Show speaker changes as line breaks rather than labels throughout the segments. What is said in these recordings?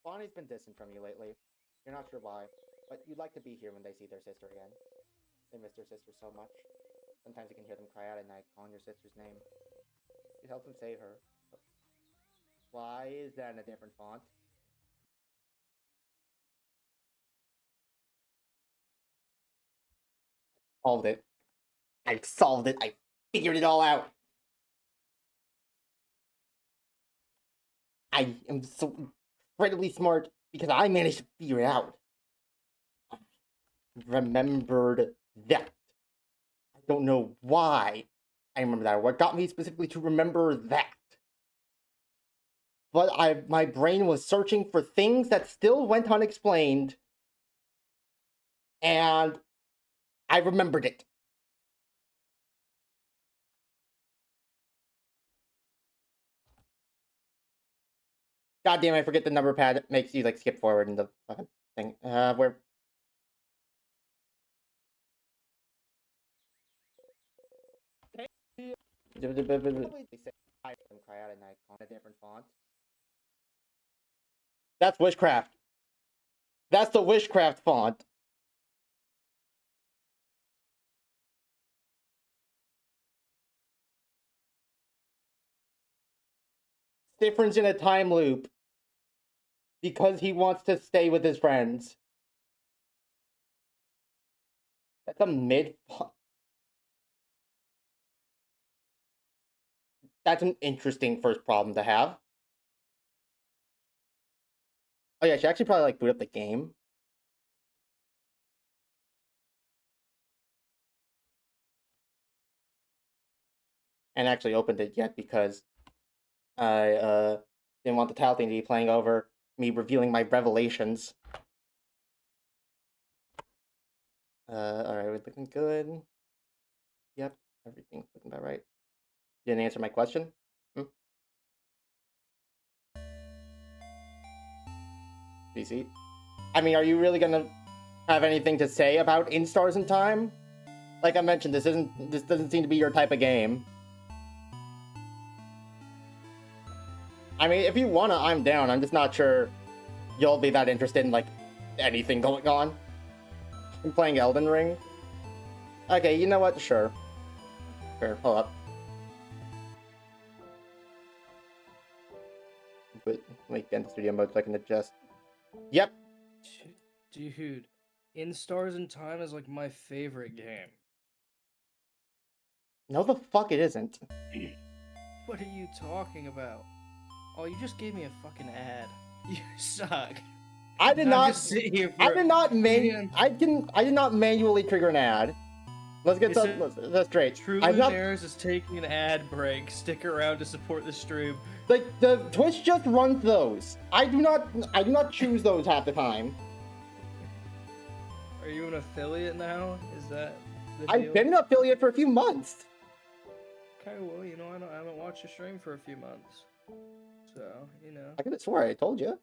Bonnie's been distant from you lately. You're not sure why, but you'd like to be here when they see their sister again. They miss their sister so much. Sometimes you can hear them cry out at night, calling your sister's name. You'd help them save her. But why is that in a different font? Solved it. I solved it. I figured it all out. I am so incredibly smart because I managed to figure it out. I remembered that. I don't know why I remember that, or what got me specifically to remember that. But my brain was searching for things that still went unexplained, and I remembered it. God damn, I forget the number pad makes you like skip forward in the fucking thing. Where? They say I cry out at night on a different font. That's witchcraft. That's the witchcraft font. Difference in a time loop because he wants to stay with his friends. That's a mid. That's an interesting first problem to have. Oh yeah, she actually probably like boot up the game. And actually opened it yet because I didn't want the title thing to be playing over me revealing my revelations. Alright, we're looking good. Yep, everything's looking about right. You didn't answer my question? PC? I mean, are you really gonna have anything to say about In Stars in Time? Like I mentioned, this doesn't seem to be your type of game. I mean, if you wanna, I'm down. I'm just not sure you'll be that interested in like anything going on. I'm playing Elden Ring. Okay, you know what? Sure. Sure, hold up. But like get into studio mode so I can adjust. Yep.
Dude, In Stars in Time is like my favorite game.
No, the fuck it isn't.
What are you talking about? Oh, you just gave me a fucking ad. You suck.
I did
I'm
not.
just sitting here for
I did not
Man.
I did not manually trigger an ad. Let's get that's straight.
Truly Mares is taking an ad break. Stick around to support the stream.
Like the Twitch just runs those. I do not choose those half the time.
Are you an affiliate now? Is that the deal?
I've been an affiliate for a few months.
Okay, well, you know, I haven't watched your stream for a few months. So, you know.
I could have swore I told you.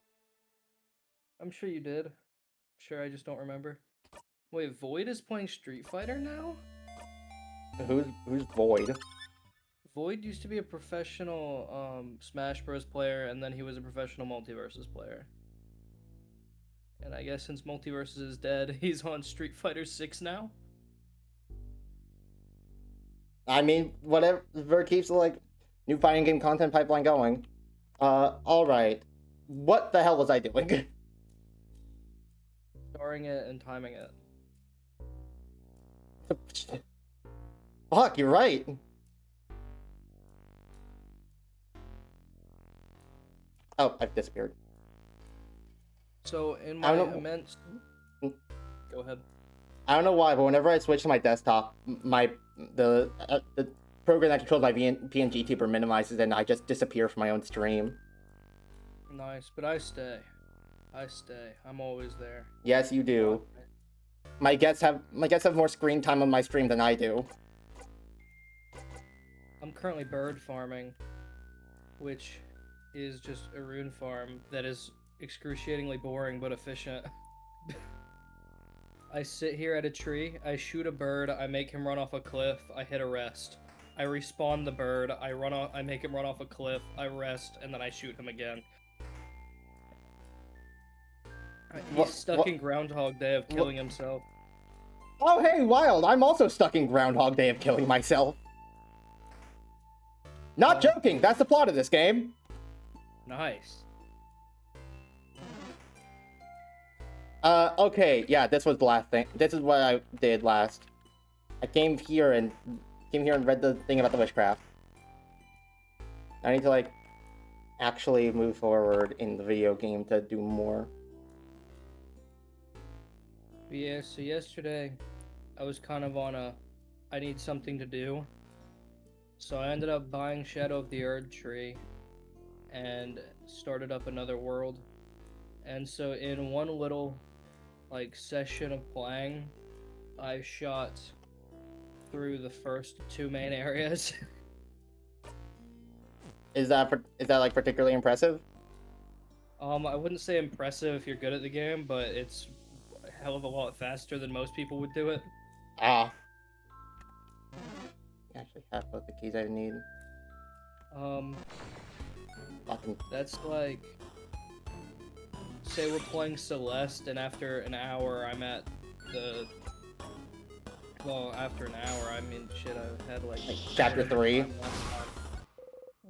I'm sure you did. Sure, I just don't remember. Wait, Void is playing Street Fighter now?
Who's Void? Void
used to be a professional Smash Bros. Player, and then he was a professional Multiversus player. And I guess since Multiversus is dead, he's on Street Fighter 6 now?
I mean, whatever keeps the, like, new fighting game content pipeline going. Alright. What the hell was I doing?
Starring it and timing it.
Fuck, you're right. Oh, I've disappeared.
So, in my immense... Go ahead.
I don't know why, but whenever I switch to my desktop, the program that controls my PNG tuber minimizes it, and I just disappear from my own stream.
Nice, but I stay. I'm always there.
Yes, you do. My guests have more screen time on my stream than I do.
I'm currently bird farming, which is just a rune farm that is excruciatingly boring but efficient. I sit here at a tree, I shoot a bird, I make him run off a cliff, I hit a rest. I respawn the bird, I make him run off a cliff, I rest, and then I shoot him again. He's stuck in Groundhog Day of killing himself.
Oh, hey, Wild! I'm also stuck in Groundhog Day of killing myself. Not joking! That's the plot of this game.
Nice.
Okay, yeah, this was the last thing. This is what I did last. I came here and read the thing about the witchcraft. I need to, like, actually move forward in the video game to do more.
Yeah, so yesterday, I was kind of on a, I need something to do. So I ended up buying Shadow of the Erdtree and started up another world. And so in one little, like, session of playing, I shot through the first 2 main areas.
Is that like particularly impressive?
I wouldn't say impressive if you're good at the game, but it's a hell of a lot faster than most people would do it.
Ah. I actually have both the keys I need.
That's like, say we're playing Celeste, and after an hour, I'm at the. Well, after an hour, I mean, shit, I've had like
chapter 3.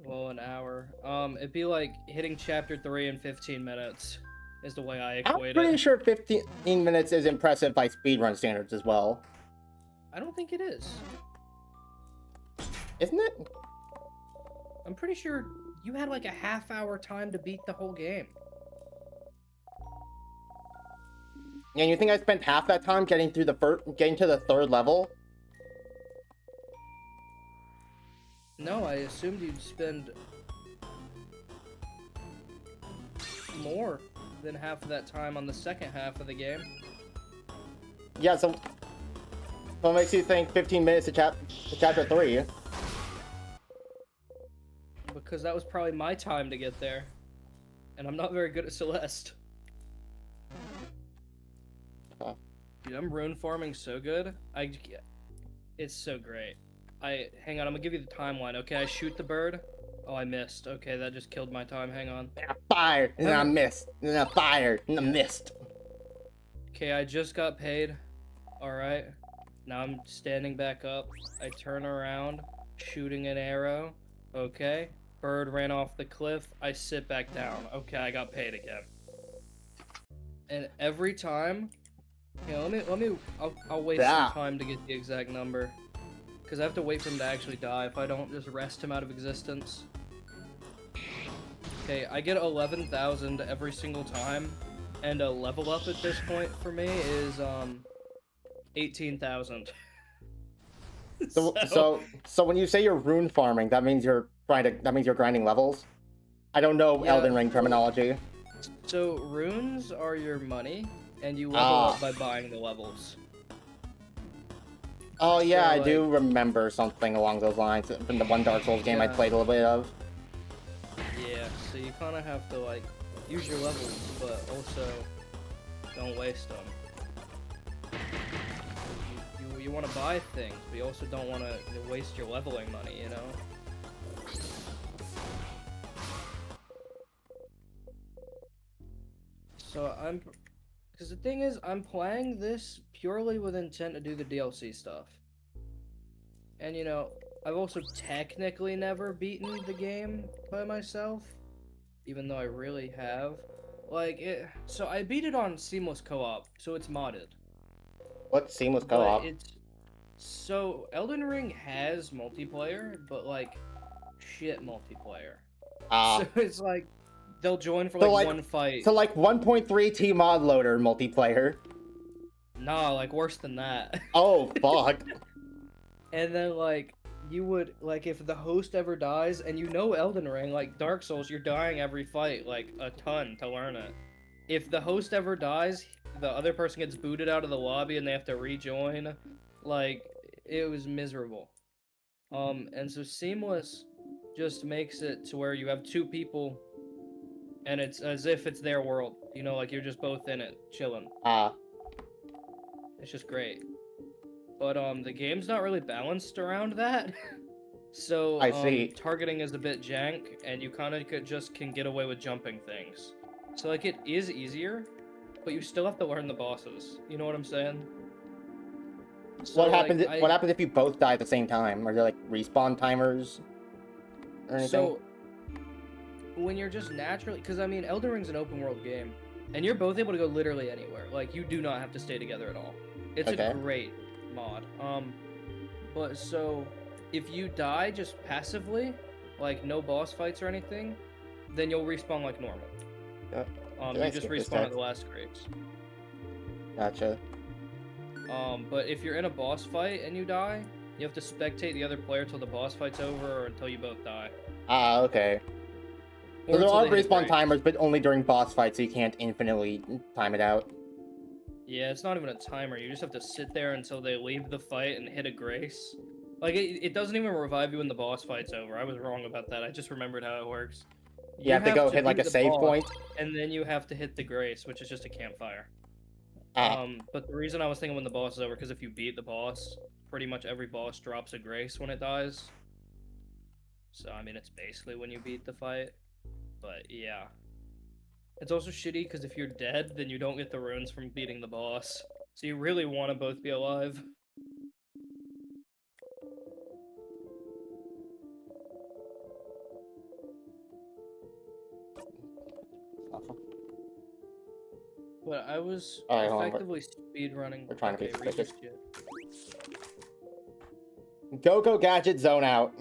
Well, an hour. It'd be like hitting chapter 3 in 15 minutes, is the way I equate it.
I'm pretty sure 15 minutes is impressive by speedrun standards as well.
I don't think it is.
Isn't it?
I'm pretty sure you had like a half-hour time to beat the whole game.
And you think I spent half that time getting to the 3rd level?
No, I assumed you'd spend more than half of that time on the second half of the game.
Yeah, so what makes you think 15 minutes to chapter 3?
Because that was probably my time to get there. And I'm not very good at Celeste.
Huh.
Dude, I'm rune farming so good. It's so great. Hang on, I'm gonna give you the timeline, okay? I shoot the bird. Oh, I missed. Okay, that just killed my time. Hang on.
And I fired, and I missed, and I fired, and I missed.
Okay, I just got paid. Alright. Now I'm standing back up. I turn around, shooting an arrow. Okay. Bird ran off the cliff. I sit back down. Okay, I got paid again. And every time... Yeah, I'll waste some time to get the exact number. Because I have to wait for him to actually die if I don't just rest him out of existence. Okay, I get 11,000 every single time, and a level up at this point for me is 18,000.
So when you say you're rune farming, that means you're grinding levels? I don't know Elden Ring terminology.
So runes are your money, and you level up by buying the levels.
Oh yeah,
So,
I do remember something along those lines from the one Dark Souls game I played a little bit of.
Yeah, so you kind of have to like use your levels, but also don't waste them. You want to buy things, but you also don't want to waste your leveling money, you know? So because the thing is, I'm playing this purely with intent to do the DLC stuff. And you know, I've also technically never beaten the game by myself, even though I really have. So I beat it on Seamless Co-op, so it's modded.
What's Seamless Co-op?
So Elden Ring has multiplayer, but like shit multiplayer. So it's like they'll join for like one fight.
So like 1.3 T mod loader multiplayer.
Nah, like worse than that.
Oh fuck.
And then like you would like if the host ever dies, and you know Elden Ring, like Dark Souls, you're dying every fight like a ton to learn it. If the host ever dies, the other person gets booted out of the lobby and they have to rejoin. Like it was miserable. And so Seamless just makes it to where you have 2 people and it's as if it's their world. You know, like you're just both in it, chilling. It's just great. But the game's not really balanced around that. So
I see.
Targeting is a bit jank, and you kind of just can get away with jumping things. So like it is easier, but you still have to learn the bosses. You know what I'm saying?
What
like,
happens? What happens if you both die at the same time? Are there like respawn timers or anything?
So when you're just naturally, because I mean, Elden Ring's an open world game, and you're both able to go literally anywhere. Like you do not have to stay together at all. It's
Okay.
a great mod. But so if you die just passively, like no boss fights or anything, then you'll respawn like normal. You just respawn at the last graves.
Gotcha.
But if you're in a boss fight and you die, you have to spectate the other player till the boss fight's over or until you both die.
Ah, okay. So there are respawn timers, but only during boss fights, so you can't infinitely time it out.
Yeah, it's not even a timer. You just have to sit there until they leave the fight and hit a grace. Like, it doesn't even revive you when the boss fight's over. I was wrong about that. I just remembered how it works.
You have to go hit like a save point.
And then you have to hit the grace, which is just a campfire.
Ah.
But the reason I was thinking when the boss is over, because if you beat the boss, pretty much every boss drops a grace when it dies. So, I mean, it's basically when you beat the fight. But, yeah. It's also shitty, because if you're dead, then you don't get the runes from beating the boss. So you really want to both be alive. But I was effectively speedrunning.
We're trying to be suspicious. Go gadget zone out.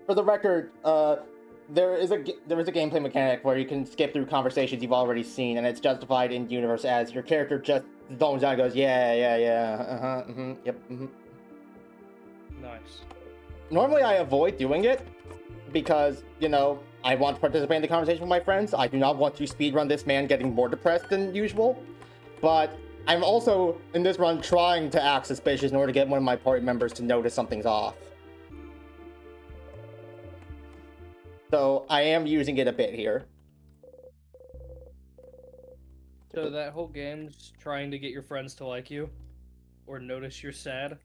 For the record, there is a gameplay mechanic where you can skip through conversations you've already seen, and it's justified in universe as your character just zones out and goes, yeah, yep.
Nice.
Normally I avoid doing it because, you know, I want to participate in the conversation with my friends. I do not want to speedrun this man getting more depressed than usual. But I'm also, in this run, trying to act suspicious in order to get one of my party members to notice something's off. So I am using it a bit here.
So that whole game's trying to get your friends to like you? Or notice you're sad?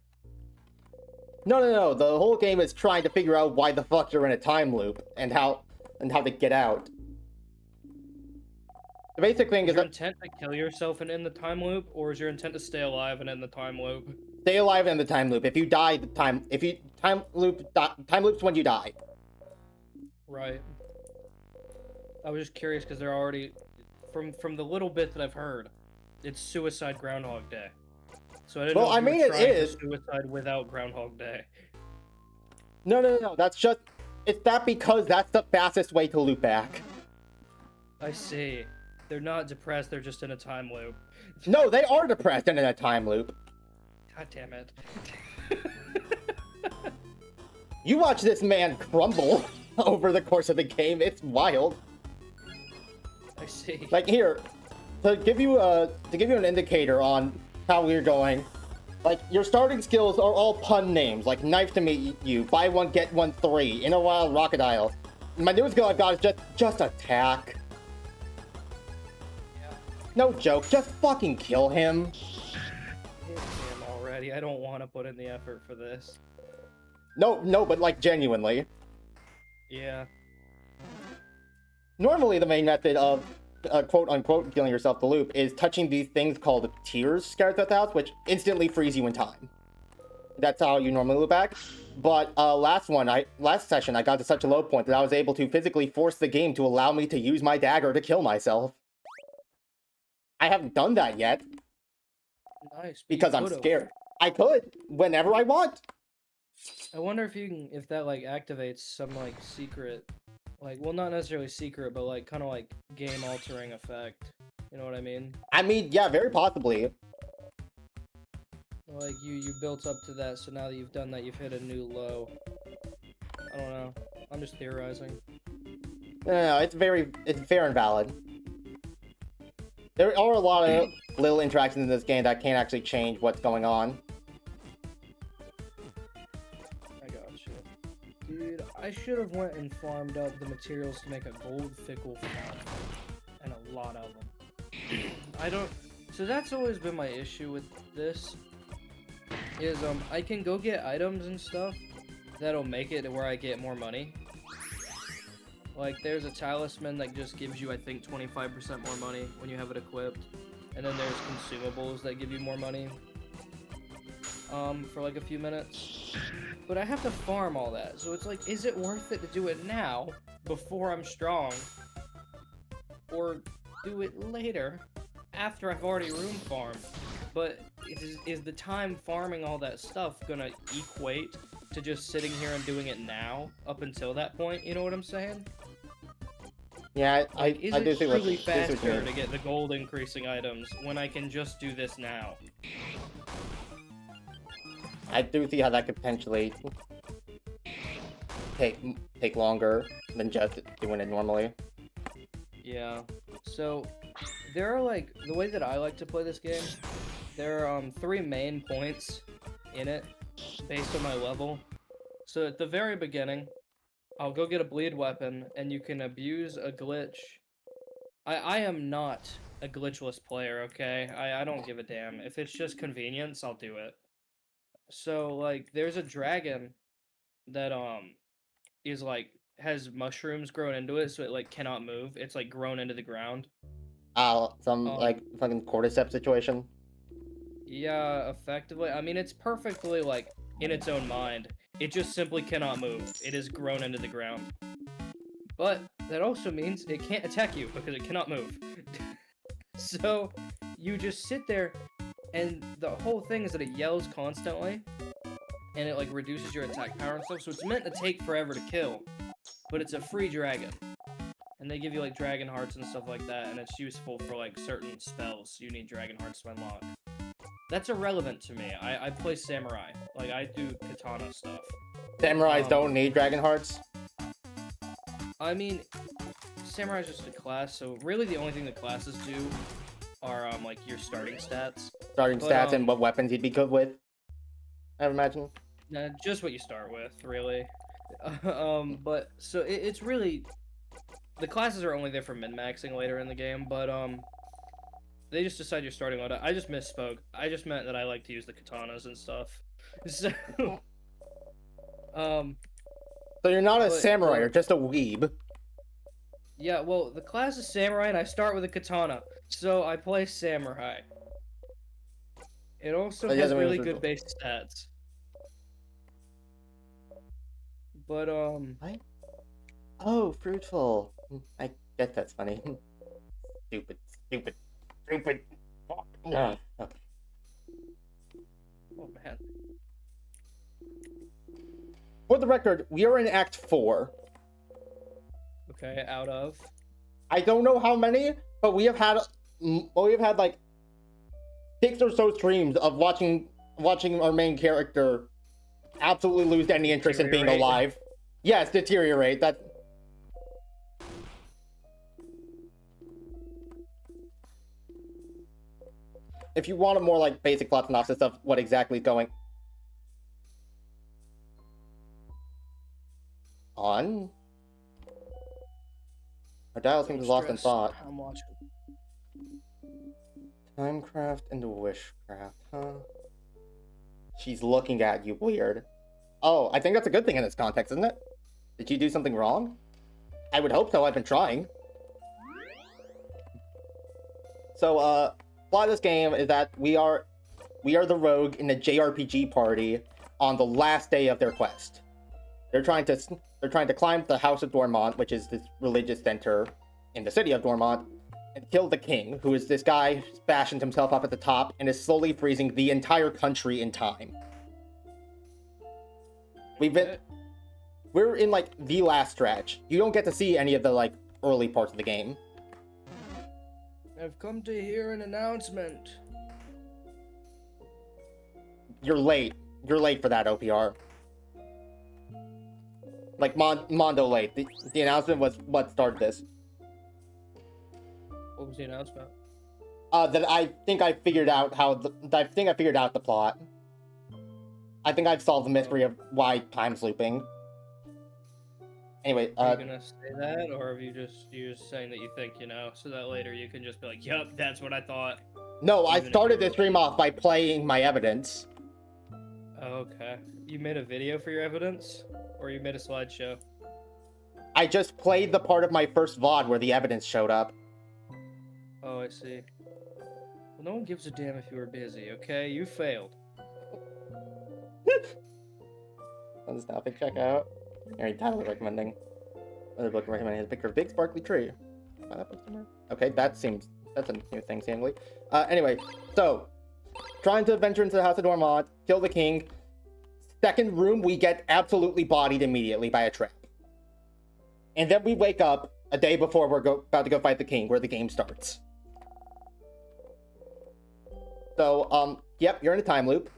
No. The whole game is trying to figure out why the fuck you're in a time loop and how to get out. The basic thing is
your intent to kill yourself and end the time loop, or is your intent to stay alive and end the time loop?
Stay alive and end the time loop. If you die, time loops when you die.
Right. I was just curious because they're already, from the little bit that I've heard, it's Suicide Groundhog Day. So I didn't know if you were trying to suicide without Groundhog Day.
No. That's just, it's that because that's the fastest way to loop back.
I see. They're not depressed, they're just in a time loop.
No, they are depressed and in a time loop.
God damn it.
You watch this man crumble over the course of the game. It's wild.
I see.
Like here, to give you an indicator on how we're going. Like your starting skills are all pun names, like knife to meet you, buy one get one 3, inner wild crocodile. My newest skill I've got is just attack.
Yeah.
No joke, just fucking kill him.
Hit him already. I don't want to put in the effort for this.
No, but like genuinely.
Yeah.
Normally, the main method of quote-unquote killing yourself the loop is touching these things called tears scattered throughout the house, which instantly freeze you in time. That's how you normally loop back. But last session, I got to such a low point that I was able to physically force the game to allow me to use my dagger to kill myself. I haven't done that yet.
Nice.
Because I'm scared. I could, whenever I want.
I wonder if that like activates some like secret, like, well, not necessarily secret, but like kind of like game altering effect. You know what I mean?
I mean, yeah, very possibly.
Like you built up to that, so now that you've done that, you've hit a new low. I don't know. I'm just theorizing.
No, it's fair and valid. There are a lot of little interactions in this game that can't actually change what's going on.
I gotcha. Dude, I should have went and farmed up the materials to make a gold fickle flower. And a lot of them. So that's always been my issue with this. Is, I can go get items and stuff that'll make it to where I get more money. Like, there's a talisman that just gives you, I think, 25% more money when you have it equipped. And then there's consumables that give you more money. For like a few minutes. But I have to farm all that. So it's like, is it worth it to do it now, before I'm strong? Or do it later, after I've already room farmed? But is the time farming all that stuff gonna equate to just sitting here and doing it now, up until that point? You know what I'm saying?
Yeah,
Like, is
I do
it
think
really
this is
faster
good.
to get the gold increasing items when I can just do this now?
I do see how that could potentially take longer than just doing it normally.
Yeah. So there are like the way that I like to play this game. There are 3 main points in it based on my level. So at the very beginning, I'll go get a bleed weapon, and you can abuse a glitch. I am not a glitchless player, okay? I don't give a damn. If it's just convenience, I'll do it. So, like, there's a dragon that, is, like, has mushrooms grown into it, so it, like, cannot move. It's, like, grown into the ground.
Some like fucking cordyceps situation.
Yeah, effectively. I mean, it's perfectly, like, in its own mind. It just simply cannot move. It is grown into the ground. But that also means it can't attack you because it cannot move. So you just sit there, and the whole thing is that it yells constantly, and it like reduces your attack power and stuff. So it's meant to take forever to kill, but it's a free dragon, and they give you like dragon hearts and stuff like that, and it's useful for like certain spells you need dragon hearts to unlock. That's irrelevant to me. I play samurai. Like, I do katana stuff.
Samurais don't need dragon hearts.
I mean, samurai is just a class, so really the only thing the classes do are like your starting stats.
Stats and what weapons you'd be good with, I imagine.
Nah, just what you start with, really. But so it's really the classes are only there for min-maxing later in the game, but they just decide you're starting on it. I just misspoke. I just meant that I like to use the katanas and stuff. So
So you're not a samurai, you're just a weeb.
Yeah, well, the class is samurai, and I start with a katana, so I play samurai. It also has really good base stats. But,
What? Oh, fruitful. I guess that's funny. Stupid. Fuck. Okay.
Oh, man.
For the record, we are in Act 4.
Okay, out of?
I don't know how many, but we have had like 6 or so streams of watching our main character absolutely lose any interest in being alive. Yes, deteriorate. That. If you want a more like basic plot synopsis of what exactly is going on. Our dial seems lost in thought.
I'm watching.
Timecraft and Wishcraft, huh? She's looking at you weird. Oh, I think that's a good thing in this context, isn't it? Did you do something wrong? I would hope so, I've been trying. So, plot of this game is that we are the rogue in the JRPG party on the last day of their quest. They're trying to climb the House of Dormont, which is this religious center in the city of Dormont, and kill the king, who is this guy who's fashioned himself up at the top and is slowly freezing the entire country in time. We're in like the last stretch. You don't get to see any of the like early parts of the game.
I've come to hear an announcement.
You're late. You're late for that, OPR. Like Mondo late. The announcement was what started this.
What was the announcement?
That I think I figured out the plot. I think I've solved the mystery of why time's looping. Anyway,
are you gonna say that, or are you just saying that you think you know, so that later you can just be like, "Yup, that's what I thought."
No, I started this stream off by playing my evidence.
Okay, you made a video for your evidence, or you made a slideshow?
I just played the part of my first VOD where the evidence showed up.
Oh, I see. Well, no one gives a damn if you were busy, okay? You failed.
On the topic, check out. Aaron Tyler recommending. Another book recommending his picture of big sparkly tree. Find that book somewhere? Okay, that's a new thing, seemingly. Anyway, so trying to venture into the House of Dormont, kill the king. Second room, we get absolutely bodied immediately by a trap. And then we wake up a day before we're about to go fight the king, where the game starts. So, yep, you're in a time loop.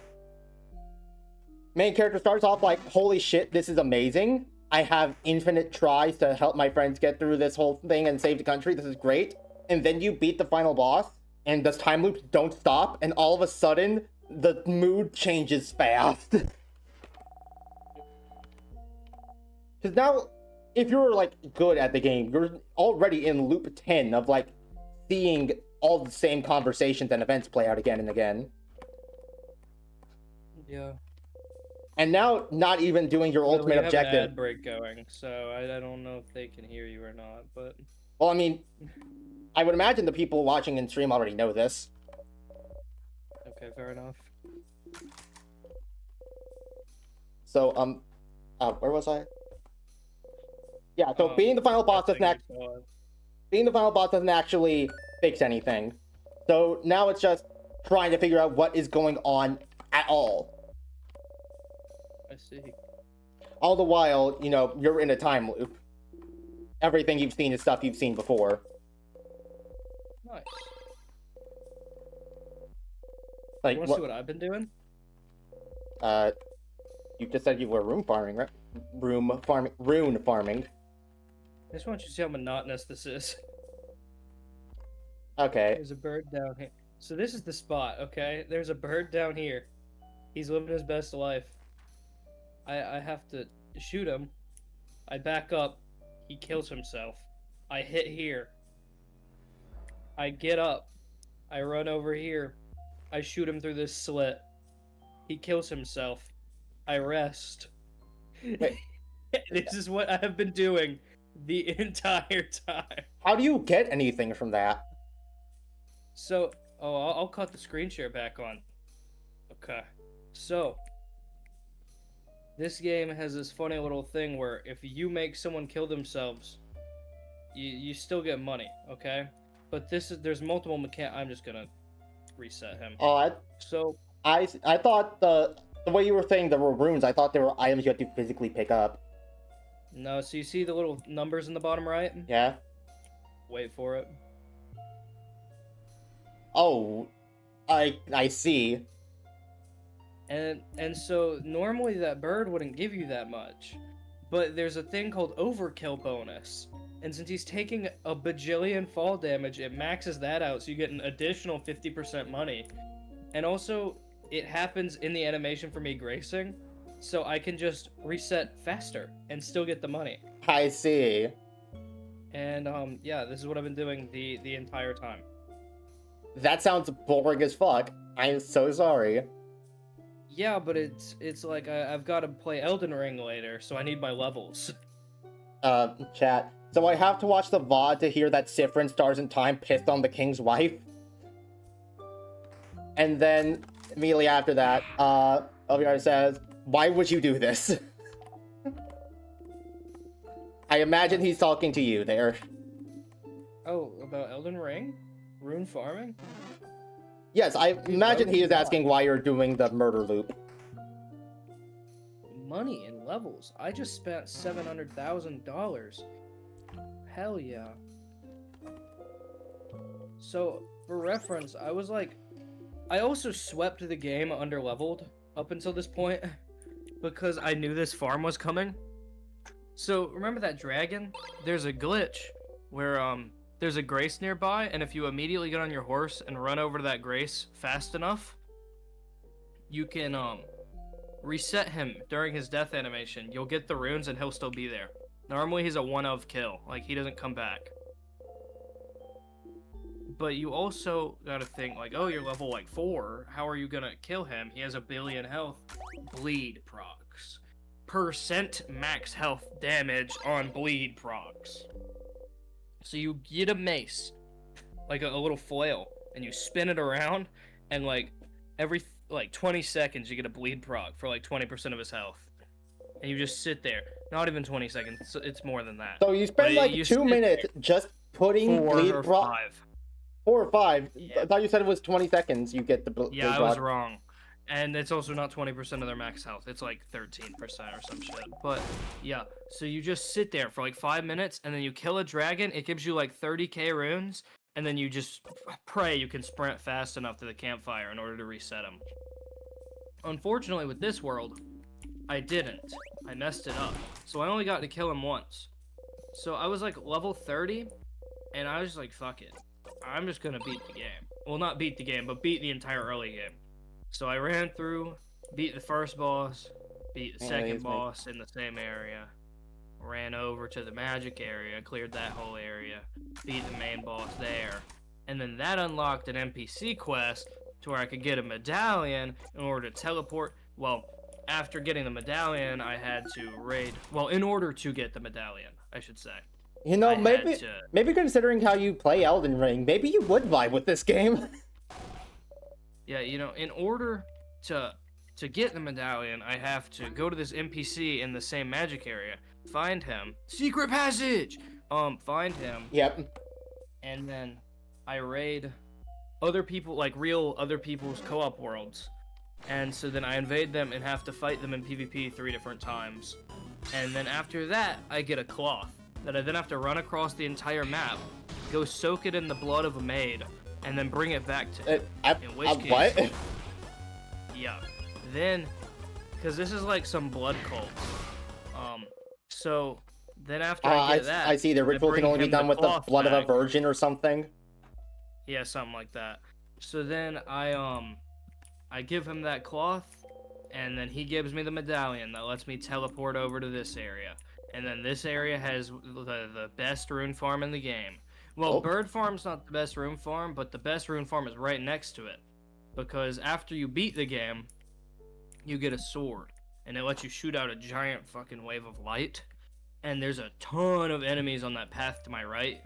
Main character starts off like, holy shit, this is amazing. I have infinite tries to help my friends get through this whole thing and save the country. This is great. And then you beat the final boss, and the time loops don't stop, and all of a sudden, the mood changes fast. Because now, if you're, like, good at the game, you're already in loop 10 of, like, seeing all the same conversations and events play out again and again.
Yeah.
And now, not even doing your ultimate
we have
objective.
An ad break going, so I don't know if they can hear you or not, but...
Well, I mean, I would imagine the people watching in stream already know this.
Okay, fair enough.
So, where was I? Yeah, so being the final boss doesn't actually fix anything. So now it's just trying to figure out what is going on at all.
I see.
All the while, you know, you're in a time loop. Everything you've seen is stuff you've seen before.
Nice.
Like,
you want to see what I've been doing?
You just said you were rune farming, right? Rune farming.
I just want you to see how monotonous this is.
Okay.
There's a bird down here. So this is the spot, okay? There's a bird down here. He's living his best life. I have to shoot him. I back up. He kills himself. I hit here. I get up. I run over here. I shoot him through this slit. He kills himself. I rest. This is what I have been doing the entire time.
How do you get anything from that?
So, I'll cut the screen share back on. Okay. So, this game has this funny little thing where if you make someone kill themselves, you still get money, okay? But there's multiple I'm just gonna reset him.
Oh, I thought the way you were saying there were runes, I thought there were items you had to physically pick up.
No, so you see the little numbers in the bottom right?
Yeah.
Wait for it.
Oh, I see.
And so normally that bird wouldn't give you that much, but there's a thing called overkill bonus, and since he's taking a bajillion fall damage, it maxes that out, so you get an additional 50% money. And also, it happens in the animation for me gracing, so I can just reset faster and still get the money.
I see.
And yeah, this is what I've been doing the entire time.
That sounds boring as fuck. I'm so sorry.
Yeah, but it's like I've got to play Elden Ring later, so I need my levels.
Chat. So I have to watch the VOD to hear that Sifrin Stars in Time pissed on the king's wife. And then, immediately after that, LVR says, why would you do this? I imagine he's talking to you there.
Oh, about Elden Ring? Rune farming?
Yes, I imagine he is asking why you're doing the murder loop.
Money and levels. I just spent $700,000. Hell yeah. So, for reference, I also swept the game under-leveled up until this point because I knew this farm was coming. So, remember that dragon? There's a glitch where, there's a grace nearby, and if you immediately get on your horse and run over to that grace fast enough, you can, reset him during his death animation. You'll get the runes and he'll still be there. Normally he's a one-of kill, like he doesn't come back. But you also gotta think, like, oh, you're level, 4, how are you gonna kill him? He has 1 billion health. Bleed procs. percent max health damage on bleed procs. So you get a mace, like a little flail, and you spin it around, and like every 20 seconds you get a bleed proc for like 20% of his health. And you just sit there. Not even 20 seconds, it's more than that.
So you spend like 2 minutes just putting bleed proc. 4 or 5.
Yeah.
I thought you said it was 20 seconds you get the bleed
Yeah, I
proc.
was wrong. And it's also not 20% of their max health. It's like 13% or some shit. But yeah, so you just sit there for like 5 minutes, and then you kill a dragon. It gives you like 30k runes, and then you just pray you can sprint fast enough to the campfire in order to reset them. Unfortunately, with this world, I didn't. I messed it up. So I only got to kill him once. So I was like level 30, and I was like, fuck it. I'm just gonna beat the game. Well, not beat the game, but beat the entire early game. So I ran through, beat the first boss, beat the second boss in the same area, ran over to the magic area, cleared that whole area, beat the main boss there, and then that unlocked an NPC quest to where I could get a medallion in order to teleport. Well, after getting the medallion, I had to raid. Well, in order to get the medallion, I should say.
You know, maybe considering how you play Elden Ring, maybe you would vibe with this game.
Yeah, you know, in order to get the medallion, I have to go to this NPC in the same magic area, find him, secret passage. Find him.
Yep.
And then I raid other people, like real other people's co-op worlds. And so then I invade them and have to fight them in PvP 3 different times. And then after that, I get a cloth that I then have to run across the entire map, go soak it in the blood of a maid, and then bring it back to in which case,
what?
Yeah. Then, because this is like some blood cult. So then after I get that,
I see the ritual can only be done with the blood of a virgin or something.
Yeah, something like that. So then I give him that cloth, and then he gives me the medallion that lets me teleport over to this area. And then this area has the best rune farm in the game. Well, Bird Farm's not the best rune farm, but the best rune farm is right next to it. Because after you beat the game, you get a sword. And it lets you shoot out a giant fucking wave of light. And there's a ton of enemies on that path to my right.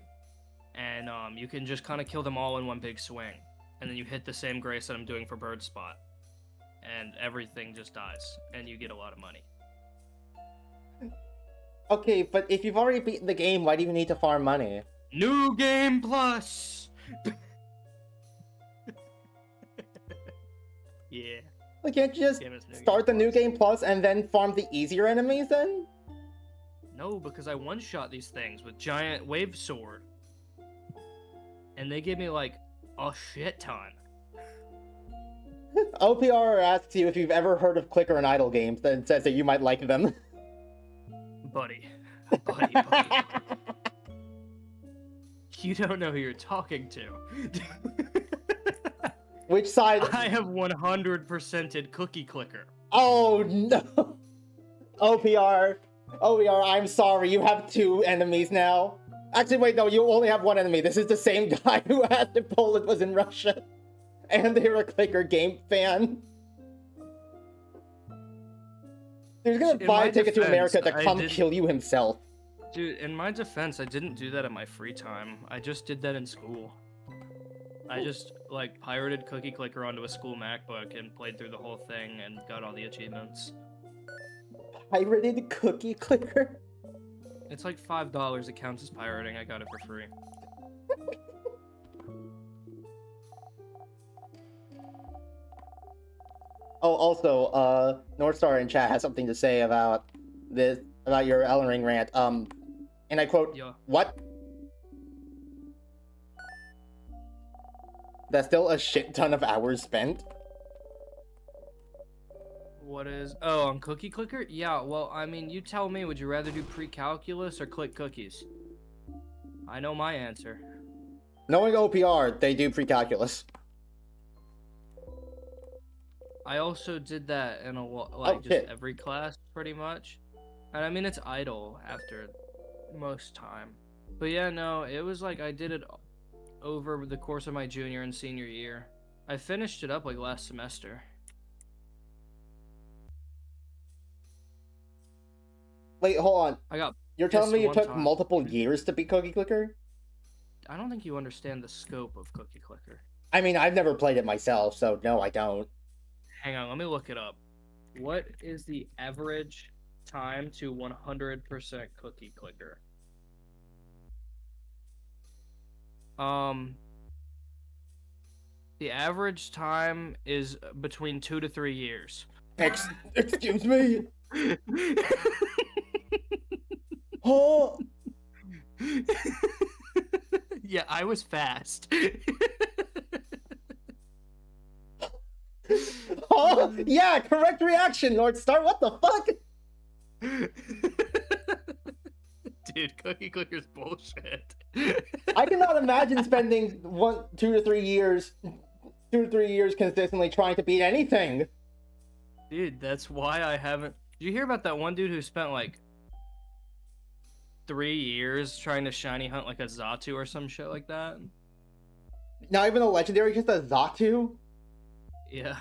And you can just kind of kill them all in one big swing. And then you hit the same grace that I'm doing for Bird Spot. And everything just dies. And you get a lot of money.
Okay, but if you've already beaten the game, why do you need to farm money?
New Game Plus! Yeah.
Like, can't you just start the New Game Plus and then farm the easier enemies then?
No, because I one-shot these things with giant wave sword. And they give me, like, a shit ton.
OPR asks you if you've ever heard of clicker and idle games, then says that you might like them.
Buddy. You don't know who you're talking to.
Which side?
I have 100%ed Cookie Clicker.
Oh no! OPR, I'm sorry, you have 2 enemies now. Actually, wait, no, you only have 1 enemy. This is the same guy who asked if Poland was in Russia. And they're a clicker game fan. He's gonna buy a ticket to America to come kill you himself.
Dude, in my defense, I didn't do that in my free time. I just did that in school. I just, like, pirated Cookie Clicker onto a school MacBook and played through the whole thing and got all the achievements.
Pirated Cookie Clicker?
It's like $5. It counts as pirating. I got it for free.
Oh, also, Northstar in chat has something to say about this, about your Elden Ring rant. And I quote,
yeah.
What? That's still a shit ton of hours spent?
What is... Oh, on Cookie Clicker? Yeah, well, I mean, you tell me, would you rather do pre-calculus or click cookies? I know my answer.
Knowing OPR, they do pre-calculus.
I also did that in every class, pretty much. And I mean, it's idle after most time. But yeah, no, it was like I did it over the course of my junior and senior year. I finished it up like last semester.
Wait, hold on.
I got
You're telling
pissed
me it
one
took
time.
multiple years to beat Cookie Clicker?
I don't think you understand the scope of Cookie Clicker.
I mean, I've never played it myself, so no, I don't.
Hang on, let me look it up. What is the average time to 100% Cookie Clicker? The average time is between 2 to 3 years.
Excuse me? Oh!
Yeah, I was fast.
Oh! Yeah, correct reaction, North Star. What the fuck?
Dude, Cookie Clicker's bullshit.
I cannot imagine spending 2 to 3 years consistently trying to beat anything.
Dude, that's why I haven't. Did you hear about that one dude who spent like 3 years trying to shiny hunt like a Zatu or some shit like that?
Not even a legendary, just a Zatu?
Yeah.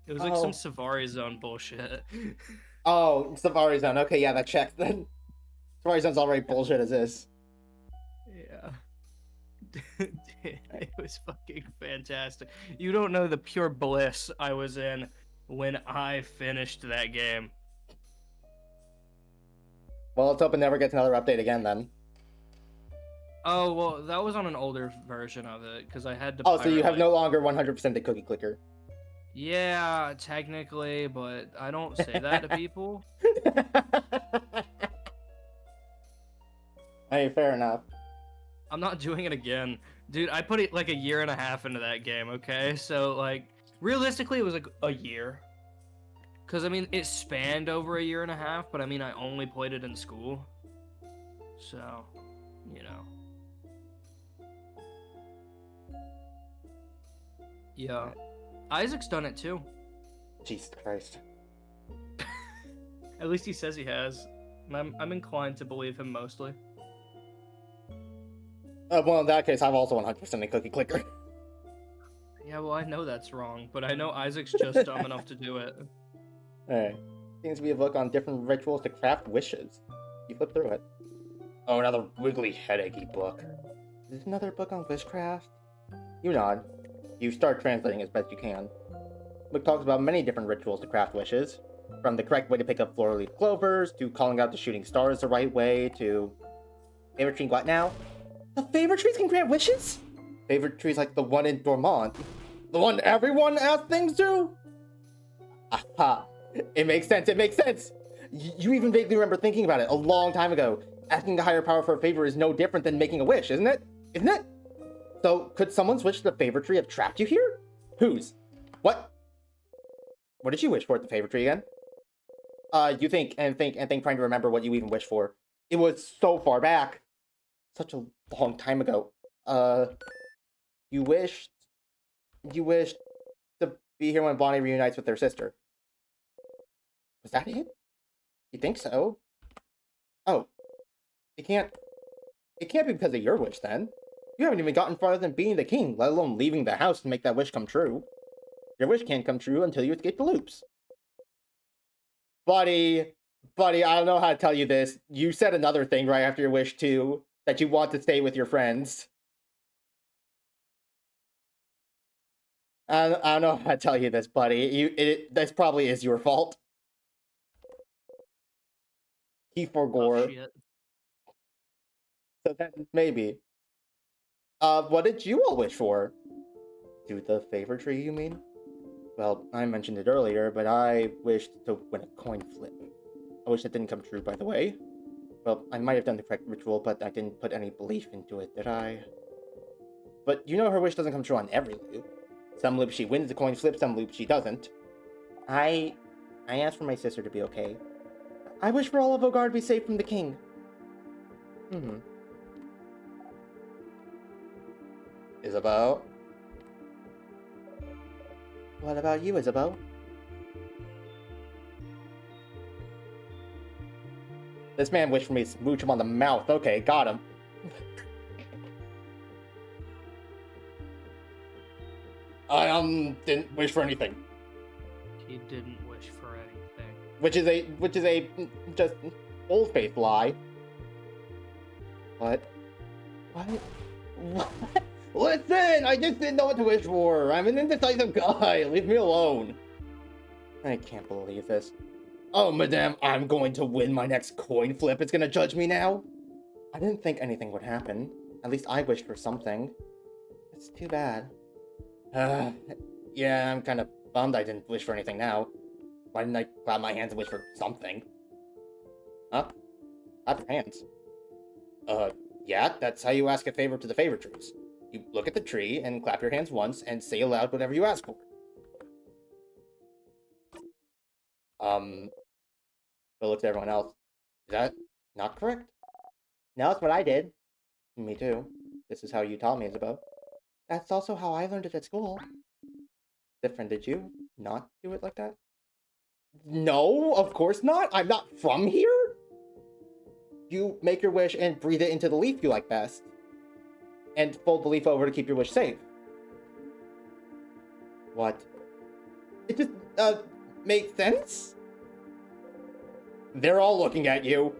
It was like some Savari Zone bullshit.
Oh, Safari Zone. Okay, yeah, that checks then. Safari Zone's already bullshit as is.
Yeah. Dude, it was fucking fantastic. You don't know the pure bliss I was in when I finished that game.
Well, let's hope it never gets another update again then.
Oh, well, that was on an older version of it, because I had to
Oh, so you have
like...
no longer 100% the Cookie Clicker.
Yeah, technically, but I don't say that to people.
Hey, fair enough.
I'm not doing it again. Dude, I put it like a year and a half into that game, okay? So, like, realistically, it was like a year. Because, I mean, it spanned over a year and a half, but I mean, I only played it in school. So, you know. Yeah. Isaac's done it too.
Jesus Christ.
At least he says he has. I'm inclined to believe him mostly.
Well, in that case, I'm also 100% a Cookie Clicker.
Yeah, well, I know that's wrong, but I know Isaac's just dumb enough to do it.
Alright. Seems to be a book on different rituals to craft wishes. You flip through it. Oh, another wiggly, headachy book. Is this another book on witchcraft? You nod. You start translating as best you can. The book talks about many different rituals to craft wishes. From the correct way to pick up floral-leaf clovers, to calling out the shooting stars the right way, to... Favorite tree what now? The favorite trees can grant wishes? Favorite trees like the one in Dormont? The one everyone asks things to? Aha! It makes sense, it makes sense! You even vaguely remember thinking about it a long time ago. Asking a higher power for a favor is no different than making a wish, isn't it? Isn't it? So, could someone's wish to the favor tree have trapped you here? Whose? What? What did you wish for at the favor tree again? You think, trying to remember what you even wished for. It was so far back. Such a long time ago. You wished to be here when Bonnie reunites with their sister. Was that it? You think so? Oh. It can't be because of your wish, then. You haven't even gotten farther than being the king, let alone leaving the house to make that wish come true. Your wish can't come true until you escape the loops. Buddy, I don't know how to tell you this. You said another thing right after your wish, too. That you want to stay with your friends. I don't know how to tell you this, buddy. This probably is your fault. He forgore.
Oh, shit.
So then, maybe. What did you all wish for? Do the favor tree, you mean? Well, I mentioned it earlier, but I wished to win a coin flip. I wish that didn't come true, by the way. Well, I might have done the correct ritual, but I didn't put any belief into it, did I? But you know her wish doesn't come true on every loop. Some loops she wins the coin flip, some loops she doesn't. I asked for my sister to be okay. I wish for all of Ogard to be safe from the king. Isabeau? What about you, Isabeau? This man wished for me to smooch him on the mouth. Okay, got him. I didn't wish for anything.
He didn't wish for anything.
Which is a just Old-faced lie. What? What? What? Listen! I just didn't know what to wish for! I'm an indecisive guy! Leave me alone! I can't believe this. Oh, madame, I'm going to win my next coin flip. It's gonna judge me now? I didn't think anything would happen. At least I wished for something. It's too bad. Yeah, I'm kind of bummed I didn't wish for anything now. Why didn't I clap my hands and wish for something? Huh? Clap your hands. Yeah, that's how you ask a favor to the favor trees. You look at the tree and clap your hands once and say aloud whatever you ask for. But look to everyone else. Is that not correct? No, that's what I did. Me too. This is how you taught me, Isabel. That's also how I learned it at school. Different, did you not do it like that? No, of course not. I'm not from here. You make your wish and breathe it into the leaf you like best. And fold the leaf over to keep your wish safe. What? It just, makes sense? They're all looking at you.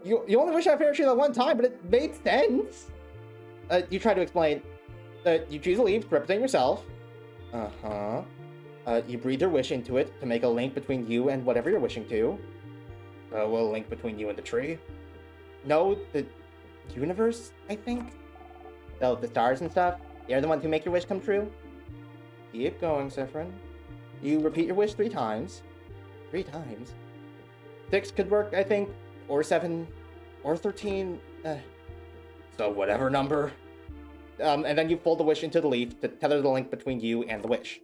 You only wish I fair share that one time, but it made sense. You try to explain. You choose a leaf to represent yourself. Uh-huh. You breathe your wish into it to make a link between you and whatever you're wishing to. Well, a link between you and the tree. No, the universe, I think? So, the stars and stuff, they're the ones who make your wish come true? Keep going, Siffrin. You repeat your wish 3 times. 3 times? 6 could work, I think. Or 7. Or 13. So, whatever number. And then you fold the wish into the leaf to tether the link between you and the wish.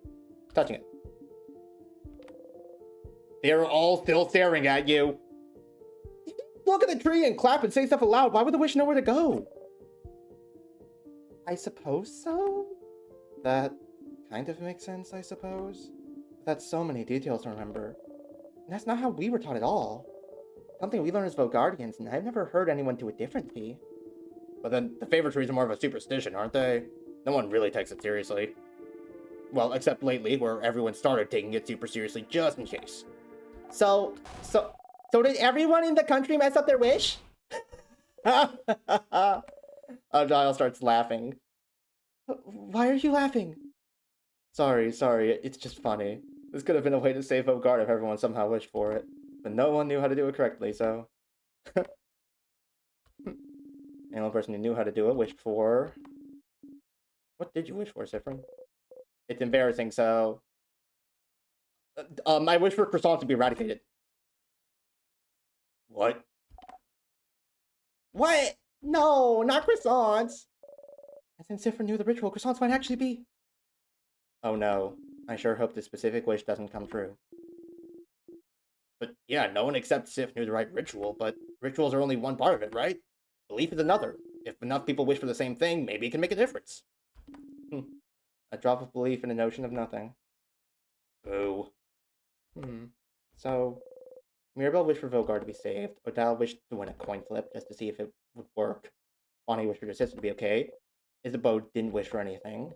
Touching it. They're all still staring at you. Look at the tree and clap and say stuff aloud. Why would the wish know where to go? I suppose so? That kind of makes sense, I suppose. That's so many details to remember. And that's not how we were taught at all. Something we learn as Vogardians, and I've never heard anyone do it differently. But then the favorite trees are more of a superstition, aren't they? No one really takes it seriously. Well, except lately, where everyone started taking it super seriously just in case. So did everyone in the country mess up their wish? Giles starts laughing. Why are you laughing? Sorry, it's just funny. This could have been a way to save Vogard if everyone somehow wished for it. But no one knew how to do it correctly, so... The only person who knew how to do it wished for... What did you wish for, Siffrin? It's embarrassing, so... I wish for croissants to be eradicated. What? What? No, not croissants! And since Siffrin knew the ritual, croissants might actually be... Oh no. I sure hope this specific wish doesn't come true. But yeah, no one except Sif knew the right ritual, but rituals are only one part of it, right? Belief is another. If enough people wish for the same thing, maybe it can make a difference. A drop of belief in a notion of nothing. Boo. So, Mirabelle wished for Vogard to be saved. Odile wished to win a coin flip just to see if it would work. Bonnie wished for her sister to be okay. Isabeau didn't wish for anything.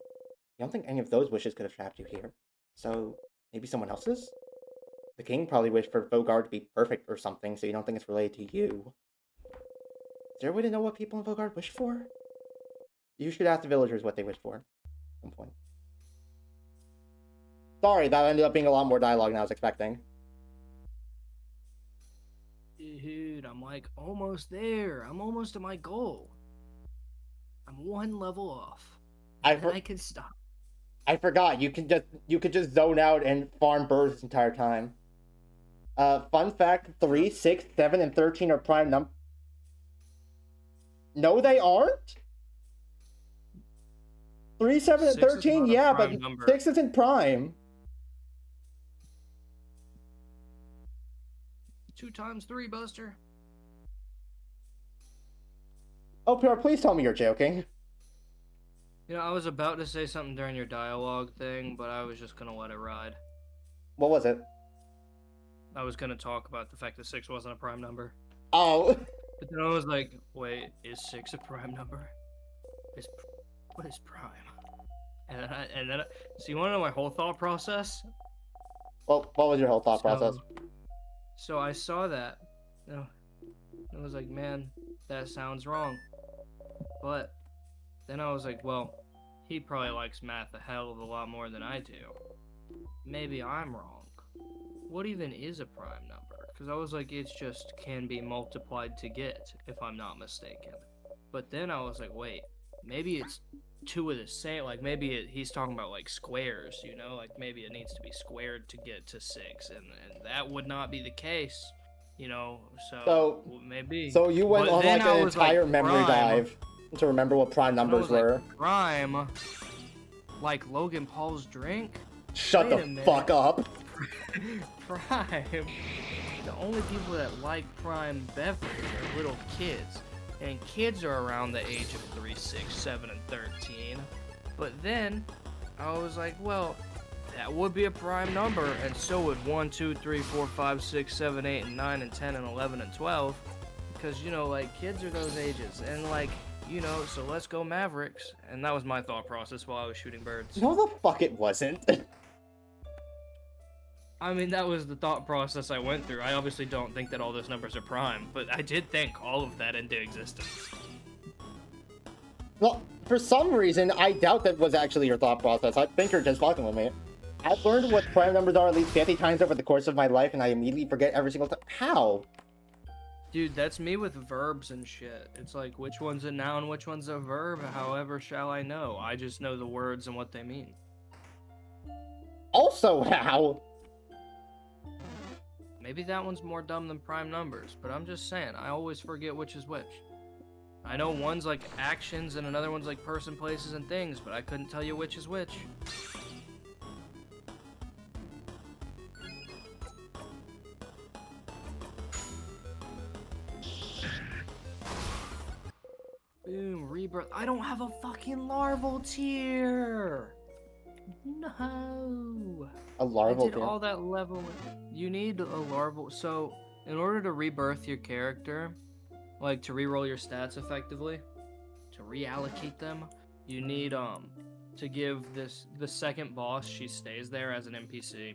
I don't think any of those wishes could have trapped you here. So, maybe someone else's? The king probably wished for Vogard to be perfect or something, so you don't think it's related to you. Is there a way to know what people in Vogard wished for? You should ask the villagers what they wished for. At some point. Sorry, that ended up being a lot more dialogue than I was expecting.
Dude, I'm like almost there. I'm almost to my goal. I'm 1 level off. I can stop.
I forgot. You could just zone out and farm birds this entire time. Fun fact: 3, 6, 7, and 13 are prime numbers. No, they aren't. 3, 7, and 13, yeah, but number. 6 isn't prime.
2 times 3, Buster.
Oh, PR, please tell me you're joking.
You know, I was about to say something during your dialogue thing, but I was just gonna let it ride.
What was it?
I was gonna talk about the fact that 6 wasn't a prime number.
Oh.
But then I was like, wait, is 6 a prime number? What is prime? And then so you wanna know my whole thought process?
Well, what was your whole thought process?
So I saw that. No, I was like, man, that sounds wrong. But then I was like, well, he probably likes math a hell of a lot more than I do. Maybe I'm wrong. What even is a prime number? Because I was like, it's just can be multiplied to get, if I'm not mistaken. But then I was like, wait, maybe it's two of the same. Like maybe he's talking about like squares, you know? Like maybe it needs to be squared to get to 6, and that would not be the case, you know? So
So,
maybe.
so you went
But
on
then
like
I
an
was like,
entire memory
prime.
dive to remember what prime
Then I
numbers
was like,
were.
prime, like Logan Paul's drink?
Shut
Wait
the
a minute.
fuck up.
Prime. The only people that like prime beverage are little kids. And kids are around the age of 3, 6, 7, and 13. But then, I was like, well, that would be a prime number, and so would 1, 2, 3, 4, 5, 6, 7, 8, and 9, and 10, and 11, and 12. Because, you know, like, kids are those ages. And, like, you know, so let's go Mavericks. And that was my thought process while I was shooting birds.
No, the fuck it wasn't.
I mean, that was the thought process I went through. I obviously don't think that all those numbers are prime, but I did think all of that into existence.
Well, for some reason, I doubt that was actually your thought process. I think you're just fucking with me. I've learned what prime numbers are at least 50 times over the course of my life, and I immediately forget every single time. How?
Dude, that's me with verbs and shit. It's like, which one's a noun, which one's a verb, however shall I know? I just know the words and what they mean.
Also, how?
Maybe that one's more dumb than prime numbers, but I'm just saying, I always forget which is which. I know one's like actions and another one's like person, places, and things, but I couldn't tell you which is which. Boom, rebirth. I don't have a fucking larval tier! No!
A larval
I did
tier?
all that level. You need a larval. So, in order to rebirth your character, like to reroll your stats effectively, to reallocate them, you need to give the second boss. She stays there as an NPC,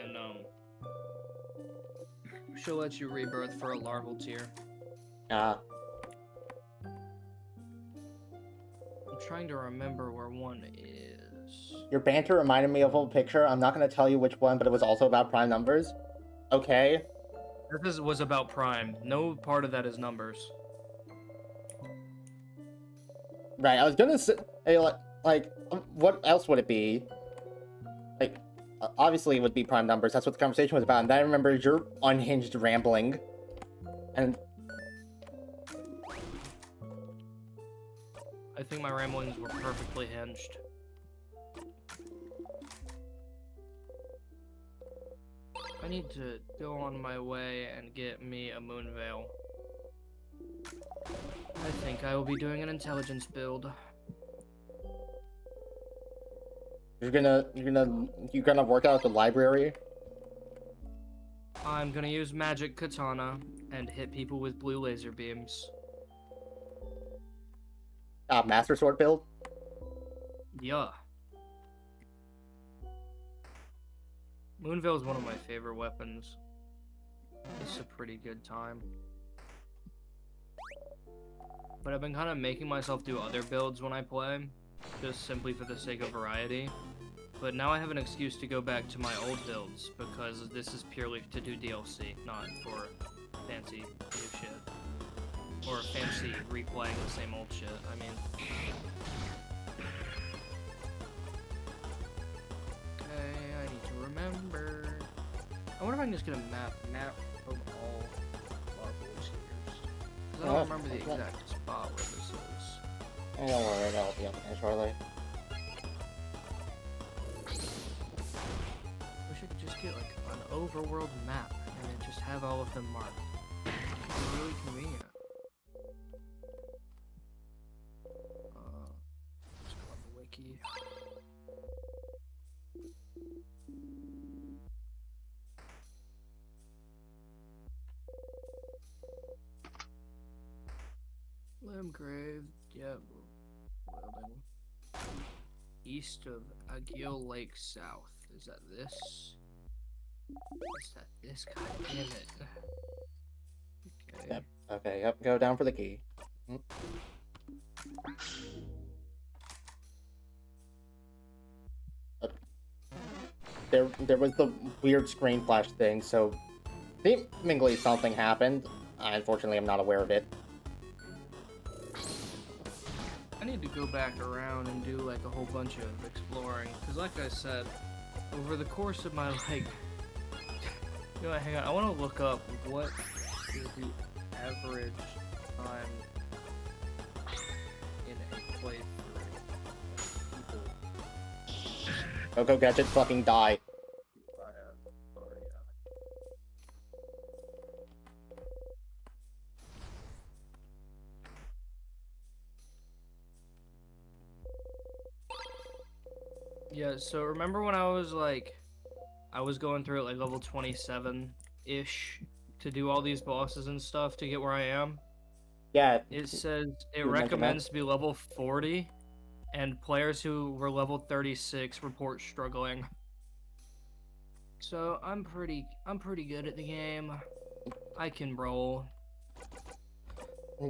and she'll let you rebirth for a larval tier.
Ah.
I'm trying to remember where one is.
Your banter reminded me of a picture. I'm not going to tell you which one, but it was also about prime numbers. Okay?
This was about prime. No part of that is numbers.
Right, I was gonna say, what else would it be? Like, obviously it would be prime numbers. That's what the conversation was about. And then I remember your unhinged rambling. And
I think my ramblings were perfectly hinged. I need to go on my way and get me a moon veil. I think I will be doing an intelligence build.
you're gonna work out at the library?
I'm gonna use magic katana and hit people with blue laser beams.
Master sword build?
Yeah. Moonveil is one of my favorite weapons. It's a pretty good time. But I've been kind of making myself do other builds when I play, just simply for the sake of variety. But now I have an excuse to go back to my old builds, because this is purely to do DLC, not for fancy new shit. Or fancy replaying the same old shit, I mean. Okay, I need to remember. I wonder if I can just get a map of all larval tiers. Because I don't remember the exact spot where this is.
Don't worry, that'll be up there shortly.
Wish I could just get like an overworld map and then just have all of them marked. It's really convenient. Let's go on the wiki. Limgrave, yeah, welding. East of Agil Lake South. Is that this? Is that this? God damn it. Okay.
Okay, yep, go down for the key. Mm. There was the weird screen flash thing, so seemingly something happened. Unfortunately, I'm not aware of it.
I need to go back around and do like a whole bunch of exploring, because like I said, over the course of my like, you know, hang on, I want to look up what is the average time in a playthrough.
Go Gadget, fucking die.
Yeah, so remember when I was going through it like level 27-ish to do all these bosses and stuff to get where I am?
Yeah.
It says it
you
recommends to be level 40, and players who were level 36 report struggling. So I'm pretty good at the game. I can roll.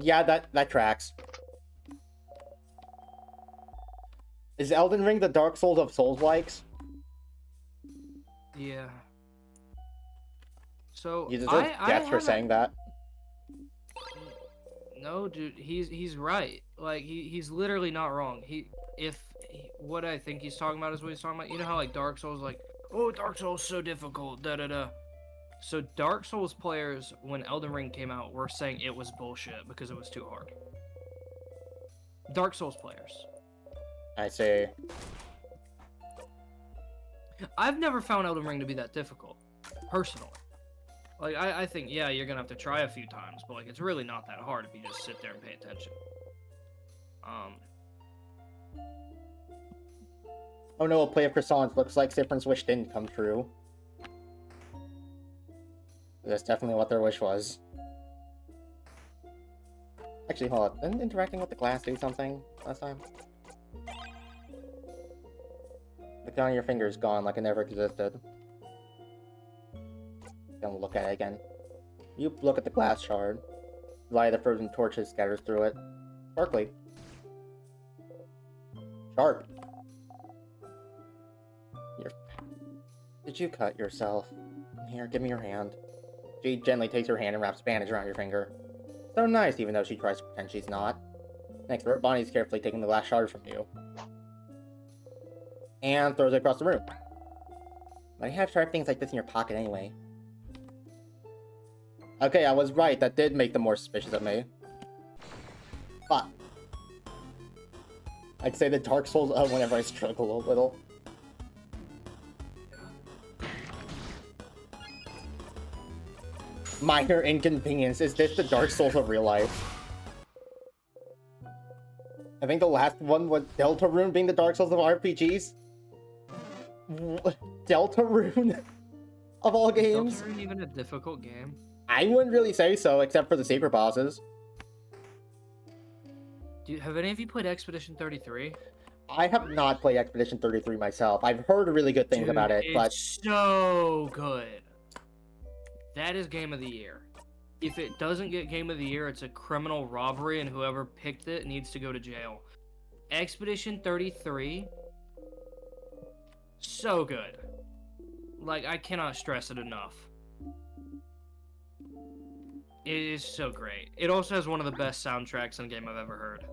Yeah, that tracks. Is Elden Ring the Dark Souls of Souls-likes?
Yeah. So
You deserve death for saying that.
No, dude, he's right. Like he's literally not wrong. What I think he's talking about is what he's talking about. You know how like Dark Souls, like, oh, Dark Souls so difficult, da da da. So Dark Souls players, when Elden Ring came out, were saying it was bullshit because it was too hard. Dark Souls players.
I see.
I've never found Elden Ring to be that difficult, personally. Like, I think, yeah, you're gonna have to try a few times, but, like, it's really not that hard if you just sit there and pay attention.
Oh no, a play of croissants. Looks like Cyprin's wish didn't come true. That's definitely what their wish was. Actually, hold on. Didn't interacting with the glass do something last time? The gun on your finger is gone like it never existed. Don't look at it again. You look at the glass shard. The light of the frozen torches scatters through it. Sparkly. Sharp. Did you cut yourself? Here, give me your hand. She gently takes her hand and wraps a bandage around your finger. So nice, even though she tries to pretend she's not. Next, Bonnie's carefully taking the glass shards from you. And throws it across the room. Why do you have sharp things like this in your pocket anyway? Okay, I was right. That did make them more suspicious of me. But I'd say the Dark Souls whenever I struggle a little. Minor inconvenience. Is this the Dark Souls of real life? I think the last one was Deltarune being the Dark Souls of RPGs. Deltarune? Of all games?
Is Deltarune even a difficult game?
I wouldn't really say so, except for the secret bosses.
Have any of you played Expedition 33?
I have not played Expedition 33 myself. I've heard really good things about it, but...
It's so good. That is Game of the Year. If it doesn't get Game of the Year, it's a criminal robbery, and whoever picked it needs to go to jail. Expedition 33, so good. Like, I cannot stress it enough. It is so great. It also has one of the best soundtracks in a game I've ever heard.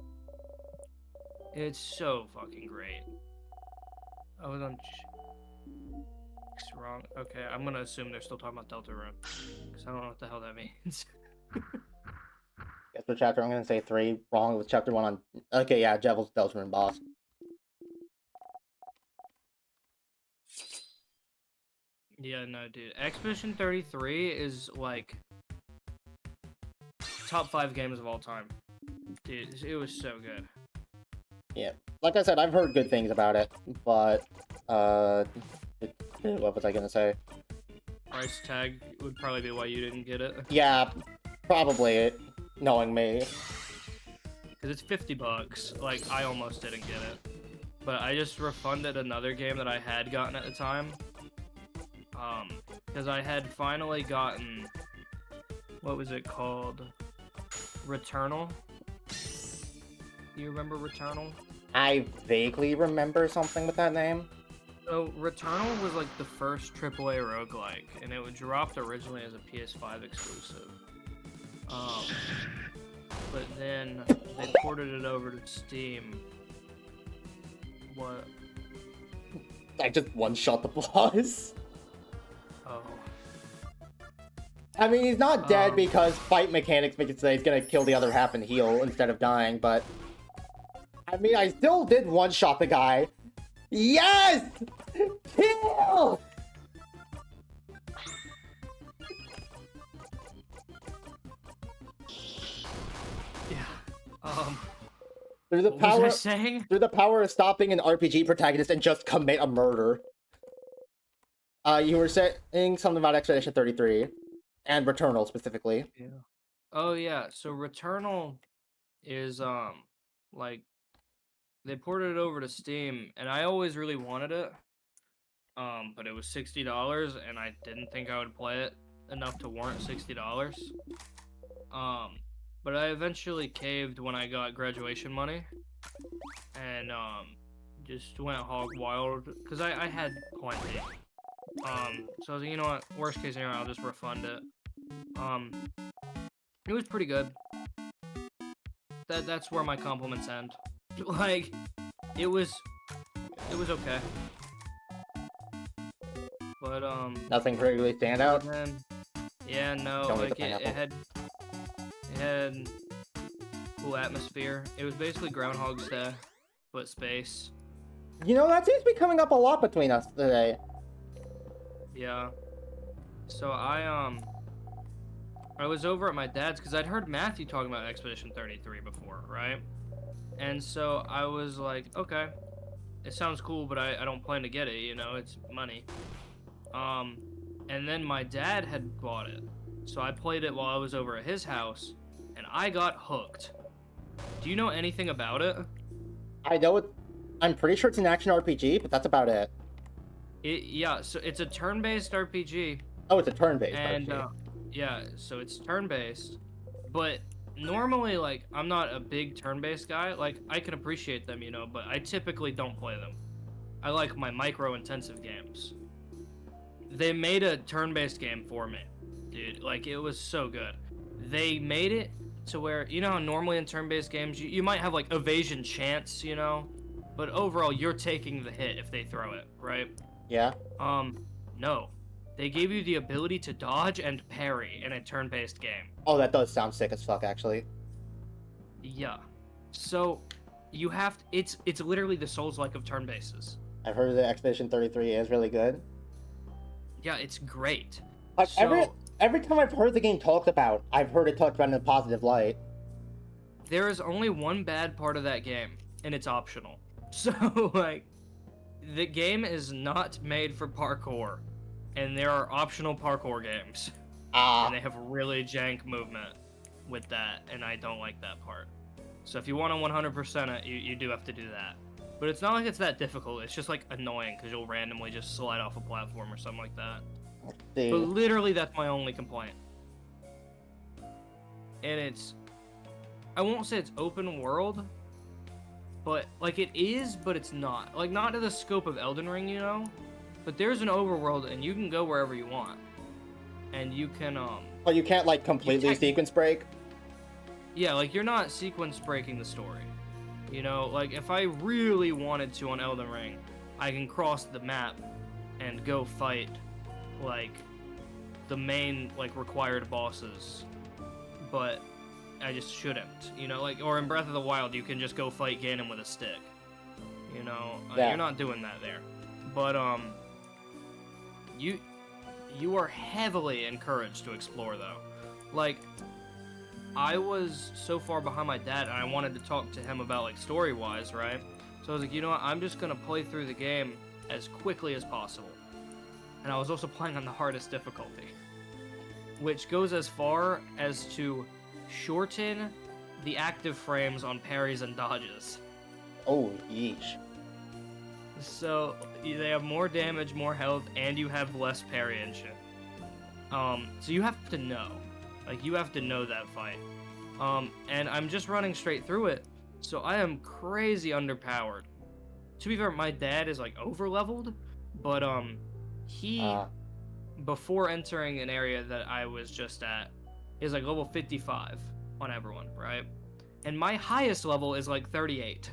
It's so fucking great. I was on... wrong. Okay, I'm gonna assume they're still talking about Deltarune, because I don't know what the hell that means.
Guess for chapter I'm gonna say 3. Wrong with chapter 1 on... Okay, yeah, Jevel's Deltarune boss.
Yeah, no, dude. Expedition 33 is, like, top 5 games of all time. Dude, it was so good.
Yeah. Like I said, I've heard good things about it, but, what was I gonna say?
Price tag would probably be why you didn't get it.
Yeah, probably, knowing me.
Because it's $50. Like, I almost didn't get it. But I just refunded another game that I had gotten at the time. Because I had finally gotten... What was it called? Returnal. You remember Returnal?
I vaguely remember something with that name.
So Returnal was like the first AAA roguelike, and it was dropped originally as a PS5 exclusive. But then they ported it over to Steam. What?
I just one-shot the boss.
Oh.
I mean, he's not dead because fight mechanics make it say he's gonna kill the other half and heal instead of dying, but... I mean, I still did one-shot the guy. Yes! Kill!
Yeah.
Through the
What
power,
was I saying?
through the power of stopping an RPG protagonist and just commit a murder. You were saying something about Expedition 33 and Returnal specifically.
Yeah. Oh yeah. So Returnal is like they ported it over to Steam, and I always really wanted it. But it was $60, and I didn't think I would play it enough to warrant $60. But I eventually caved when I got graduation money, and just went hog wild because I had plenty. So I was like, you know what? Worst case scenario, I'll just refund it. It was pretty good. That's where my compliments end. Like, it was okay. But
Nothing really stand out.
then, yeah, no,
Don't
like
need the
it had cool atmosphere. It was basically Groundhog's Day, but space.
You know, that seems to be coming up a lot between us today.
Yeah. So I was over at my dad's because I'd heard Matthew talking about Expedition 33 before, right? And so I was like, okay, it sounds cool, but I don't plan to get it, you know, it's money. And then my dad had bought it. So I played it while I was over at his house, and I got hooked. Do you know anything about it?
I know it. I'm pretty sure it's an action RPG, but that's about it.
Yeah, so it's a turn-based RPG.
Oh, it's a turn-based
And
RPG.
yeah, so it's turn-based, but normally, like, I'm not a big turn-based guy. Like, I can appreciate them, you know, but I typically don't play them. I like my micro-intensive games. They made a turn-based game for me, dude. Like, it was so good. They made it to where, you know how normally in turn-based games, you might have, like, evasion chance, you know? But overall, you're taking the hit if they throw it, right?
Yeah.
No. They gave you the ability to dodge and parry in a turn-based game.
Oh, that does sound sick as fuck, actually.
Yeah. So, you have to, it's literally the Souls-like of
I've
turn-bases.
heard that Expedition 33 is really good.
Yeah, it's great.
Like,
So,
every time I've heard the game talked about, I've heard it talked about in a positive light.
there is only one bad part of that game, and it's optional. So, like, the game is not made for parkour, and there are optional parkour games. And they have really jank movement with that, and I don't like that part. So if you want to 100% it, you do have to do that. But it's not like it's that difficult, it's just like annoying, because you'll randomly just slide off a platform or something like that.
See.
But literally, that's my only complaint. And it's... I won't say it's open world, but, like, it is, but it's not. Like, not to the scope of Elden Ring, you know? But there's an overworld, and you can go wherever you want. And you can,
But you can't, like, completely sequence break?
Yeah, like, you're not sequence breaking the story. You know, like, if I really wanted to on Elden Ring, I can cross the map and go fight, like, the main, like, required bosses. But I just shouldn't, you know? Like, or in Breath of the Wild, you can just go fight Ganon with a stick. You know?
Yeah.
You're not doing that there. But, you are heavily encouraged to explore, though. Like, I was so far behind my dad, and I wanted to talk to him about, like, story-wise, right? So I was like, you know what, I'm just gonna play through the game as quickly as possible. And I was also playing on the hardest difficulty, which goes as far as to shorten the active frames on parries and dodges.
Oh, yeesh.
So, they have more damage, more health, and you have less parry and shit. So you have to know. Like, you have to know that fight. And I'm just running straight through it, so I am crazy underpowered. To be fair, my dad is like over-leveled, but he before entering an area that I was just at is like level 55 on everyone, right? And my highest level is like 38.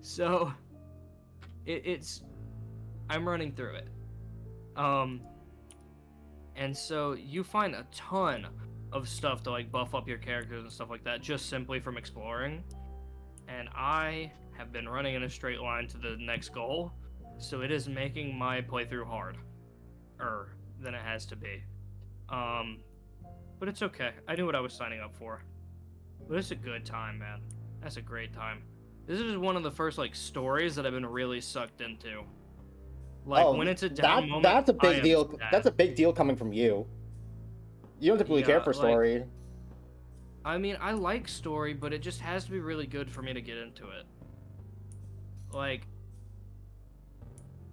So it's I'm running through it. And so you find a ton of stuff to like buff up your characters and stuff like that just simply from exploring. And I have been running in a straight line to the next goal, so it is making my playthrough harder than it has to be. But it's okay. I knew what I was signing up for. But it's a good time, man. That's a great time. This is one of the first like stories that I've been really sucked into. Like when it's a down moment,
that's a big deal. That's a big deal coming from you. You don't typically care for story.
I mean, I like story, but it just has to be really good for me to get into it. Like,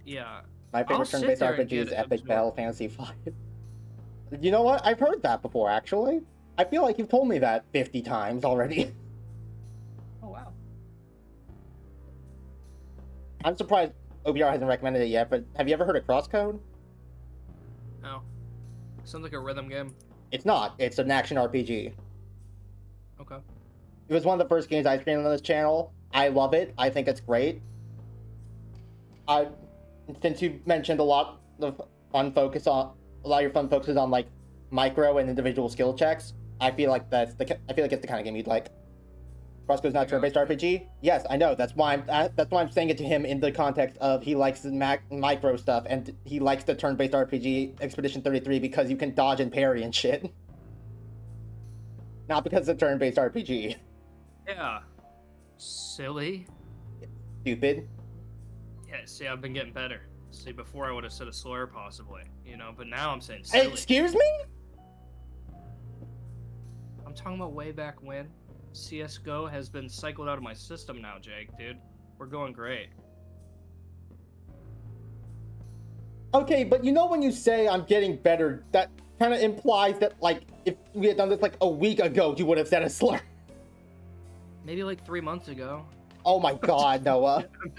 yeah.
My favorite turn-based RPG is Epic Battle Fantasy V. You know what? I've heard that before, actually. I feel like you've told me that 50 times already.
Oh, wow.
I'm surprised OBR hasn't recommended it yet, but have you ever heard of Crosscode?
No. Sounds like a rhythm game.
It's not. It's an action RPG.
Okay.
It was one of the first games I streamed on this channel. I love it. I think it's great. Since you mentioned a lot of your fun focuses on like micro and individual skill checks, I feel like it's the kind of game you'd like. Crosscode's not a turn-based RPG. Yes, I know. That's why I'm saying it to him in the context of he likes the micro stuff and he likes the turn-based RPG Expedition 33 because you can dodge and parry and shit. Not because it's a turn-based RPG.
Yeah. Silly.
Stupid.
Yeah, see, I've been getting better. See, before I would have said a slur, possibly, but now I'm saying silly.
Excuse me?
I'm talking about way back when. CSGO has been cycled out of my system now, Jake, dude. We're going great.
Okay, but when you say I'm getting better, that kind of implies that, like, if we had done this, like, a week ago, you would have said a slur.
Maybe, like, 3 months ago.
Oh my god, Noah.
I'm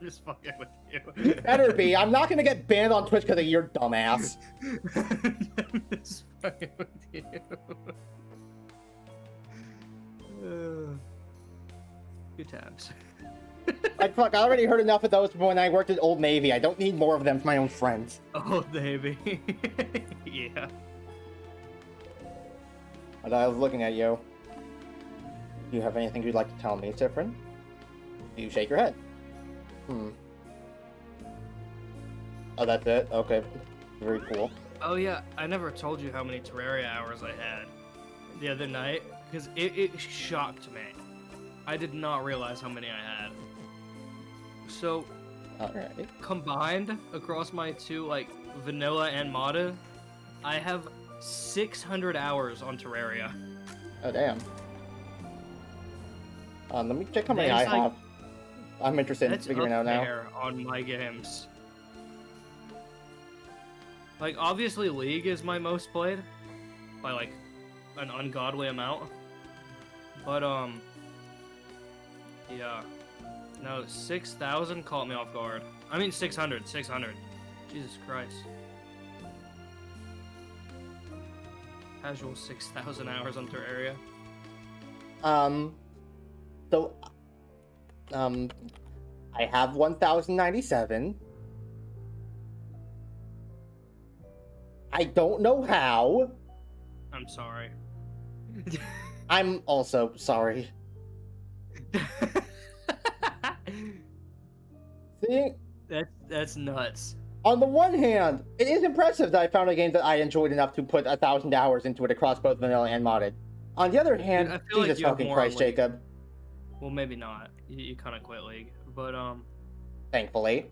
just fucking with you.
Better be. I'm not gonna get banned on Twitch because of your dumbass.
I'm just fucking with you. Good times.
Like, fuck, I already heard enough of those from when I worked at Old Navy. I don't need more of them for my own friends.
Old Navy. Yeah.
But I was looking at you. Do you have anything you'd like to tell me, Sifrin? You shake your head. Oh, that's it? Okay. Very cool.
Oh, yeah. I never told you how many Terraria hours I had the other night, because it shocked me. I did not realize how many I had. So,
alright.
Combined across my two, like, vanilla and modded, I have 600 hours on Terraria.
Oh, damn. Let me check how many I have. I'm interested in figuring out now.
On my games. Like, obviously League is my most played by, like, an ungodly amount. But, yeah. No, 6,000 caught me off guard. I mean 600. Jesus Christ. Casual 6,000 hours on Terraria.
So, I have 1,097. I don't know how.
I'm sorry.
I'm also sorry. See?
That's nuts.
On the one hand, it is impressive that I found a game that I enjoyed enough to put 1,000 hours into it across both vanilla and modded. On the other hand,
I feel
Jesus
like
fucking Christ, Jacob.
Well, maybe not. You kind of quit League, but
thankfully.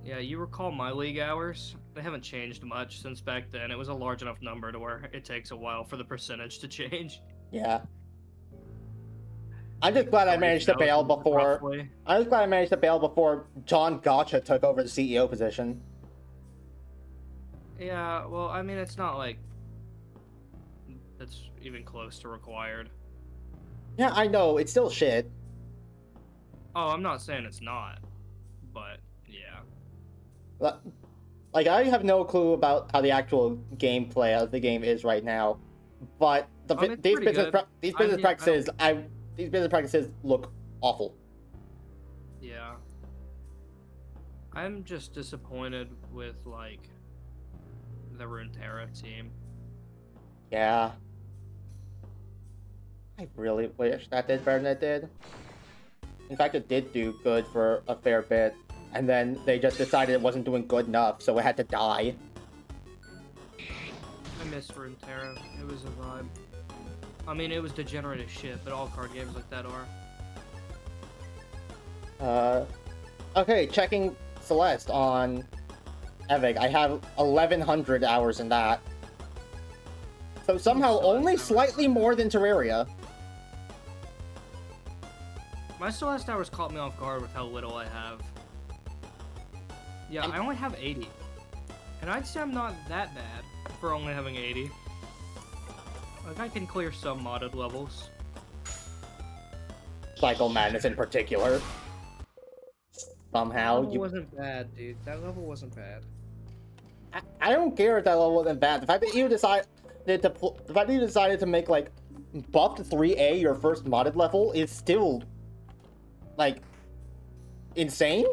Yeah, you recall my League hours? They haven't changed much since back then. It was a large enough number to where it takes a while for the percentage to change.
Yeah. I'm just glad I managed to bail before. Roughly. I'm just glad I managed to bail before John Gotcha took over the CEO position.
Yeah, well, I mean, it's not like that's even close to required.
Yeah, I know, it's still shit.
Oh, I'm not saying it's not, but yeah.
Like, I have no clue about how the actual gameplay of the game is right now, but
It's pretty good.
these business practices look awful.
Yeah. I'm just disappointed with, like, the Runeterra team.
Yeah. I really wish that did better than it did. In fact, it did do good for a fair bit, and then they just decided it wasn't doing good enough, so it had to die.
I miss Runeterra. It was a vibe. I mean, it was degenerate as shit, but all card games like that are.
Okay, checking Celeste on Epic. I have 1,100 hours in that. So somehow only slightly more than Terraria.
My Celeste hours caught me off guard with how little I have. Yeah, I only have 80. And I'd say I'm not that bad for only having 80. Like, I can clear some modded levels.
Cycle Madness in particular. Somehow
That level wasn't bad, dude. That level wasn't bad.
I don't care if that level wasn't bad. The fact that you decided to make, like, buffed 3A your first modded level is still, like, insane?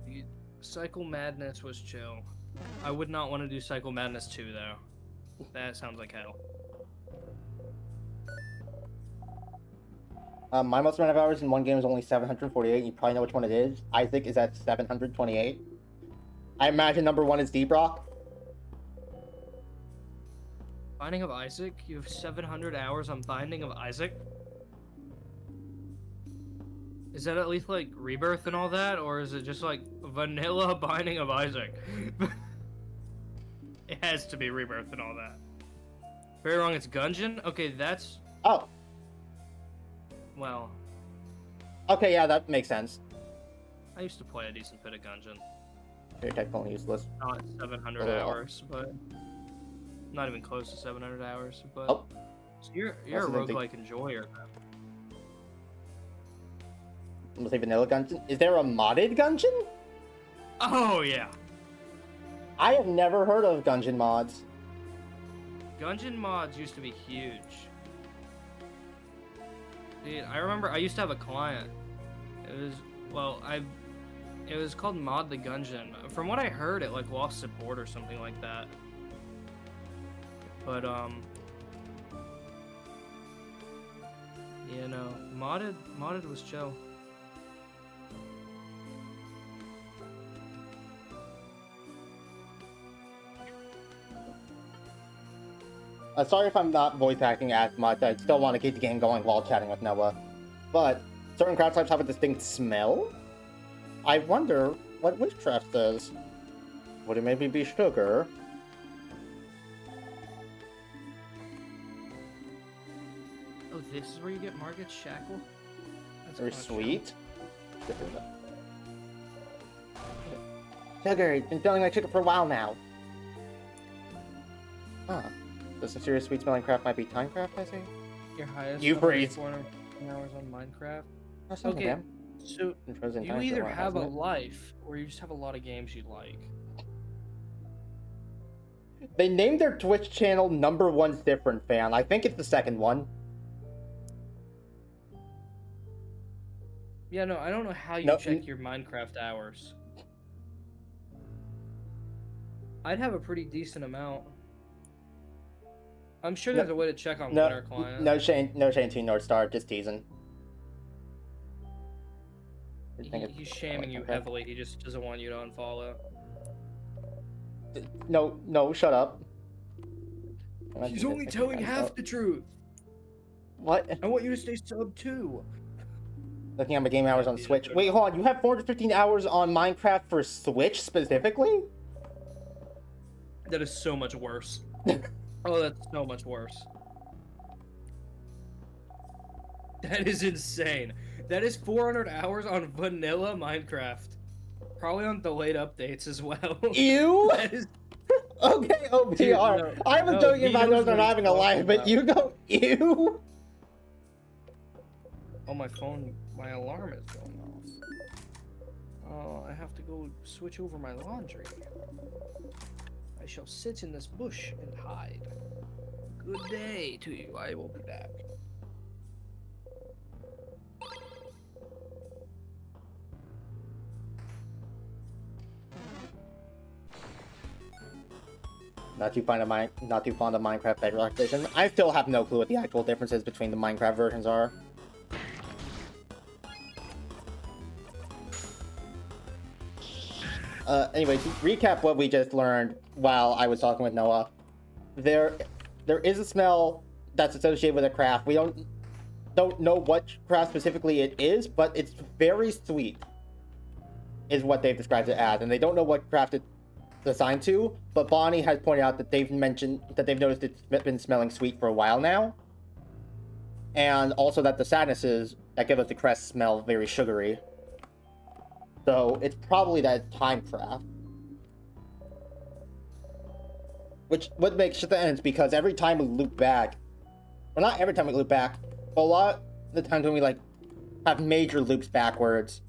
Dude, Cycle Madness was chill. I would not want to do Cycle Madness 2, though. That sounds like hell.
My most amount of hours in one game is only 748. You probably know which one it is. Isaac is at 728. I imagine number one is Deep Rock.
Binding of Isaac? You have 700 hours on Binding of Isaac? Is that at least, like, Rebirth and all that? Or is it just, like, vanilla Binding of Isaac? It has to be Rebirth and all that. Very wrong, it's Gungeon? Okay, that's...
Oh.
Well...
Okay, yeah, that makes sense.
I used to play a decent bit of Gungeon.
You're technically useless.
Not 700 hours, but... Not even close to 700 hours, but...
Oh.
So you're a roguelike enjoyer.
Let's say vanilla Gungeon. Is there a modded Gungeon?
Oh, yeah.
I have never heard of Gungeon mods.
Gungeon mods used to be huge. Dude, I remember I used to have a client. It was, well, it was called Mod the Gungeon. From what I heard, it, like, lost support or something like that. But, you know, modded was chill.
Sorry if I'm not voice acting as much. I still want to keep the game going while chatting with Noah. But certain crowd types have a distinct smell. I wonder what witchcraft does. Would it maybe be sugar?
Oh, this is where you get Margaret's Shackle? That's
Very
kinda
sweet. Sugar, it's been feeling like sugar for a while now. Huh. So some serious sweet smelling craft might be Timecraft, I see?
chill. Your highest
You
level is
breathe.
400 hours on Minecraft.
That's not
Okay,
bad.
so
Intros in
you
time
either
for
have a
hasn't
life, or you just have a lot of games you like.
it? They named their Twitch channel Number One's Different Fan. I think it's the second one.
Yeah, no, I don't know how you
No,
check your Minecraft hours. I'd have a pretty decent amount. I'm sure there's a way to check on Winter Client.
No shame to North Star, just teasing.
He's shaming you heavily. He just doesn't want you to unfollow.
No, shut up.
He's only telling half the truth.
What?
I want you to stay sub too.
Looking at my game hours on Switch. Wait, hold on. You have 415 hours on Minecraft for Switch specifically?
That is so much worse. Oh, that's so much worse. That is insane. That is 400 hours on vanilla Minecraft. Probably on delayed updates as well.
Ew!
That is...
Okay, OPR.
Dude, no,
I was
no,
joking
he
about
knows
those not
what he's
having a life,
talking
but
about.
you go, ew.
Oh, my phone, my alarm is going off. Oh, I have to go switch over my laundry. I shall sit in this bush and hide. Good day to you. I will be back.
Not too fond of Minecraft Bedrock Edition. I still have no clue what the actual differences between the Minecraft versions are. Anyway, to recap what we just learned while I was talking with Noah. There is a smell that's associated with a craft. We don't know what craft specifically it is, but it's very sweet, is what they've described it as, and they don't know what craft it's assigned to. But Bonnie has pointed out that they've noticed it's been smelling sweet for a while now, and also that the sadnesses that give us the crest smell very sugary. So it's probably that time craft. Which would make sense because every time we loop back, well, not every time we loop back, but a lot of the times when we like have major loops backwards,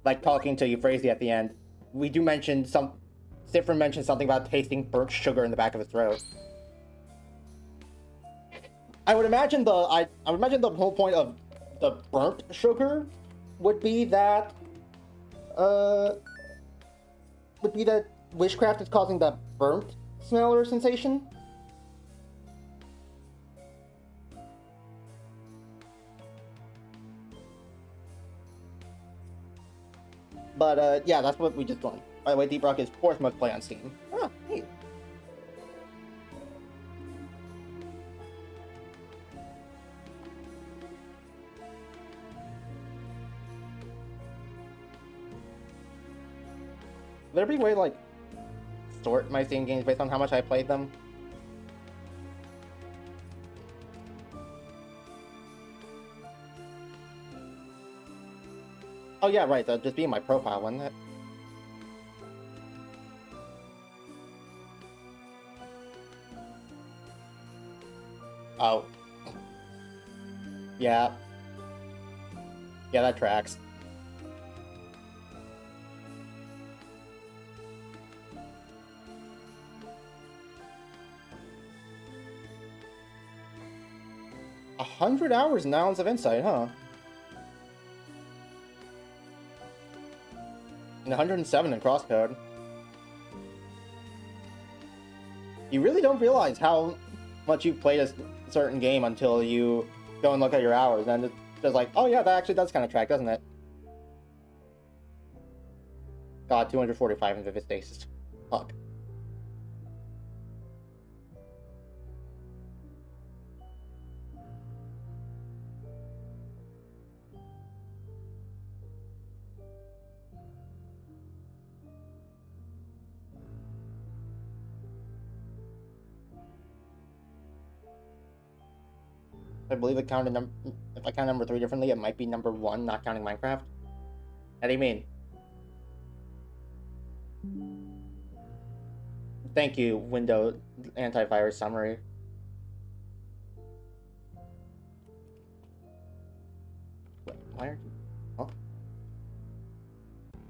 like talking to Euphrasia at the end, we do mention Sifrin mentions something about tasting burnt sugar in the back of his throat. I would imagine the whole point of the burnt sugar would be that witchcraft is causing the burnt smell or sensation. But yeah, that's what we just learned. By the way, Deep Rock is 4th most play on Steam. Oh, neat. There be a way to, like, sort my Steam games based on how much I played them? Oh yeah, right, that'd just be in my profile, wouldn't it? Oh. Yeah. Yeah, that tracks. $100 in Islands of Insight, huh? And 107 in Crosscode. You really don't realize how much you've played a certain game until you go and look at your hours, and it's just like, oh yeah, that actually does kind of track, doesn't it? God, 245 in Vivid Stasis. Fuck. I believe it counted if I count number 3 differently, it might be number 1, not counting Minecraft. How do you mean? Thank you, Windows Antivirus Summary. Why aren't you? Oh.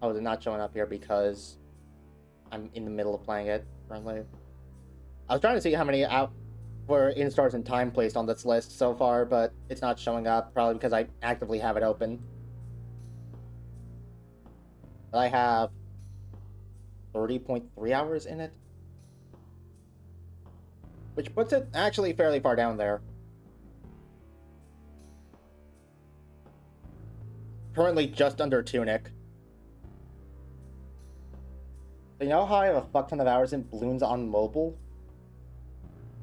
Oh, is it not showing up here because I'm in the middle of playing it currently? I was trying to see how many were instars and time placed on this list so far, but it's not showing up, probably because I actively have it open. But I have 30.3 hours in it, which puts it actually fairly far down there. Currently just under Tunic. So you know how I have a fuck ton of hours in Balloons on mobile?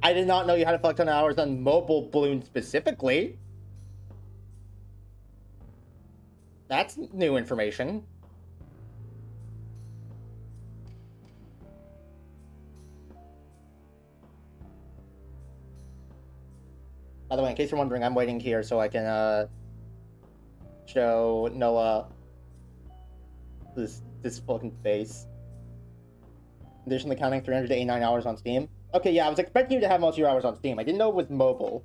I did not know you had a fuck ton of hours on mobile Balloon specifically. That's new information. By the way, in case you're wondering, I'm waiting here so I can show Noah this fucking face. additionally counting 389 hours on Steam. Okay, yeah, I was expecting you to have most of your hours on Steam. I didn't know it was mobile.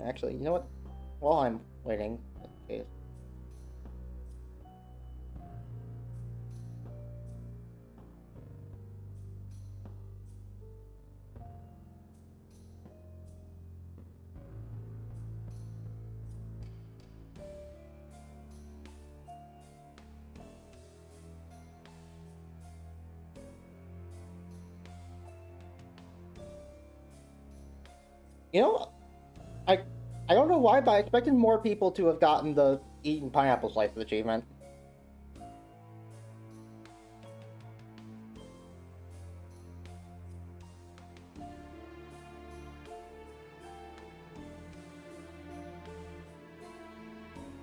Actually, you know what? While I'm waiting, okay. You know, I I don't know why, but I expected more people to have gotten the eaten pineapple slices achievement.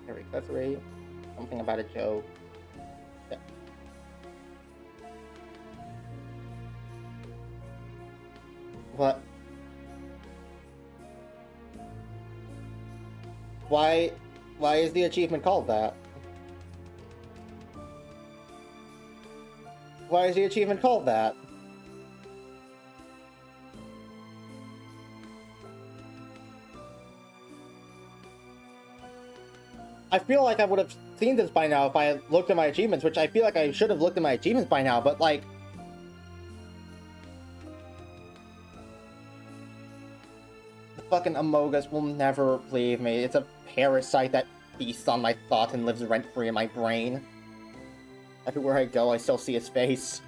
Every accessory, something about a joke. Yeah. What? Why is the achievement called that? Why is the achievement called that? I feel like I would have seen this by now if I had looked at my achievements, which I feel like I should have looked at my achievements by now, but like... The fucking Amogus will never leave me. It's a parasite that feasts on my thoughts and lives rent-free in my brain. Everywhere I go, I still see his face.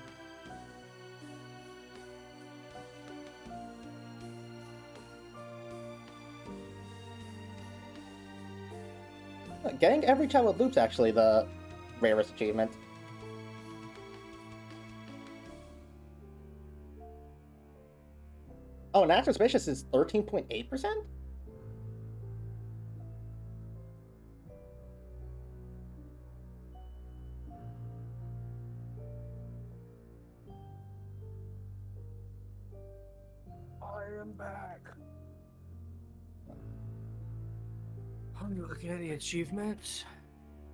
Getting every child with loops actually the rarest achievement. Oh, and Astro Suspicious is 13.8%?
I am back. Are you looking at the achievements?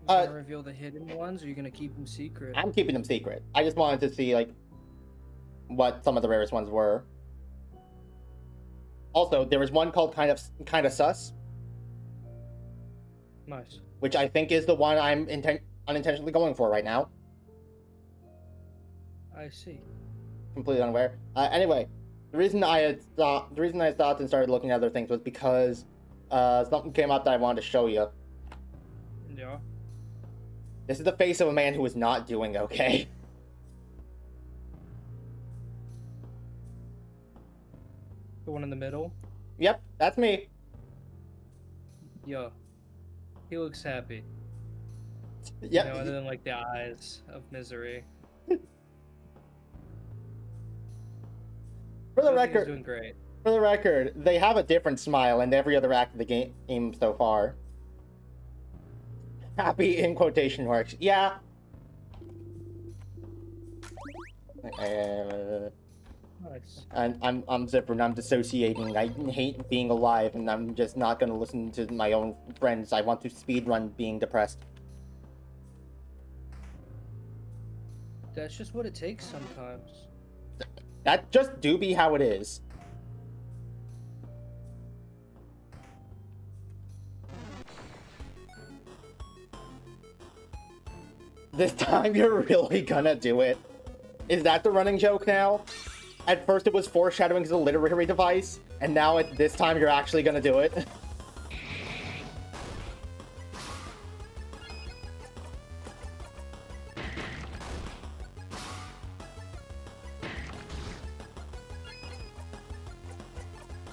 You gonna reveal the hidden ones, or are you gonna keep them secret?
I'm keeping them secret. I just wanted to see, like, what some of the rarest ones were. Also, there was one called kind of sus.
Nice.
Which I think is the one I'm unintentionally going for right now.
I see.
Completely unaware. Anyway, the reason I stopped and started looking at other things was because something came up that I wanted to show you.
Yeah.
This is the face of a man who is not doing okay.
The one in the middle?
Yep, that's me.
Yeah. He looks happy.
Yep.
You know, other than like the eyes of misery.
For the
He's
record,
doing great.
For the record, they have a different smile in every other act of the game so far. Happy in quotation marks. Yeah.
Nice.
And I'm Zipper and I'm dissociating. I hate being alive and I'm just not gonna listen to my own friends. I want to speedrun being depressed.
That's just what it takes sometimes.
That just do be how it is. This time you're really gonna do it. Is that the running joke now? At first it was foreshadowing as a literary device, and now at this time you're actually gonna do it.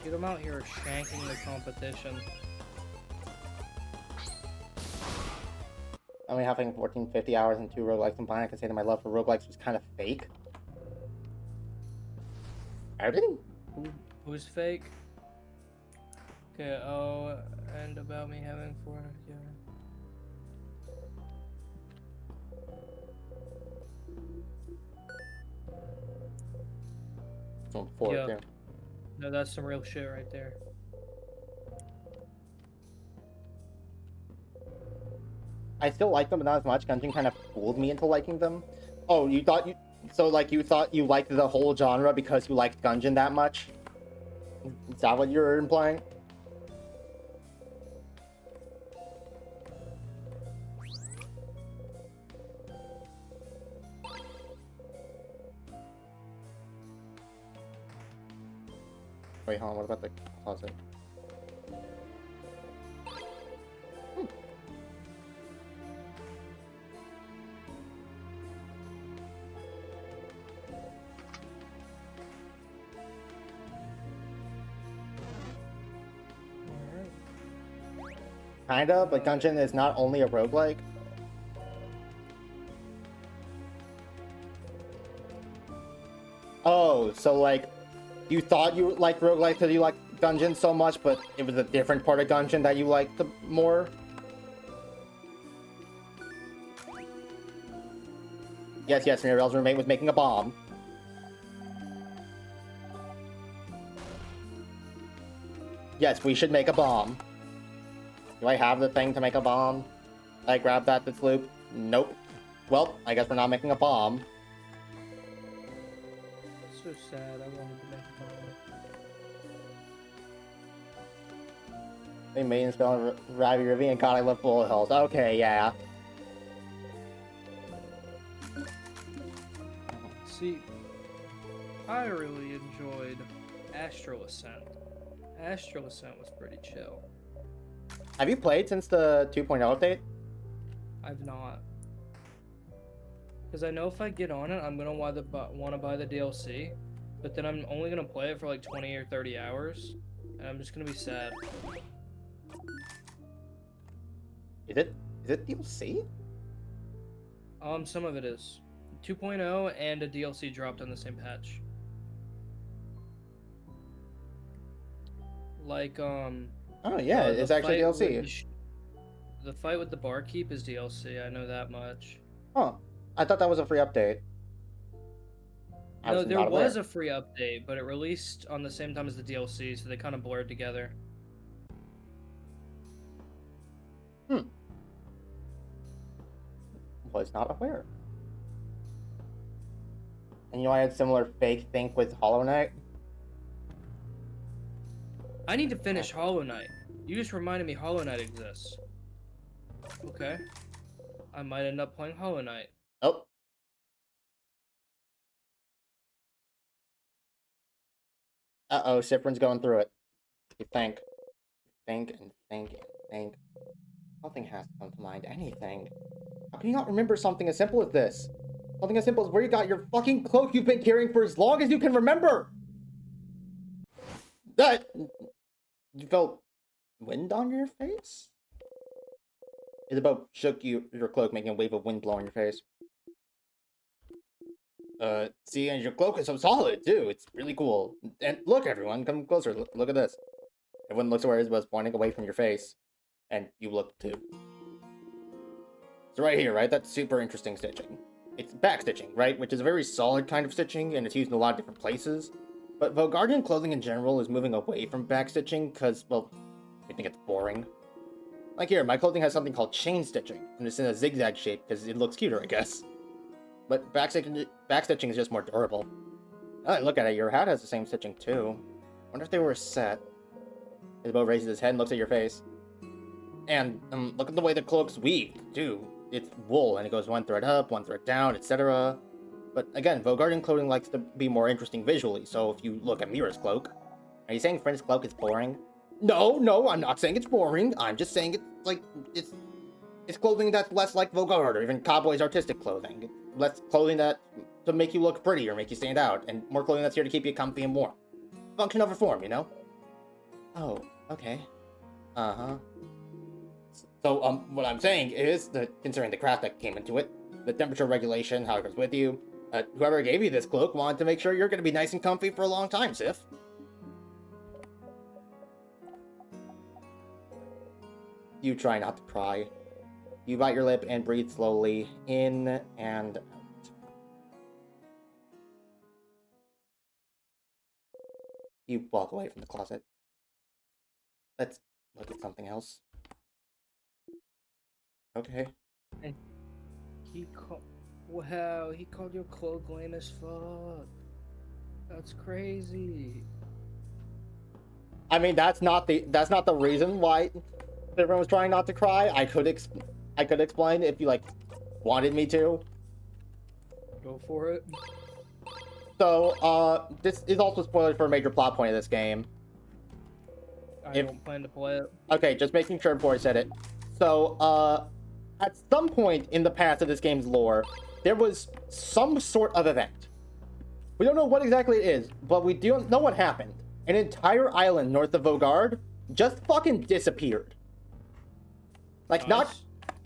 Get him out here shanking the competition.
Only having 1450 hours and 2 roguelikes combined, I can say that my love for roguelikes was kind of fake. Arden?
Who's fake? Okay, oh, and about me having 400. Yeah.
Oh, 4,
Yeah.
too.
No, that's some real shit right there.
I still like them, but not as much. Gungeon kind of fooled me into liking them. Oh, you thought you... So, like, you thought you liked the whole genre because you liked Gungeon that much? Is that what you're implying? Wait, hold on, what about the closet? Kinda, but Gungeon is not only a roguelike. Oh, so like, you thought you liked roguelike because you liked Gungeon so much, but it was a different part of Gungeon that you liked the more? Yes, yes, Mirabelle's roommate was making a bomb. Yes, we should make a bomb. Do I have the thing to make a bomb? I grabbed that this loop? Nope. Well, I guess we're not making a bomb.
So sad. I wanted to make a bomb.
They made him spell Ravi Rivi and God, I love bullet holes. Okay, yeah.
See, I really enjoyed Astral Ascent. Astral Ascent was pretty chill.
Have you played since the 2.0 update?
I've not. Because I know if I get on it, I'm going to want to buy the DLC. But then I'm only going to play it for like 20 or 30 hours. And I'm just going to be sad.
Is it DLC?
Some of it is. 2.0 and a DLC dropped on the same patch. Like,
Oh yeah, it's actually DLC.
The fight with the barkeep is DLC, I know that much.
Huh. I thought that was a free update.
No, there was a free update, but it released on the same time as the DLC, so they kind of blurred together.
Was not aware. And you know I had similar fake think with Hollow Knight?
I need to finish Hollow Knight. You just reminded me Hollow Knight exists. Okay. I might end up playing Hollow Knight.
Oh. Uh-oh, Sifrin's going through it. You think. Think and think and think. Something has to come to mind. Anything. How can you not remember something as simple as this? Something as simple as where you got your fucking cloak you've been carrying for as long as you can remember! That... You felt wind on your face? Isabel shook your cloak, making a wave of wind blow on your face. See, and your cloak is so solid, too. It's really cool. And look, everyone, come closer. Look at this. Everyone looks where Isabel's pointing away from your face. And you look, too. So right here, right? That's super interesting stitching. It's back stitching, right? Which is a very solid kind of stitching, and it's used in a lot of different places. But Guardian clothing in general is moving away from back stitching because, well, I think it's boring. Like here, my clothing has something called chain stitching, and it's in a zigzag shape because it looks cuter, I guess. But back stitching is just more durable. Oh, look at it, your hat has the same stitching too. Wonder if they were a set. Isabel raises his head and looks at your face. And look at the way the cloak's weaved, too. It's wool, and it goes one thread up, one thread down, etc. But again, Guardian clothing likes to be more interesting visually, so if you look at Mira's cloak... Are you saying Friend's cloak is boring? No, I'm not saying it's boring. I'm just saying it's like, it's clothing that's less like Vogard or even Cowboy's artistic clothing. It's less clothing that to make you look pretty or make you stand out, and more clothing that's here to keep you comfy and warm. Function over form, you know? Oh, okay. Uh-huh. So, what I'm saying is that considering the craft that came into it, the temperature regulation, how it goes with you, whoever gave you this cloak wanted to make sure you're going to be nice and comfy for a long time, Sif. You try not to cry. You bite your lip and breathe slowly in and out. You walk away from the closet. Let's look at something else. Okay.
And he called. Wow, he called your cloak lame as fuck. That's crazy.
I mean, that's not the reason why everyone was trying not to cry. I could explain if you like wanted me to.
Go for it.
So, this is also spoilers for a major plot point of this game.
I don't plan to play it.
Okay, just making sure before I said it. So, at some point in the past of this game's lore, there was some sort of event. We don't know what exactly it is, but we do know what happened. An entire island north of Vogard just fucking disappeared. Like,
Nice.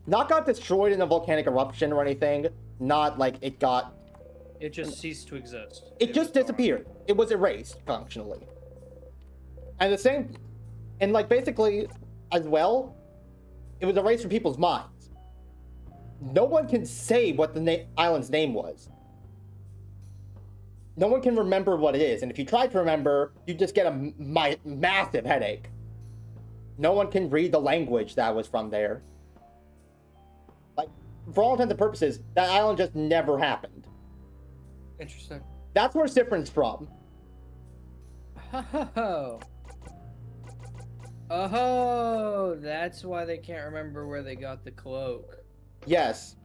not got destroyed in a volcanic eruption or anything. Not like it got...
It just ceased to exist.
It just disappeared. It was erased, functionally. And the same... And, like, basically, as well, it was erased from people's minds. No one can say what the island's name was. No one can remember what it is. And if you try to remember, you just get a massive headache. No one can read the language that was from there. Like, for all intents and purposes, that island just never happened.
Interesting.
That's where Sifrin's from.
Oh. Oh, that's why they can't remember where they got the cloak.
Yes.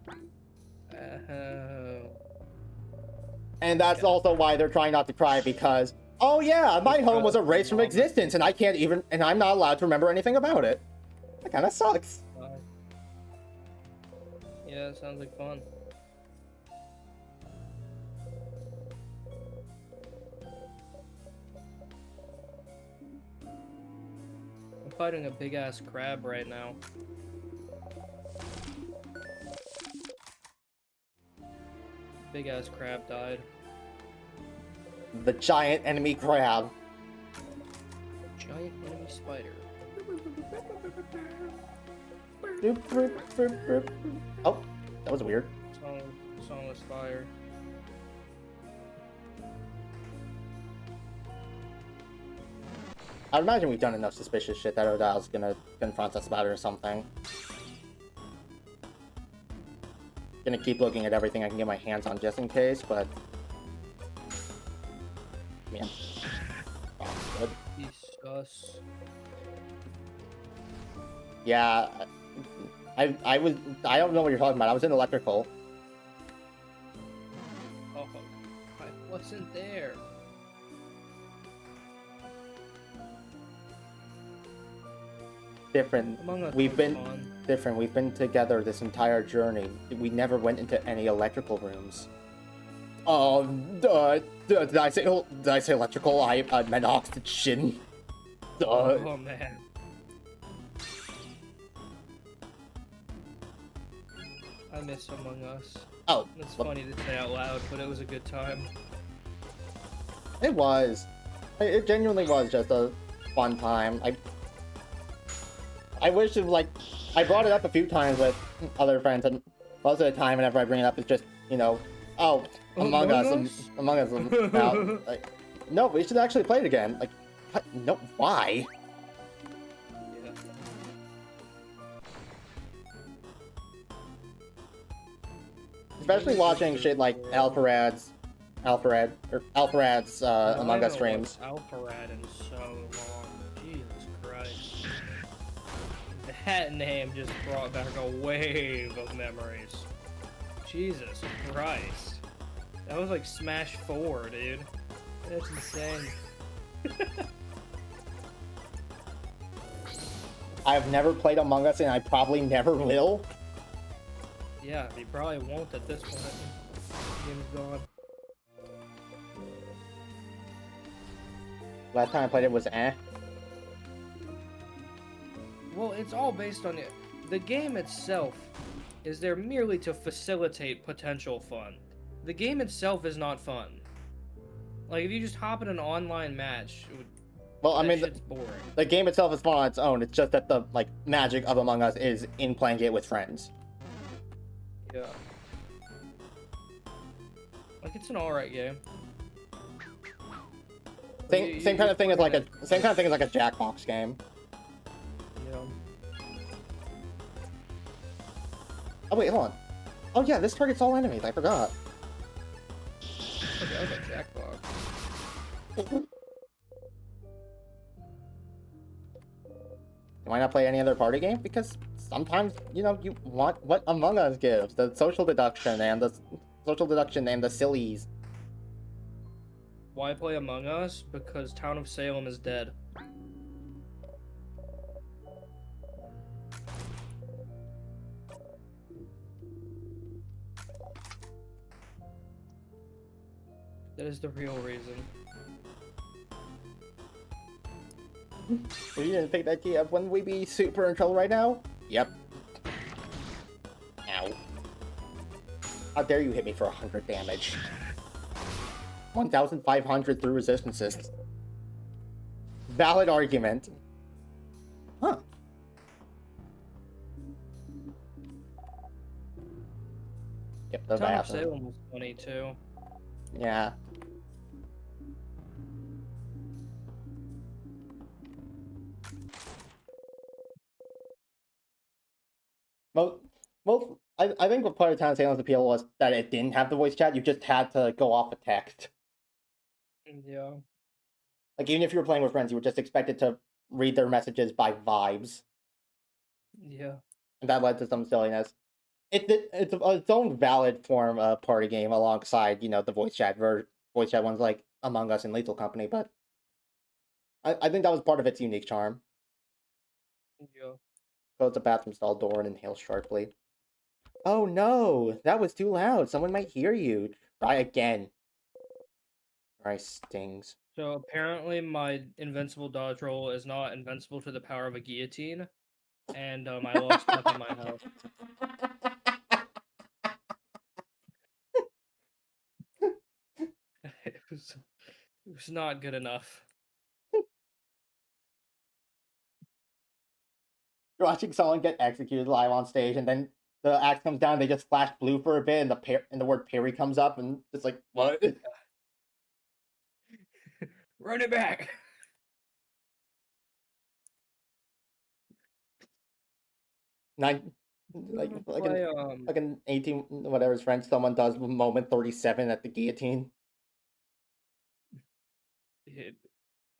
Oh.
And that's also why they're trying not to cry, because, oh yeah, my home was erased from existence, and I'm not allowed to remember anything about it. That kind of sucks.
Yeah, sounds like fun. I'm fighting a big ass crab right now. Big ass crab died.
The giant enemy crab.
Giant enemy spider.
Oh, that was weird.
Songless fire.
I imagine we've done enough suspicious shit that Odal's gonna confront us about it or something. Gonna keep looking at everything I can get my hands on just in case, but... Man. Oh, good.
He's sus.
Yeah, I don't know what you're talking about. I was in electrical.
Oh, I wasn't there.
Different. We've been together this entire journey. We never went into any electrical rooms. Did I say electrical? I meant oxygen.
Oh man. I miss Among Us.
Oh,
It's funny to say out loud, but it was a good time.
It was. It genuinely was just a fun time. I wish I brought it up a few times with other friends, and most of the time, whenever I bring it up, it's just, oh, Among Us. Now, no, we should actually play it again. Like, what? No, why?
Yeah.
Especially watching shit like Alpharad's Among Us streams.
Alpharad in so long. Jesus Christ. That name just brought back a wave of memories. Jesus Christ. That was like Smash 4, dude. That's insane.
I've never played Among Us, and I probably never will.
Yeah, he probably won't at this point. The game's gone.
Last time I played it was eh.
Well, it's all based on it. The game itself is there merely to facilitate potential fun. The game itself is not fun. Like, if you just hop in an online match,
Well, I mean,
shit's boring.
the game itself is fun on its own. It's just that the magic of Among Us is in playing it with friends.
Yeah. Like, it's an alright game.
Same kind of thing as like a Jackbox game.
Yeah.
Oh wait, hold on. Oh yeah, this targets all enemies. I forgot.
Okay, that was a jackpot.
Why not play any other party game? Because sometimes, you know, you want what Among Us gives. The social deduction and the sillies.
Why play Among Us? Because Town of Salem is dead. That is the real reason.
If you didn't pick that key up, wouldn't we be super in trouble right now? Yep. Ow. How dare you hit me for 100 damage? 1,500 through resistances. Valid argument. Huh. Yep, those
Town of
happen.
Salem was funny too.
Yeah. I think what part of Town of Salem's appeal was that it didn't have the voice chat. You just had to go off of text.
Yeah.
Like, even if you were playing with friends, you were just expected to read their messages by vibes.
Yeah.
And that led to some silliness. It's its own valid form of party game alongside, you know, the voice chat ones like Among Us and Lethal Company, but I think that was part of its unique charm.
Yeah.
Close the bathroom stall door and inhale sharply. Oh no, that was too loud. Someone might hear you. Try again. Try stings.
So apparently my invincible dodge roll is not invincible to the power of a guillotine, and I lost half of my health. It was not good enough.
You're watching someone get executed live on stage, and then the axe comes down. They just flash blue for a bit, and the word parry comes up, and it's like, what?
Run it back.
Nine,
Play,
like an 18 whatever his friend. Someone does moment 37 at the guillotine.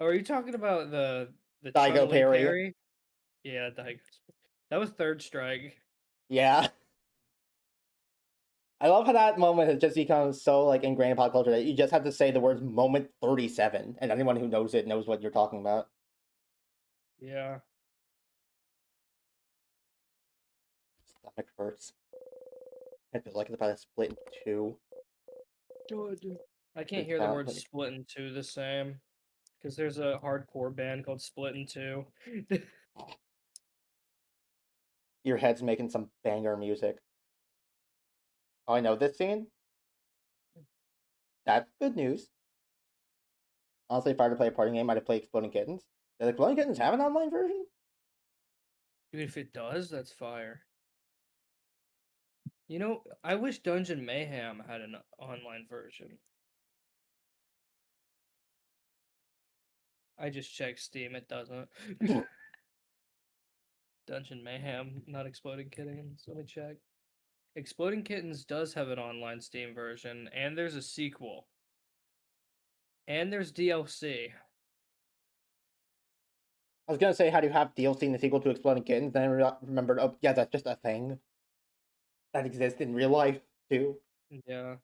Are you talking about the
Daigo
Chun-Li
parry.
parry? Yeah, Daigo. That was third strike.
Yeah. I love how that moment has just become so like ingrained in pop culture that you just have to say the words moment 37, and anyone who knows it knows what you're talking about.
Yeah.
Stomach hurts. I feel like it's about to split in two.
I can't
It's
hear the
about,
word
like,
split in two the same. Because there's a hardcore band called Split in Two.
your head's making some banger music. Oh, I know this scene. That's good news. Honestly, if I were to play a party game, I'd play Exploding Kittens. Does Exploding Kittens have an online version?
Even if it does, that's fire. You know, I wish Dungeon Mayhem had an online version. I just checked Steam, it doesn't. Dungeon Mayhem, not Exploding Kittens. Let me check. Exploding Kittens does have an online Steam version, and there's a sequel. And there's DLC.
I was gonna say, how do you have DLC in the sequel to Exploding Kittens? Then I remembered, oh yeah, that's just a thing that exists in real life too.
Yeah.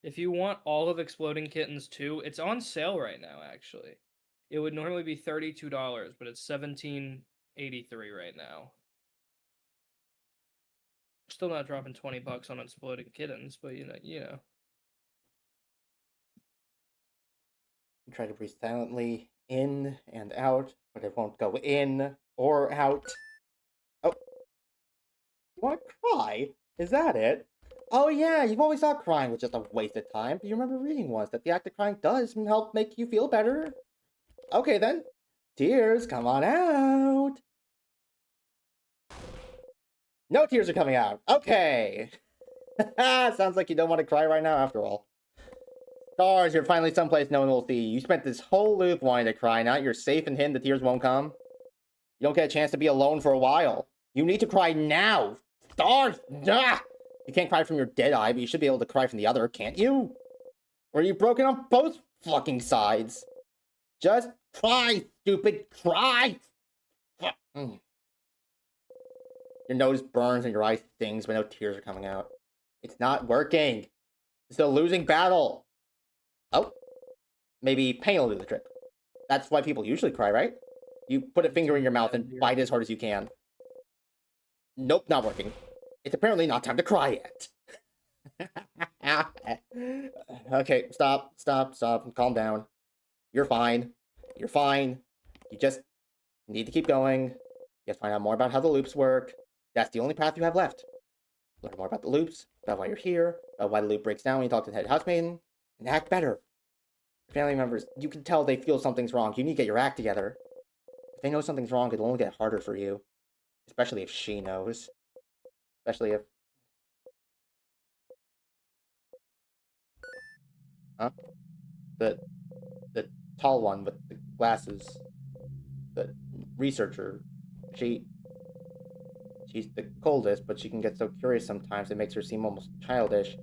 If you want all of Exploding Kittens 2, it's on sale right now, actually. It would normally be $32, but it's $17.83 right now. Still not dropping $20 on Exploding Kittens, but you know.
Try to breathe silently in and out, but it won't go in or out. Oh, you want to cry? Is that it? Oh yeah, you've always thought crying was just a waste of time, but you remember reading once that the act of crying does help make you feel better. Okay then, tears, come on out. No tears are coming out. Okay. Sounds like you don't want to cry right now after all. Stars, you're finally someplace no one will see. You spent this whole loop wanting to cry. Now you're safe and hidden, the tears won't come. You don't get a chance to be alone for a while. You need to cry now. stars! Ah! You can't cry from your dead eye, but you should be able to cry from the other, can't you? Or are you broken on both fucking sides? Just cry, stupid, cry! Your nose burns and your eye stings, but no tears are coming out. It's not working. It's a losing battle. Oh, maybe pain will do the trick. That's why people usually cry, right? You put a finger in your mouth and bite as hard as you can. Nope, not working. It's apparently not time to cry yet. Okay, stop. Calm down. You're fine. You're fine. You just need to keep going. You have to find out more about how the loops work. That's the only path you have left. Learn more about the loops, about why you're here, about why the loop breaks down when you talk to the head housemaiden, and act better. Your family members, you can tell they feel something's wrong. You need to get your act together. If they know something's wrong, it'll only get harder for you. Especially if she knows. Especially if... Huh? The tall one with the glasses. The researcher. She's the coldest, but she can get so curious sometimes it makes her seem almost childish.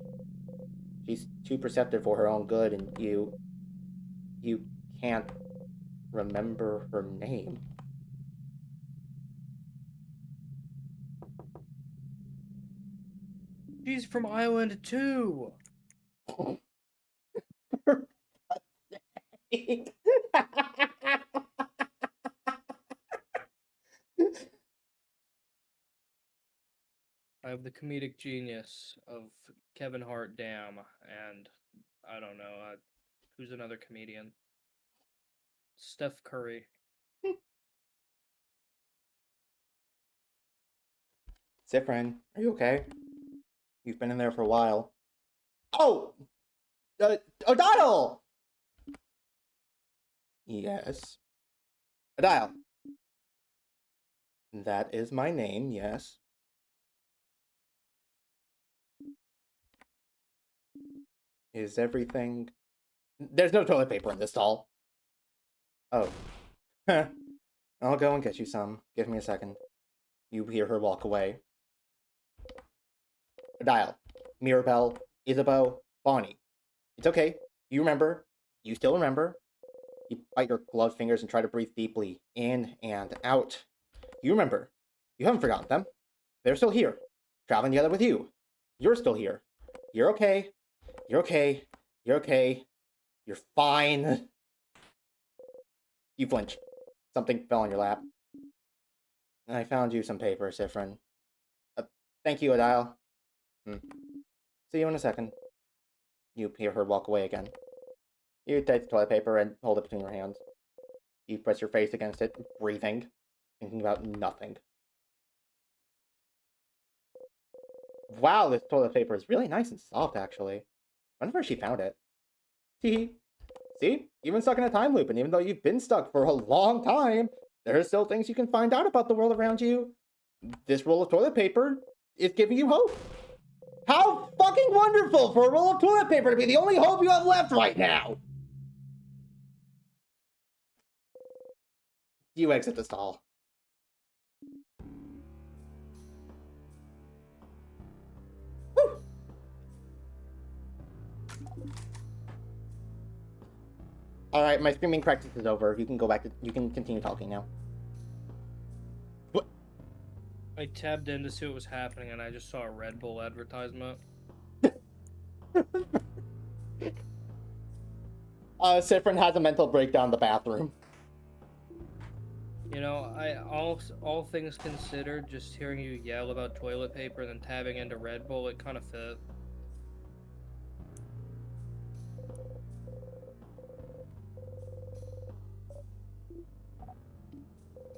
She's too perceptive for her own good, and you can't remember her name.
She's from Island 2. I have the comedic genius of Kevin Hart Dam, and I don't know, who's another comedian? Steph Curry.
Zifren, are you okay? You've been in there for a while. Oh! O'Donnell! Yes. O'Donnell. That is my name, yes. Is everything... There's no toilet paper in this stall. Oh. I'll go and get you some. Give me a second. You hear her walk away. Dial. Mirabelle. Isabeau. Bonnie. It's okay. You remember. You still remember. You bite your gloved fingers and try to breathe deeply. In and out. You remember. You haven't forgotten them. They're still here. Traveling together with you. You're still here. You're okay. You're okay. You're okay. You're fine. You flinch. Something fell on your lap. I found you some paper, Zifren. Thank you, Adile. See you in a second. You hear her walk away again. You take the toilet paper and hold it between your hands. You press your face against it, breathing, thinking about nothing. Wow, this toilet paper is really nice and soft, actually. I wonder where she found it. See? You've been stuck in a time loop, and even though you've been stuck for a long time, there are still things you can find out about the world around you. This roll of toilet paper is giving you hope. How fucking wonderful for a roll of toilet paper to be the only hope you have left right now! You exit the stall. Woo! Alright, my screaming practice is over. You can go back to... You can continue talking now. What?
I tabbed in to see what was happening, and I just saw a Red Bull advertisement.
Zifren has a mental breakdown in the bathroom.
You know, all things considered, just hearing you yell about toilet paper and then tabbing into Red Bull, it kind of fit.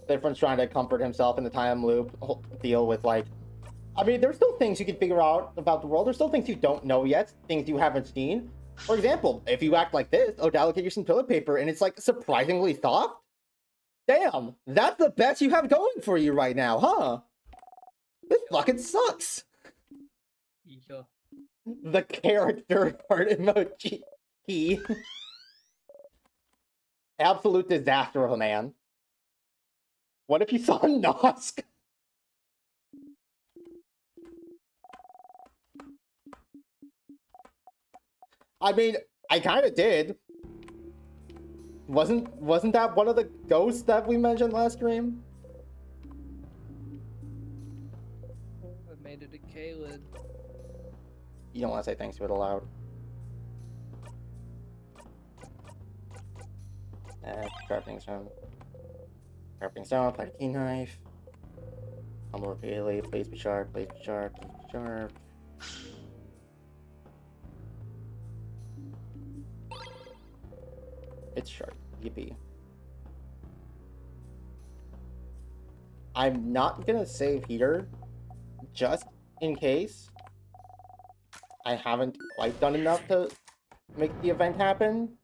Zifren's trying to comfort himself in the time loop, deal with, like... I mean, there's still things you can figure out about the world. There's still things you don't know yet, things you haven't seen. For example, if you act like this, Odell will get you some toilet paper, and it's, like, surprisingly soft. Damn, that's the best you have going for you right now, huh? This fucking sucks.
Yeah.
The character heart emoji. Absolute disaster of a man. What if you saw Nosk? I mean, I kind of did. Wasn't that one of the ghosts that we mentioned last stream?
I made it a K-lid.
You don't want to say thanks to it aloud. Sharpening stone. Sharpening stone, apply the key knife. Humble repeatedly, please be sharp, please be sharp, please be sharp. It's sharp, yippee. I'm not gonna save heater, just in case I haven't quite done enough to make the event happen.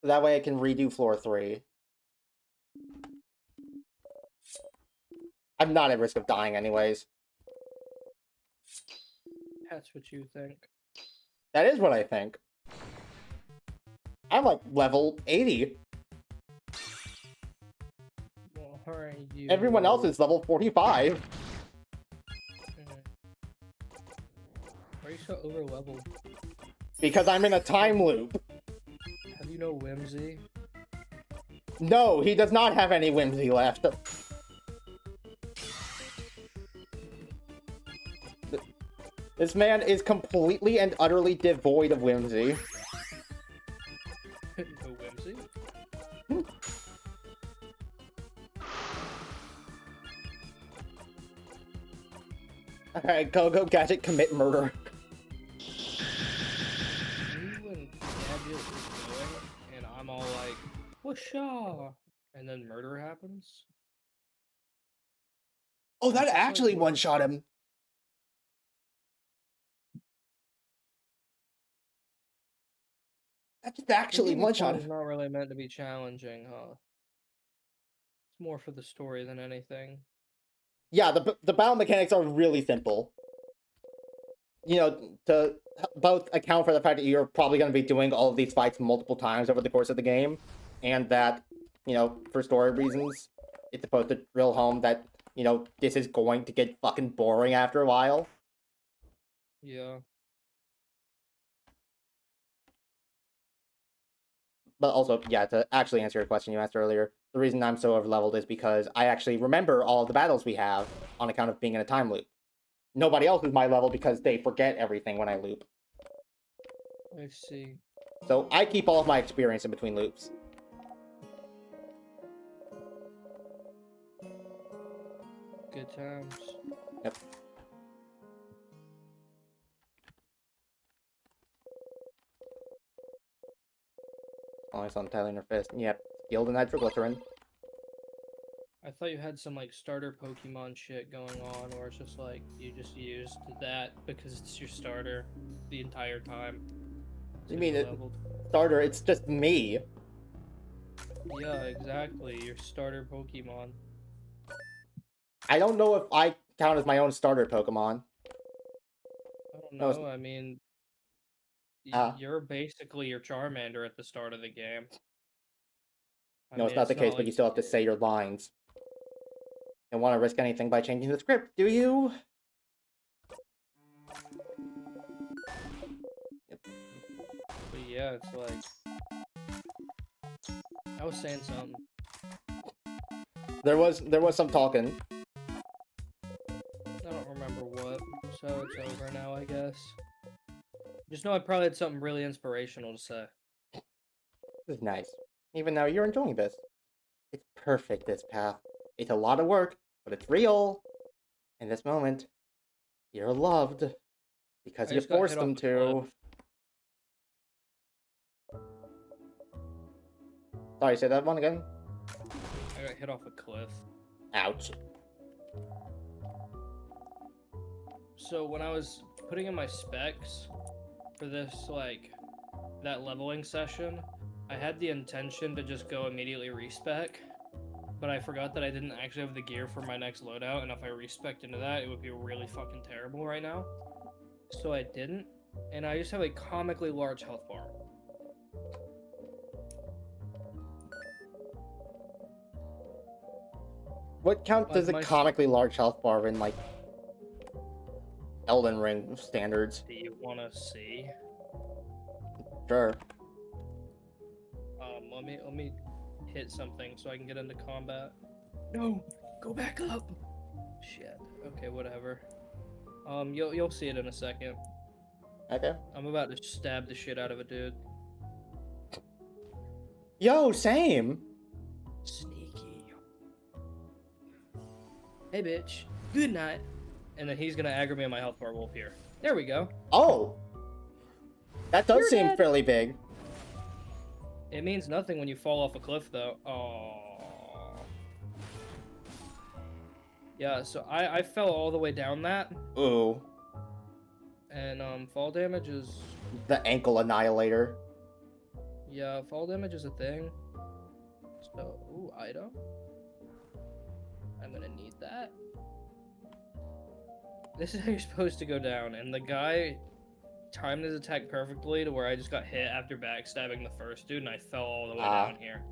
That way I can redo floor 3. I'm not at risk of dying anyways.
That's what you think.
That is what I think. I'm like level 80.
Well, alright, you...
Everyone else is level 45.
Why are you so over-leveled?
Because I'm in a time loop.
Have you no whimsy?
No, he does not have any whimsy left. This man is completely and utterly devoid of whimsy.
No whimsy?
Alright, go, Gadget, commit murder.
When Gadget is going, and I'm all like, whoosha! And then murder happens?
Oh, that actually one-shot him. That just actually one-shot him.
It's not really meant to be challenging, huh? It's more for the story than anything.
Yeah, the battle mechanics are really simple. You know, to both account for the fact that you're probably going to be doing all of these fights multiple times over the course of the game, and that, you know, for story reasons, it's supposed to drill home that, you know, this is going to get fucking boring after a while.
Yeah.
But also, yeah, to actually answer your question you asked earlier, the reason I'm so overleveled is because I actually remember all of the battles we have on account of being in a time loop. Nobody else is my level because they forget everything when I loop.
I see.
So I keep all of my experience in between loops.
Good times.
Yep. Only on Tyler in her fist. Yep. Skilled in nitroglycerin.
I thought you had some like starter Pokemon shit going on, where it's just like you just used that because it's your starter the entire time.
You mean it? Starter? It's just me.
Yeah, exactly. Your starter Pokemon.
I don't know if I count as my own starter Pokemon.
I don't know. I mean, you're basically your Charmander at the start of the game.
No, it's not the case, but you still have to say your lines. Don't want to risk anything by changing the script, do you? Yep.
But yeah, it's like... I was saying something.
There was some talking.
I don't remember what, so it's over now, I guess. Just know I probably had something really inspirational to say.
This is nice. Even now you're enjoying this. It's perfect, this path. It's a lot of work, but it's real. In this moment, you're loved. Because you forced them to. Sorry, say that one again?
I got hit off a cliff.
Ouch.
So when I was putting in my specs for this, like, that leveling session, I had the intention to just go immediately respec, but I forgot that I didn't actually have the gear for my next loadout, and if I respec'd into that, it would be really fucking terrible right now. So I didn't, and I just have a comically large health bar.
What count does a comically large health bar in, like... Elden Ring standards.
Do you want to see?
Sure.
Let me hit something so I can get into combat. No, go back up. Shit. Okay, whatever. You'll see it in a second.
Okay.
I'm about to stab the shit out of a dude.
Yo, same.
Sneaky. Hey, bitch. Good night. And then he's gonna aggro me on my health bar. Wolf here. There we go.
Oh. That does
You're
seem
dead.
fairly big.
It means nothing when you fall off a cliff, though. Oh. Yeah, so I fell all the way down that.
Ooh.
And, fall damage is...
The ankle annihilator.
Yeah, fall damage is a thing. So, ooh, item. I'm gonna need that. This is how you're supposed to go down, and the guy timed his attack perfectly to where I just got hit after backstabbing the first dude, and I fell all the way down here.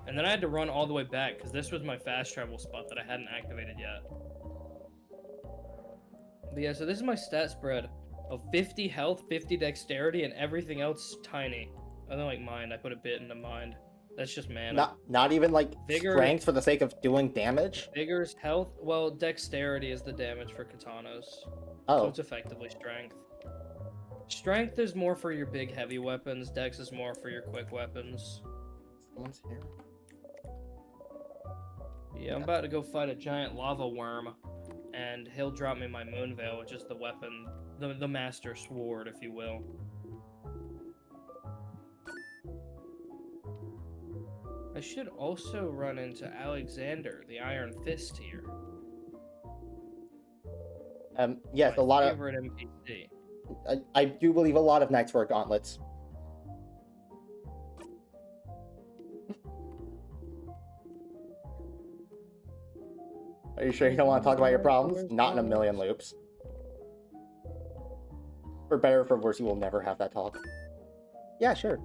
And then I had to run all the way back, because this was my fast travel spot that I hadn't activated yet. But yeah, so this is my stat spread of 50 health, 50 dexterity, and everything else tiny. Other than like mind, I put a bit into mind. That's just mana.
Not even like
Vigor,
strength for the sake of doing damage?
Vigor's health. Well, dexterity is the damage for katanas.
Oh.
So it's effectively strength. Strength is more for your big heavy weapons. Dex is more for your quick weapons.
Someone's here.
Yeah, I'm about to go fight a giant lava worm, and he'll drop me my moon veil, which is the weapon, the master sword, if you will. I should also run into Alexander, the Iron Fist here.
Yes,
My
a lot of...
favorite NPC.
I do believe a lot of knights wear gauntlets. Are you sure you don't want to talk about your problems? Not in a million loops. For better or for worse, you will never have that talk. Yeah, sure.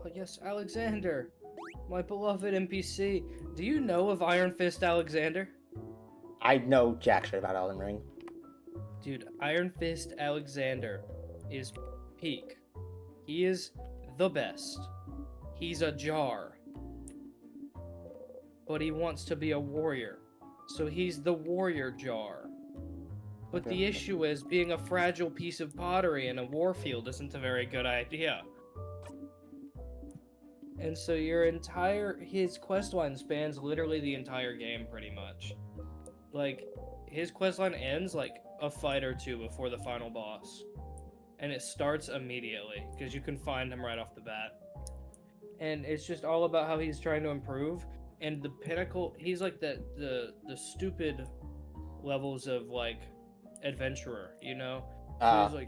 Oh yes, Alexander, my beloved NPC. Do you know of Iron Fist Alexander?
I know jack shit about Elden Ring.
Dude, Iron Fist Alexander is peak. He is the best. He's a jar. But he wants to be a warrior. So he's the warrior jar. But
Okay.
the issue is, being a fragile piece of pottery in a warfield isn't a very good idea. And so his questline spans literally the entire game, pretty much. Like, his questline ends, like, a fight or two before the final boss. And it starts immediately, because you can find him right off the bat. And it's just all about how he's trying to improve. And the pinnacle, he's like the stupid levels of, like, adventurer, you know? So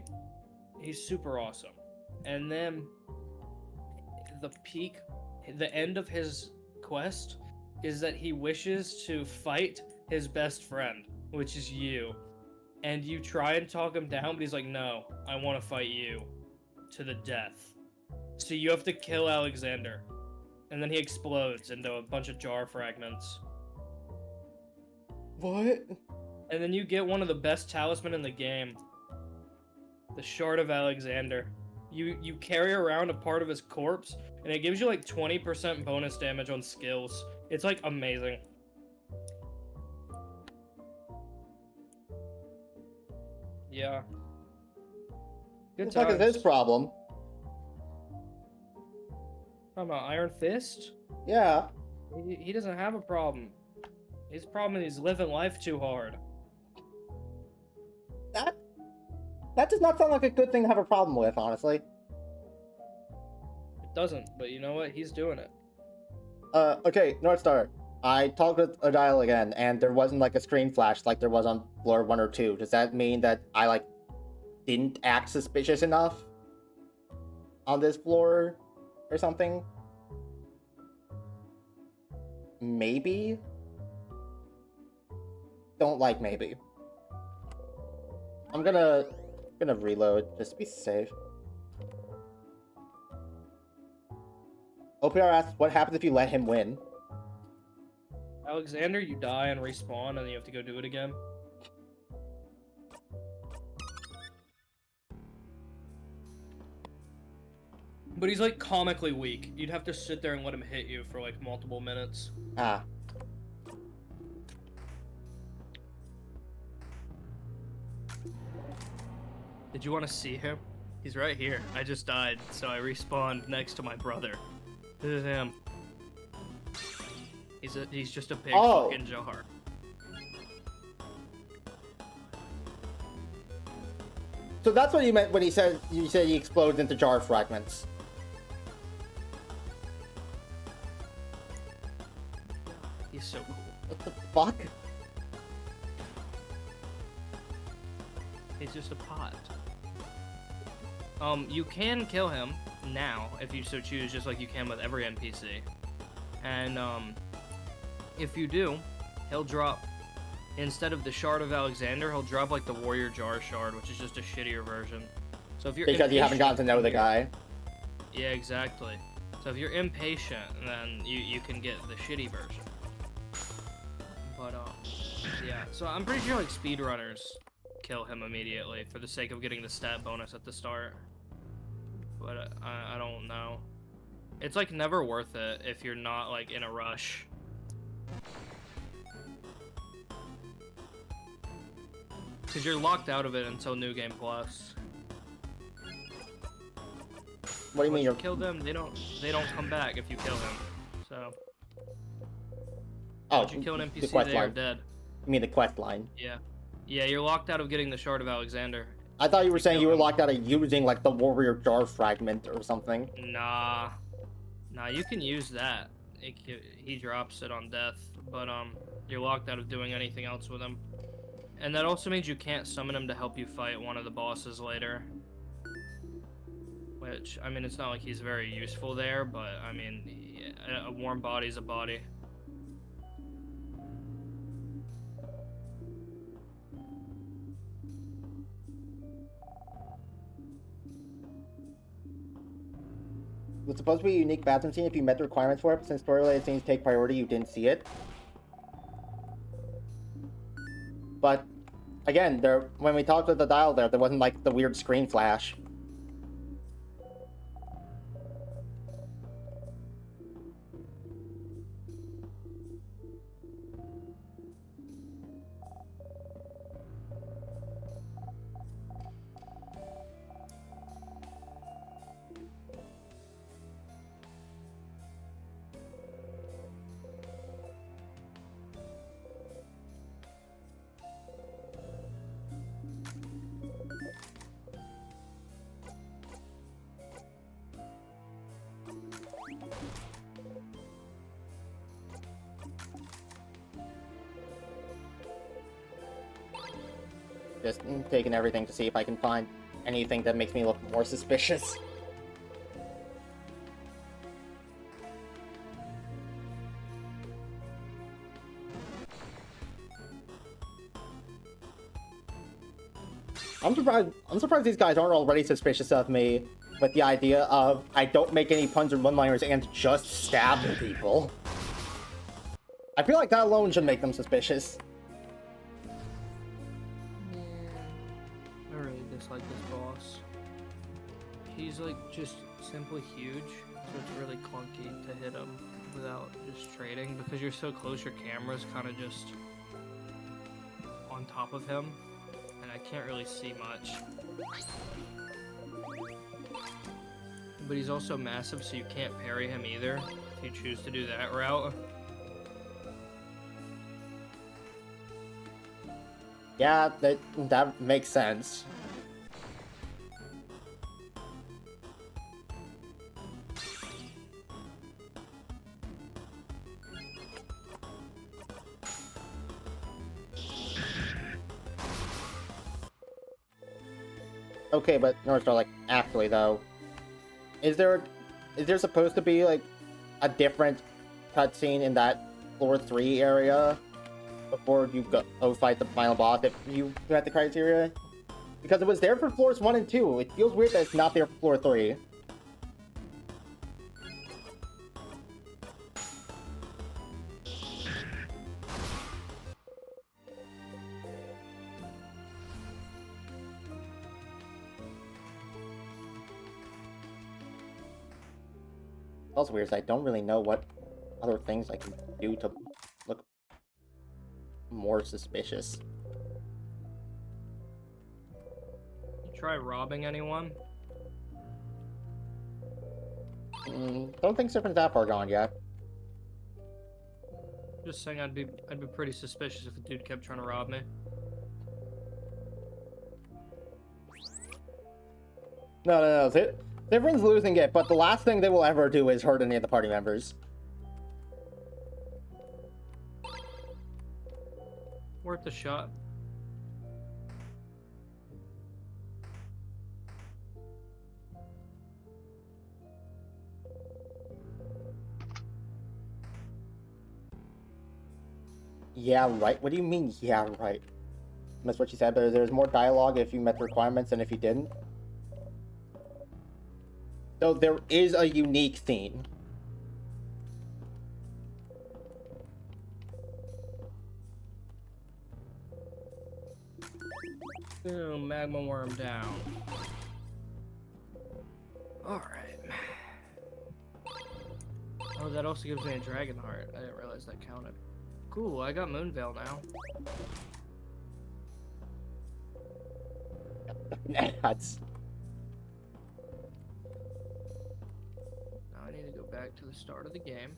he's super awesome. And then the peak, the end of his quest is that he wishes to fight his best friend, which is you. And you try and talk him down, but he's like, no, I want to fight you to the death. So you have to kill Alexander. And then he explodes into a bunch of jar fragments.
What?
And then you get one of the best talisman in the game. The Shard of Alexander. You carry around a part of his corpse, and it gives you like 20% bonus damage on skills. It's like amazing. Yeah. Good
What the fuck is
times.
his problem?
Talking about Iron Fist?
Yeah.
He doesn't have a problem. His problem is he's living life too hard.
That does not sound like a good thing to have a problem with, honestly.
It doesn't, but you know what? He's doing it.
Okay, Northstar. I talked with Adile again, and there wasn't like a screen flash like there was on floor 1 or 2. Does that mean that I like didn't act suspicious enough on this floor or something? Maybe? Don't like maybe. I'm gonna reload just to be safe. OPR asks, what happens if you let him win?
Alexander, you die and respawn, and then you have to go do it again. But he's like comically weak. You'd have to sit there and let him hit you for like multiple minutes.
Ah.
Did you want to see him? He's right here. I just died, so I respawned next to my brother. This is him. He's just a big fucking jar.
So that's what you meant when you said he explodes into jar fragments.
He's so cool.
What the fuck?
He's just a pot. You can kill him now if you so choose, just like you can with every NPC. And if you do, he'll drop, instead of the Shard of Alexander, he'll drop like the Warrior Jar Shard, which is just a shittier version. So if you're
because you haven't gotten to know the guy.
Yeah, exactly. So if you're impatient, then you can get the shitty version. But yeah. So I'm pretty sure like speedrunners kill him immediately for the sake of getting the stat bonus at the start. But I don't know. It's like never worth it if you're not like in a rush. Because you're locked out of it until New Game Plus.
What do you mean
you kill them? They don't come back if you kill them. So.
Oh,
once you kill an NPC,
quest
they are
line.
dead.
You mean the quest line?
Yeah. Yeah, you're locked out of getting the Shard of Alexander.
I thought you were saying you were locked out of using like the Warrior Jar fragment or something.
Nah, you can use that. He drops it on death, but you're locked out of doing anything else with him. And that also means you can't summon him to help you fight one of the bosses later. Which, I mean, it's not like he's very useful there, but I mean, a warm body's a body.
It was supposed to be a unique bathroom scene if you met the requirements for it, but since story-related scenes take priority, you didn't see it. But, again, when we talked with the dial there wasn't like the weird screen flash. Just taking everything to see if I can find anything that makes me look more suspicious. I'm surprised these guys aren't already suspicious of me with the idea of I don't make any puns or one-liners and just stab people. I feel like that alone should make them suspicious.
I really dislike this boss. He's like just simply huge, so it's really clunky to hit him without just trading because you're so close, your camera's kind of just on top of him, and I can't really see much. But he's also massive, so you can't parry him either if you choose to do that route.
Yeah, that makes sense. Okay, but Northstar, like, actually though, is there supposed to be like a different cutscene in that floor 3 area before you go fight the final boss if you met the criteria? Because it was there for floors 1 and 2. It feels weird that it's not there for floor 3. also weird is I don't really know what other things I can do to look more suspicious.
You try robbing anyone?
Don't think Serpent's that far gone yet.
Just saying, I'd be pretty suspicious if a dude kept trying to rob me.
No. Everyone's losing it, but the last thing they will ever do is hurt any of the party members.
Worth a shot.
Yeah, right. What do you mean, yeah, right? That's what she said, but there's more dialogue if you met the requirements than if you didn't. So there is a unique theme.
Boom, magma worm down. Alright. Oh, that also gives me a dragon heart. I didn't realize that counted. Cool, I got Moonveil now.
That's...
Now I need to go back to the start of the game.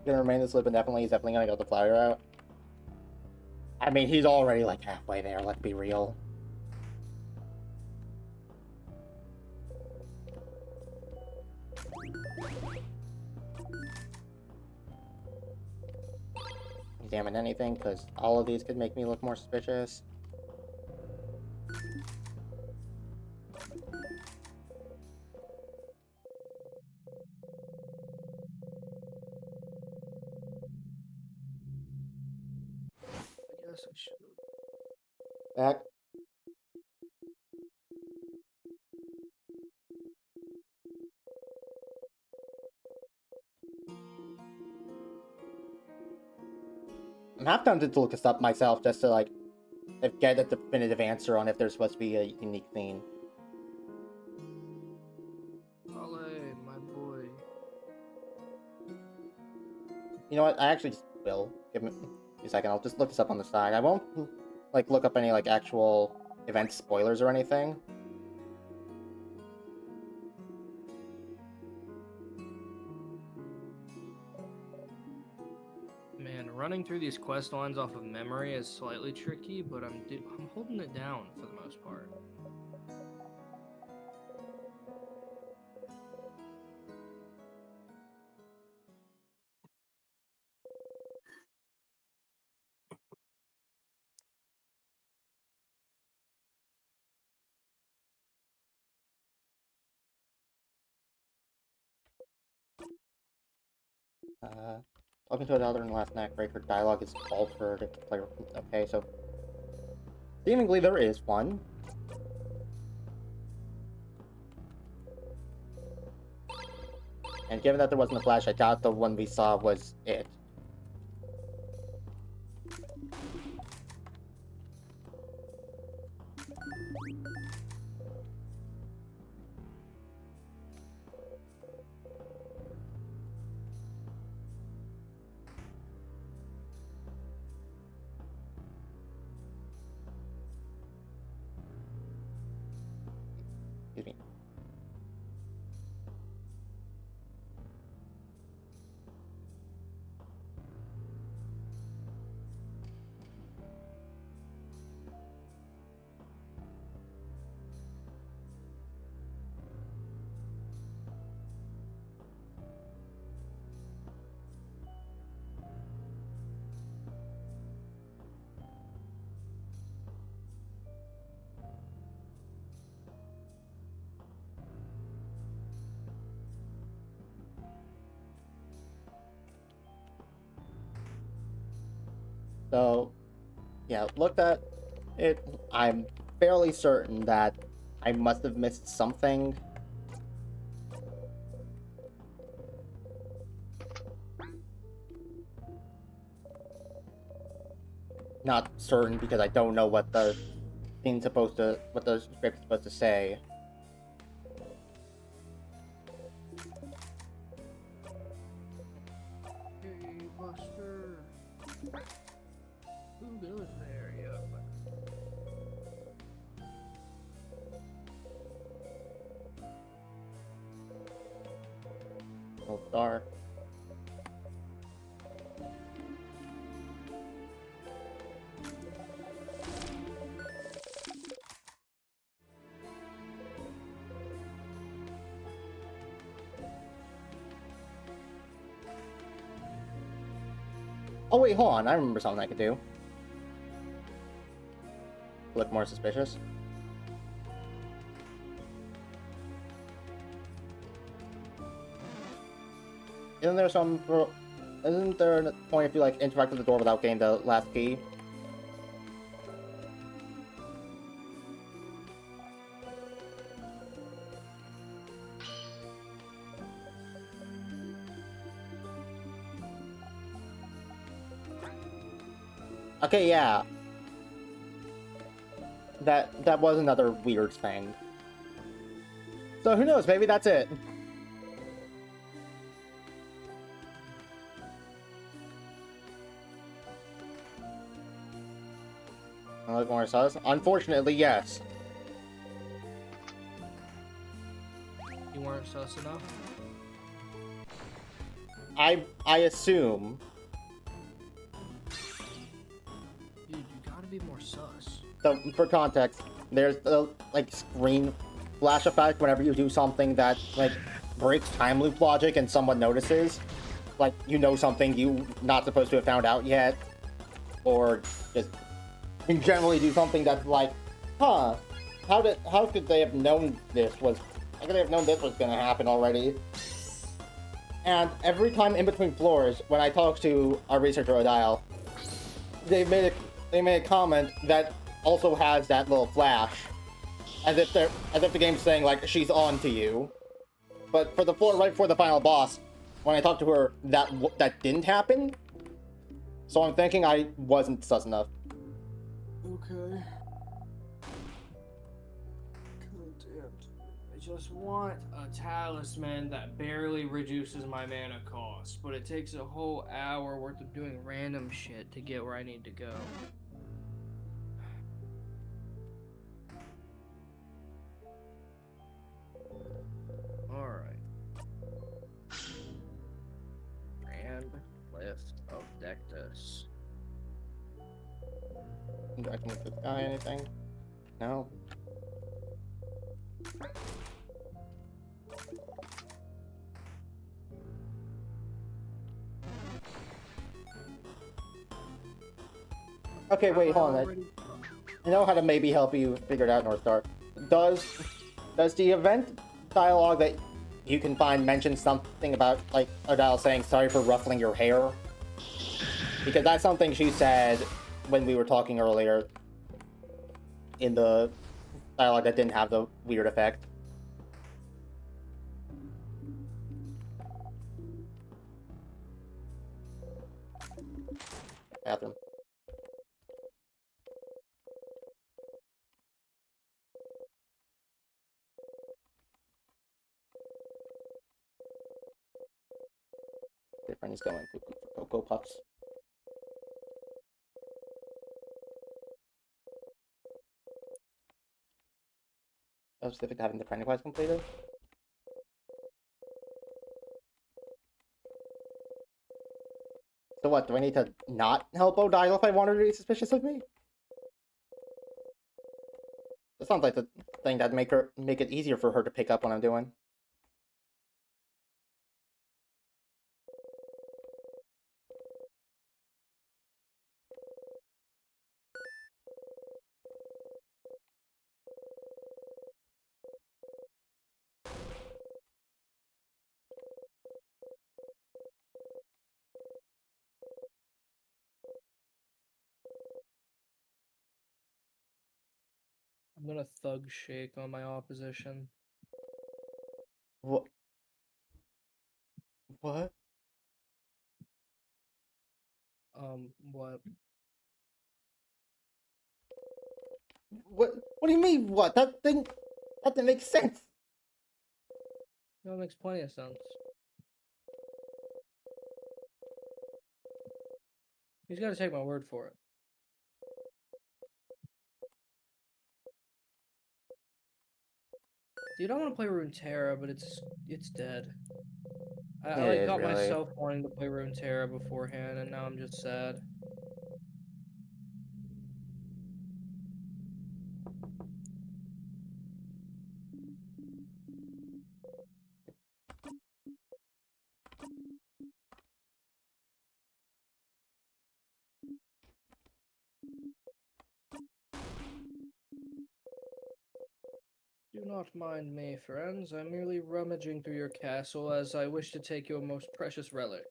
Gonna remain this lip indefinitely. He's definitely gonna go the flower route. I mean, he's already like halfway there, let's be real. Examine anything, because all of these could make me look more suspicious.
I guess I should.
Back. I'm half tempted to look this up myself just to like get a definitive answer on if there's supposed to be a unique theme.
Ale, my boy.
You know what? I actually just will. Give me a second. I'll just look this up on the side. I won't like look up any like actual event spoilers or anything.
Man, running through these quest lines off of memory is slightly tricky, but I'm holding it down for the most part.
Talking to another in the last neckbreaker, dialogue is altered if the player... Okay, so... seemingly there is one. And given that there wasn't a flash, I doubt the one we saw was it. Excuse me. So, yeah, looked at it. I'm fairly certain that I must have missed something. Not certain because I don't know what the thing's supposed to, what the script's supposed to say.
Who goes there? Yeah.
Oh, star. Oh wait, hold on. I remember something I could do. Look more suspicious. Isn't there some... Isn't there a point if you, like, interact with the door without getting the last key? Okay, yeah. That was another weird thing. So who knows, maybe that's it. I look more sus. Unfortunately, yes.
You weren't sus enough?
I assume.
Dude, you gotta be more sus.
So, for context, there's the, like, screen flash effect whenever you do something that, like, breaks time loop logic and someone notices. Like, you know something you not supposed to have found out yet. Or just you generally do something that's like, huh, how could they have known this was gonna happen already? And every time in between floors, when I talk to our researcher Odile, they made a comment that also has that little flash, as if the game's saying like she's on to you. But for the floor right before the final boss, when I talked to her, that didn't happen. So I'm thinking I wasn't sus enough.
Okay. Goddamn. I just want a talisman that barely reduces my mana cost, but it takes a whole hour worth of doing random shit to get where I need to go. Alright. Grand lift of Dectus.
Interacting with this guy, anything? No. Okay, wait, hold on. I know how to maybe help you figure it out, Northstar. Does the event dialogue that you can find mention something about, like, Odile saying sorry for ruffling your hair? Because that's something she said when we were talking earlier in the dialogue that didn't have the weird effect. Bathroom. Your friend is going cuckoo for Cocoa Puffs. Oh, specific to having the friendly quest completed? So what, do I need to not help Odile if I want her to be suspicious of me? That sounds like the thing that'd make it easier for her to pick up what I'm doing.
I'm gonna thug shake on my opposition.
What? What?
What?
What do you mean, what? That didn't make sense!
That makes plenty of sense. He's got to take my word for it. Dude, I want to play Runeterra, but it's dead. I
It
like
is
got
really.
myself wanting to play Runeterra beforehand, and now I'm just sad. Do not mind me, friends. I'm merely rummaging through your castle as I wish to take your most precious relic.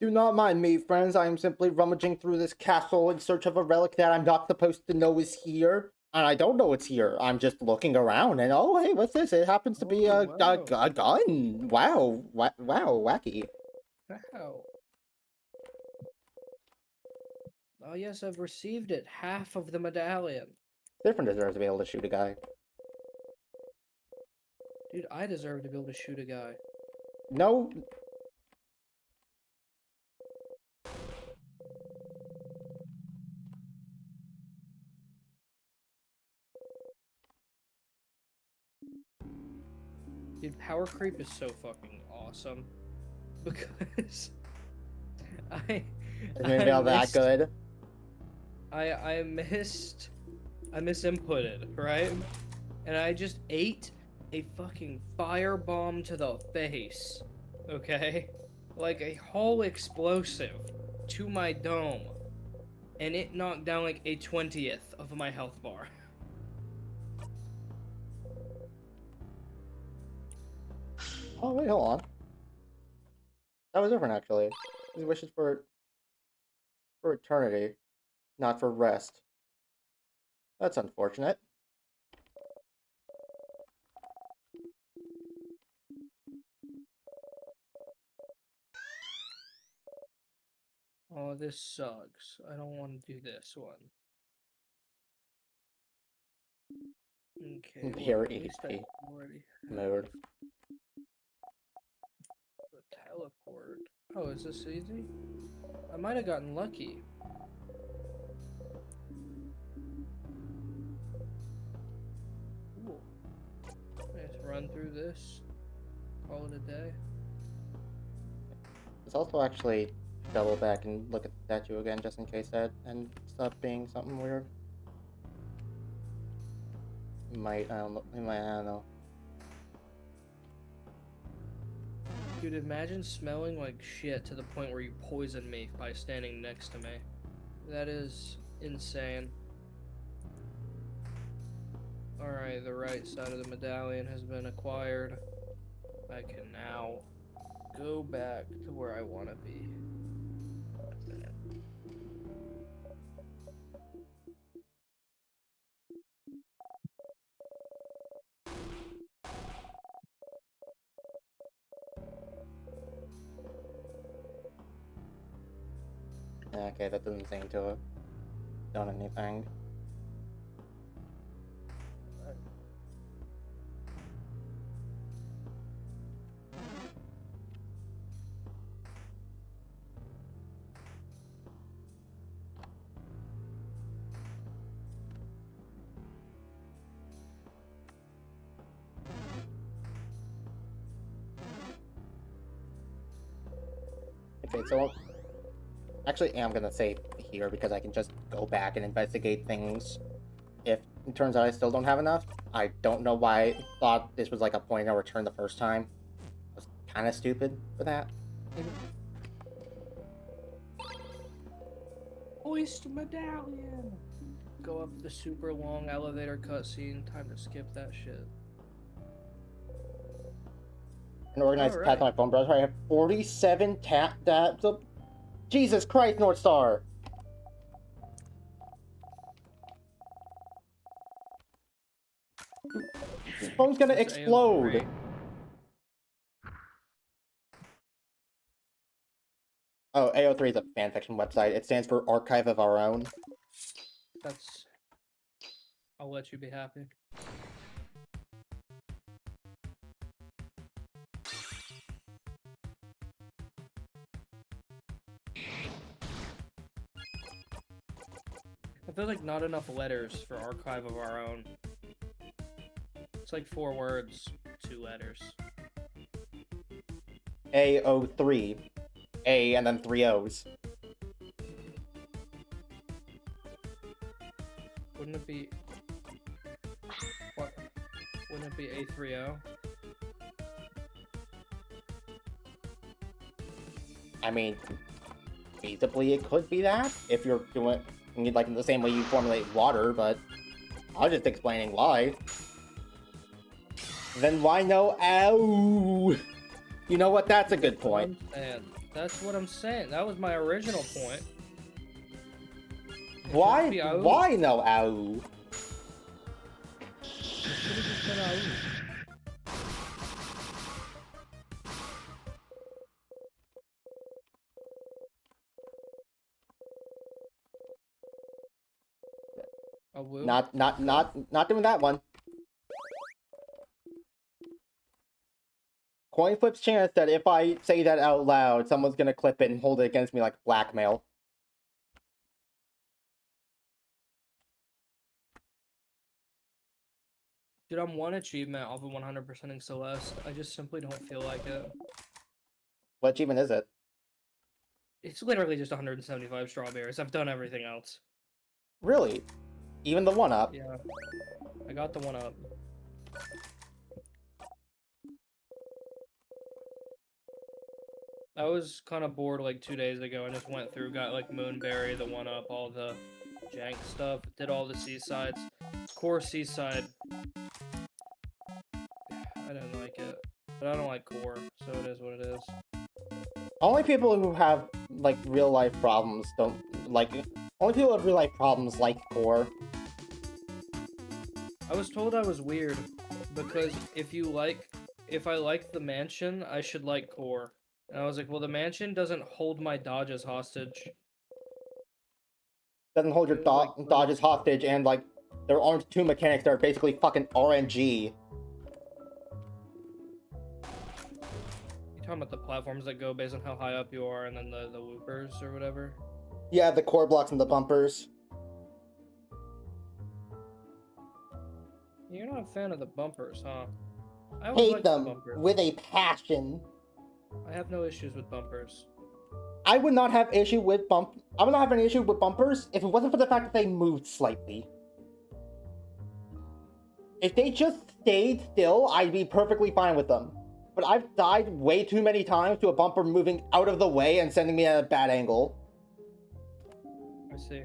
Do not mind me, friends. I am simply rummaging through this castle in search of a relic that I'm not supposed to know is here. And I don't know it's here. I'm just looking around and oh, hey, what's this? It happens to be
Oh,
a
wow.
gun. Wow. Wow, wacky.
Wow. Oh, yes, I've received it. Half of the medallion.
Different deserves to be able to shoot a guy.
Dude, I deserve to be able to shoot a guy.
No.
Dude, power creep is so fucking awesome. Because I
It's
I
maybe all that
missed
good.
I misinputted, right? And I just ate a fucking firebomb to the face. Okay? Like a whole explosive to my dome. And it knocked down like a 20th of my health bar.
Oh, wait, hold on. That was different, actually. His wishes for eternity, not for rest. That's unfortunate.
Oh, this sucks. I don't want to do this one. Okay, well,
Very
at least I
easy
already
mode.
the teleport. Oh, is this easy? I might have gotten lucky. Cool. Let's run through this. Call it a day.
Let's also actually double back and look at the statue again, just in case that ends up being something weird. I don't know.
Dude, imagine smelling like shit to the point where you poison me by standing next to me. That is insane. Alright, the right side of the medallion has been acquired. I can now go back to where I want to be.
Okay, that doesn't seem to have done anything. Okay, so actually am gonna save here because I can just go back and investigate things if it turns out I still don't have enough. I don't know why I thought this was like a point of return the first time. I was kind of stupid for that.
Oyster medallion! Go up the super long elevator cutscene. Time to skip that shit.
An organized attack on my phone browser. I have 47 tabs. Jesus Christ, North Star! This phone's gonna explode! Oh, AO3 is a fanfiction website. It stands for Archive of Our Own.
That's... I'll let you be happy. feel like not enough letters for archive of our own. It's like 4 words, 2 letters.
AO3. A and then 3 O's.
Wouldn't it be... What? Wouldn't it be A30?
I mean, feasibly it could be that, if you're doing like the same way you formulate water, but I was just explaining why. Then why no ow? You know what? That's a good point.
That's what I'm saying. That was my original point.
Why no ow?
It should have just been ow.
Not doing that one. Coin flip's chance that if I say that out loud, someone's gonna clip it and hold it against me like blackmail.
Dude, I'm 1 achievement off of 100%ing Celeste. I just simply don't feel like it.
What achievement is it?
It's literally just 175 strawberries. I've done everything else.
Really? Even the 1-up?
Yeah. I got the 1-up. I was kind of bored like 2 days ago. I just went through, got like Moonberry, the 1-up, all the jank stuff, did all the seasides. Core seaside. I didn't like it. But I don't like core, so it is what it is.
Only people who have, like, real-life problems don't, like... Only people who have real-life problems like core.
I was told I was weird, because if I like the mansion, I should like core. And I was like, well, the mansion doesn't hold my dodges hostage.
Doesn't hold your dodges hostage, and, like, there aren't 2 mechanics that are basically fucking RNG.
You're talking about the platforms that go based on how high up you are, and then the loopers or whatever?
Yeah, the core blocks and the bumpers.
You're not a fan of the bumpers, huh? I
Hate
like
them
the bumpers.
with a passion.
I have no issues with bumpers.
I would not have issue with I would not have an issue with bumpers if it wasn't for the fact that they moved slightly. If they just stayed still, I'd be perfectly fine with them. But I've died way too many times to a bumper moving out of the way and sending me at a bad angle.
I see.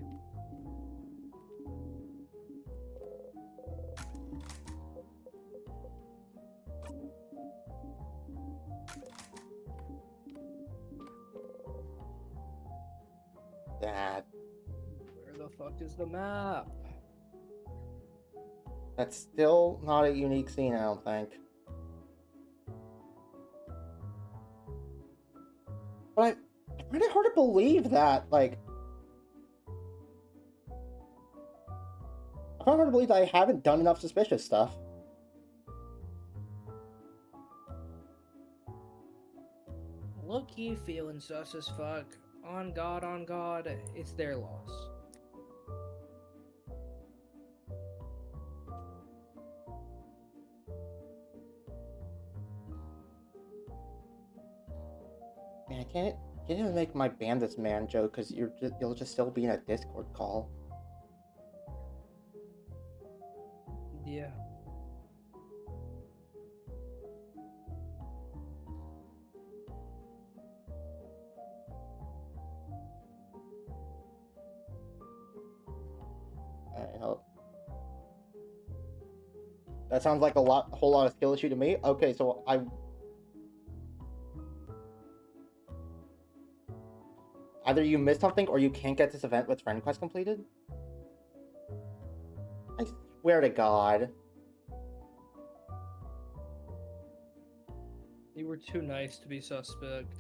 That.
Where the fuck is the map?
That's still not a unique scene, I don't think. But I find it hard to believe that, like... I find it hard to believe that I haven't done enough suspicious stuff.
Look, you feeling sus as fuck. On God, it's their loss.
Man, I can't even make my ban this man joke because you'll just still be in a Discord call.
Yeah.
That sounds like a whole lot of skill issue to me. Okay, so either you missed something or you can't get this event with friend quest completed. I swear to God.
You were too nice to be suspect.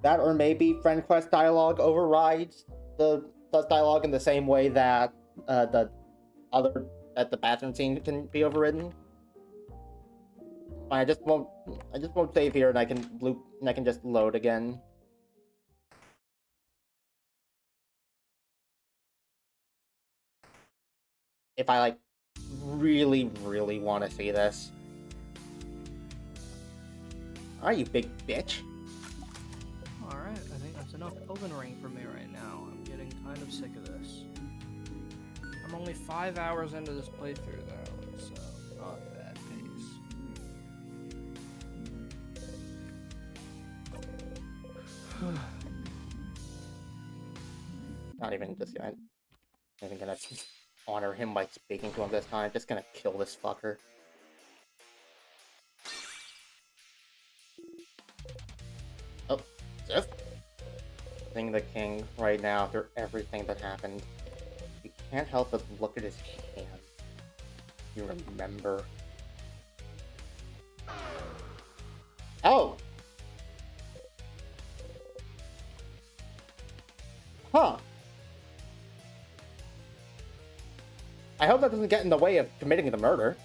That or maybe friend quest dialogue overrides the sus dialogue in the same way that the bathroom scene can be overridden. Fine, I just won't save here, and I can loop, and I can just load again. If I like really want to see this. Alright, you big bitch.
Alright, I think that's enough Elden Ring for me right now. I'm getting kind of sick of this. I'm only 5 hours into this playthrough though, so not a bad pace.
Not even gonna honor him by speaking to him this time. Just gonna kill this fucker. Oh, Sif? Seeing the king right now after everything that happened. You can't help but look at his hand. You remember. Oh! Huh. I hope that doesn't get in the way of committing the murder.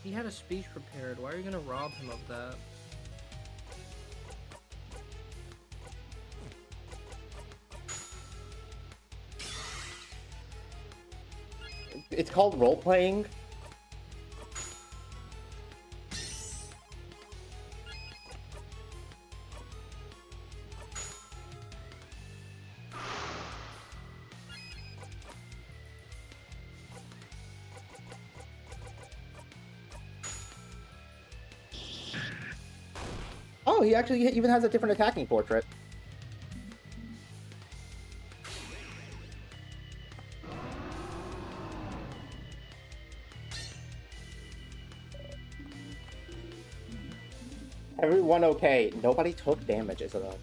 He had a speech prepared. Why are you gonna rob him of that?
It's called role-playing. Oh, he actually even has a different attacking portrait. Everyone okay. Nobody took damages though.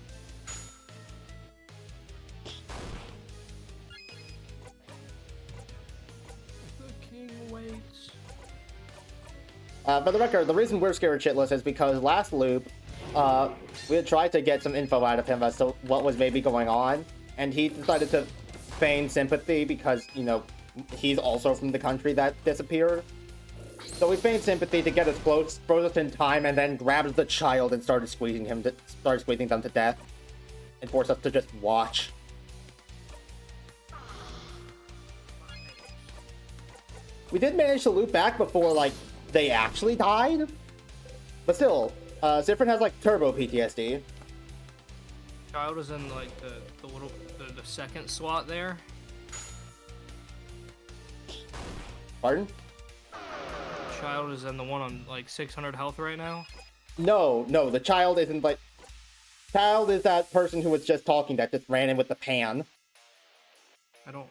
The king waits.
For the record, the reason we're scared shitless is because last loop, we had tried to get some info out of him as to what was maybe going on, and he decided to feign sympathy because, you know, he's also from the country that disappeared. So we feigned sympathy to get us close, froze us in time, and then grabbed the child and started squeezing them to death, and forced us to just watch. We did manage to loop back before, like, they actually died, but still, Sifrin has like turbo PTSD.
Child is in like the second slot there.
Pardon?
Child is in the one on like 600 health right now.
No, the child isn't like. Child is that person who was just talking that just ran in with the pan.
I don't.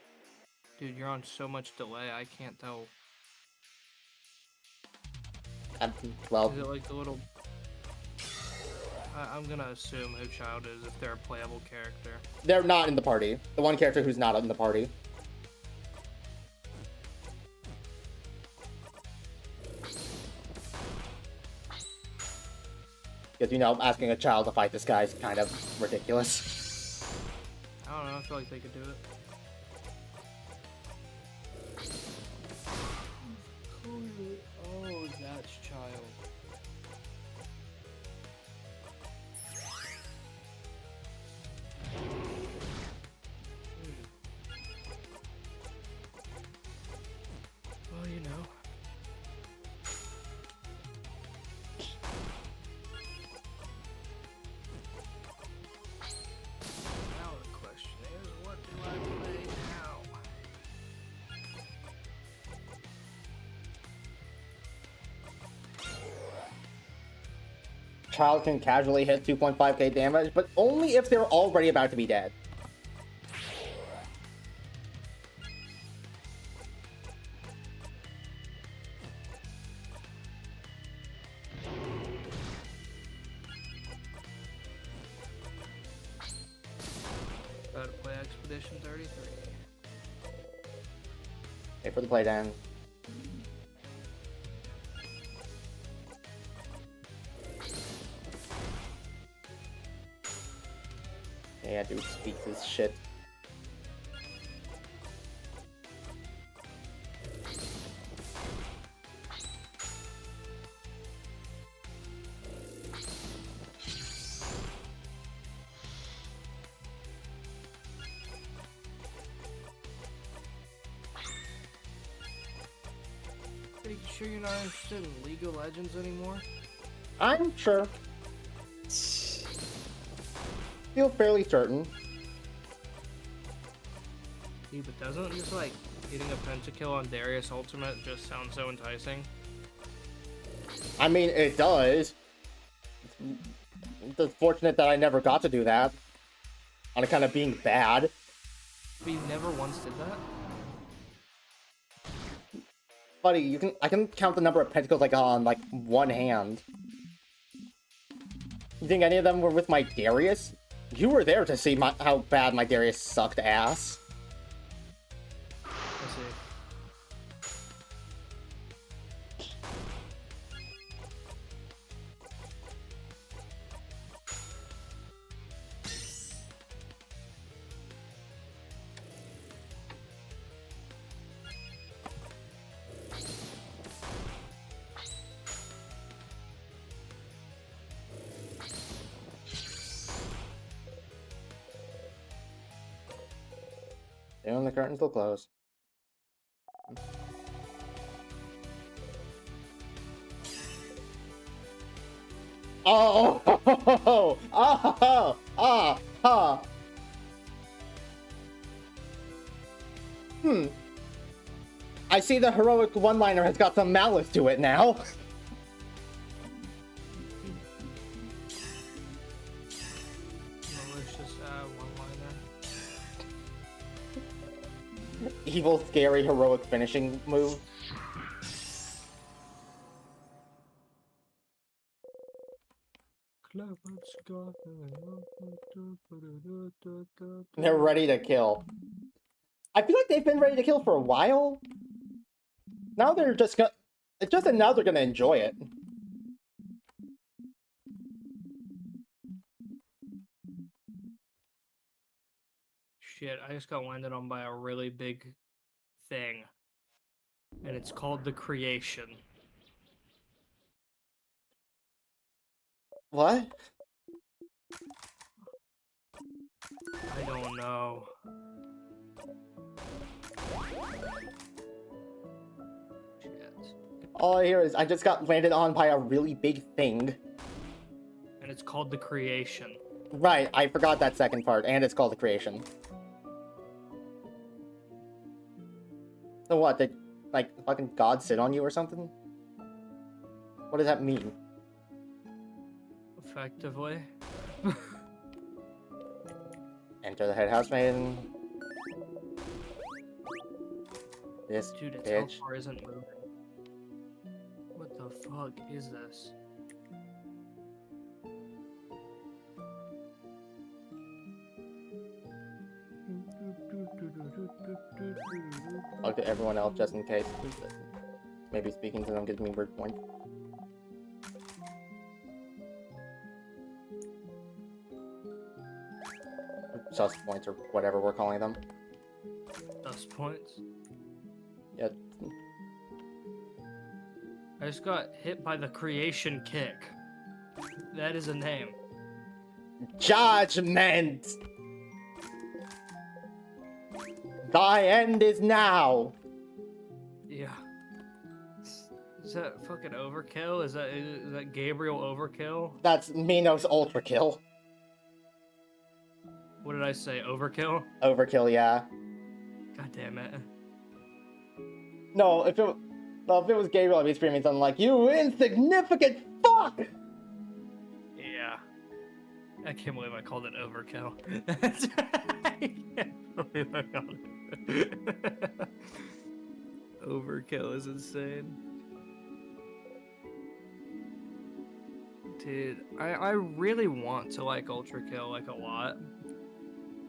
Dude, you're on so much delay, I can't tell.
Well,
is it like the little? I'm gonna assume who Child is if they're a playable character.
They're not in the party. The one character who's not in the party. Because, you know, asking a child to fight this guy is kind of ridiculous.
I don't know, I feel like they could do it. Oh, that's Child. Well, you know. Now the question is, what do I play now?
Child can casually hit 2.5k damage, but only if they're already about to be dead.
How to play Expedition 33.
Wait for the playdown. Yeah, dude speaks his shit.
sure you're not interested in League of Legends anymore?
I'm sure. Feel fairly certain.
Yeah, but doesn't just like getting a pentakill on Darius Ultimate just sound so enticing?
I mean, it does. It's fortunate that I never got to do that. On account of being bad.
But you never once did that?
Buddy, I can count the number of pentacles I got on like one hand. You think any of them were with my Darius? You were there to see how bad my Darius sucked ass.
I see.
And the curtains will close. Oh! Oh! Oh! Ah! Ah! I see the heroic one-liner has got some malice to it now.
Malicious one-liner.
Evil, scary, heroic finishing move. They're ready to kill. I feel like they've been ready to kill for a while. Now they're just gonna... It's just that now they're gonna enjoy it.
Shit, I just got landed on by a really big thing. And it's called the Creation.
What?
I don't know. Shit.
All I hear is I just got landed on by a really big thing.
And it's called the Creation.
Right, I forgot that second part, and it's called the Creation. So what, did, like, fucking God sit on you or something? What does that mean?
Effectively.
Enter the head housemaiden. This
Dude, its
bitch.
health bar isn't moving. What the fuck is this?
Talk to everyone else just in case. Maybe speaking to them gives me weird points. Sus points or whatever we're calling them.
Sus points?
Yeah.
I just got hit by the Creation kick. That is a name.
Judgment! Thy end is now!
Yeah. Is that fucking overkill? Is that Gabriel overkill?
That's Minos Ultra Kill.
What did I say? Overkill?
Overkill, yeah.
God damn it.
No, if it was Gabriel, I'd be screaming something like, "You insignificant fuck!"
Yeah. I can't believe I called it overkill. That's right. I can't believe I called it. Overkill is insane. Dude, I really want to like Ultra Kill like a lot.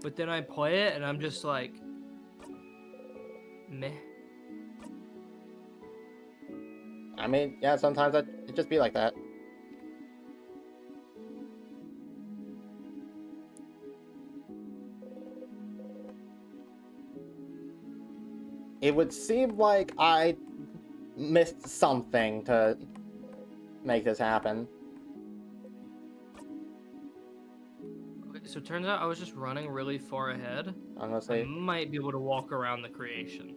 But then I play it and I'm just like, meh.
I mean, yeah, sometimes it just be like that. It would seem like I missed something to make this happen.
Okay, so it turns out I was just running really far ahead.
Honestly.
I might be able to walk around the Creation.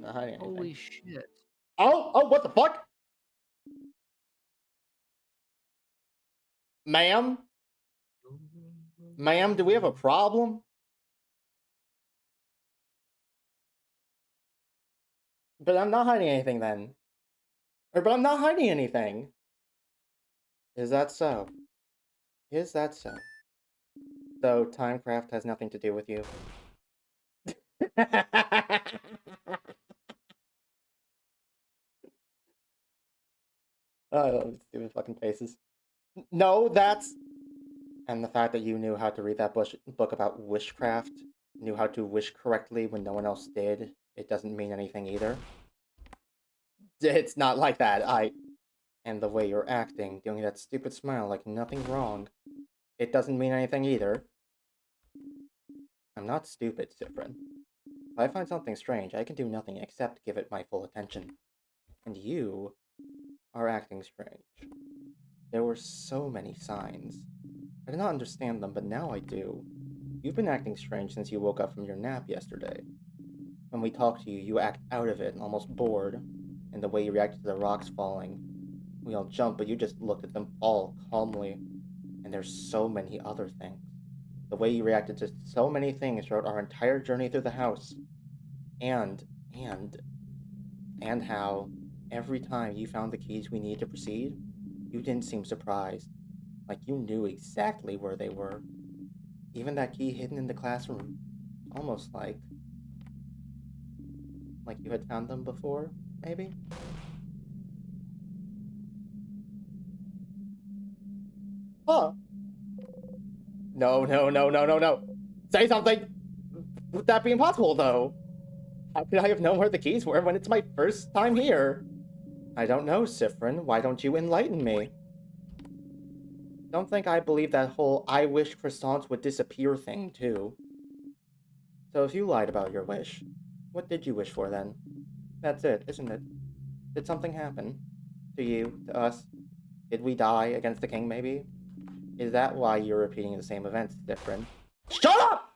Not hiding anything.
Holy shit.
Oh, what the fuck? Ma'am? Ma'am, do we have a problem? But I'm not hiding anything then. But I'm not hiding anything. Is that so? Is that so? So, Timecraft has nothing to do with you. Oh, I love stupid fucking faces. No, that's... And the fact that you knew how to read that book about witchcraft, knew how to wish correctly when no one else did, it doesn't mean anything either. It's not like that, And the way you're acting, doing that stupid smile like nothing's wrong, it doesn't mean anything either. I'm not stupid, Sifrin. If I find something strange, I can do nothing except give it my full attention. And you are acting strange. There were so many signs. I did not understand them, but now I do. You've been acting strange since you woke up from your nap yesterday. When we talked to you, you act out of it and almost bored, and the way you reacted to the rocks falling. We all jumped, but you just looked at them fall calmly. And there's so many other things. The way you reacted to so many things throughout our entire journey through the house. And how every time you found the keys we needed to proceed, you didn't seem surprised. Like you knew exactly where they were. Even that key hidden in the classroom. Almost like you had found them before, maybe? Huh. No. Say something! Would that be impossible, though? How could I have known where the keys were when it's my first time here? I don't know, Sifrin. Why don't you enlighten me? Don't think I believe that whole I wish croissants would disappear thing, too. So if you lied about your wish, what did you wish for then? That's it, isn't it? Did something happen? To you? To us? Did we die against the king, maybe? Is that why you're repeating the same events, Sifrin? Shut up!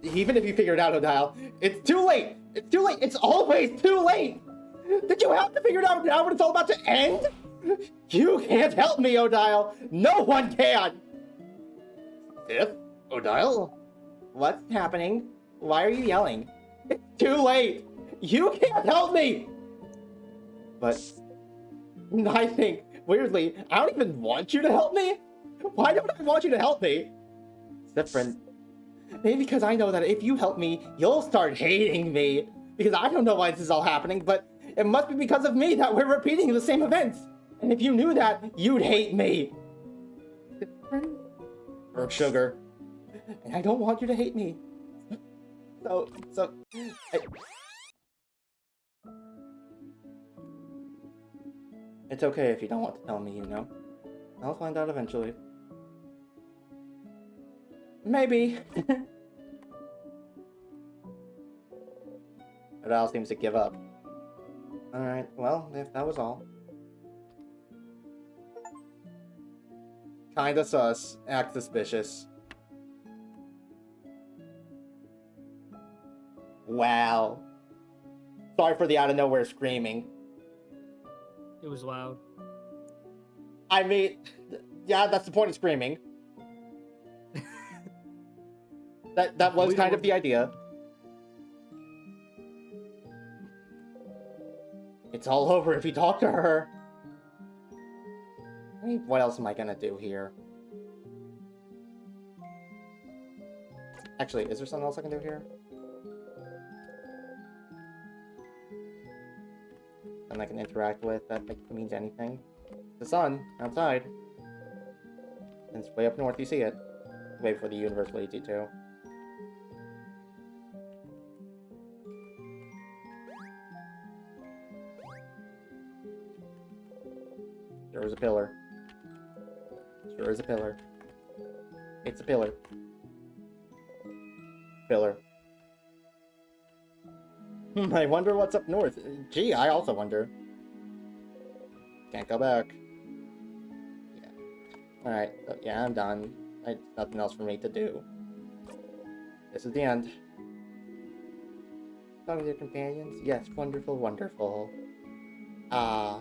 Even if you figure it out, Odile, it's too late! It's too late! It's always too late! Did you have to figure it out now when it's all about to end? You can't help me, Odile! No one can! Sif? Odile? What's happening? Why are you yelling? It's too late! You can't help me! But I think, weirdly, I don't even want you to help me? Why don't I want you to help me? Sifrin, maybe because I know that if you help me, you'll start hating me. Because I don't know why this is all happening, but it must be because of me that we're repeating the same events. And if you knew that, you'd hate me. Sifrin? Or sugar. And I don't want you to hate me. So... It's okay if you don't want to tell me, you know. I'll find out eventually. Maybe. Adele seems to give up. Alright, well, if that was all. Kinda sus. Act suspicious. Wow. Sorry for the out-of-nowhere screaming.
It was loud.
I mean, yeah, that's the point of screaming. That was kind of the idea. It's all over if you talk to her. I mean, what else am I gonna do here? Actually, is there something else I can do here? And I can interact with that means anything. The sun outside. And it's way up north, you see it. Wait for the universal leads you to. Sure is a pillar. Sure is a pillar. It's a pillar. Pillar. I wonder what's up north. Gee, I also wonder. Can't go back. Yeah. Alright, so yeah, I'm done. Nothing else for me to do. This is the end. Talking to your companions? Yes, wonderful, wonderful. I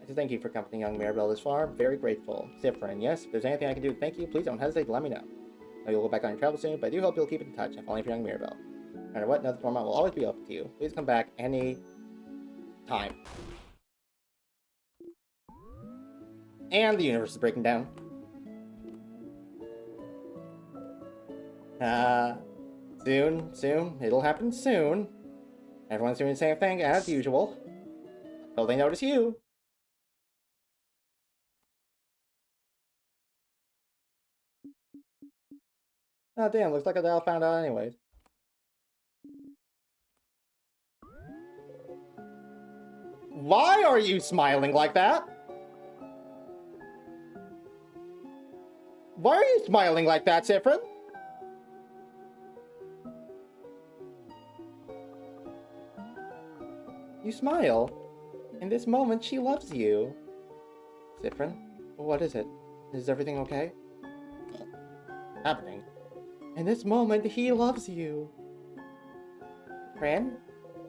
just thank you for accompanying young Maribel this far. Very grateful. Cyprin, yes, if there's anything I can do to thank you, please don't hesitate to let me know. I know you'll go back on your travel soon, but I do hope you'll keep in touch, if only for young Maribel. No matter what, another format will always be open to you. Please come back any time. And the universe is breaking down. Soon. It'll happen soon. Everyone's doing the same thing as usual. Till they notice you. Oh damn, looks like they all found out anyways. Why are you smiling like that? Why are you smiling like that, Cyprin? You smile. In this moment, she loves you. Cyprin, what is it? Is everything okay? Happening. In this moment, he loves you. Fran,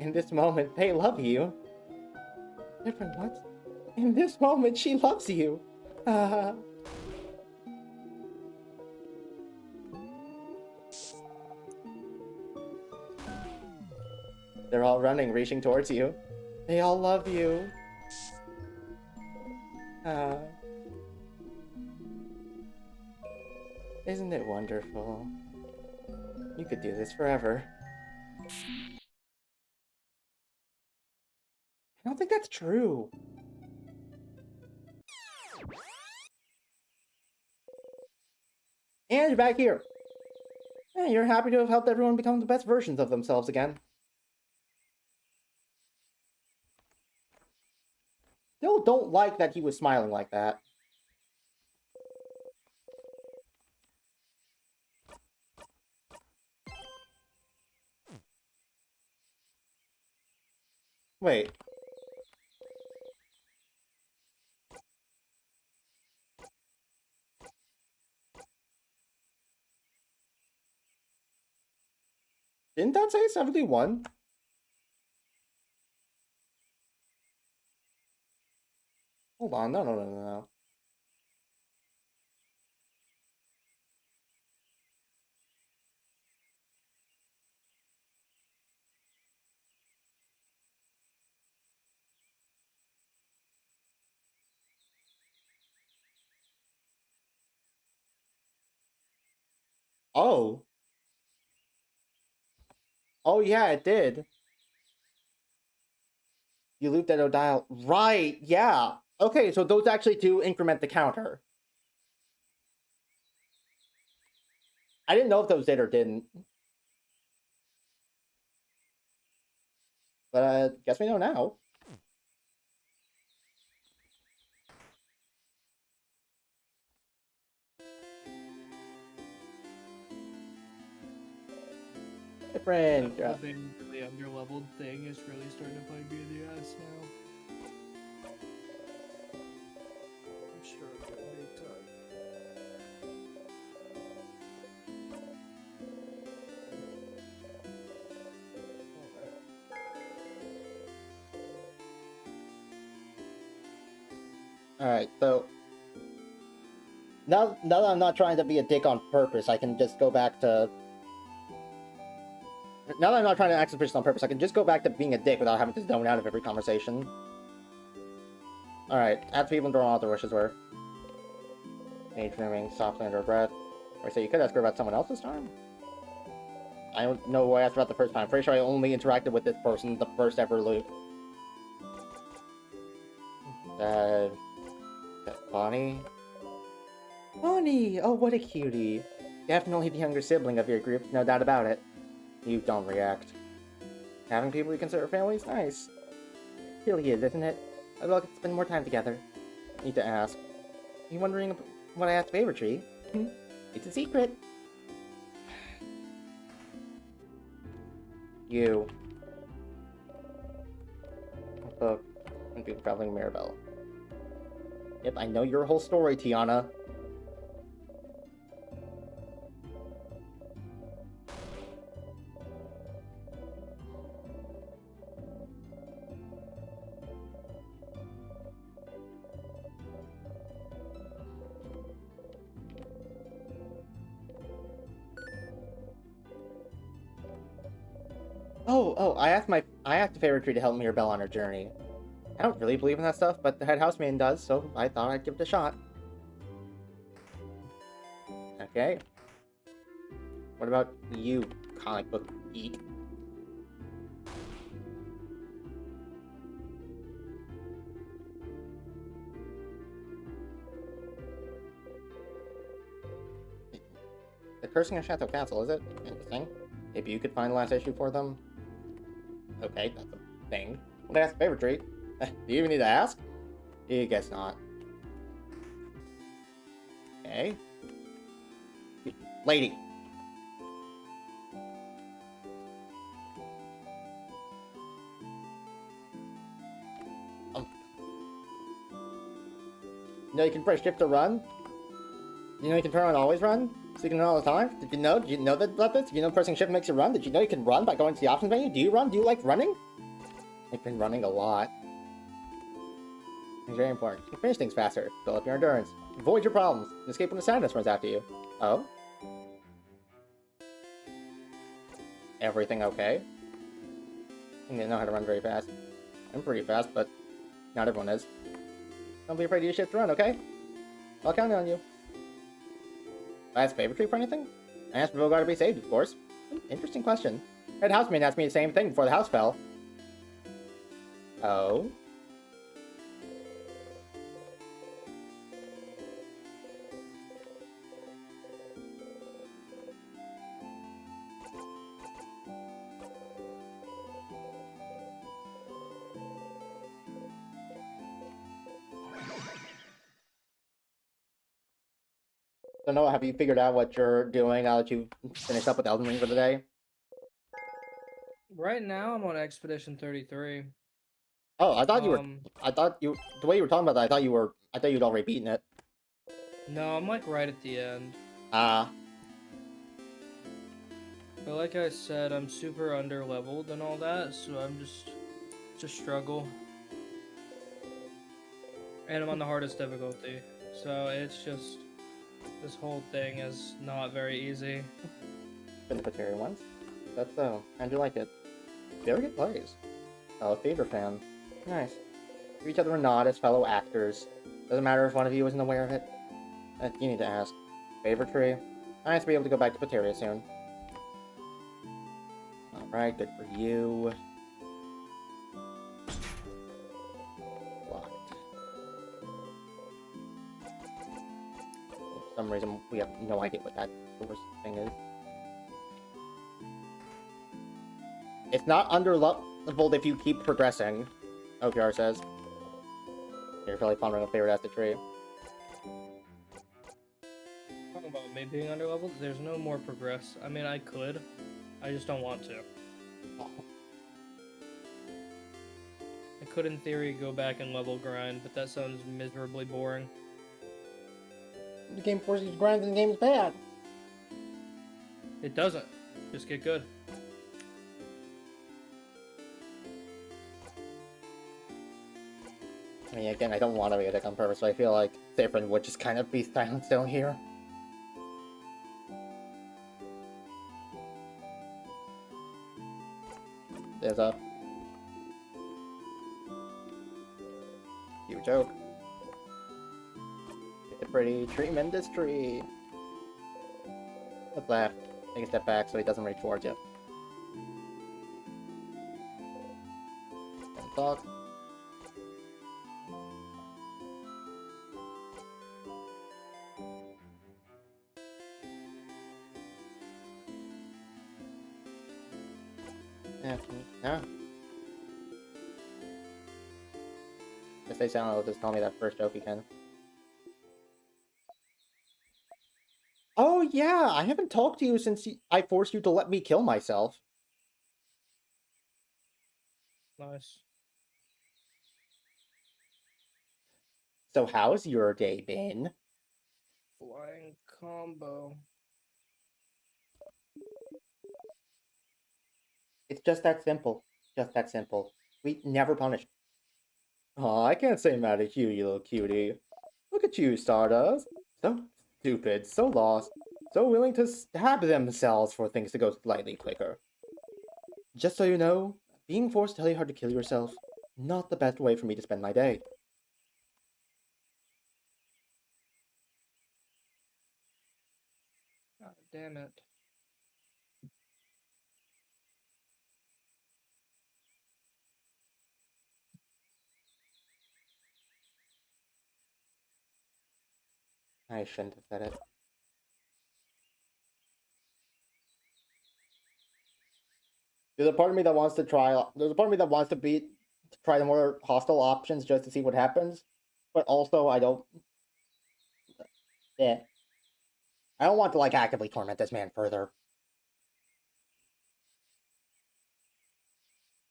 in this moment, they love you. Cyprin, what? In this moment, she loves you. They're all running, reaching towards you. They all love you. Isn't it wonderful? You could do this forever. I don't think that's true. And you're back here. Yeah, you're happy to have helped everyone become the best versions of themselves again. Still don't like that he was smiling like that. Wait. Didn't that say 71? Hold on, no. Oh. Oh yeah, it did. You looped that dial. Right, yeah. Okay, so those actually do increment the counter. I didn't know if those did or didn't. But I guess we know now. Different.
The really underleveled thing is really starting to bite me in the ass now. I'm sure it's gonna take time.
Alright, so now that I'm not trying to be a dick on purpose, I can just go back to... Now that I'm not trying to act suspicious on purpose, I can just go back to being a dick without having to zone out of every conversation. Alright, ask people and what their wishes were. Age moving softly under her breath. Or so you could ask her about someone else this time? I don't know who I asked about the first time. Pretty sure I only interacted with this person the first ever loop. Bonnie? Bonnie! Oh, what a cutie. Definitely the younger sibling of your group, no doubt about it. You don't react. Having people you consider family is nice. It really is, isn't it? I'd like to spend more time together. Need to ask. Are you wondering what I asked Favorite Tree? It's a secret. You. Book. And people traveling Maribel. Yep, I know your whole story, Tiana. I asked the favorite tree to help Mirabelle on her journey. I don't really believe in that stuff, but the head housemaiden does, so I thought I'd give it a shot. Okay. What about you, comic book geek? The Cursing of Chateau Castle, is it? Interesting. Maybe you could find the last issue for them? Okay, that's a thing. Well, that's a favorite tree. Do you even need to ask? I guess not. Okay. Lady. You know you can press shift to run? You know you can turn on always run? So you can run all the time? Did you know? Did you know that about this? Did you know pressing shift makes you run? Did you know you can run by going to the options menu? Do you run? Do you like running? I've been running a lot. It's very important. You can finish things faster. Build up your endurance. Avoid your problems. And escape when the sadness runs after you. Oh? Everything okay? I didn't know how to run very fast. I'm pretty fast, but not everyone is. Don't be afraid to use shift to run, okay? I'll count on you. Last favorite tree for anything? I asked Beauregard to be saved, of course. Interesting question. Head housemaid asked me the same thing before the house fell. Oh? So Noah, have you figured out what you're doing now that you've finished up with Elden Ring for the day?
Right now, I'm on Expedition 33.
Oh, I thought the way you were talking about that, I thought you'd already beaten it.
No, I'm like right at the end.
Ah.
But like I said, I'm super under leveled and all that, so I'm just a struggle. And I'm on the hardest difficulty, so it's just this whole thing is not very easy.
Been the Pateria ones. That's so. I do like it. Very good plays. Oh, theater fan. Nice. You each other a nod as fellow actors. Doesn't matter if one of you isn't aware of it. You need to ask. Favorite tree? Nice to be able to go back to Pateria soon. Alright, good for you. Locked. For some reason, we have no idea what that source thing is. It's not under-leveled if you keep progressing, OPR says. You're really pondering a favorite as the tree.
Talking about me being under leveled, there's no more progress. I mean, I could. I just don't want to. I could, in theory, go back and level grind, but that sounds miserably boring.
The game forces you to grind and the game is bad.
It doesn't. Just get good.
I mean, again, I don't want to be a dick on purpose, but I feel like Saffron would just kind of be silent still here. There's a... You joke. It's a pretty tremendous tree. Let's laugh. Take a step back so he doesn't reach towards you. Don't talk. Yeah. If they sound, it'll just tell me that first joke again. Oh yeah, I haven't talked to you since I forced you to let me kill myself.
Nice.
So how's your day been?
Flying combo.
It's just that simple. Just that simple. We never punish. Aw, I can't say mad at you, you little cutie. Look at you, Stardust. So stupid, so lost, so willing to stab themselves for things to go slightly quicker. Just so you know, being forced to tell you how to kill yourself, not the best way for me to spend my day.
God damn it.
I shouldn't have said it. There's a part of me that wants to try. There's a part of me that wants to try the more hostile options just to see what happens. But also, I don't. Yeah. I don't want to like actively torment this man further.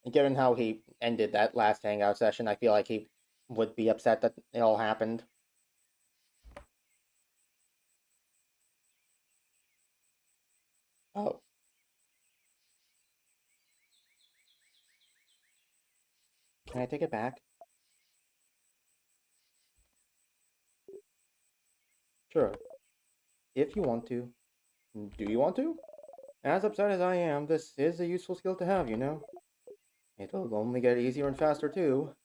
And given how he ended that last hangout session, I feel like he would be upset that it all happened. Oh. Can I take it back? Sure. If you want to. Do you want to? As upset as I am, this is a useful skill to have, you know? It'll only get easier and faster, too.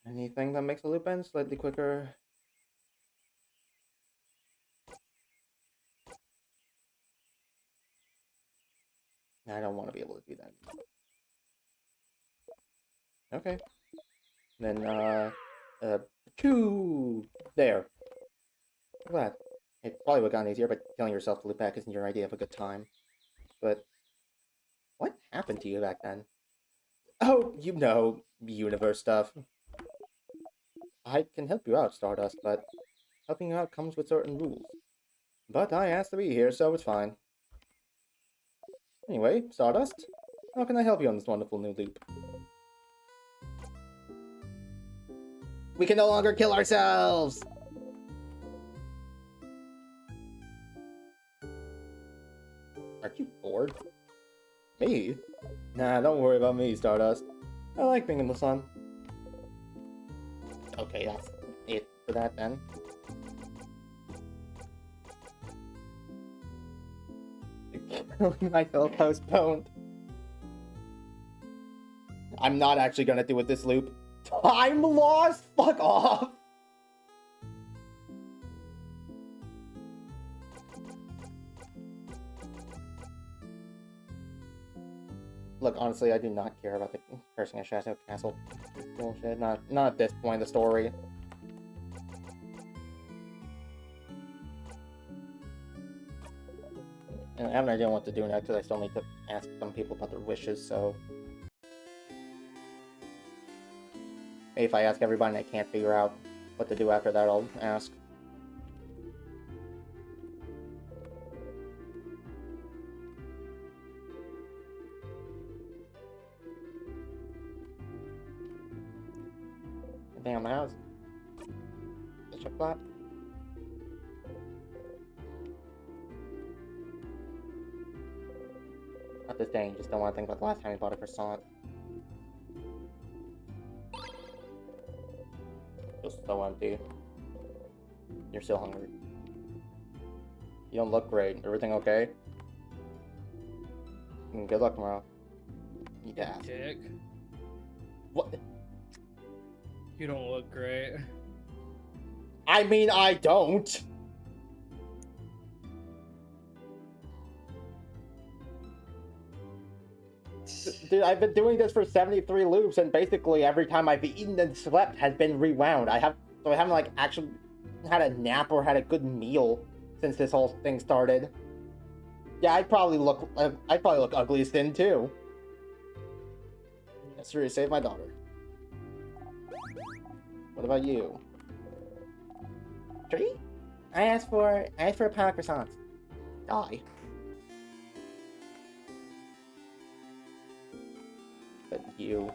Anything that makes a loop end slightly quicker. I don't want to be able to do that. Okay. Then, there. I'm glad. It probably would have gone easier, but killing yourself to loop back isn't your idea of a good time. But, what happened to you back then? Oh, you know, universe stuff. I can help you out, Stardust, but helping you out comes with certain rules. But I asked to be here, so it's fine. Anyway, Stardust, how can I help you on this wonderful new loop? We can no longer kill ourselves! Aren't you bored? Me? Nah, don't worry about me, Stardust. I like being in the sun. Okay, that's it for that then. I felt postponed. I'm not actually gonna do it this loop. Time lost? Fuck off! Look, honestly, I do not care about the cursing at Shadow Castle bullshit. Not at this point in the story. And I have no idea what to do next because I still need to ask some people about their wishes, so... Maybe if I ask everybody and I can't figure out what to do after that, I'll ask. Anything on the house? Bishop flat? Not this day, just don't want to think about the last time we bought a croissant. Just so empty. You're still hungry. You don't look great. Everything okay? Good luck tomorrow. Yeah.
Dick.
What?
You don't look great.
I mean, I don't! Dude, I've been doing this for 73 loops, and basically every time I've eaten and slept has been rewound. I haven't like actually had a nap or had a good meal since this whole thing started. Yeah, I'd probably look ugly as sin too. That's true. Save my daughter. What about you? Tree? I asked for a pound of croissants. Die. But you.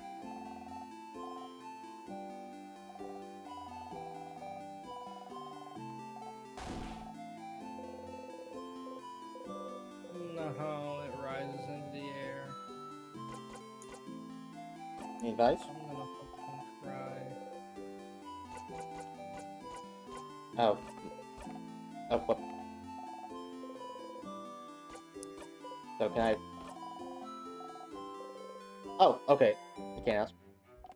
No, it rises in the air.
Any advice?
I'm gonna fucking cry.
Oh. Oh, what? So can I... Oh, okay. I can't ask.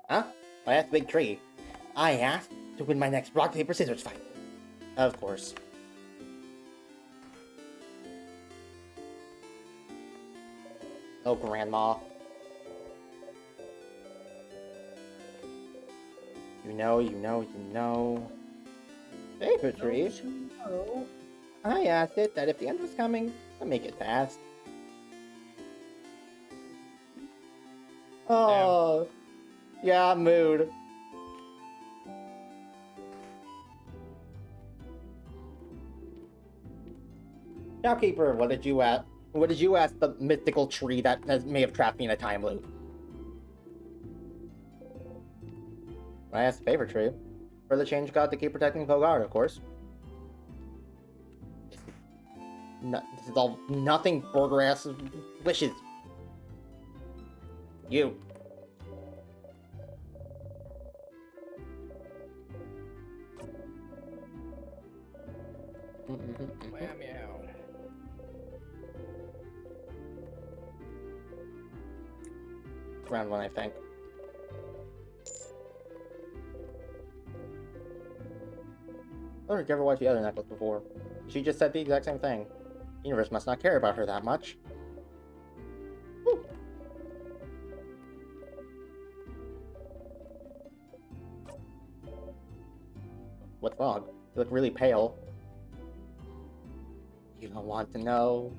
Huh? I asked Big Tree. I asked to win my next rock, paper, scissors fight. Of course. Oh, Grandma. You know. Paper Tree. I asked it that if the end was coming, to make it fast. Oh, yeah, mood. Shopkeeper, what did you ask? What did you ask the mythical tree that may have trapped me in a time loop? I asked the Paper Tree. For the change god to keep protecting Pogard, of course. This is all nothing burger ass wishes. You.
Meow.
Round one, I think. I don't think you ever watched the other necklace before. She just said the exact same thing. The universe must not care about her that much. Whew. What's wrong? You look really pale. You don't want to know.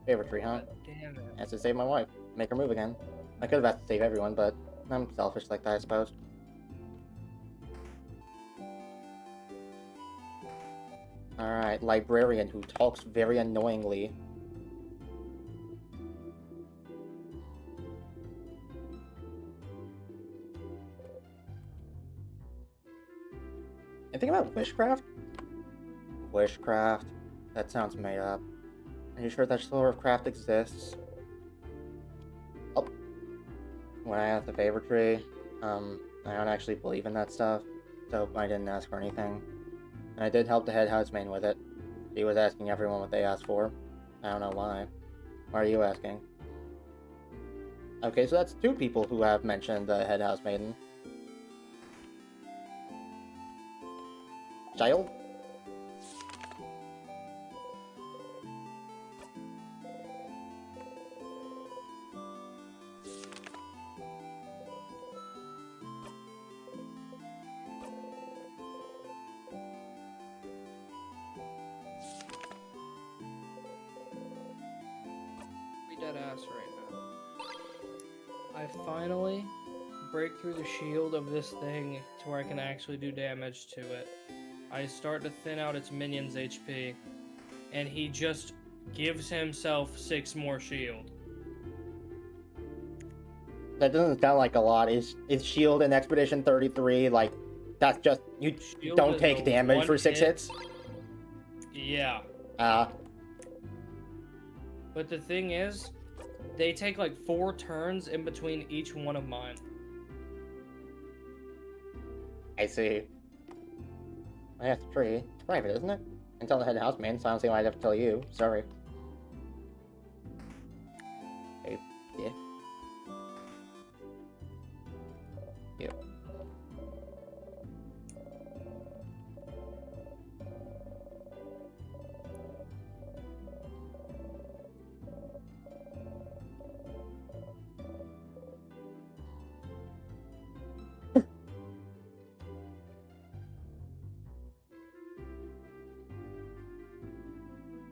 Favorite tree, huh?
Damn it.
Has to save my wife. Make her move again. I could have asked to save everyone, but I'm selfish like that, I suppose. Alright, librarian who talks very annoyingly. Anything about witchcraft? Witchcraft. That sounds made up. Are you sure that sort of craft exists? Oh. When I asked the favor tree, I don't actually believe in that stuff, so I didn't ask for anything. And I did help the head housemaid with it. He was asking everyone what they asked for. I don't know why. Why are you asking? Okay, so that's two people who have mentioned the head housemaiden. Child?
Dead ass right now. I finally break through the shield of this thing to where I can actually do damage to it. I start to thin out its minions' HP, and he just gives himself 6 more shield.
That doesn't sound like a lot. Is shield in Expedition 33 like that's just you
Shield
don't
is
take
a
damage for
one
6
hit.
hits?
Yeah. But the thing is, they take like 4 turns in between each one of mine.
I see. I have the tree. It's private, isn't it? Until the head houseman, so I don't see why I'd have to tell you. Sorry. Okay, yeah. Yep.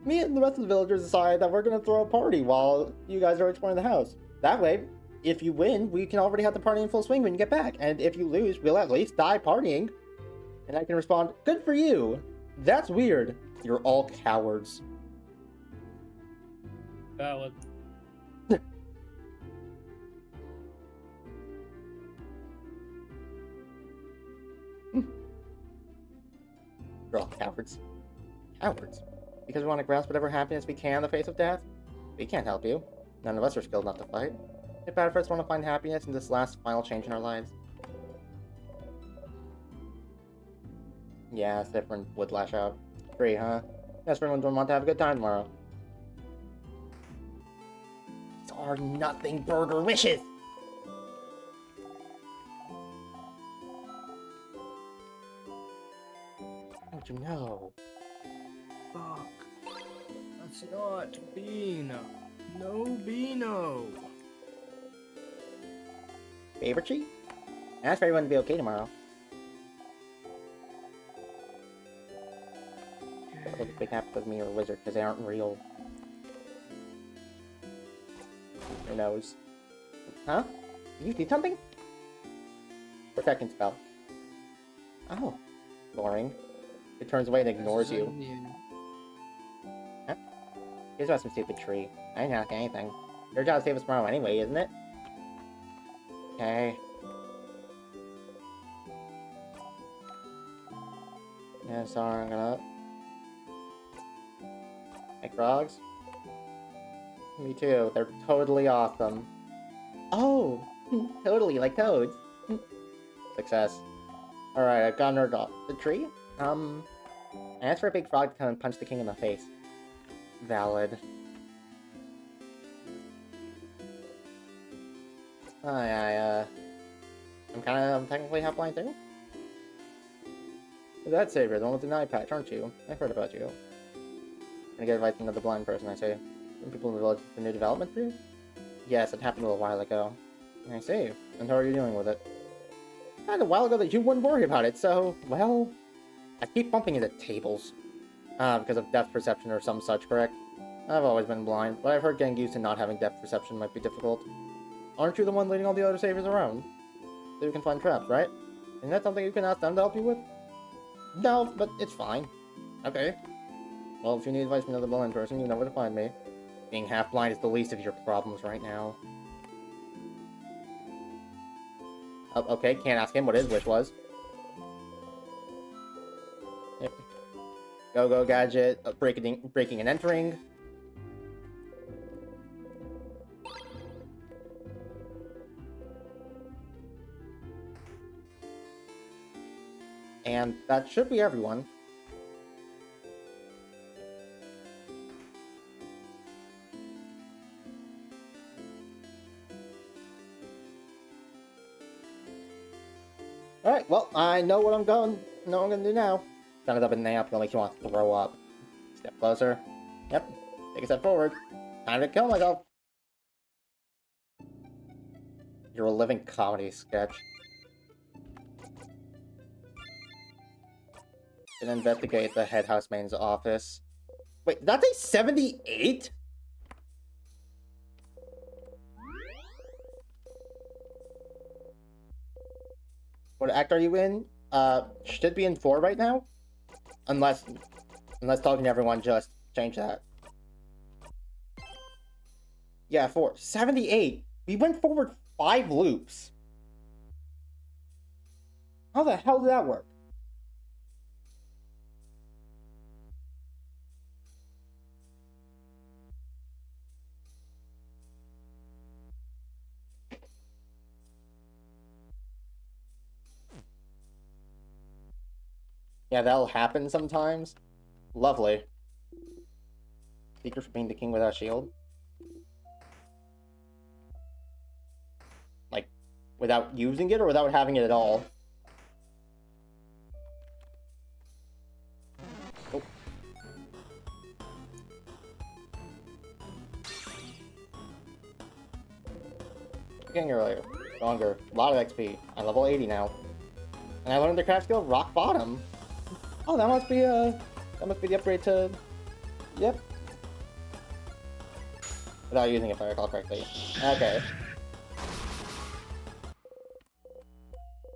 Me and the rest of the villagers decided that we're gonna throw a party while you guys are exploring the house. That way, if you win, we can already have the party in full swing when you get back. And if you lose, we'll at least die partying. And I can respond, good for you. That's weird. You're all cowards.
Valid.
You're all cowards. Cowards. Because we want to grasp whatever happiness we can in the face of death? We can't help you. None of us are skilled enough to fight. If bad for us want to find happiness in this last final change in our lives. Yeah, it's different. Would lash out. Free, huh? Yes, everyone don't want to have a good time tomorrow. These are nothing burger wishes! No.
Fuck. That's not Bean. No Beano.
Favorite tree? I asked for everyone to be okay tomorrow. What big happen with me or a wizard because they aren't real. Who knows? Huh? You do something? Protecting spell. Oh. Boring. It turns away and ignores you. Huh? Here's about some stupid tree. I didn't ask anything. Your job to save us tomorrow anyway, isn't it? Okay. Yeah, sorry, I'm gonna... Like frogs? Me too. They're totally awesome. Oh! Totally, like toads. Success. Alright, I've gotten her off the tree. I asked for a big frog to come and punch the king in the face. Valid. I'm technically half blind too? That Savior, the one with the eye patch, aren't you? I've heard about you. Gonna get advice from another blind person, I say. Some people in the village for new development for you? Yes, it happened a little while ago. I see. And how are you dealing with it? I had a while ago that you wouldn't worry about it, so, well... I keep bumping into tables. Because of depth perception or some such, correct? I've always been blind, but I've heard getting used to not having depth perception might be difficult. Aren't you the one leading all the other saviors around? So you can find traps, right? Isn't that something you can ask them to help you with? No, but it's fine. Okay. Well, if you need advice from another blind person, you know where to find me. Being half-blind is the least of your problems right now. Oh, okay, can't ask him what his wish was. Yep. Go gadget, breaking and entering. And that should be everyone. Alright, well, I know what I'm gonna do now. Got it up in the nap, makes you want to throw up. Step closer. Yep. Take a step forward. Time to kill myself. You're a living comedy sketch. And investigate the head housemaid's office. Wait, that's a 78? What act are you in? Should be in 4 right now? Unless talking to everyone just change that. Yeah, 4. 78! We went forward 5 loops. How the hell did that work? Yeah, that'll happen sometimes. Lovely. Secret for being the king without a shield. Like, without using it or without having it at all? Oh. Getting earlier. Stronger. A lot of XP. I'm level 80 now. And I learned the craft skill Rock Bottom. Oh, that must be the upgrade to... Yep. Without using it, if I recall correctly. Okay.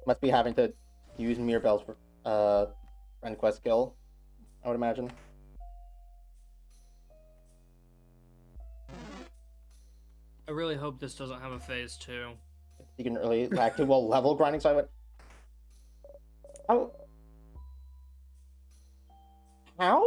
Must be having to use Mirabelle's friend quest skill, I would imagine.
I really hope this doesn't have a phase 2.
You can really lack to level grinding, so I went... Oh. How?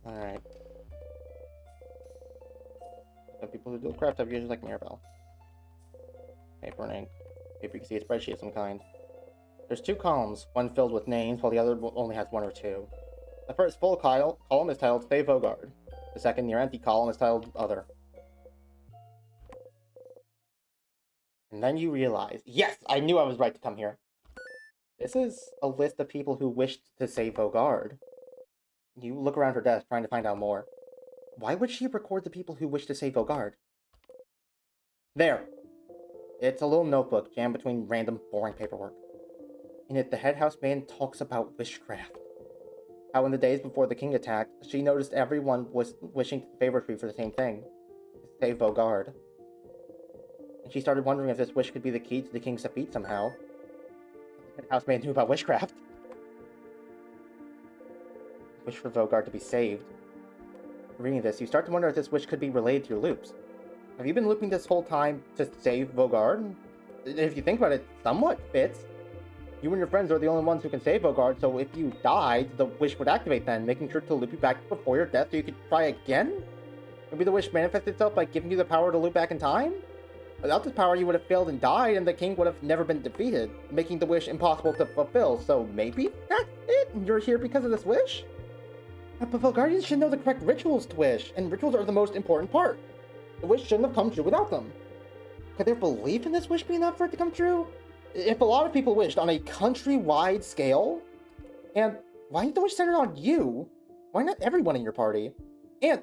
Alright. Some people who do craft have users like Mirabelle. Paper and ink. Paper, you can see a spreadsheet of some kind. There's 2 columns, one filled with names, while the other only has 1 or 2. The first full column is titled Save Vogard. The second near empty column is titled Other. And then you realize, yes, I knew I was right to come here. This is a list of people who wished to save Vogard. You look around her desk trying to find out more. Why would she record the people who wish to save Vogard? There. It's a little notebook jammed between random, boring paperwork. In it, the head houseman talks about witchcraft. How in the days before the king attacked, she noticed everyone was wishing to favor tree for the same thing. To save Vogard. And she started wondering if this wish could be the key to the king's defeat somehow. The head houseman knew about witchcraft. Wish for Vogard to be saved. Reading this, you start to wonder if this wish could be related to your loops. Have you been looping this whole time to save Vogard? If you think about it, somewhat fits. You and your friends are the only ones who can save Vogard, so if you died, the wish would activate then, making sure to loop you back before your death so you could try again? Maybe the wish manifests itself by giving you the power to loop back in time? Without this power, you would have failed and died, and the king would have never been defeated, making the wish impossible to fulfill, so maybe that's it? You're here because of this wish? But Vogarians should know the correct rituals to wish, and rituals are the most important part. The wish shouldn't have come true without them. Could their belief in this wish be enough for it to come true? If a lot of people wished on a countrywide scale, and why isn't the wish centered on you? Why not everyone in your party? And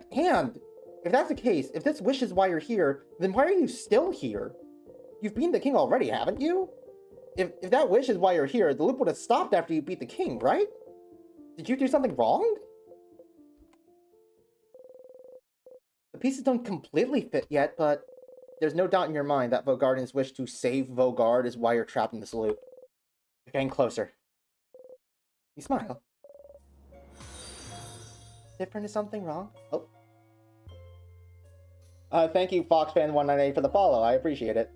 if that's the case, if this wish is why you're here, then why are you still here? You've beaten the king already, haven't you? If that wish is why you're here, the loop would have stopped after you beat the king, right? Did you do something wrong? The pieces don't completely fit yet, but there's no doubt in your mind that Vogardian's wish to save Vogard is why you're trapped in this loop. You're getting closer. You smile. Different, is something wrong? Oh. Thank you, FoxFan198 for the follow. I appreciate it.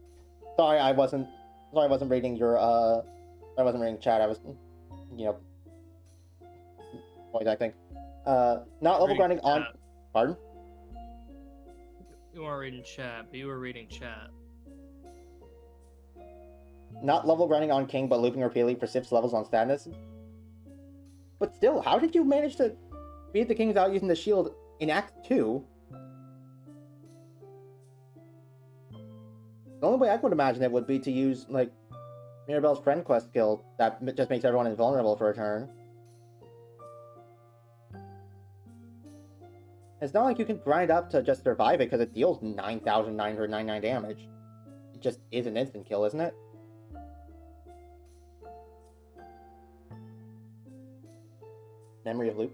Sorry I wasn't reading your, I wasn't reading chat. I was, voice acting. Not level grinding on... Pardon?
You weren't reading chat, but you were reading chat.
Not level grinding on King, but looping repeatedly for 6 levels on status. But still, how did you manage to beat the king without using the shield in Act 2? The only way I would imagine it would be to use, like, Mirabelle's friend quest skill that just makes everyone invulnerable for a turn. It's not like you can grind up to just survive it because it deals 9,999 damage. It just is an instant kill, isn't it? Memory of loop.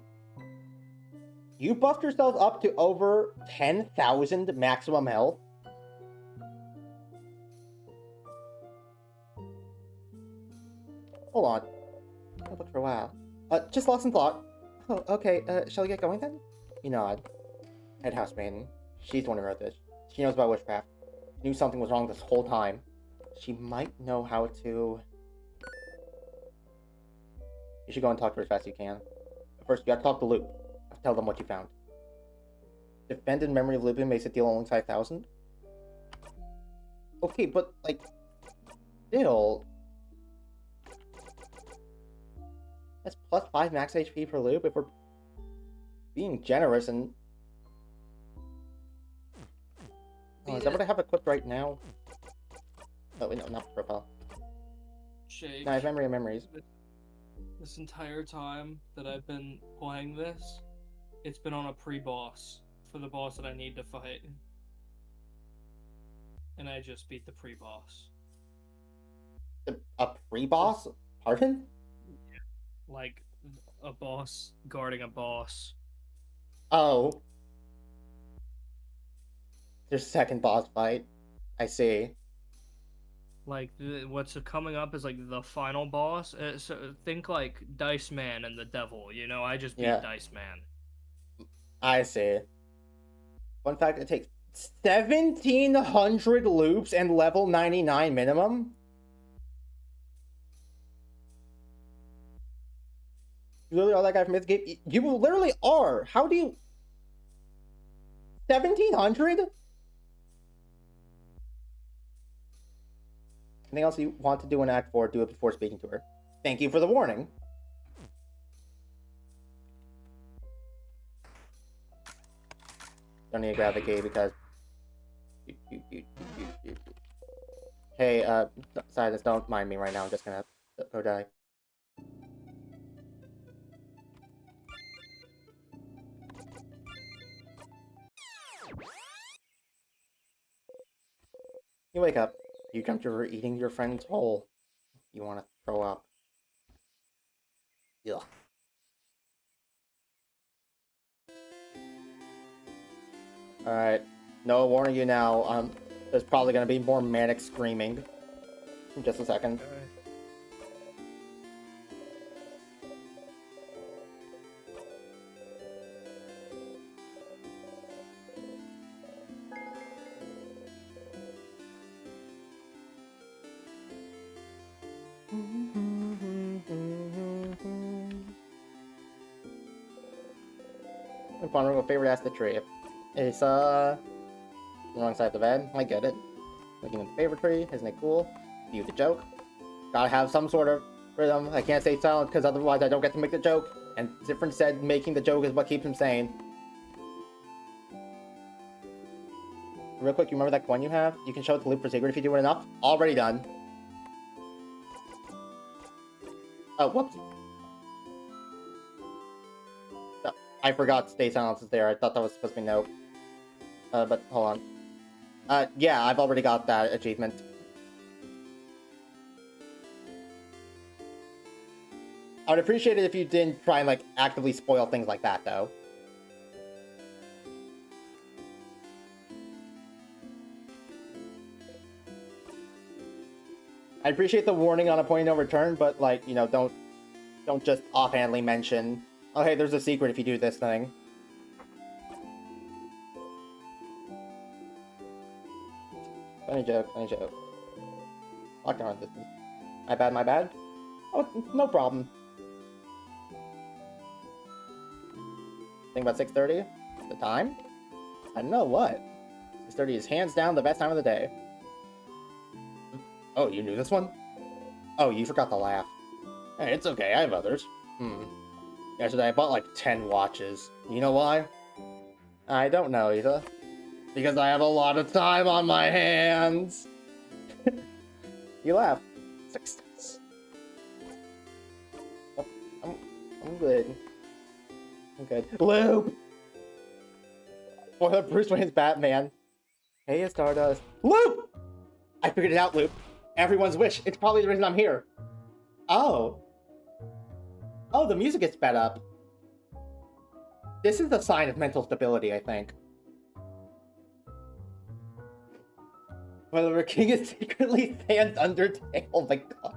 You buffed yourself up to over 10,000 maximum health. Hold on. I'll look for a while. Just lost in thought. Oh, okay. Shall we get going then? You nod. Head house maiden. She's the one who wrote this. She knows about witchcraft. Knew something was wrong this whole time. She might know how to... You should go and talk to her as fast as you can. But first, you have to talk to Loop. Tell them what you found. Defend in memory of looping makes it deal only 5,000? Okay, but, like... Still... That's plus 5 max HP per loop if we're being generous and... Oh, is that what I have equipped right now? Oh, wait, no, not profile.
Shake.
No, I have memory of memories.
This entire time that I've been playing this, it's been on a pre-boss for the boss that I need to fight. And I just beat the pre-boss.
A pre-boss? Pardon?
Like, a boss guarding a boss.
Oh. There's a second boss fight. I see.
Like, what's coming up is, like, the final boss. So think, like, Dice Man and the Devil, you know? I just beat Dice Man.
I see. Fun fact, it takes 1,700 loops and level 99 minimum? You literally are that guy from this game? You literally are! How do you... 1,700? Anything else you want to do in Act 4, do it before speaking to her. Thank you for the warning. Don't need to grab the key because... Hey, Silas, don't mind me right now. I'm just gonna go die. You wake up. You dreamt you were eating your friend's whole. You want to throw up. Ugh. Alright. No, warning you now. There's probably gonna be more manic screaming. In just a second. I'm pondering what favorite ass the tree. It's the wrong side of the bed. I get it. Looking at the favorite tree, isn't it cool? View the joke. Gotta have some sort of rhythm. I can't say silent because otherwise I don't get to make the joke. And Different said making the joke is what keeps him sane. Real quick, you remember that coin you have? You can show it to Loop for secret if you do it enough. Already done. Oh, whoops. No, I forgot stay silence is there. I thought that was supposed to be no. But hold on. Yeah, I've already got that achievement. I would appreciate it if you didn't try and, like, actively spoil things like that, though. I appreciate the warning on a point of no return, but, like, you know, don't just offhandedly mention, oh, hey, there's a secret if you do this thing. Funny joke, funny joke. Lockdown distance. My bad, my bad? Oh, no problem. Think about 6:30? The time? I don't know what. 6:30 is hands down the best time of the day. Oh, you knew this one? Oh, you forgot to laugh. Hey, it's okay, I have others. Yesterday I bought like 10 watches. You know why? I don't know, Eva. Because I have a lot of time on my hands. You laugh. 6 cents. Oh, I'm good. I'm good. Loop! Or Bruce Wayne's Batman. Hey, it's Stardust. Loop! I figured it out, Loop. Everyone's wish. It's probably the reason I'm here. Oh. Oh, the music is sped up. This is a sign of mental stability, I think. Whether the king is secretly Sans Undertale. Oh my god.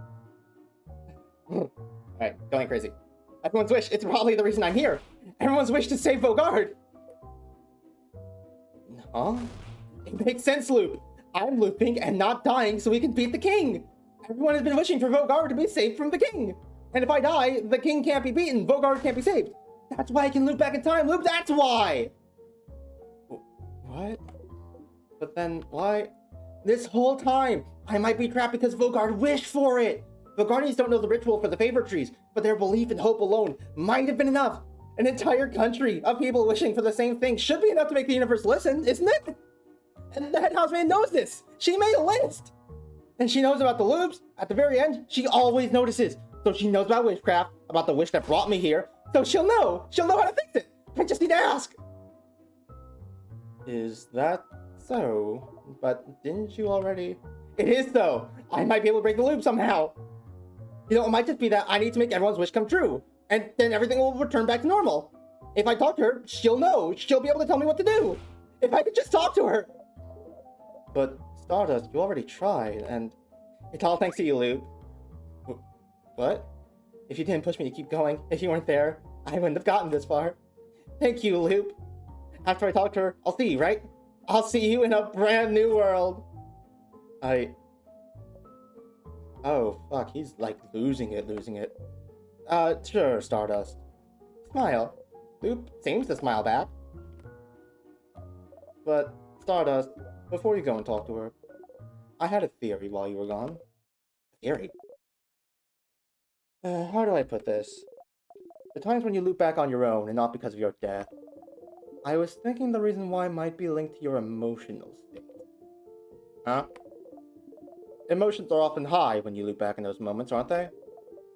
Alright, going crazy. Everyone's wish. It's probably the reason I'm here. Everyone's wish to save Bogard. Huh? It makes sense, Loop. I'm looping and not dying so we can beat the king. Everyone has been wishing for Bogard to be saved from the king. And if I die, the king can't be beaten. Bogard can't be saved. That's why I can loop back in time, Loop. That's why. What? But then why? This whole time, I might be trapped because Bogard wished for it. Bogardians don't know the ritual for the favor trees, but their belief and hope alone might have been enough. An entire country of people wishing for the same thing should be enough to make the universe listen, isn't it? And the head houseman knows this. She made a list. And she knows about the loops. At the very end, she always notices. So she knows about witchcraft, about the wish that brought me here. So she'll know. She'll know how to fix it. I just need to ask. Is that so? But didn't you already? It is so. I might be able to break the loop somehow. You know, it might just be that I need to make everyone's wish come true. And then everything will return back to normal. If I talk to her, she'll know. She'll be able to tell me what to do. If I could just talk to her. But Stardust, you already tried, and it's all thanks to you, Loop. What? If you didn't push me to keep going, if you weren't there, I wouldn't have gotten this far. Thank you, Loop. After I talk to her, I'll see you, right? I'll see you in a brand new world. Oh, fuck, he's like losing it. Sure, Stardust. Smile. Loop seems to smile back. But, Stardust, before you go and talk to her, I had a theory while you were gone. Theory? How do I put this? The times when you loop back on your own and not because of your death. I was thinking the reason why might be linked to your emotional state. Huh? Emotions are often high when you loop back in those moments, aren't they?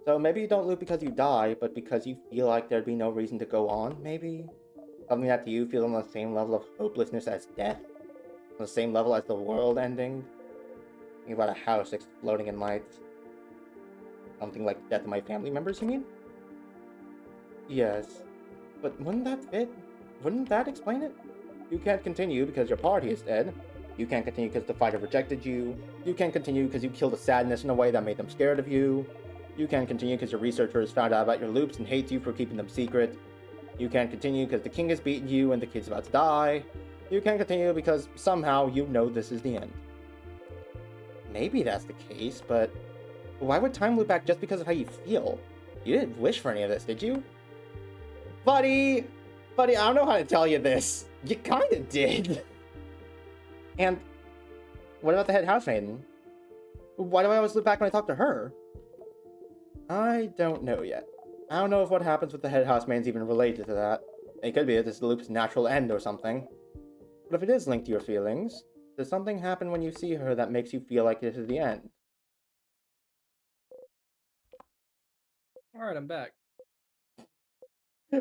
So maybe you don't loop because you die, but because you feel like there'd be no reason to go on, maybe? Something that to you feels on the same level of hopelessness as death? On the same level as the world ending? Think about a house exploding in lights. Something like the death of my family members, you mean? Yes. But wouldn't that fit? Wouldn't that explain it? You can't continue because your party is dead. You can't continue because the fighter rejected you. You can't continue because you killed the sadness in a way that made them scared of you. You can't continue because your researchers found out about your loops and hates you for keeping them secret. You can't continue because the king has beaten you and the kid's about to die. You can't continue because somehow you know this is the end. Maybe that's the case, but why would time loop back just because of how you feel? You didn't wish for any of this, did you? Buddy! Buddy, I don't know how to tell you this. You kinda did. And what about the head housemaiden? Why do I always look back when I talk to her? I don't know yet. I don't know if what happens with the head housemaiden's even related to that. It could be that this is the loop's natural end or something. But if it is linked to your feelings, does something happen when you see her that makes you feel like this is the end?
Alright, I'm back.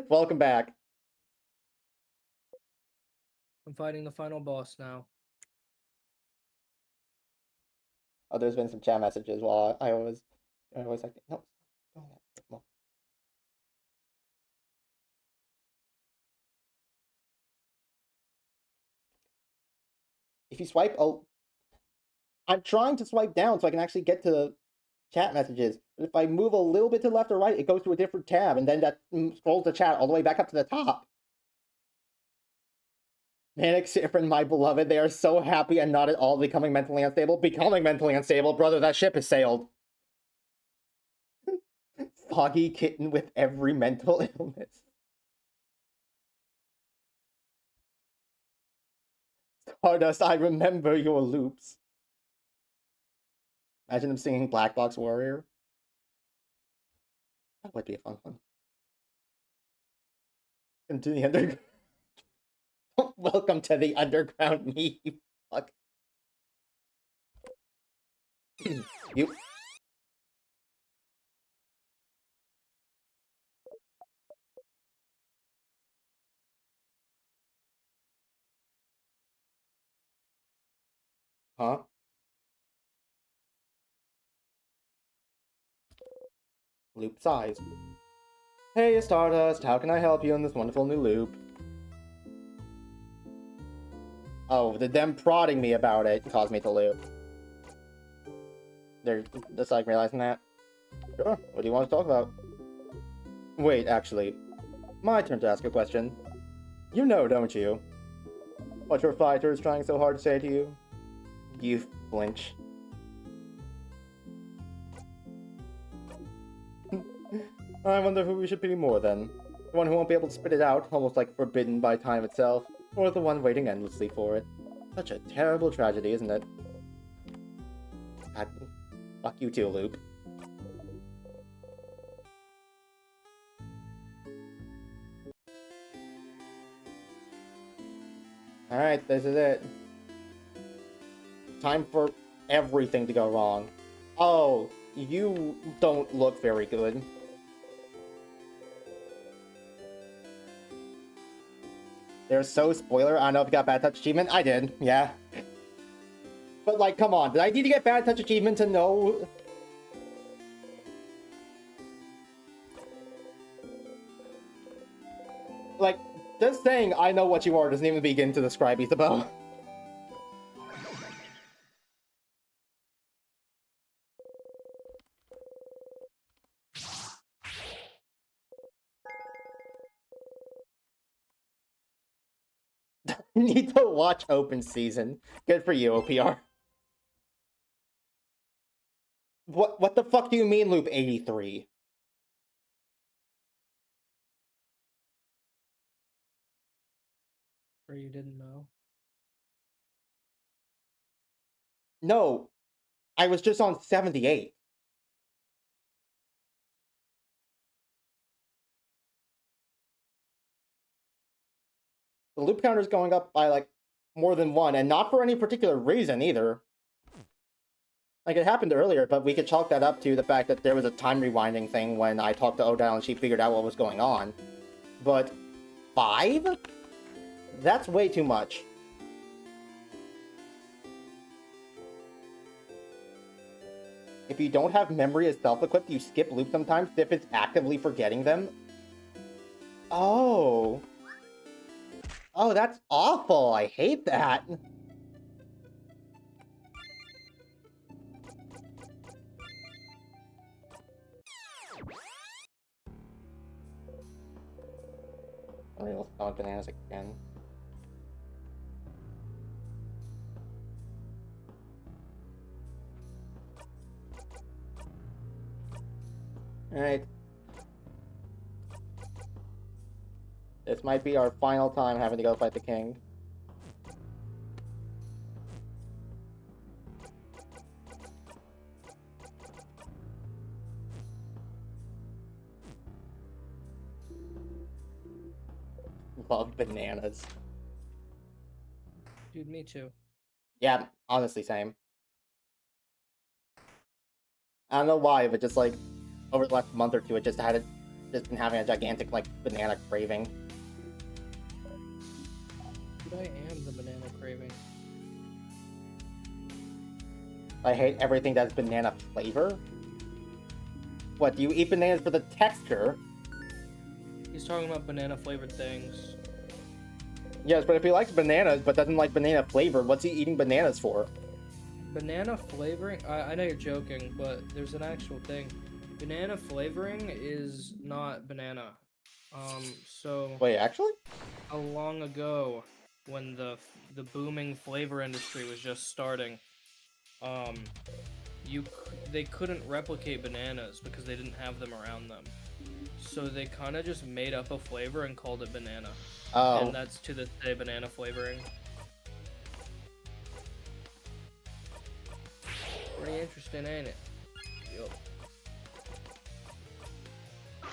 Welcome back.
I'm fighting the final boss now.
Oh, there's been some chat messages while I always like, no, don't do that. Come on. If you swipe, I'm trying to swipe down so I can actually get to the chat messages. But if I move a little bit to the left or right, it goes to a different tab, and then that scrolls the chat all the way back up to the top. Manic Sifrin, my beloved, they are so happy and not at all becoming mentally unstable. Becoming mentally unstable, brother, that ship has sailed. Foggy kitten with every mental illness. Stardust, I remember your loops. Imagine them singing Black Box Warrior. That would be a fun one. Into the underground. Welcome to the underground, me. Fuck. You. Huh? Loop size. Hey, Stardust, how can I help you in this wonderful new loop? Oh, them prodding me about it caused me to loop. They're just like realizing that. Sure, what do you want to talk about? Wait, actually, my turn to ask a question. You know, don't you? What your fighter is trying so hard to say to you? You flinch. I wonder who we should pity more then. The one who won't be able to spit it out, almost like forbidden by time itself, or the one waiting endlessly for it. Such a terrible tragedy, isn't it? God, fuck you too, Loop. Alright, this is it. Time for everything to go wrong. Oh, you don't look very good. They're so spoiler. I don't know if you got Bad Touch achievement. I did, yeah. But like, come on, did I need to get Bad Touch achievement to know? Like, just saying I know what you are doesn't even begin to describe Isabel. Need to watch open season. Good for you, OPR. What the fuck do you mean, Loop 83?
Or you didn't know?
No, I was just on 78. The loop counter is going up by like more than one, and not for any particular reason either. Like, it happened earlier, but we could chalk that up to the fact that there was a time rewinding thing when I talked to Odell and she figured out what was going on. But 5? That's way too much. If you don't have memory as self-equipped, you skip loops sometimes if it's actively forgetting them. Oh. Oh, that's awful. I hate that. Real stomach bananas again. Alright. This might be our final time having to go fight the king. Love bananas.
Dude, me too.
Yeah, honestly, same. I don't know why, but just like over the last month or two, it just been having a gigantic like banana craving.
Dude, I am the banana craving.
I hate everything that's banana flavor. What, do you eat bananas for the texture?
He's talking about banana flavored things.
Yes, but if he likes bananas but doesn't like banana flavor, what's he eating bananas for?
Banana flavoring? I know you're joking, but there's an actual thing. Banana flavoring is not banana. So...
Wait, actually?
Long ago, when the booming flavor industry was just starting, they couldn't replicate bananas because they didn't have them around them. So they kind of just made up a flavor and called it banana.
Oh.
And that's to this day banana flavoring. Pretty interesting, ain't it? Yup.
Do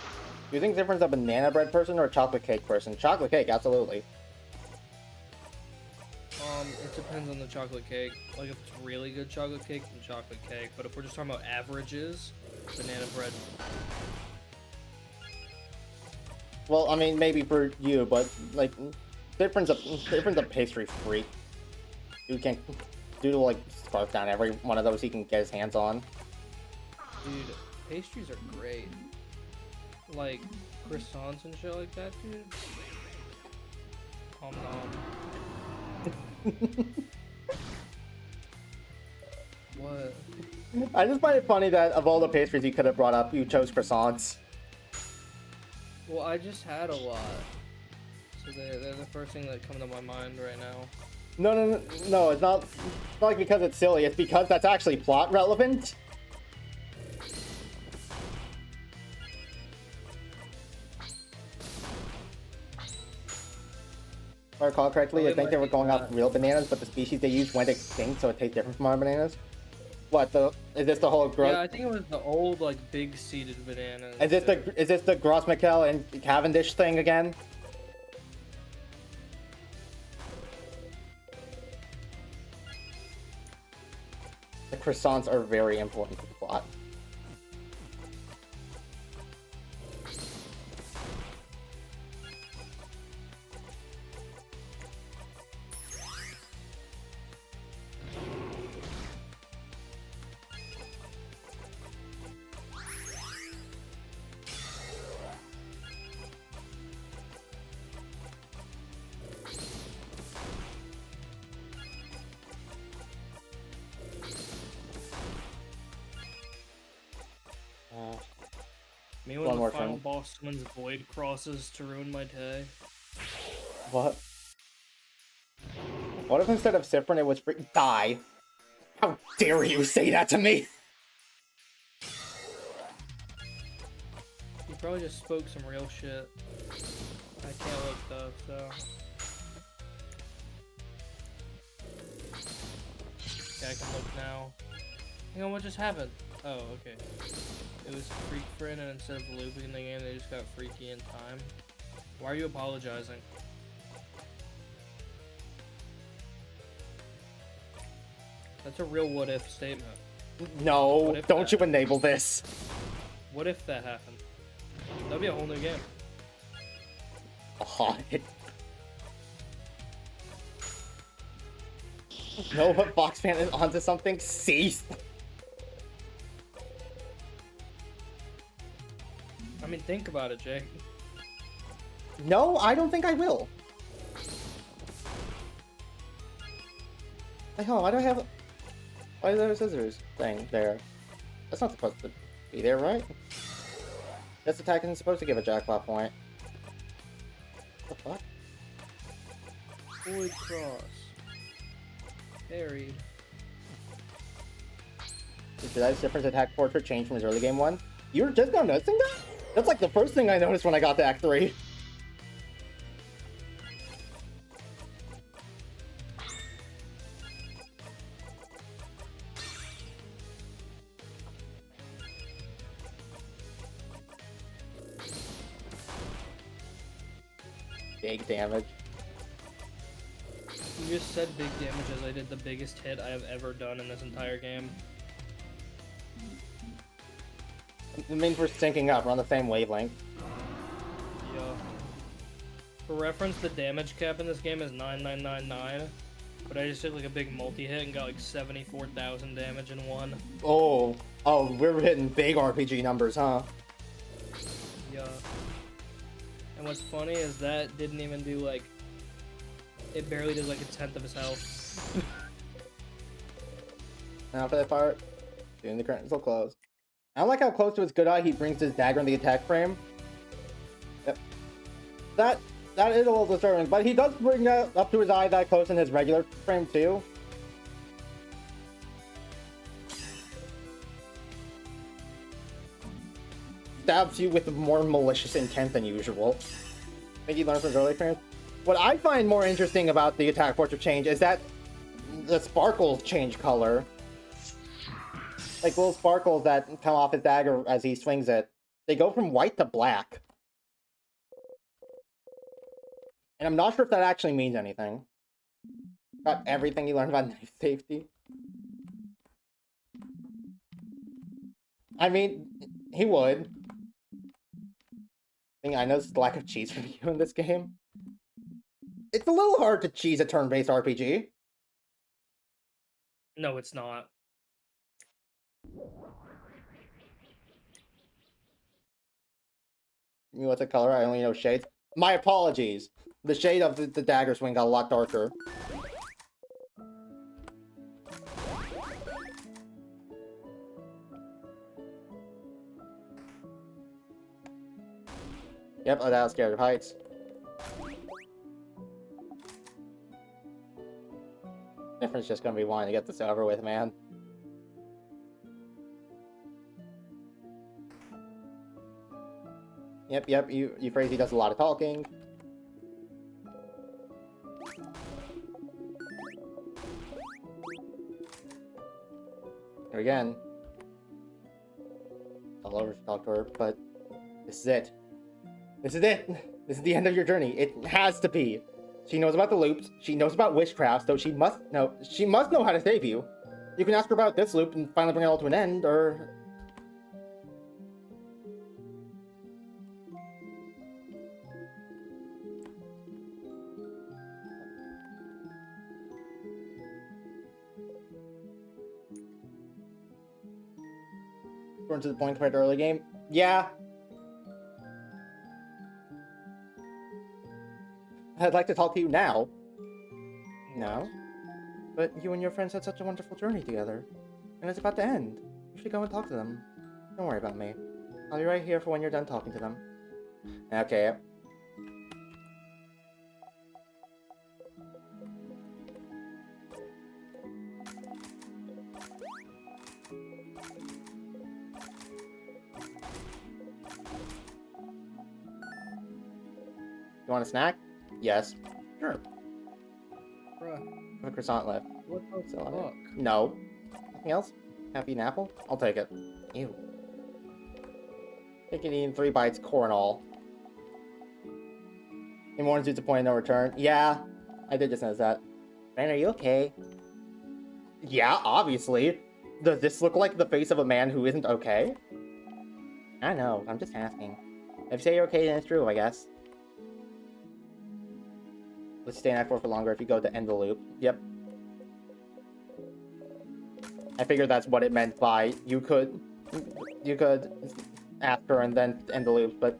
you think the difference a banana bread person or a chocolate cake person? Chocolate cake, absolutely.
It depends on the chocolate cake. Like, if it's really good chocolate cake, then chocolate cake. But if we're just talking about averages, banana bread.
Well, I mean, maybe for you, but like, difference of pastry freak. You can like scarf down every one of those he can get his hands on.
Dude, pastries are great. Like croissants and shit like that, dude. Nom nom. What?
I just find it funny that of all the pastries you could have brought up, you chose croissants.
Well, I just had a lot. So they're the first thing that come to my mind right now.
No, it's not like because it's silly, it's because that's actually plot relevant. If I recall correctly, I think they were going off real bananas, but the species they used went extinct, so it tastes different from our bananas. What, is this the whole
Yeah, I think it was the old, like, big seeded bananas.
Is this the Gros Michel and Cavendish thing again? The croissants are very important to the plot.
Me when the final boss summons void crosses to ruin my day.
What? What if instead of Cyprin it was die? How dare you say that to me?
You probably just spoke some real shit. I can't look though, so... Okay, I can look now. Hang on, what just happened? Oh, okay. It was freak friend, and instead of looping the game, they just got freaky in time. Why are you apologizing? That's a real what if statement.
No, don't you enable this.
What if that happened? That'd be a whole new game.
Oh, know what Fox fan is onto something? Cease.
I mean, think about it, Jake.
No, I don't think I will. The hell, why do I have... Why is there a scissors thing there? That's not supposed to be there, right? This attack isn't supposed to give a jackpot point. What the fuck?
Void cross. Buried.
Did that difference attack portrait change from his early game one? You were just now noticing that? That's like the first thing I noticed when I got to Act 3. Big damage.
You just said big damage as I did the biggest hit I have ever done in this entire game.
It means we're syncing up. We're on the same wavelength.
Yeah. For reference, the damage cap in this game is 9999, but I just did like a big multi-hit and got like 74,000 damage in one.
Oh, we're hitting big RPG numbers, huh?
Yeah. And what's funny is that didn't even do like... It barely did like a tenth of his health.
Now for that part, doing the curtains so close. I don't like how close to his good eye he brings his dagger in the attack frame. Yep. That is a little disturbing, but he does bring that up to his eye that close in his regular frame too. Stabs you with more malicious intent than usual. Maybe he learned from his early frames. What I find more interesting about the attack portrait change is that the sparkles change color. Like little sparkles that come off his dagger as he swings it. They go from white to black. And I'm not sure if that actually means anything. Got everything you learned about knife safety. I mean, he would. I know it's the lack of cheese from you in this game. It's a little hard to cheese a turn-based RPG.
No, it's not.
What's the color? I only know shades. My apologies. The shade of the dagger swing got a lot darker. Yep, I was scared of heights. Difference just gonna be wanting to get this over with, man. Yep, you phrase he does a lot of talking. Here again. All over to talk to her, but this is it. This is it! This is the end of your journey. It has to be. She knows about the loops, she knows about witchcraft, so she must know how to save you. You can ask her about this loop and finally bring it all to an end, or... Going to the point compared to early game? Yeah. I'd like to talk to you now. No? But you and your friends had such a wonderful journey together. And it's about to end. You should go and talk to them. Don't worry about me. I'll be right here for when you're done talking to them. Okay. You want a snack? Yes. Sure.
Bruh.
A croissant left.
What the
Still on it?
fuck?
No. Anything else? Happy an apple? I'll take it. Ew. Taking eating 3 bites, core and all. In Warren's Dude's a point of no return. Yeah, I did just notice that. Ren, are you okay? Yeah, obviously. Does this look like the face of a man who isn't okay? I know, I'm just asking. If you say you're okay, then it's true, I guess. Let's stay in Act 4 for longer if you go to end the loop. Yep. I figured that's what it meant by you could ask her and then end the loop, but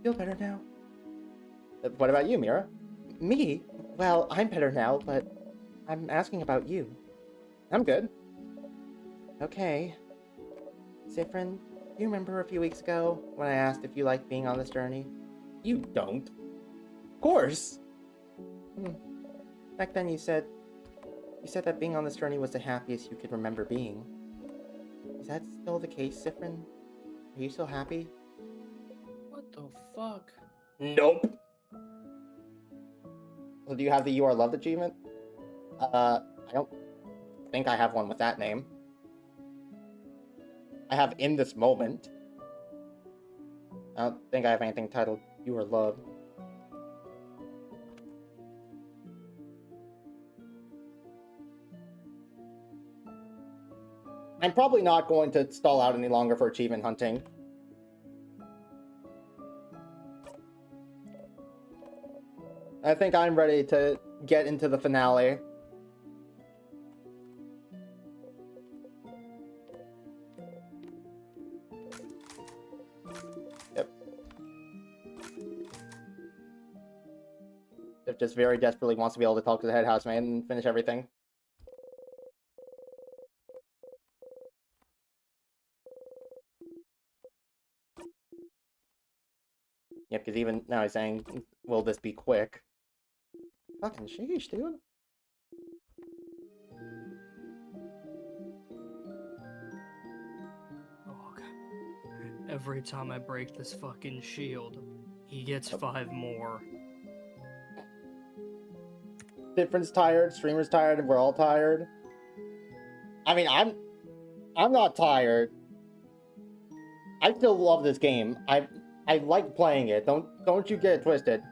feel better now. What about you, Mira? Me? Well, I'm better now, but I'm asking about you. I'm good. Okay. Sifrin, do you remember a few weeks ago when I asked if you liked being on this journey? You don't. Of course. Back then you said that being on this journey was the happiest you could remember being. Is that still the case, Sifrin? Are you still happy?
What the fuck?
Nope. So do you have the You Are Loved achievement? I don't think I have one with that name. I have In This Moment. I don't think I have anything titled You Are Loved. I'm probably not going to stall out any longer for achievement hunting. I think I'm ready to get into the finale. Yep. It just very desperately wants to be able to talk to the head housemate and finish everything. Yep, because even now he's saying, will this be quick? Fucking sheesh, dude.
Oh, God. Every time I break this fucking shield, he gets 5 more.
Different's tired, streamer's tired, and we're all tired. I mean, I'm not tired. I still love this game. I like playing it. Don't you get it twisted.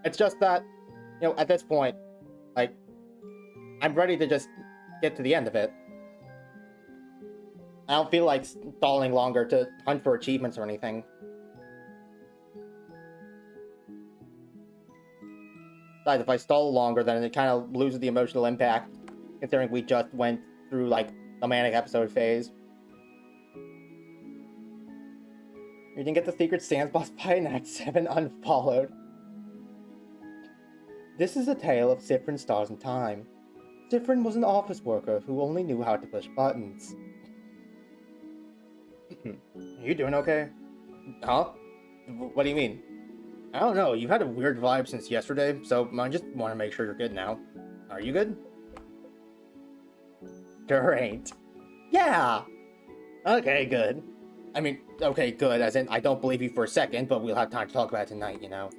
It's just that, you know, at this point, like, I'm ready to just get to the end of it. I don't feel like stalling longer to hunt for achievements or anything. Besides, if I stall longer, then it kind of loses the emotional impact, considering we just went through, like, the manic episode phase. You didn't get the secret Sans boss fight in Act 7 unfollowed. This is a tale of Sifrin Stars in Time. Sifrin was an office worker who only knew how to push buttons. Are you doing okay? Huh? What do you mean? I don't know, you've had a weird vibe since yesterday, so I just want to make sure you're good now. Are you good? Sure ain't. Yeah! Okay, good. I mean, okay, good, as in, I don't believe you for a second, but we'll have time to talk about it tonight, you know?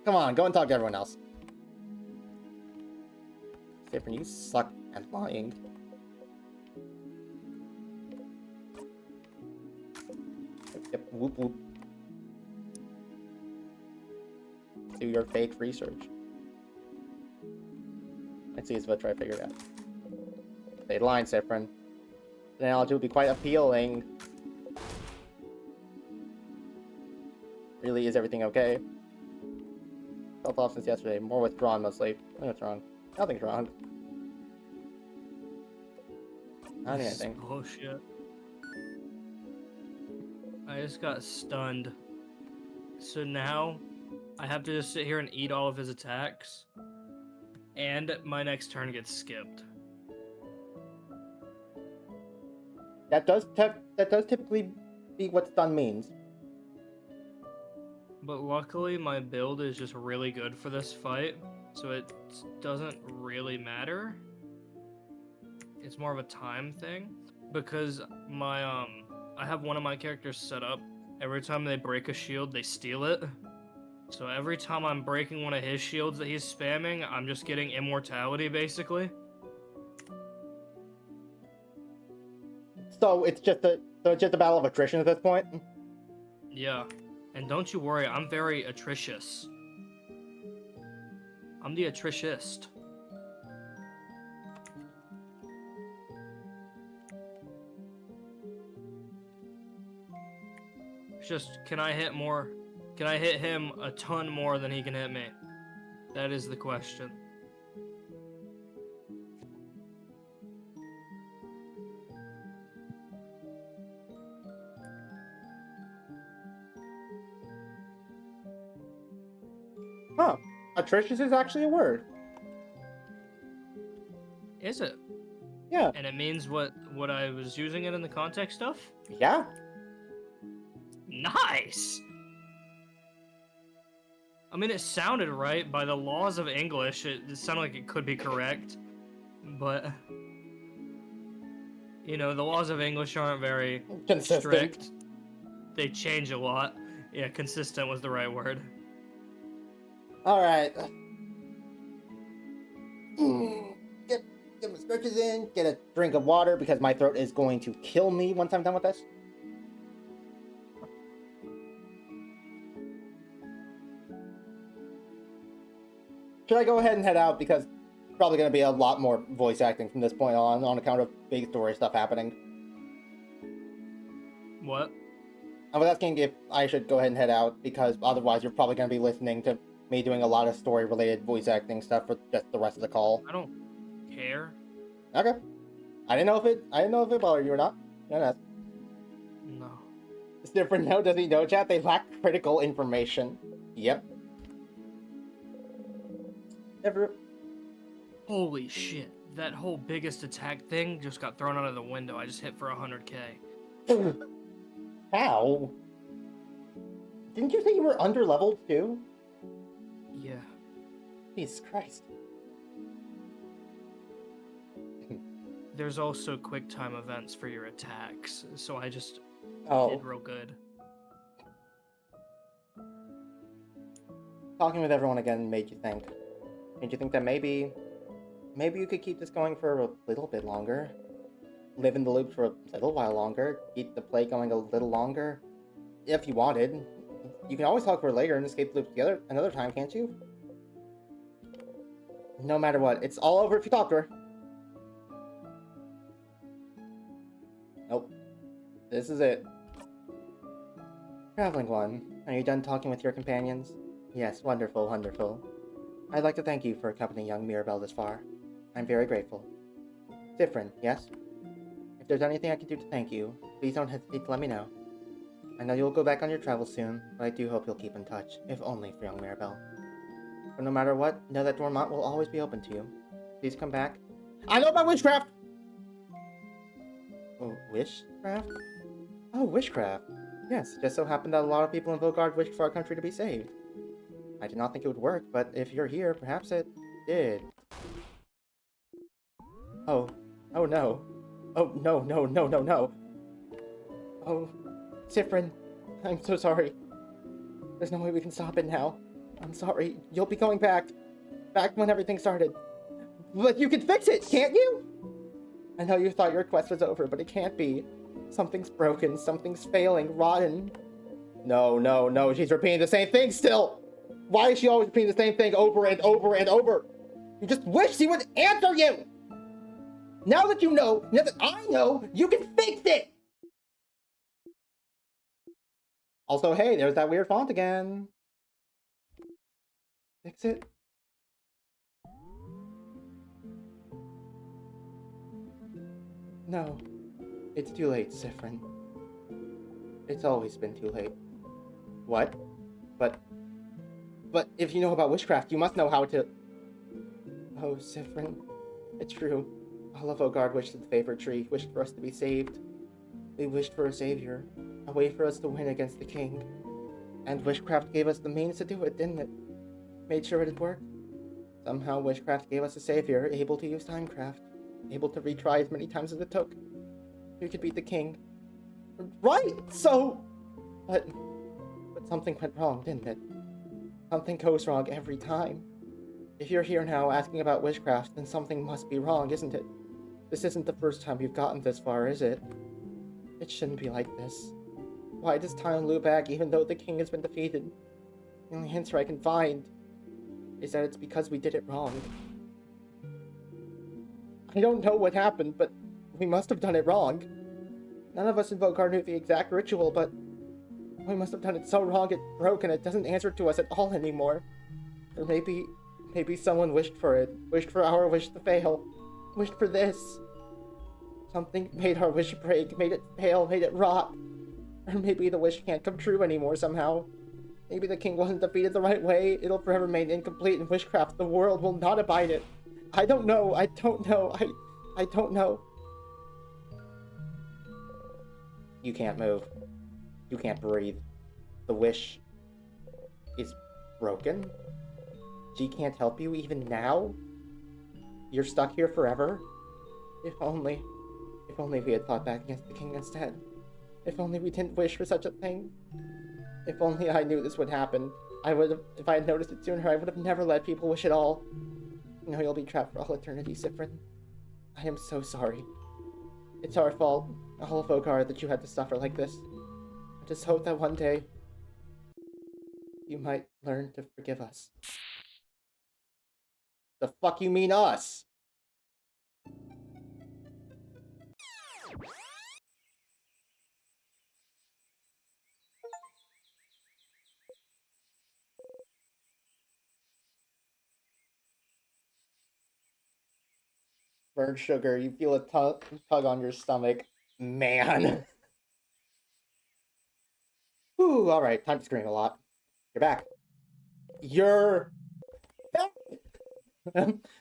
Come on, go and talk to everyone else. Sifrin, you suck at lying. Yep, whoop whoop. Do your fake research. Let's see what I figured out. They line, Sifrin. The analogy would be quite appealing. Really, is everything okay? Felt off since yesterday. More withdrawn, mostly. What's wrong? Nothing's wrong. Not anything.
Bullshit. I just got stunned. So now, I have to just sit here and eat all of his attacks. And my next turn gets skipped.
That does typically be what stun means.
But luckily, my build is just really good for this fight, so it doesn't really matter. It's more of a time thing, because my I have one of my characters set up. Every time they break a shield, they steal it. So every time I'm breaking one of his shields that he's spamming, I'm just getting immortality, basically.
So it's just a battle of attrition at this point.
Yeah. And don't you worry, I'm very atricious. I'm the atricist. It's just, can I hit more? Can I hit him a ton more than he can hit me? That is the question.
Huh. Atrocious is actually a word.
Is it?
Yeah.
And it means what I was using it in the context of?
Yeah.
Nice! I mean, it sounded right. By the laws of English, it sounded like it could be correct. But, you know, the laws of English aren't very
Consistent.
strict. They change a lot. Yeah, consistent was the right word.
Alright. Get my stretches in, get a drink of water because my throat is going to kill me once I'm done with this. Should I go ahead and head out because it's probably going to be a lot more voice acting from this point on account of big story stuff happening.
What?
I was asking if I should go ahead and head out because otherwise you're probably going to be listening to me doing a lot of story-related voice acting stuff for just the rest of the call.
I don't care.
Okay. I didn't know if it bothered you or not. No. It's different now, does he know, chat? They lack critical information. Yep.
Holy shit. That whole biggest attack thing just got thrown out of the window. I just hit for 100k.
How? Didn't you say you were under-leveled too?
Yeah.
Jesus Christ.
There's also quick time events for your attacks, so I just did real good.
Talking with everyone again made you think. Made you think that maybe you could keep this going for a little bit longer. Live in the loop for a little while longer. Keep the play going a little longer. If you wanted. You can always talk to her later and escape the loop together another time, can't you? No matter what, it's all over if you talk to her. Nope. This is it. Traveling one, are you done talking with your companions? Yes, wonderful, wonderful. I'd like to thank you for accompanying young Mirabelle this far. I'm very grateful. Different, yes? If there's anything I can do to thank you, please don't hesitate to let me know. I know you'll go back on your travels soon, but I do hope you'll keep in touch, if only for young Mirabelle. But no matter what, know that Dormont will always be open to you. Please come back. I know about witchcraft! Oh, witchcraft? Oh, witchcraft. Yes, it just so happened that a lot of people in Vogard wished for our country to be saved. I did not think it would work, but if you're here, perhaps it did. Oh. Oh no. Oh, no. Oh, Sifrin, I'm so sorry. There's no way we can stop it now. I'm sorry. You'll be going back. Back when everything started. But you can fix it, can't you? I know you thought your quest was over, but it can't be. Something's broken, something's failing, rotten. No, she's repeating the same thing still! Why is she always repeating the same thing over and over and over? You just wish she would answer you! Now that you know, now that I know, you can fix it! Also, hey, there's that weird font again. Fix it? No. It's too late, Sifrin. It's always been too late. What? But if you know about witchcraft, you must know how to... Oh, Sifrin. It's true. All of Vogard wished the favored tree, wished for us to be saved. We wished for a savior, a way for us to win against the king. And witchcraft gave us the means to do it, didn't it? Made sure it'd work. Somehow witchcraft gave us a savior, able to use timecraft, able to retry as many times as it took. We could beat the king. Right, so... But something went wrong, didn't it? Something goes wrong every time. If you're here now asking about witchcraft, then something must be wrong, isn't it? This isn't the first time you've gotten this far, is it? It shouldn't be like this. Why does time loop back even though the king has been defeated? The only answer I can find is that it's because we did it wrong. I don't know what happened, but we must have done it wrong. None of us in Vogard knew the exact ritual, but We must have done it so wrong it broke and it doesn't answer to us at all anymore. Or maybe someone wished for it. Wished for our wish to fail. Wished for this. Something made our wish break, made it fail, made it rot. Or maybe the wish can't come true anymore somehow. Maybe the king wasn't defeated the right way. It'll forever remain incomplete in witchcraft. The world will not abide it. I don't know. I don't know. I don't know. You can't move. You can't breathe. The wish is broken. She can't help you even now. You're stuck here forever. If only we had fought back against the king instead. If only we didn't wish for such a thing. If only I knew this would happen. If I had noticed it sooner, I would have never let people wish at all. Now you'll be trapped for all eternity, Sifrin. I am so sorry. It's our fault, all of Vogar, that you had to suffer like this. I just hope that one day you might learn to forgive us. The fuck you mean us? Burnt sugar, you feel a tug on your stomach. Man. Ooh, alright, time to scream a lot. You're back. You're back!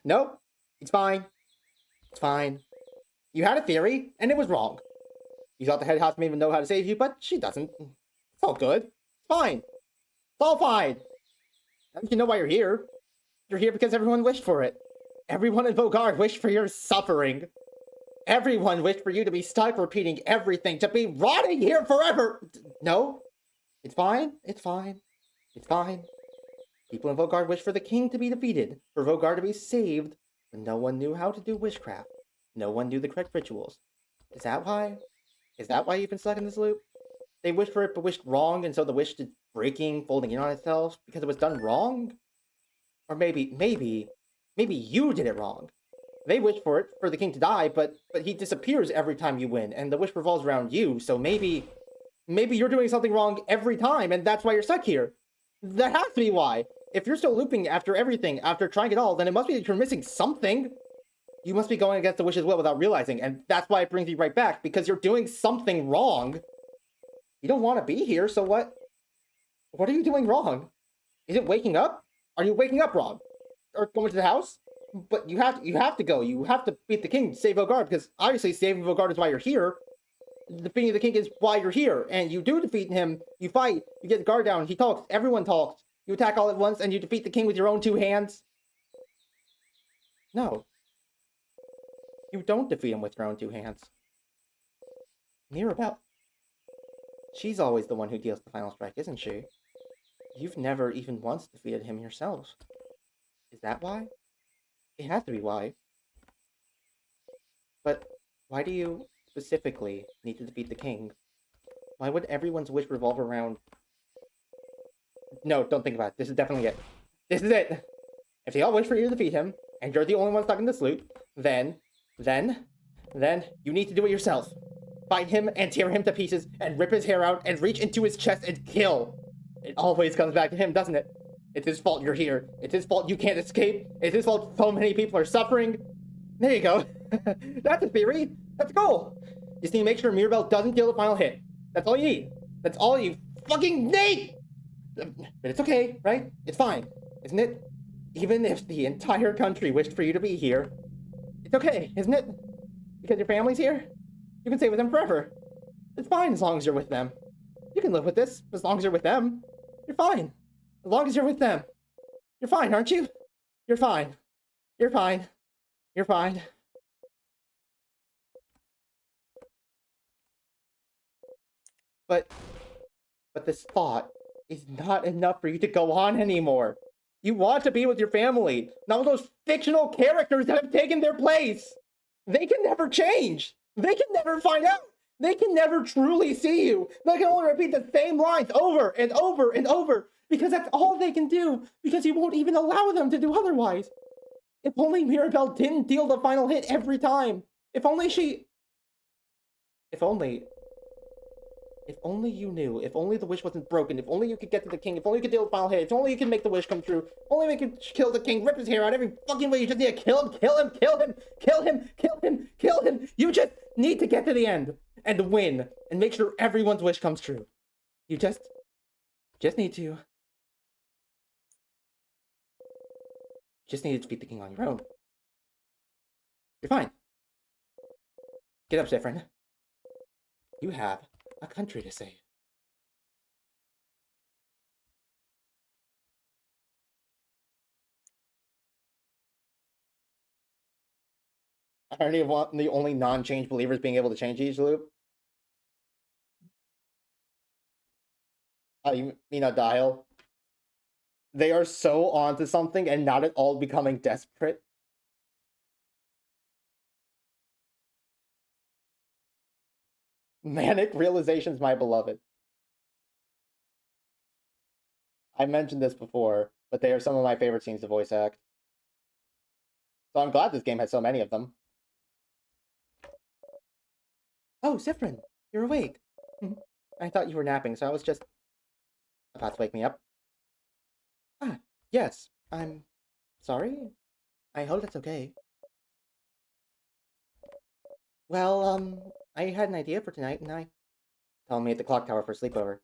Nope. It's fine. It's fine. You had a theory, and it was wrong. You thought the head house may even know how to save you, but she doesn't. It's all good. It's fine. It's all fine. You know why you're here. You're here because everyone wished for it. Everyone in Vogar wished for your suffering. Everyone wished for you to be stuck repeating everything, to be rotting here forever. No. It's fine. It's fine. It's fine. People in Vogar wished for the king to be defeated, for Vogar to be saved, but no one knew how to do witchcraft. No one knew the correct rituals. Is that why? Is that why you've been stuck in this loop? They wished for it, but wished wrong, and so the wish is breaking, folding in on itself, because it was done wrong? Or maybe you did it wrong. They wished for it, for the king to die, but he disappears every time you win, and the wish revolves around you, so maybe you're doing something wrong every time, and that's why you're stuck here. That has to be why. If you're still looping after everything, after trying it all, then it must be that you're missing something. You must be going against the wish's will without realizing, and that's why it brings you right back, because you're doing something wrong. You don't want to be here, so what? What are you doing wrong? Is it waking up? Are you waking up wrong? Or going to the house? But you have to go. You have to beat the king to save Vogar, because obviously saving Vogar is why you're here. Defeating the king is why you're here, and you do defeat him. You fight. You get the guard down. He talks. Everyone talks. You attack all at once, and you defeat the king with your own 2 hands. No. You don't defeat him with your own 2 hands. Mirabelle. She's always the one who deals the final strike, isn't she? You've never even once defeated him yourselves. Is that why? It has to be why. But why do you specifically need to defeat the king? Why would everyone's wish revolve around... No, don't think about it. This is definitely it. This is it! If they all wish for you to defeat him, and you're the only one stuck in this loop, then you need to do it yourself. Fight him and tear him to pieces, and rip his hair out, and reach into his chest and kill. It always comes back to him, doesn't it? It's his fault you're here. It's his fault you can't escape. It's his fault so many people are suffering. There you go. That's a theory. That's a goal. You just need to make sure Mirabelle doesn't deal the final hit. That's all you need. That's all you fucking need! But it's okay, right? It's fine, isn't it? Even if the entire country wished for you to be here, it's okay, isn't it? Because your family's here? You can stay with them forever. It's fine as long as you're with them. You can live with this as long as you're with them. You're fine. As long as you're with them. You're fine, aren't you? You're fine. You're fine. You're fine. But this thought is not enough for you to go on anymore. You want to be with your family, not with those fictional characters that have taken their place. They can never change. They can never find out. They can never truly see you. They can only repeat the same lines over and over and over, because that's all they can do, because you won't even allow them to do otherwise. If only Mirabelle didn't deal the final hit every time. If only If only you knew. If only the wish wasn't broken. If only you could get to the king. If only you could deal with final hit. If only you could make the wish come true. If only we could kill the king, rip his hair out every fucking way. You just need to kill him, kill him, kill him, kill him, kill him, kill him. You just need to get to the end and win and make sure everyone's wish comes true. You just need to. Just need to defeat the king on your own. You're fine. Get up, Zephyrin. You have a country to save. Are any of the only non-change believers being able to change each loop? You mean a dial? They are so onto something and not at all becoming desperate. Manic realizations, my beloved. I mentioned this before, but they are some of my favorite scenes to voice act. So I'm glad this game has so many of them. Oh, Sifrin, you're awake. I thought you were napping, so I was just about to wake me up. Ah, yes, I'm sorry. I hope that's okay. Well, I had an idea for tonight, and I told me at the clock tower for sleepover.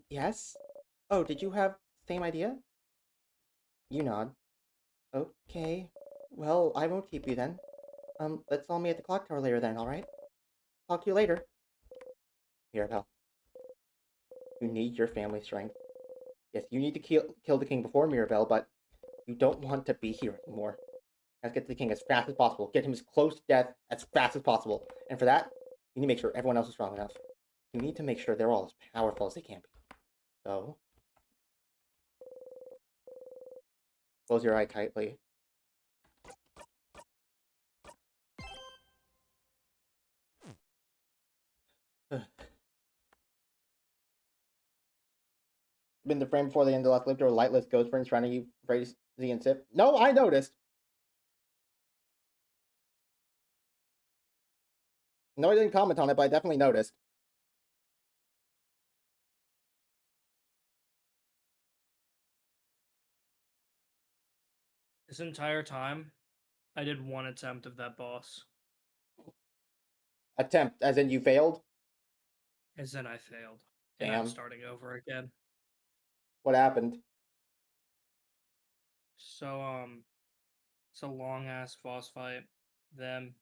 Yes? Oh, did you have the same idea? You nod. Okay. Well, I won't keep you then. Let's all meet at the clock tower later then, alright? Talk to you later. Mirabelle. You need your family strength. Yes, you need to kill the king before Mirabelle, but you don't want to be here anymore. Let's get to the king as fast as possible. Get him as close to death as fast as possible. And for that, you need to make sure everyone else is strong enough. You need to make sure they're all as powerful as they can be. So, close your eye tightly. Been the frame before the end of the last lift or lightless ghost friends trying to you phrase Z and Sip? No, I noticed. No, I didn't comment on it, but I definitely noticed.
This entire time, I did one attempt of that boss.
Attempt, as in you failed?
As in I failed.
Damn.
And I'm starting over again.
What happened?
So, it's a long-ass boss fight. Then,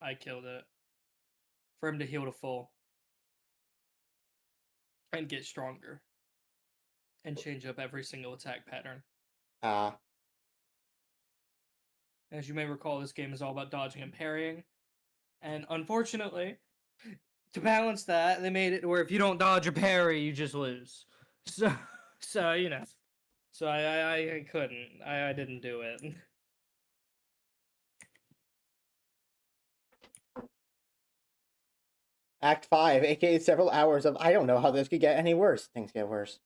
I killed it. For him to heal to full. And get stronger. And change up every single attack pattern. As you may recall, this game is all about dodging and parrying. And unfortunately, to balance that, they made it where if you don't dodge or parry, you just lose. So you know. So I couldn't. I didn't do it.
Act 5, aka several hours of I don't know how this could get any worse. Things get worse.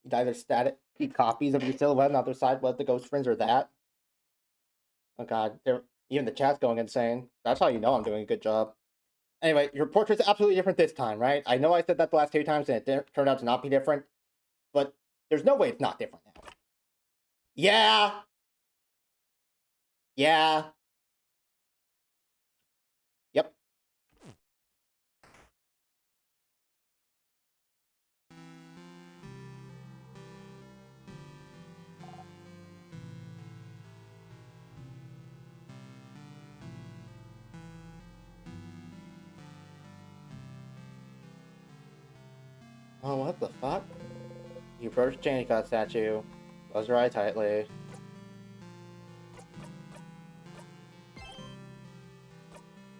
You'd either static copies of your silhouette on the other side, what the ghost friends or that. Oh god, even the chat's going insane. That's how you know I'm doing a good job. Anyway, your portrait's absolutely different this time, right? I know I said that the last 2 times and it turned out to not be different, but there's no way it's not different now. Yeah! Yeah! Yep. Oh, what the fuck? You approach the Change God statue, close your eye tightly.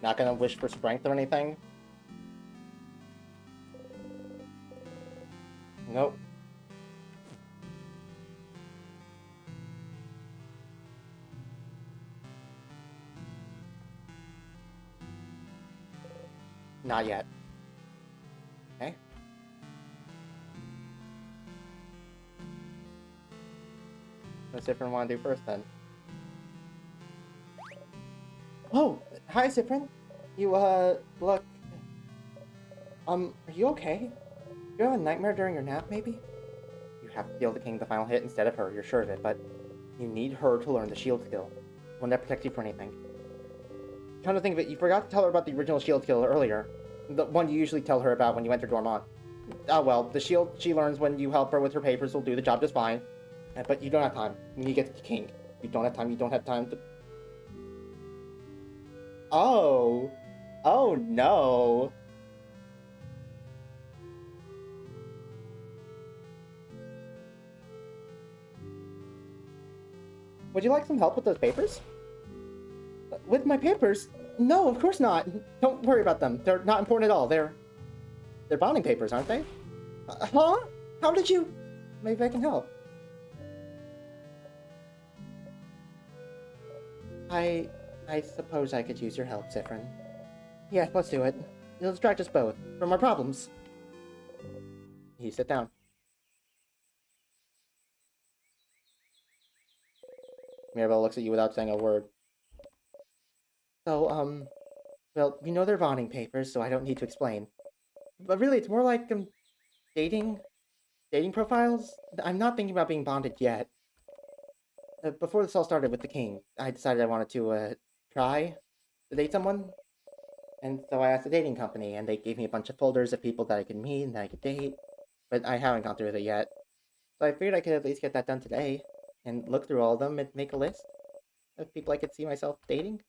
Not gonna wish for strength or anything? Nope. Not yet. Okay. What's Sifrin want to do first then? Oh, hi Sifrin. You look Are you okay? You have a nightmare during your nap, maybe? You have to deal the king the final hit instead of her, you're sure of it, but you need her to learn the shield skill. One that protects you from anything. Come to think of it, you forgot to tell her about the original shield skill earlier. The one you usually tell her about when you enter Dormont. Oh well, the shield she learns when you help her with her papers will do the job just fine. But you don't have time. You need to get to the king. You don't have time to... Oh! Oh no! Would you like some help with those papers? With my papers? No, of course not. Don't worry about them. They're not important at all. They're bonding papers, aren't they? Huh? How did you... Maybe I can help. I suppose I could use your help, Zifrin. Yeah, let's do it. It'll distract us both from our problems. You sit down. Mirabelle looks at you without saying a word. So, well, you know they're bonding papers, so I don't need to explain. But really, it's more like, dating profiles? I'm not thinking about being bonded yet. Before this all started with the king, I decided I wanted to, try to date someone. And so I asked a dating company, and they gave me a bunch of folders of people that I could meet and that I could date. But I haven't gone through with it yet. So I figured I could at least get that done today. And look through all of them and make a list of people I could see myself dating.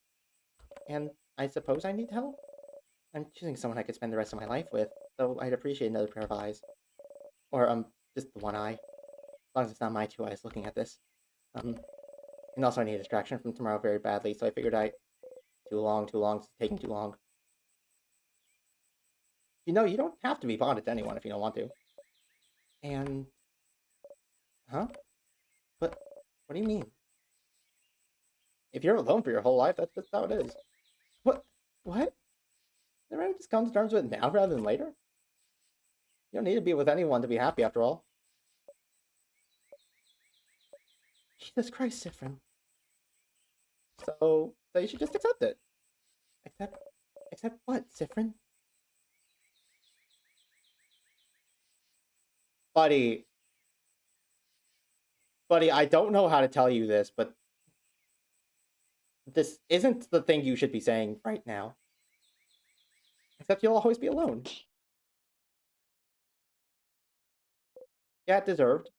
And I suppose I need help. I'm choosing someone I could spend the rest of my life with, so I'd appreciate another pair of eyes. Or, just the one eye. As long as it's not my two eyes looking at this. And also I need a distraction from tomorrow very badly, so I figured too long, it's taking too long. You know, you don't have to be bonded to anyone if you don't want to. And... Huh? But, what do you mean? If you're alone for your whole life, that's just how it is. What? What? Never just come to terms with it now rather than later? You don't need to be with anyone to be happy, after all. Jesus Christ, Sifrin. So you should just accept it. Accept what, Sifrin? Buddy, I don't know how to tell you this, but this isn't the thing you should be saying right now. Except you'll always be alone. Yeah, deserved.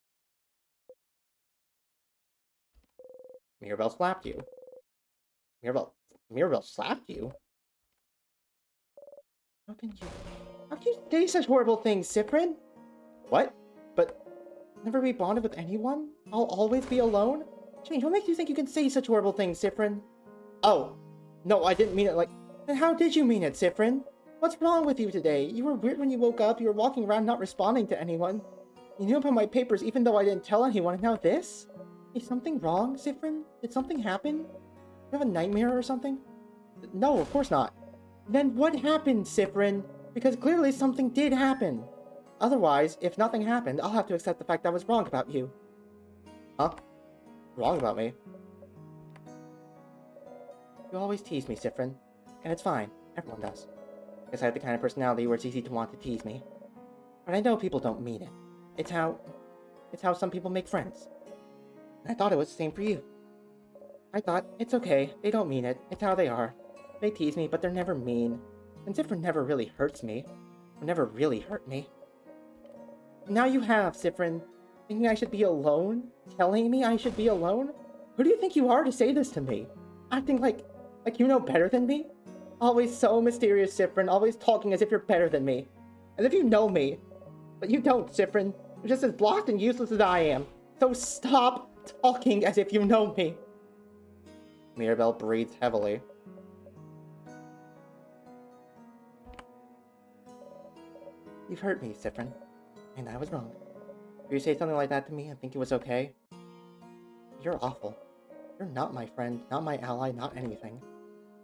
Mirabelle slapped you. Mirabelle slapped you? How can you say such horrible things, Cyprin? What? But never be bonded with anyone? I'll always be alone? Change, what makes you think you can say such horrible things, Cyprin? Oh, no, I didn't mean it like... Then how did you mean it, Cyprin? What's wrong with you today? You were weird when you woke up, you were walking around not responding to anyone. You knew about my papers even though I didn't tell anyone, and now this? Is something wrong, Cyprin? Did something happen? You have a nightmare or something? No, of course not. Then what happened, Cyprin? Because clearly something did happen. Otherwise, if nothing happened, I'll have to accept the fact I was wrong about you. Huh? Wrong about me? You always tease me, Cyprin. And it's fine. Everyone does. Guess I have the kind of personality where it's easy to want to tease me. But I know people don't mean it. It's how some people make friends. And I thought it was the same for you. I thought, it's okay, they don't mean it, it's how they are. They tease me, but they're never mean. And Cyprin never really hurts me. Or never really hurt me. Now you have, Cyprin. Thinking I should be alone? Telling me I should be alone? Who do you think you are to say this to me? Acting like you know better than me? Always so mysterious, Cyprin, always talking as if you're better than me. As if you know me. But you don't, Cyprin. You're just as blocked and useless as I am. So stop talking as if you know me. Mirabelle breathes heavily. You've hurt me, Cyprin. And I was wrong. If you say something like that to me and think it was okay, you're awful. You're not my friend, not my ally, not anything.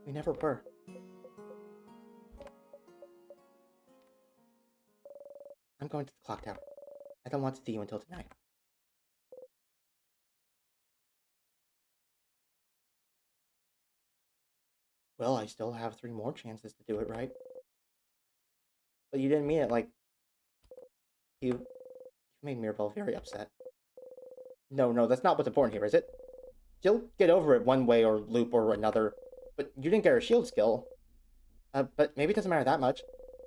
You never were. I'm going to the clock tower. I don't want to see you until tonight. Well, I still have 3 more chances to do it right. But you didn't mean it like... You made Mirabelle very upset. No, that's not what's important here, is it? She'll get over it one way or loop or another, but you didn't get her shield skill. But maybe it doesn't matter that much.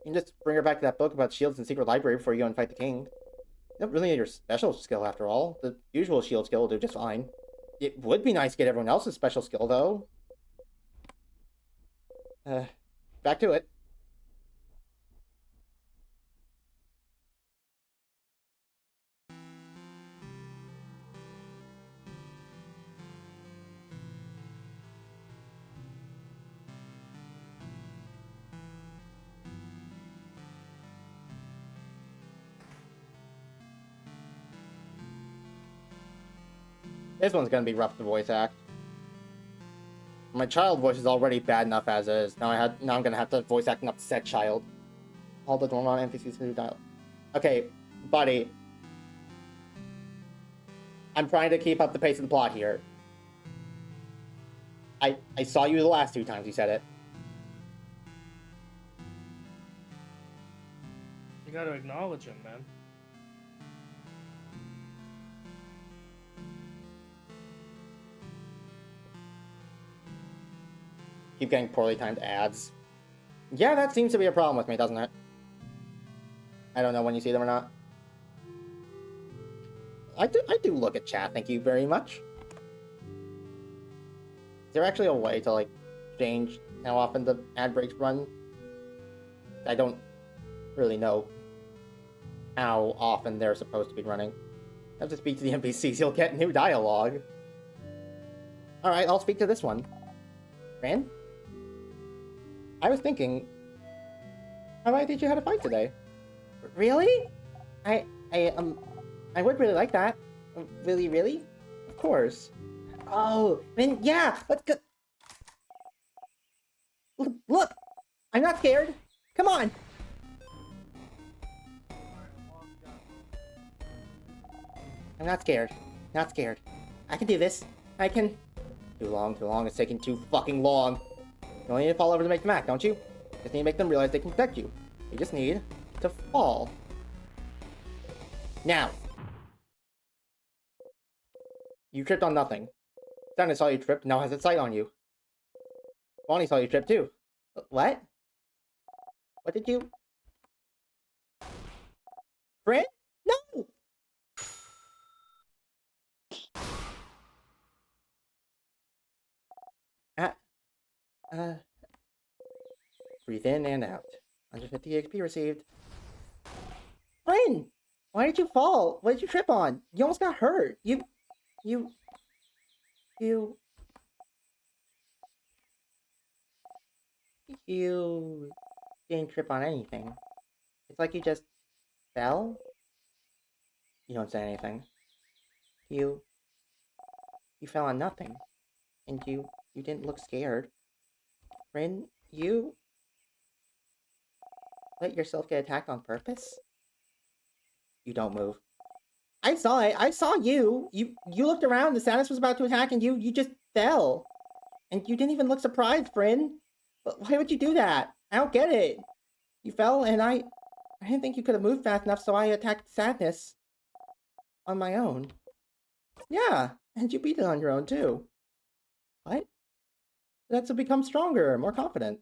You can just bring her back to that book about shields in Secret Library before you go and fight the king. You don't really need your special skill after all. The usual shield skill will do just fine. It would be nice to get everyone else's special skill, though. Back to it. This one's gonna be rough to voice act. My child voice is already bad enough as is. Now I'm gonna have to voice act an upset child. All the normal NPCs who dial. Okay, buddy. I'm trying to keep up the pace of the plot here. I saw you the last 2 times you said it.
You gotta acknowledge him, man.
Keep getting poorly timed ads. Yeah, that seems to be a problem with me, doesn't it? I don't know when you see them or not. I do look at chat, thank you very much. Is there actually a way to, like, change how often the ad breaks run? I don't really know how often they're supposed to be running. I have to speak to the NPCs, you'll get new dialogue. Alright, I'll speak to this one. Fran? I was thinking, how about I teach you how to fight today? Really? I would really like that. Really? Of course. Oh, then yeah, let's go. Look! I'm not scared. Come on! I'm not scared. Not scared. I can do this. I can... Too long. It's taking too fucking long. You only need to fall over to make them act, don't you? Just need to make them realize they can protect you. You just need to fall. Now! You tripped on nothing. Santa saw you trip, now has its sight on you. Bonnie saw you trip too. What? What did you... Fran? No! Breathe in and out. 150 XP received. Fran! Why did you fall? What did you trip on? You almost got hurt. You didn't trip on anything. It's like you just fell? You don't say anything. You fell on nothing. And you didn't look scared. Rin, you let yourself get attacked on purpose? You don't move. I saw it. I saw you. You looked around. The Samus was about to attack and you just fell. And you didn't even look surprised, Bryn. But why would you do that? I don't get it. You fell and I didn't think you could have moved fast enough, so I attacked Sadness on my own. Yeah, and you beat it on your own too. What? That's to become stronger, more confident.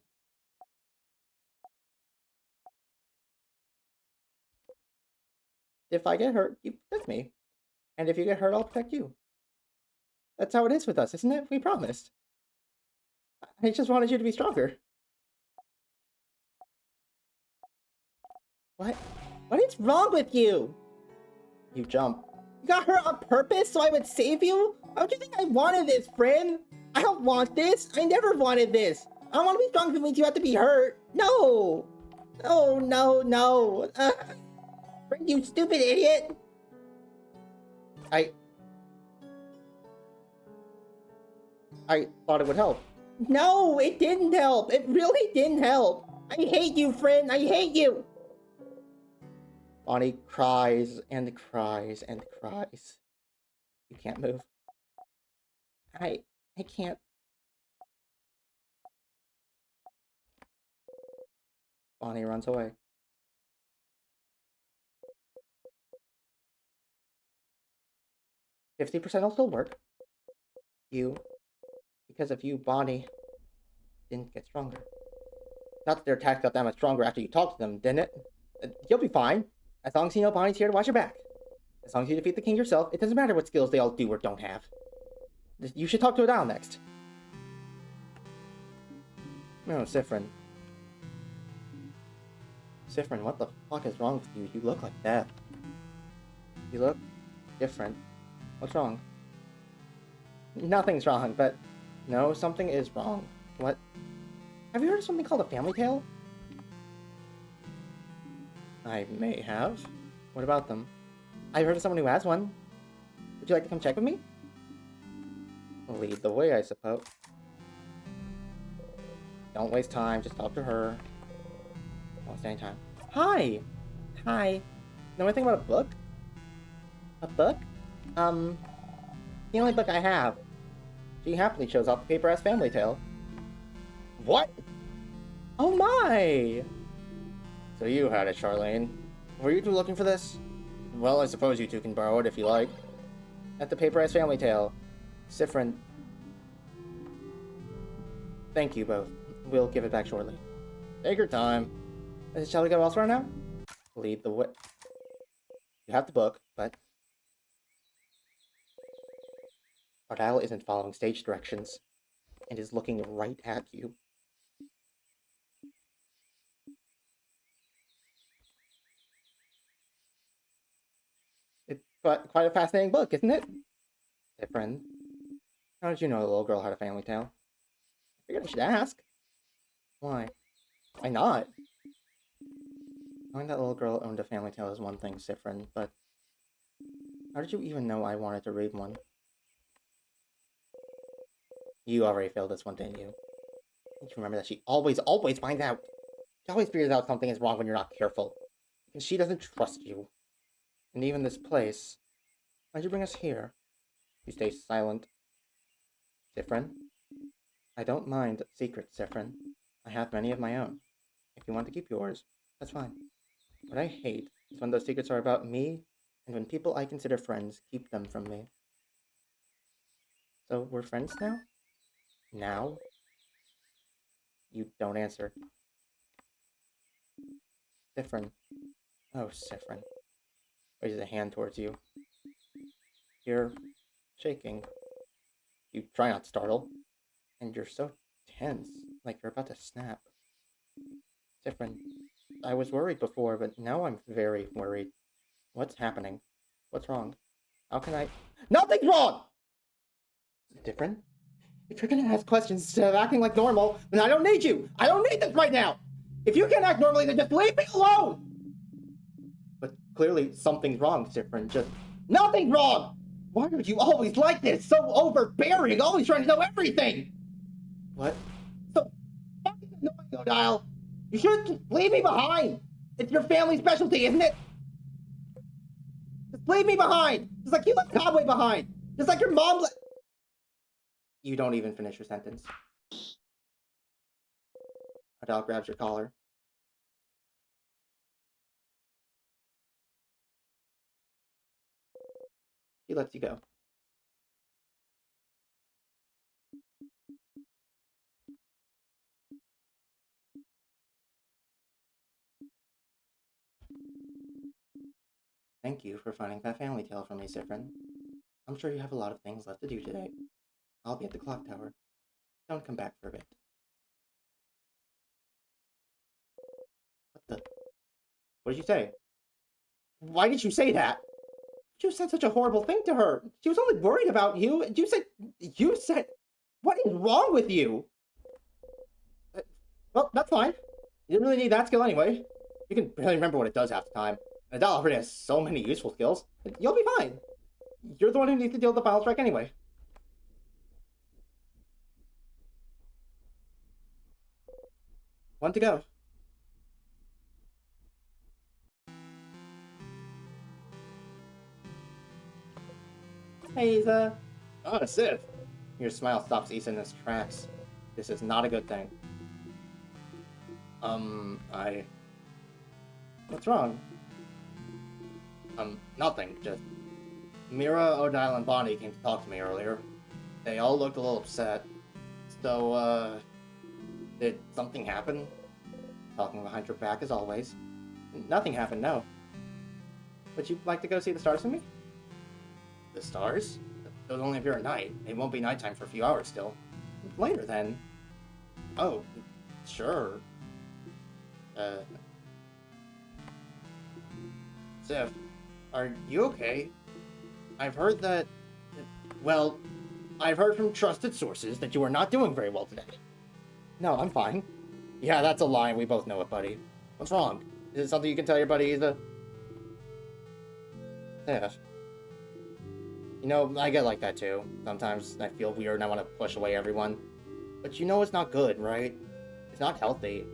If I get hurt, you protect me. And if you get hurt, I'll protect you. That's how it is with us, isn't it? We promised. I just wanted you to be stronger. What? What is wrong with you? You jump. You got hurt on purpose so I would save you? How do you think I wanted this, friend? I don't want this. I never wanted this. I don't want to be strong if it means you have to be hurt. No. Oh, no. Friend, you stupid idiot. I thought it would help. No, it didn't help. It really didn't help. I hate you, friend. I hate you. Bonnie cries and cries and cries. You can't move. I can't. Bonnie runs away. 50% will still work. Because of you, Bonnie didn't get stronger. Not that their attacks got that much stronger after you talked to them, didn't it? You'll be fine. As long as you know Bonnie's here to watch your back. As long as you defeat the king yourself, it doesn't matter what skills they all do or don't have. You should talk to Adele next. No, Sifrin. Sifrin, what the fuck is wrong with you? You look like death. You look different. What's wrong? Nothing's wrong, but... No, something is wrong. What? Have you heard of something called a family tale? I may have. What about them? I've heard of someone who has one. Would you like to come check with me? Lead the way, I suppose. Don't waste time, just talk to her. Don't waste any time. Hi! Hi. Know anything about a book? A book? The only book I have. She happily shows off the paper-ass family tale. What? Oh my! So you had it, Charlene. Were you two looking for this? Well, I suppose you two can borrow it if you like. At the paper-ass family tale. Sifrin. Thank you both. We'll give it back shortly. Take your time. Shall we go elsewhere now? Lead the way. You have the book, but... Ardal isn't following stage directions, and is looking right at you. It's quite a fascinating book, isn't it? Hey, friend. How did you know the little girl had a family tale? I figured I should ask. Why? Why not? Knowing that little girl owned a family tale is one thing, Sifrin, but... How did you even know I wanted to read one? You already failed this one, didn't you? Don't you remember that she always finds out? She always figures out something is wrong when you're not careful. Because she doesn't trust you. And even this place. Why'd you bring us here? You stay silent. Sifrin? I don't mind secrets, Sifrin. I have many of my own. If you want to keep yours, that's fine. What I hate is when those secrets are about me, and when people I consider friends keep them from me. So we're friends now? Now? You don't answer. Sifrin. Oh, Sifrin. Raises a hand towards you. You're shaking. You try not to startle. And you're so tense, like you're about to snap. Sifrin, I was worried before, but now I'm very worried. What's happening? What's wrong? How can I... Nothing's wrong! Sifrin? If you're gonna ask questions instead of acting like normal, then I don't need you! I don't need this right now! If you can't act normally, then just leave me alone! But clearly, something's wrong, Sifrin. Just... Nothing's wrong! Why are you always like this? So overbearing, always trying to know everything! What? So fucking annoying, Odile! You should just leave me behind! It's your family specialty, isn't it? Just leave me behind! Just like you left Cobway behind! Just like your mom left... You don't even finish your sentence. Adele grabs your collar. He lets you go. Thank you for finding that family tale for me, Sifrin. I'm sure you have a lot of things left to do today. I'll be at the clock tower. Don't come back for a bit. What the... What did you say? Why did you say that? You said such a horrible thing to her. She was only worried about you. You said... What is wrong with you? Well, that's fine. You didn't really need that skill anyway. You can barely remember what it does half the time. And Adele already has so many useful skills. You'll be fine. You're the one who needs to deal with the file strike anyway. One to go. Hey, Isa. Oh, Sif. Your smile stops Isa in his tracks. This is not a good thing. What's wrong? Nothing. Just... Mira, Odile, and Bonnie came to talk to me earlier. They all looked a little upset. So, did something happen? Talking behind your back as always. Nothing happened, no. Would you like to go see the stars with me? The stars? Those only appear at night. It won't be nighttime for a few hours still. Later then. Oh, sure. Sif, are you okay? I've heard that... Well, I've heard from trusted sources that you are not doing very well today. No, I'm fine. Yeah, that's a lie. We both know it, buddy. What's wrong? Is it something you can tell your buddy, Eva? Sif. You know, I get like that too. Sometimes I feel weird and I want to push away everyone. But you know it's not good, right? It's not healthy.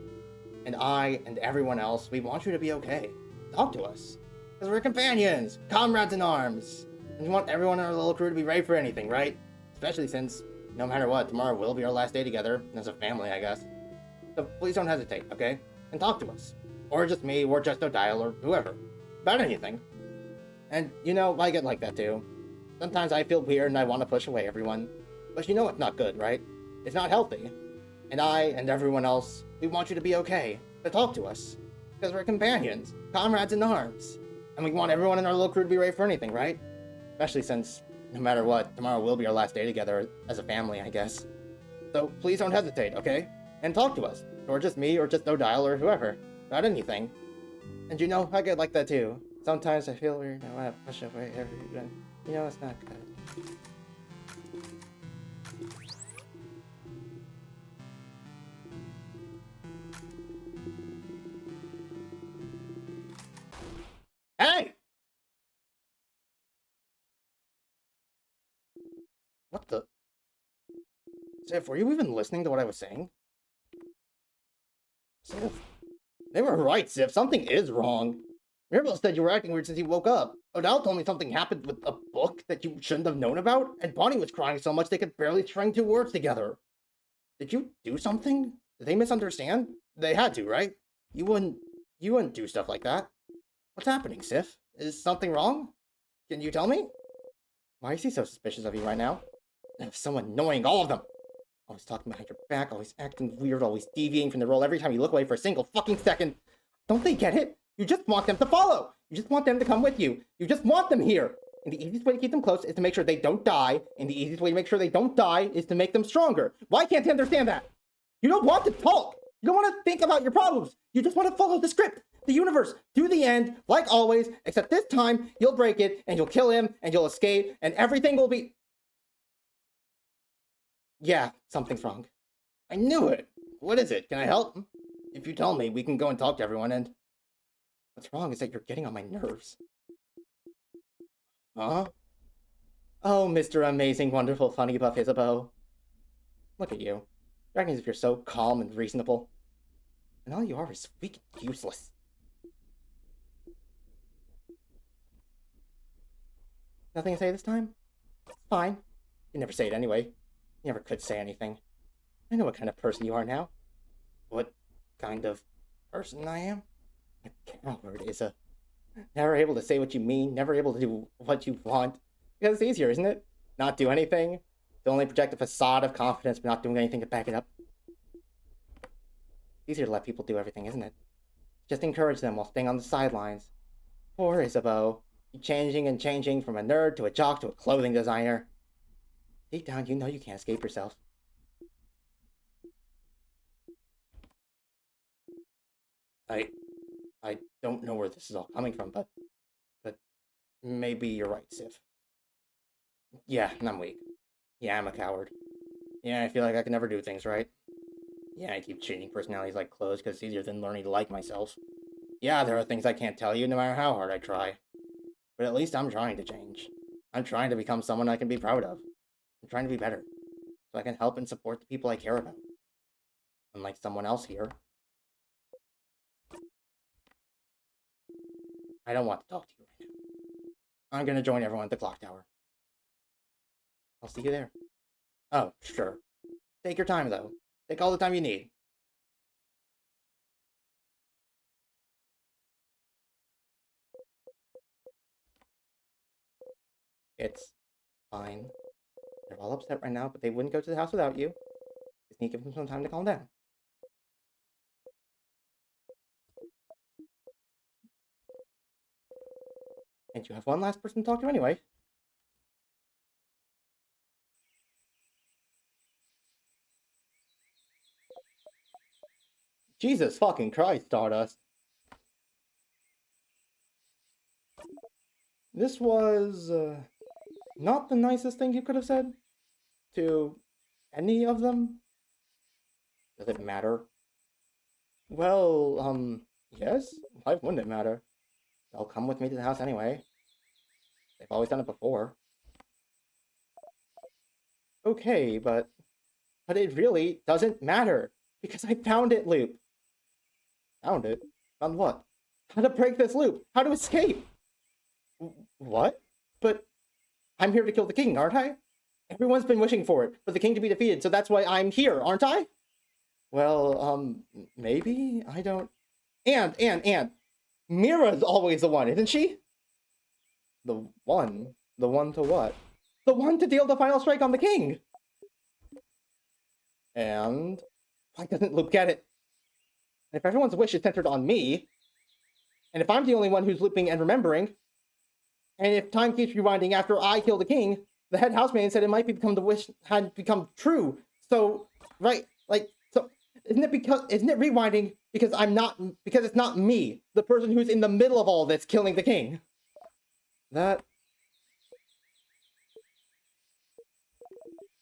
And I and everyone else, we want you to be okay. Talk to us. Because we're companions, comrades in arms. And we want everyone in our little crew to be ready for anything, right? Especially since, no matter what, tomorrow will be our last day together, as a family, I guess. So please don't hesitate, okay? And talk to us. Or just me, or just Odile, or whoever. About anything. And, you know, I get like that too. Sometimes I feel weird and I want to push away everyone. But you know it's not good, right? It's not healthy. And I and everyone else, we want you to be okay. To talk to us. Because we're companions, comrades in arms. And we want everyone in our little crew to be ready for anything, right? Especially since, no matter what, tomorrow will be our last day together as a family, I guess. So please don't hesitate, okay? And talk to us. Or just me, or just Odile, or whoever. About anything. And you know, I get like that too. Sometimes I feel weird and I want to push away everyone. You know, it's not good. Hey! What the? Sif, were you even listening to what I was saying? Sif? They were right, Sif. Something is wrong. Mirabel said you were acting weird since you woke up. Odile told me something happened with a book that you shouldn't have known about, and Bonnie was crying so much they could barely string two words together. Did you do something? Did they misunderstand? They had to, right? You wouldn't do stuff like that. What's happening, Sif? Is something wrong? Can you tell me? Why is he so suspicious of you right now? They're so annoying, all of them! Always talking behind your back, always acting weird, always deviating from the role every time you look away for a single fucking second. Don't they get it? You just want them to follow! You just want them to come with you! You just want them here! And the easiest way to keep them close is to make sure they don't die, and the easiest way to make sure they don't die is to make them stronger. Why can't they understand that? You don't want to talk! You don't want to think about your problems! You just want to follow the script! The universe, to the end, like always, except this time, you'll break it, and you'll kill him, and you'll escape, and everything will be... Yeah, something's wrong. I knew it! What is it? Can I help? If you tell me, we can go and talk to everyone, and... What's wrong is that you're getting on my nerves. Huh? Oh, Mr. Amazing, Wonderful, Funny Buff Isabeau. Look at you. You're acting as if you're so calm and reasonable. And all you are is weak and useless. Nothing to say this time? It's fine. You never say it anyway. You never could say anything. I know what kind of person you are now. What kind of person I am? A coward, Isa. Never able to say what you mean, never able to do what you want. Because it's easier, isn't it? Not do anything. To only project a facade of confidence, but not doing anything to back it up. It's easier to let people do everything, isn't it? Just encourage them while staying on the sidelines. Poor Isabeau. Changing and changing from a nerd to a jock to a clothing designer. Deep down, you know you can't escape yourself. I don't know where this is all coming from, but maybe you're right, Sif. Yeah, I'm weak. Yeah, I'm a coward. Yeah, I feel like I can never do things right. Yeah, I keep changing personalities like clothes because it's easier than learning to like myself. Yeah, there are things I can't tell you no matter how hard I try. But at least I'm trying to change. I'm trying to become someone I can be proud of. I'm trying to be better. So I can help and support the people I care about. Unlike someone else here. I don't want to talk to you right now. I'm gonna join everyone at the clock tower. I'll see you there. Oh, sure. Take your time, though. Take all the time you need. It's fine. They're all upset right now, but they wouldn't go to the house without you. Just need to give them some time to calm down. And you have one last person to talk to anyway. Jesus fucking Christ, Stardust. This was, not the nicest thing you could have said to any of them. Does it matter? Well, yes. Why wouldn't it matter? They'll come with me to the house anyway. They've always done it before. Okay, but it really doesn't matter. Because I found it, Loop. Found it? Found what? How to break this loop? How to escape? What? But I'm here to kill the king, aren't I? Everyone's been wishing for it, for the king to be defeated, so that's why I'm here, aren't I? Well, maybe? I don't... And, Mira's always the one, isn't she? The one? The one to what? The one to deal the final strike on the king! And... why doesn't Loop get it? And if everyone's wish is centered on me, and if I'm the only one who's looping and remembering, and if time keeps rewinding after I kill the king, the head housemaid said it might become the wish had become true. So, right, like, so isn't it rewinding because it's not me, the person who's in the middle of all this killing the king? That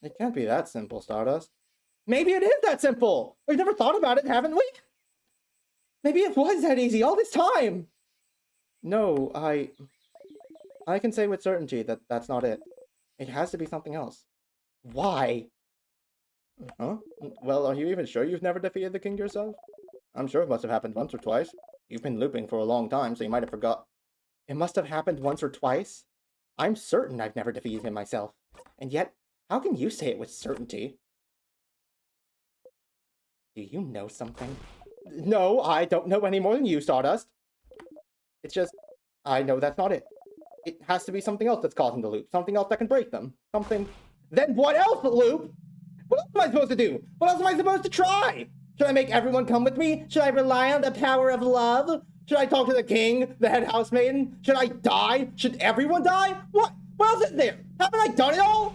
it can't be that simple, Stardust. Maybe it is that simple. We've never thought about it, haven't we? Maybe it was that easy all this time. No, I can say with certainty that that's not it. It has to be something else. Why? Huh? Well, are you even sure you've never defeated the king yourself? I'm sure it must have happened once or twice. You've been looping for a long time, so you might have forgot. It must have happened once or twice? I'm certain I've never defeated him myself. And yet, how can you say it with certainty? Do you know something? No, I don't know any more than you, Stardust. It's just, I know that's not it. It has to be something else that's causing the loop. Something else that can break them. Something... Then what else, Loop? What else am I supposed to do? What else am I supposed to try? Should I make everyone come with me? Should I rely on the power of love? Should I talk to the king, the head housemaiden? Should I die? Should everyone die? What? What else is there? Haven't I done it all?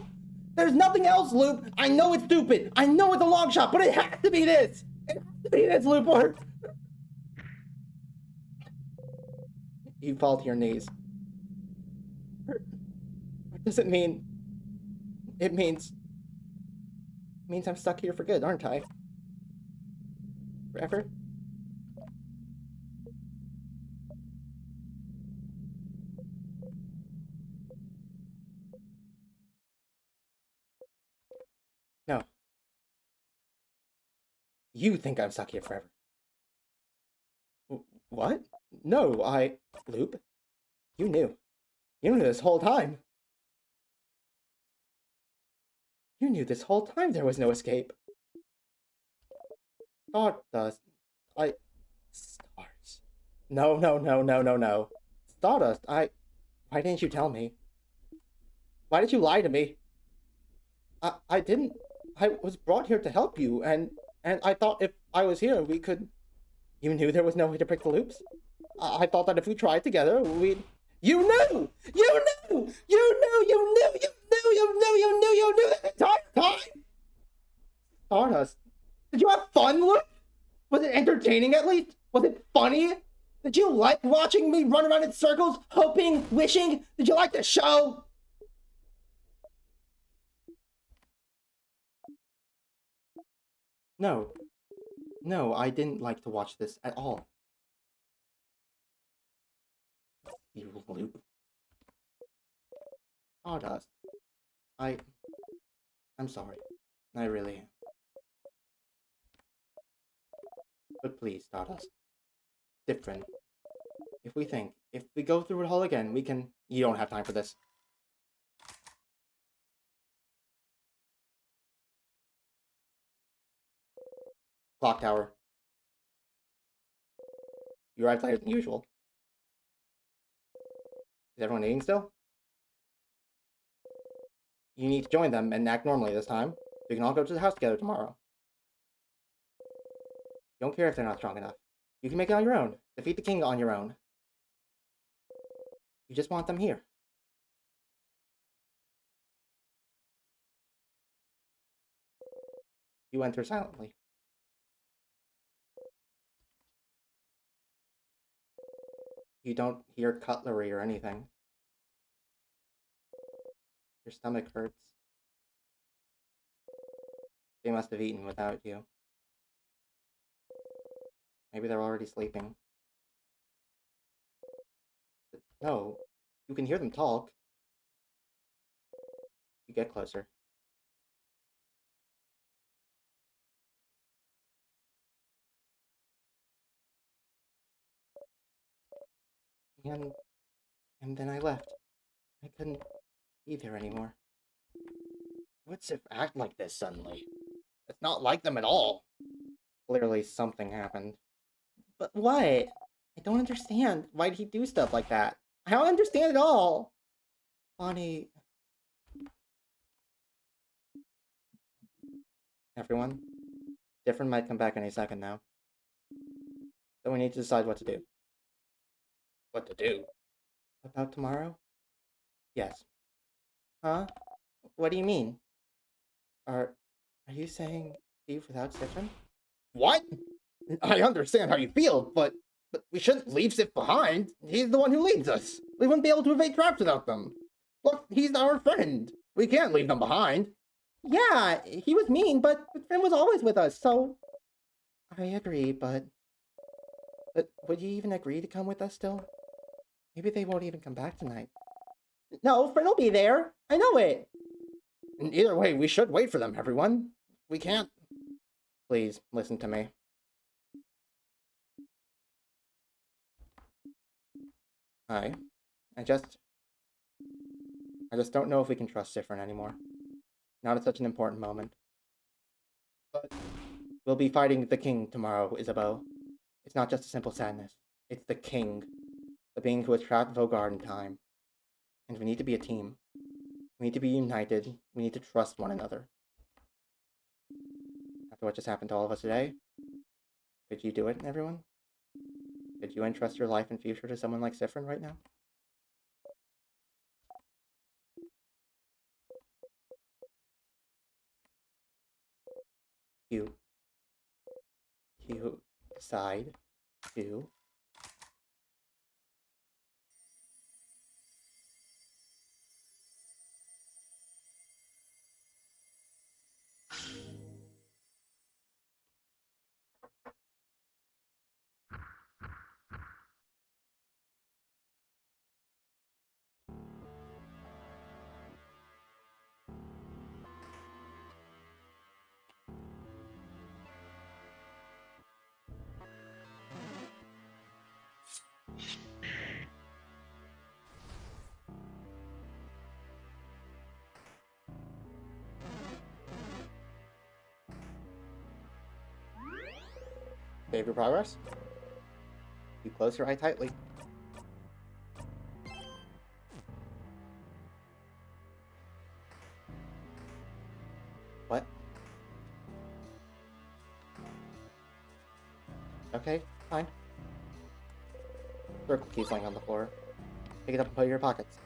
There's nothing else, Loop. I know it's stupid. I know it's a long shot, but it has to be this. It has to be this, Loop. Or... You fall to your knees. What does it mean? It means I'm stuck here for good, aren't I? Forever? No. You think I'm stuck here forever. What? No, Loop. You knew. You knew this whole time. You knew this whole time there was no escape. Stardust. Stars. No. Stardust, why didn't you tell me? Why did you lie to me? I didn't. I was brought here to help you, and I thought if I was here, we could... You knew there was no way to break the loops? I thought that if we tried together, we'd... You knew! You knew! You knew! You knew! You knew! You knew! You knew! You knew the entire time! Stardust, did you have fun, Luke? Was it entertaining at least? Was it funny? Did you like watching me run around in circles, hoping, wishing? Did you like the show? No. No, I didn't like to watch this at all. You loop. Stardust. I'm sorry. I really am. But please, Stardust. Different. If we go through it all again, we can... You don't have time for this. Clock tower. You arrived later than usual. Is everyone eating still? you need to join them and act normally this time. We can all go to the house together tomorrow. You don't care if they're not strong enough. You can make it on your own. Defeat the king on your own. You just want them here. You enter silently. You don't hear cutlery or anything. Your stomach hurts. They must have eaten without you. Maybe they're already sleeping. But no, you can hear them talk. You get closer. And then I left. I couldn't be there anymore. What's Sif act like this suddenly? It's not like them at all. Clearly something happened. But what? I don't understand. Why'd he do stuff like that? I don't understand at all. Bonnie... Everyone, Different might come back any second now. So we need to decide what to do. What to do? About tomorrow? Yes. Huh? What do you mean? Are you saying leave without Sifrin? What? I understand how you feel, but we shouldn't leave Sif behind. He's the one who leads us. We wouldn't be able to evade traps without them. Look, he's our friend. We can't leave them behind. Yeah, he was mean, but Finn was always with us, so... I agree, but would you even agree to come with us still? Maybe they won't even come back tonight. No, Finn will be there. I know it. Either way, we should wait for them, everyone. We can't... Please, listen to me. I just don't know if we can trust Sifrin anymore. Not at such an important moment. But we'll be fighting the king tomorrow, Isabeau. It's not just a simple sadness. It's the king. The being who has trapped Vogard in time. And we need to be a team. We need to be united. We need to trust one another. After what just happened to all of us today, could you do it, everyone? Could you entrust your life and future to someone like Sifrin right now? You decide to... Save your progress. You close your eye tightly. What? Okay, fine. Circle keys laying on the floor. Pick it up and put it in your pockets.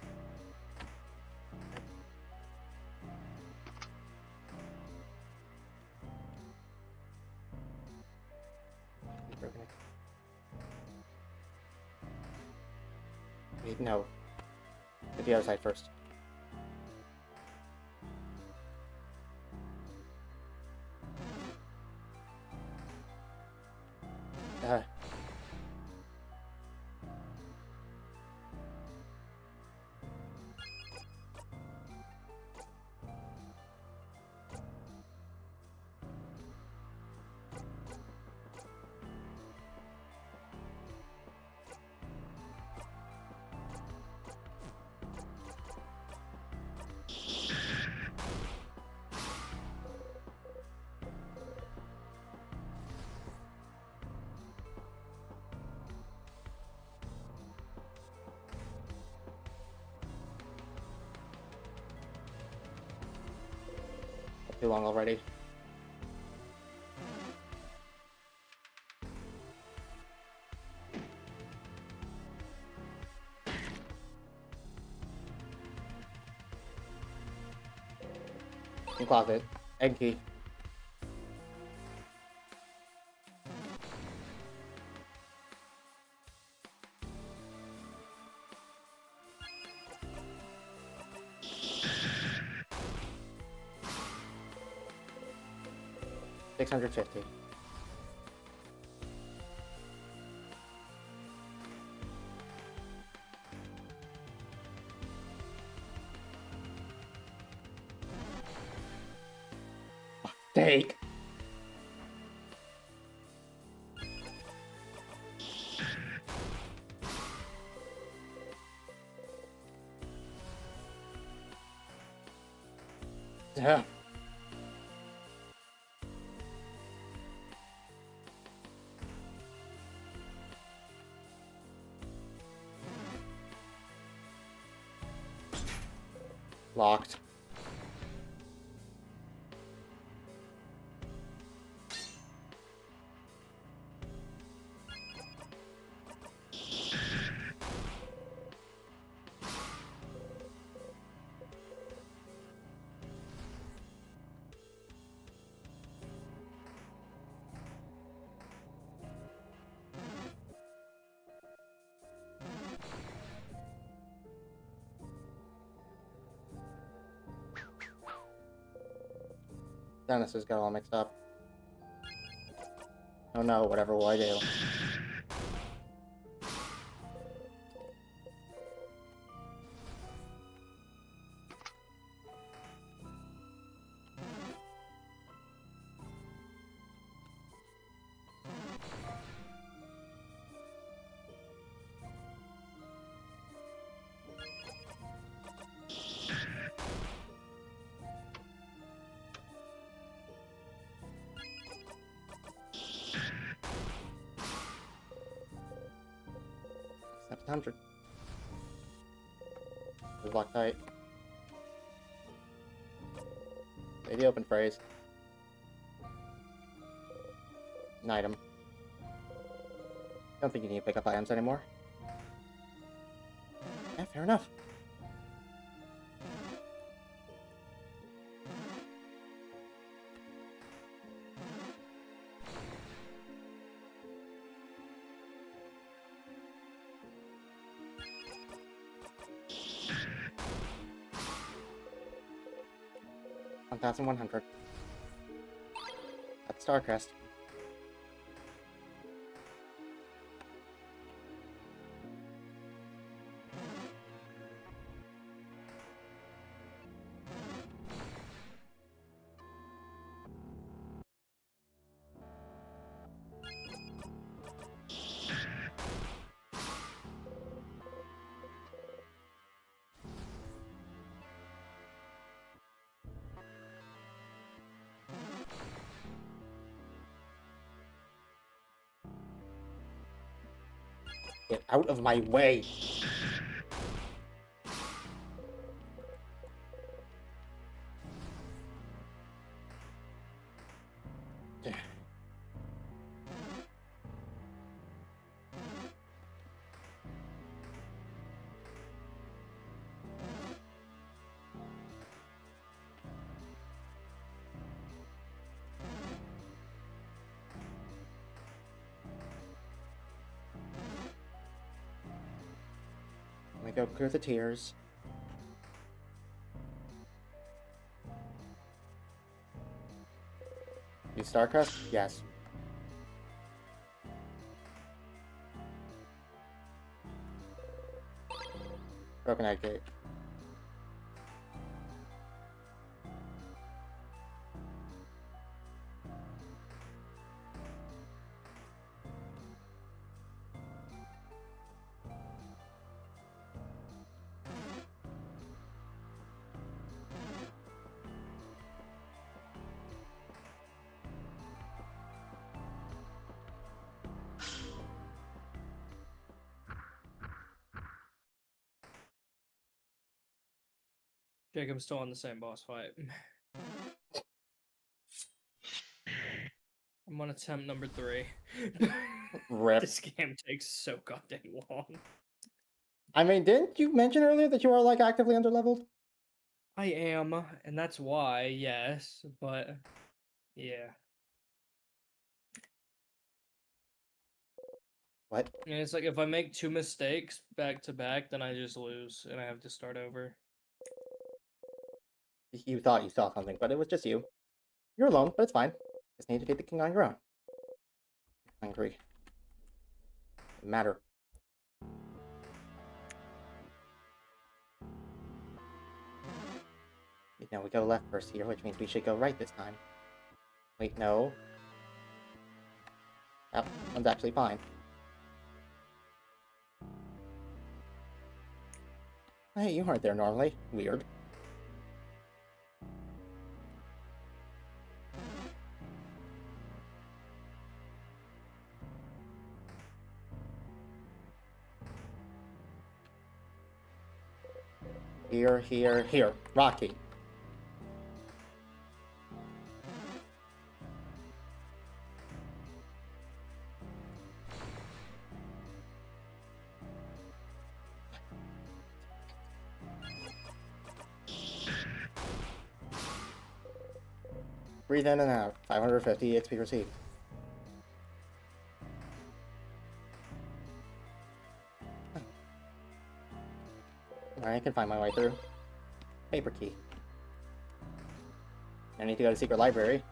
Wait, no. Get the other side first. Too long already. In closet. Egg key. $650. Take. Yeah. Locked. Dennis has got all mixed up. Oh no, whatever will I do? $700. Is locked tight. Say the open phrase. An item. Don't think you need to pick up items anymore. Yeah, fair enough. $1,100. That's Starcrest. Get out of my way! Let me go clear the tears. You Starcrest? Yes. Broken Egg Gate.
Jacob's still on the same boss fight. I'm on attempt number 3.
Rip.
This game takes so goddamn long.
I mean, didn't you mention earlier that you are, like, actively underleveled?
I am, and that's why, yes, but yeah.
What?
And it's like if I make 2 mistakes back to back, then I just lose and I have to start over.
You thought you saw something, but it was just you. You're alone, but it's fine. Just need to defeat the king on your own. Hungry. Doesn't matter. You know, we go left first here, which means we should go right this time. Wait, no. That one's actually fine. Hey, you aren't there normally. Weird. Here, here, here. Rocky. Breathe in and out. 550 XP received. Alright, I can find my way through. Paper key. I need to go to secret library.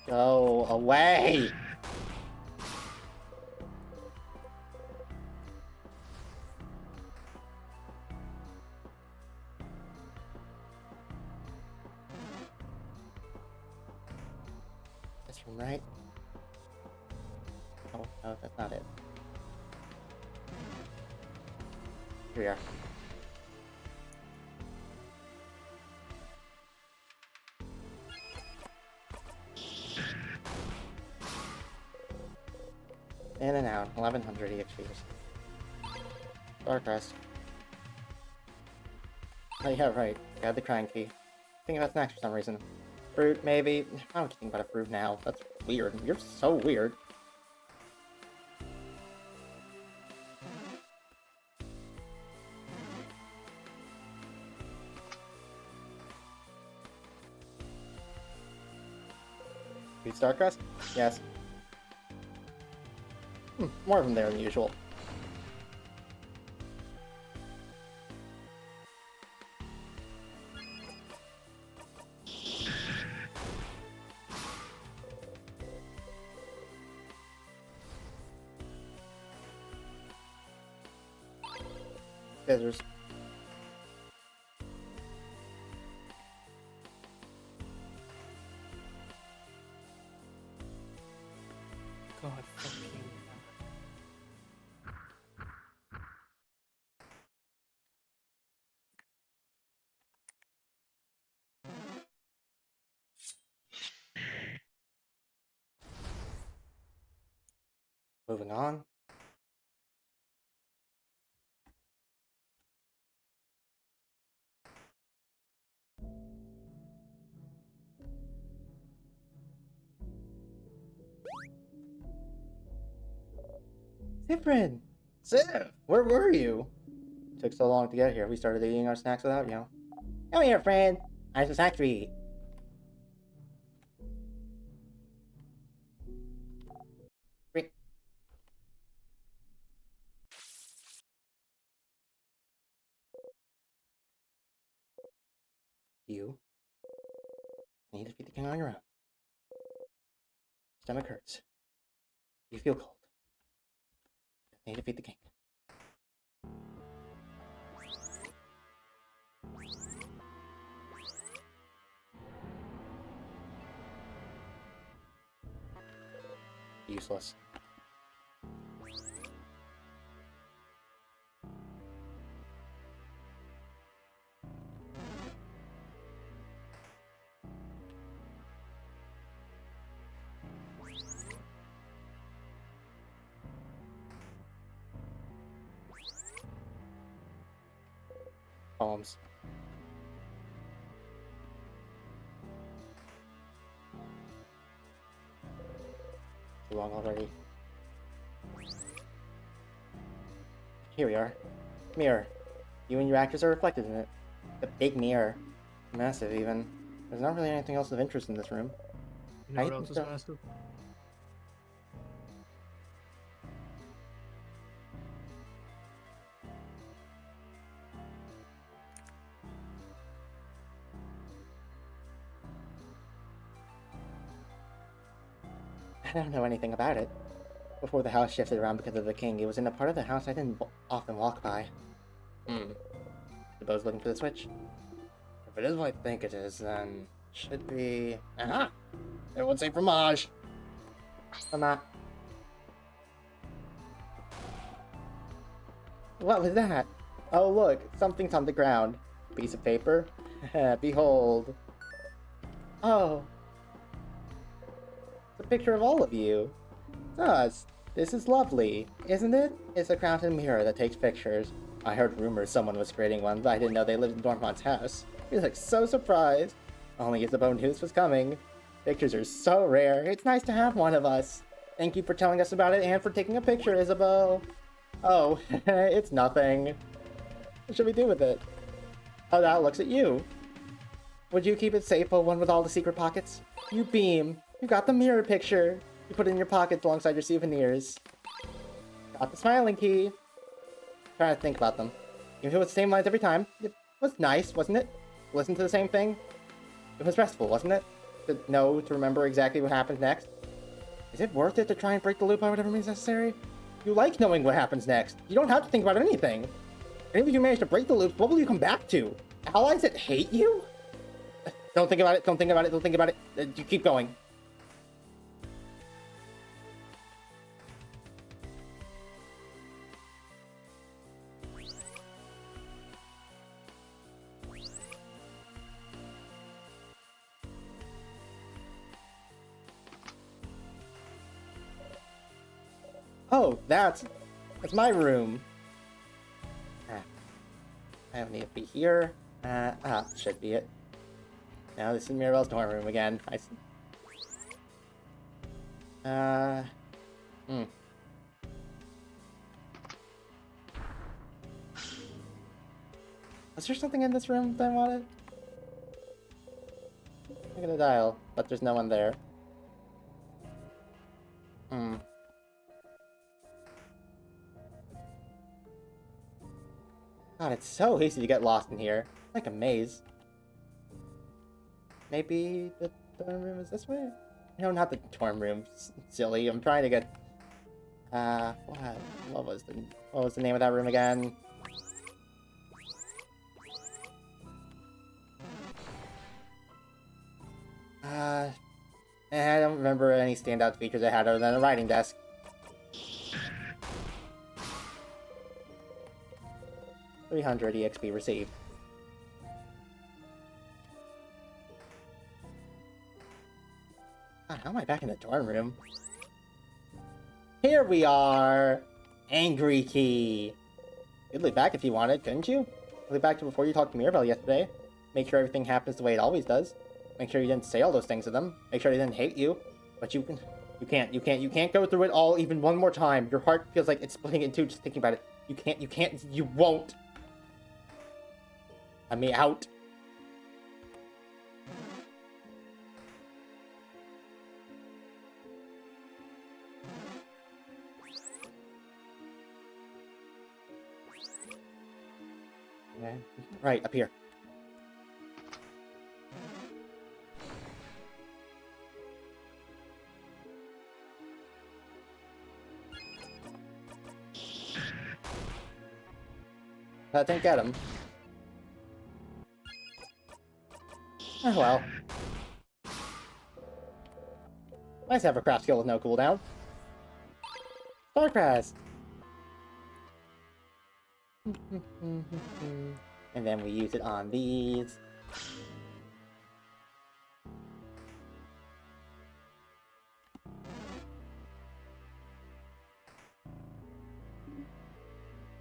Go away! This room, right? Oh, no, that's not it. Here we are. In and out. 1100 EXPs. Starcrest. Oh, yeah, right. Got the crying key. Thinking about snacks for some reason. Fruit, maybe. I don't think about a fruit now. That's weird. You're so weird. Read Starcrest? Yes. More of them there than usual. Scissors.
God fucking.
Moving on. Sifrin! Sif! Where were you? It took so long to get here. We started eating our snacks without you. Come here, friend. I have some snacks to eat. Bring- You need to feed the king on your own. Stomach hurts. You feel cold. Just need to feed the king. Useless. poems. Too long already. Here we are. Mirror. You and your actors are reflected in it. The big mirror. Massive, even. There's not really anything else of interest in this room.
You know what else is massive?
I don't know anything about it. Before the house shifted around because of the king, it was in a part of the house I didn't often walk by. Suppose looking for the switch? If it is what I think it is, then it should be... Aha! It would say fromage! Mama. What was that? Oh look, something's on the ground. Piece of paper? Behold. Oh. It's a picture of all of you. It's us. This is lovely, isn't it? It's a crown and mirror that takes pictures. I heard rumors someone was creating one, but I didn't know they lived in Dormont's house. He was like so surprised. Only Isabeau knew this was coming. Pictures are so rare. It's nice to have one of us. Thank you for telling us about it and for taking a picture, Isabeau. Oh, it's nothing. What should we do with it? Oh, that looks at you. Would you keep it safe, oh one with all the secret pockets? You beam. You got the mirror picture. You put it in your pockets alongside your souvenirs. Got the smiling key. Trying to think about them. You knew it was the same lines every time. It was nice, wasn't it? Listen to the same thing. It was restful, wasn't it? To know, to remember exactly what happens next. Is it worth it to try and break the loop by whatever means necessary? You like knowing what happens next. You don't have to think about anything. And if you manage to break the loops, what will you come back to? Allies that hate you? Don't think about it, don't think about it, don't think about it. You keep going. Oh, that's my room. I don't need to be here. Should be it. Now this is Mirabelle's dorm room again. Was there something in this room that I wanted? I'm gonna dial, but there's no one there. God, it's so easy to get lost in here. It's like a maze. Maybe the dorm room is this way? No, not the dorm room. Silly. I'm trying to get... what was the name of that room again? I don't remember any standout features I had other than a writing desk. $300 EXP received. God, how am I back in the dorm room? Here we are! Angry Key! You'd leave back if you wanted, couldn't you? Leave back to before you talked to Mirabelle yesterday. Make sure everything happens the way it always does. Make sure you didn't say all those things to them. Make sure they didn't hate you. But you can't go through it all even one more time. Your heart feels like it's splitting in two just thinking about it. You won't. Let me out. Okay. Right, up here. That didn't get him. Oh well. Nice to have a craft skill with no cooldown. Starcrest! And then we use it on these.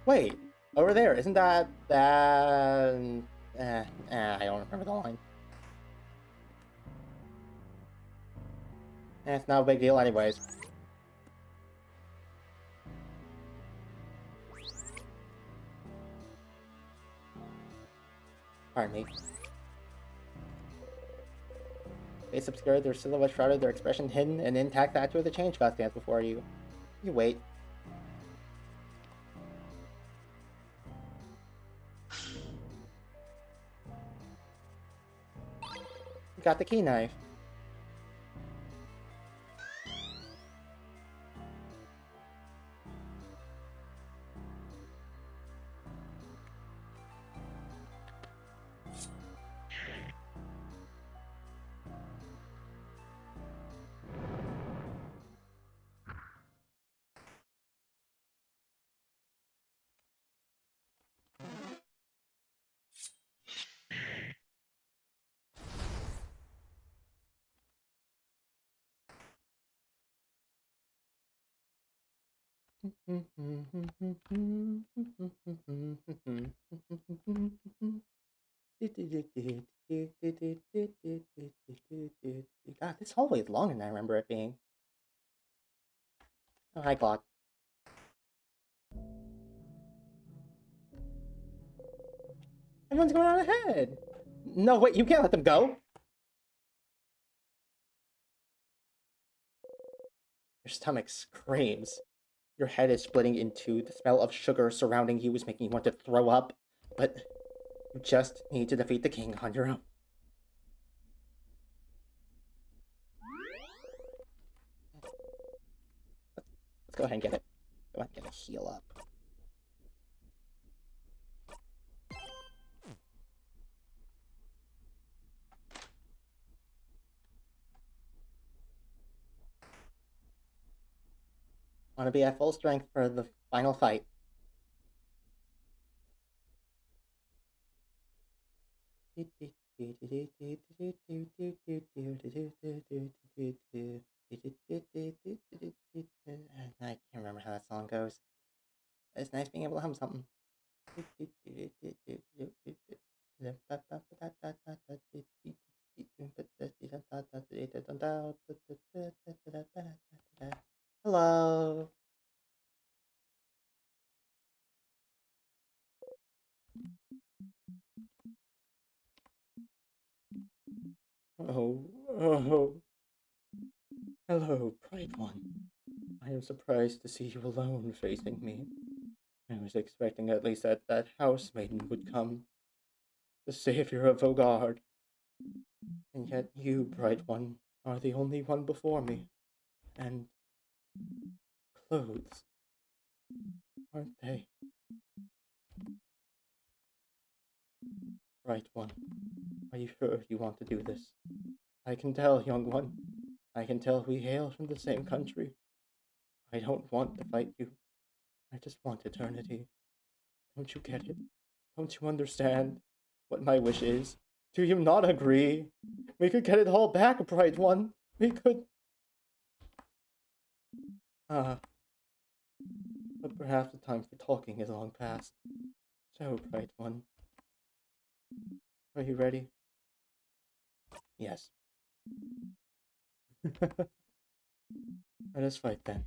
Wait, Over there, isn't that... I don't remember the line. It's not a big deal anyways. Pardon me. Face obscured, their silhouette shrouded, their expression hidden, an intact actor of the change god stands before you. You wait. You got the key knife. God, this hallway is longer than I remember it being. Oh, hi, clock. Everyone's going on ahead. No, wait, you can't let them go. Your stomach screams. Your head is splitting in two. The smell of sugar surrounding you is making you want to throw up. But you just need to defeat the king on your own. Let's go ahead and get it. Go ahead and get a heal up. Want to be at full strength for the final fight. I can't remember how that song goes. It's nice being able to hum something. Hello. Oh. Hello, Bright One. I am surprised to see you alone facing me. I was expecting at least that house maiden would come, the savior of Vogard. And yet you, Bright One, are the only one before me. And clothes, aren't they? Bright One, are you sure you want to do this? I can tell, young one. I can tell we hail from the same country. I don't want to fight you. I just want eternity. Don't you get it? Don't you understand what my wish is? Do you not agree? We could get it all back, Bright One. We could... but perhaps the time for talking is long past. So, Bright One, are you ready? Yes. Let us fight then.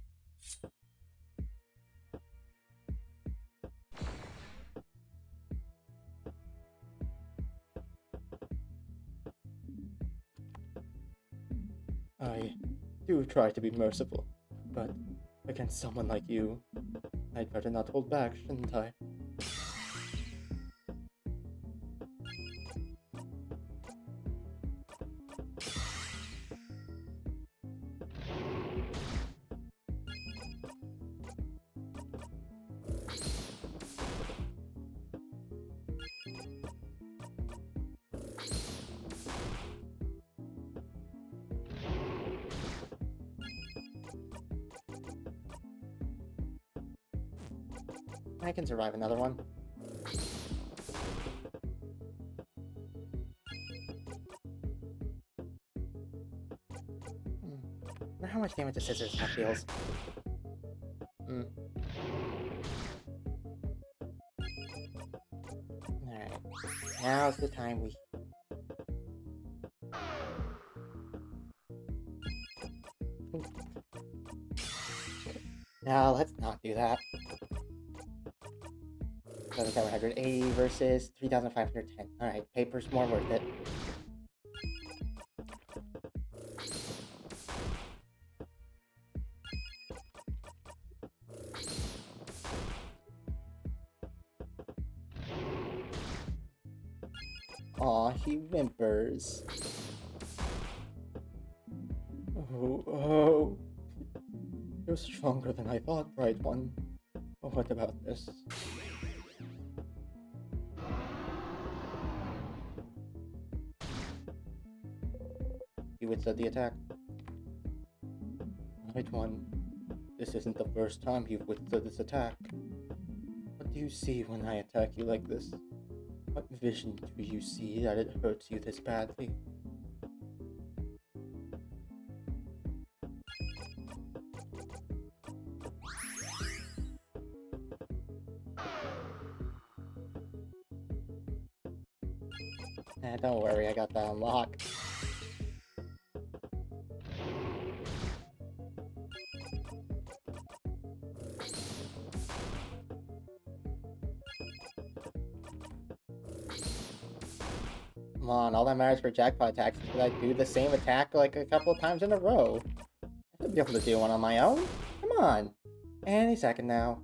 I do try to be merciful, but against someone like you, I'd better not hold back, shouldn't I? I can survive another one. Wonder how much damage a scissors attack deals. Now's the time we... No, let's not do that. 7,780 versus 3,510. Alright, paper's more worth it. Aw, he whimpers. Oh. You're stronger than I thought, Bright One. What about this? You withstood the attack. Bright One, this isn't the first time you've withstood this attack. What do you see when I attack you like this? What vision do you see that it hurts you this badly? Don't worry, I got that unlocked. Come on, all that matters for jackpot attacks is that I do the same attack like a couple of times in a row. I should be able to do one on my own. Come on. Any second now.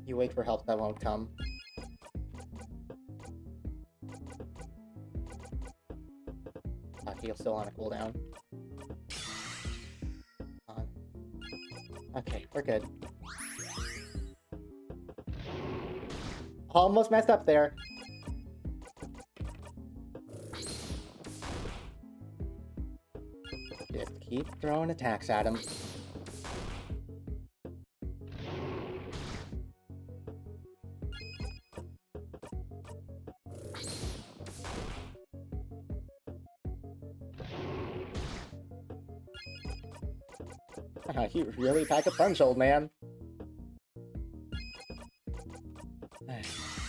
You wait for help that won't come. He's still on a cooldown. Okay, we're good. Almost messed up there. Just keep throwing attacks at him. You really pack a punch, old man.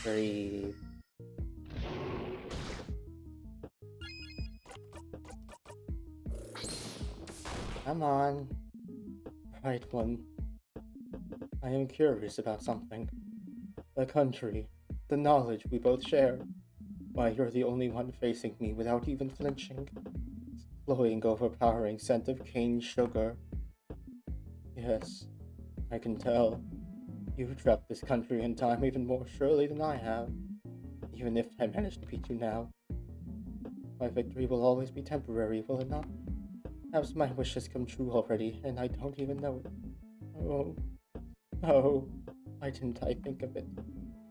Breathe. Come on. Right one. I am curious about something. The country, the knowledge we both share. Why, you're the only one facing me without even flinching. Flowing, overpowering scent of cane sugar. Yes, I can tell. You've trapped this country in time even more surely than I have. Even if I manage to beat you now, my victory will always be temporary, will it not? Perhaps my wish has come true already, and I don't even know it. Oh, oh, why didn't I think of it?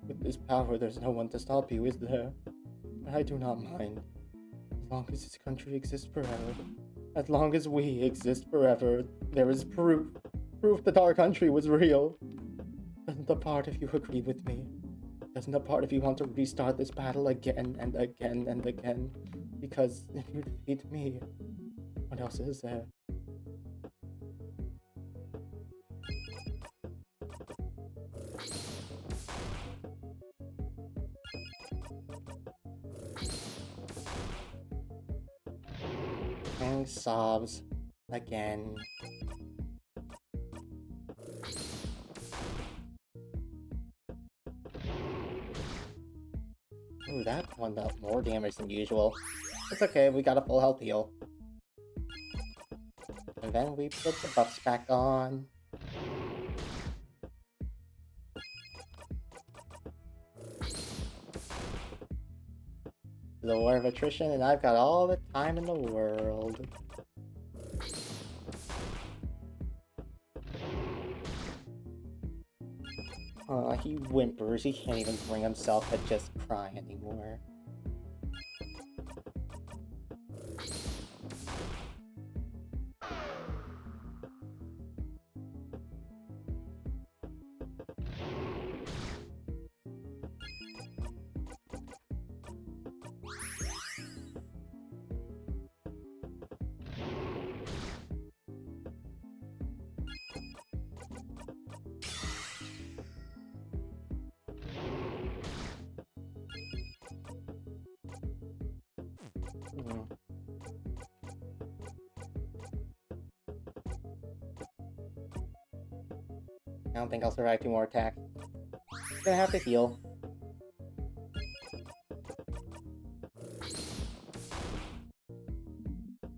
With this power, there's no one to stop you, is there? But I do not mind. As long as this country exists forever, as long as we exist forever, there is proof. Proof that our country was real. Doesn't the part of you agree with me? Doesn't the part of you want to restart this battle again and again and again? Because if you defeat me, what else is there? King sobs again. Ooh, that one dealt more damage than usual. It's okay, we got a full health heal. And then we put the buffs back on. The war of attrition, and I've got all the time in the world. He whimpers. He can't even bring himself to just cry anymore. Hmm. I don't think I'll survive 2 more attacks. Gonna have to heal.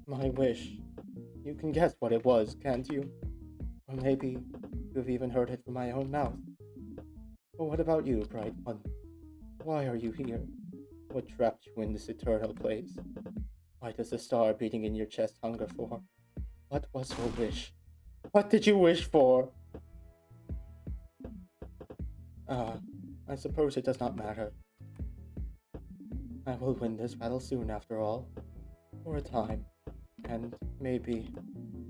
My wish. You can guess what it was, can't you? Or maybe you've even heard it from my own mouth. But what about you, bright one? Why are you here? What trapped you in this eternal place? Why does the star beating in your chest hunger for? What was your wish? What did you wish for? I suppose it does not matter. I will win this battle soon, after all. For a time. And maybe,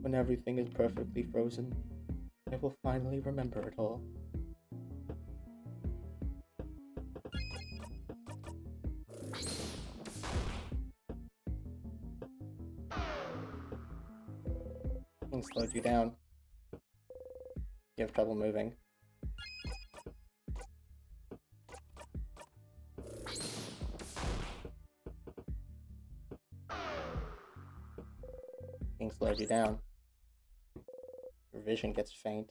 when everything is perfectly frozen, I will finally remember it all. Things slowed you down. You have trouble moving. Things slowed you down. Your vision gets faint.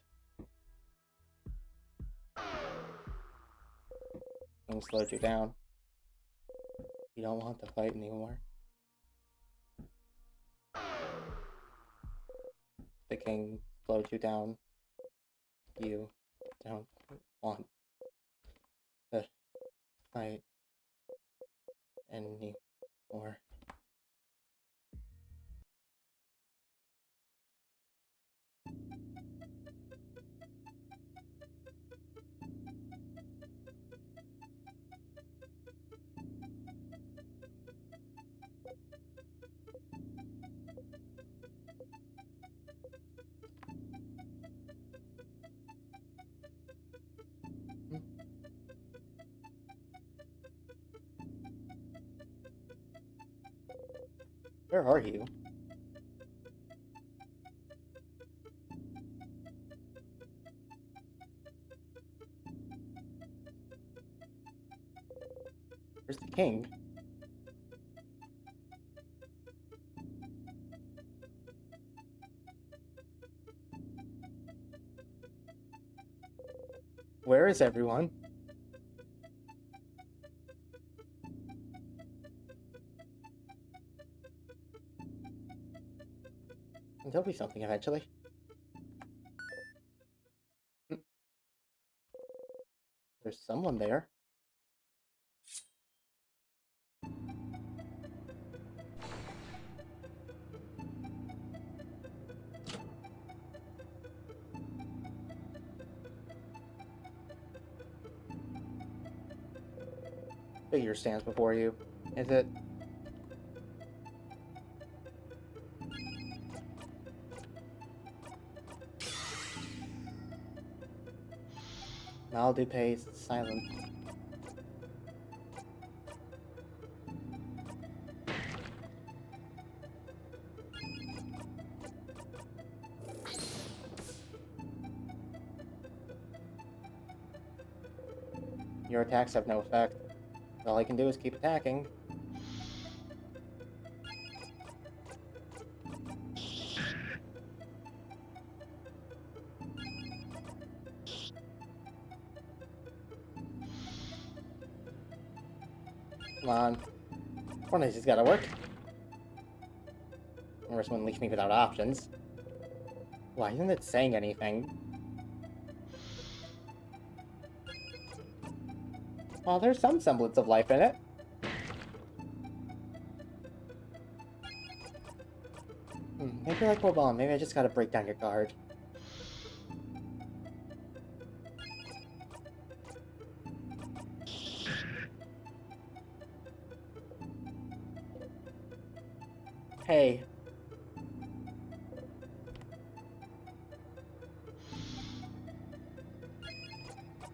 Things slowed you down. You don't want to fight anymore. The king slowed you down. You don't want to fight anymore. Where are you? Where's the king? Where is everyone? There'll be something eventually. There's someone there. Figure stands before you. Is it? Maldupe is silent. Your attacks have no effect. All I can do is keep attacking. Come on. One of these has gotta work. Or someone leaves me without options. Why isn't it saying anything? Well, there's some semblance of life in it. Maybe like Bobon, maybe I just gotta break down your guard. Hey.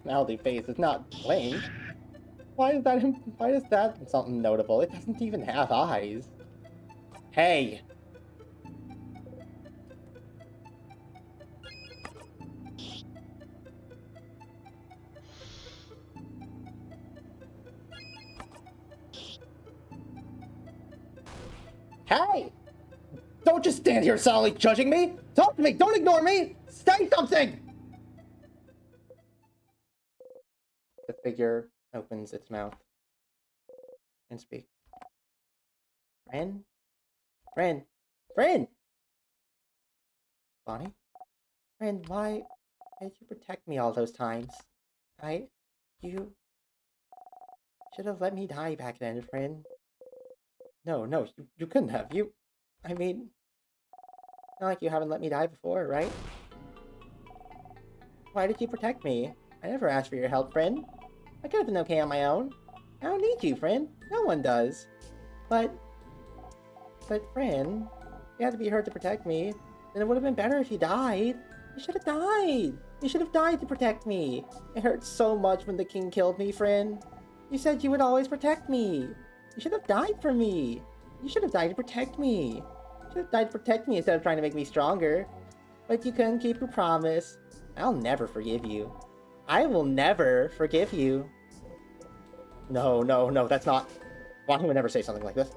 Mouthy face is not blank. Why is that something notable? It doesn't even have eyes. Hey! Hey! Don't just stand here solidly judging me! Talk to me! Don't ignore me! Say something! The figure opens its mouth and speaks. Friend? Friend? Friend! Bonnie? Friend, why did you protect me all those times? You should have let me die back then, friend. No, you couldn't have. I mean, not like you haven't let me die before, right? Why did you protect me? I never asked for your help, friend. I could have been okay on my own. I don't need you, friend. No one does. But friend, you had to be hurt to protect me. Then it would have been better if you died. You should have died. You should have died to protect me. It hurt so much when the king killed me, friend. You said you would always protect me. You should have died for me. You should have died to protect me. You should have died to protect me instead of trying to make me stronger. But you couldn't keep your promise. I'll never forgive you. I will never forgive you. No, that's not... Bonnie would never say something like this.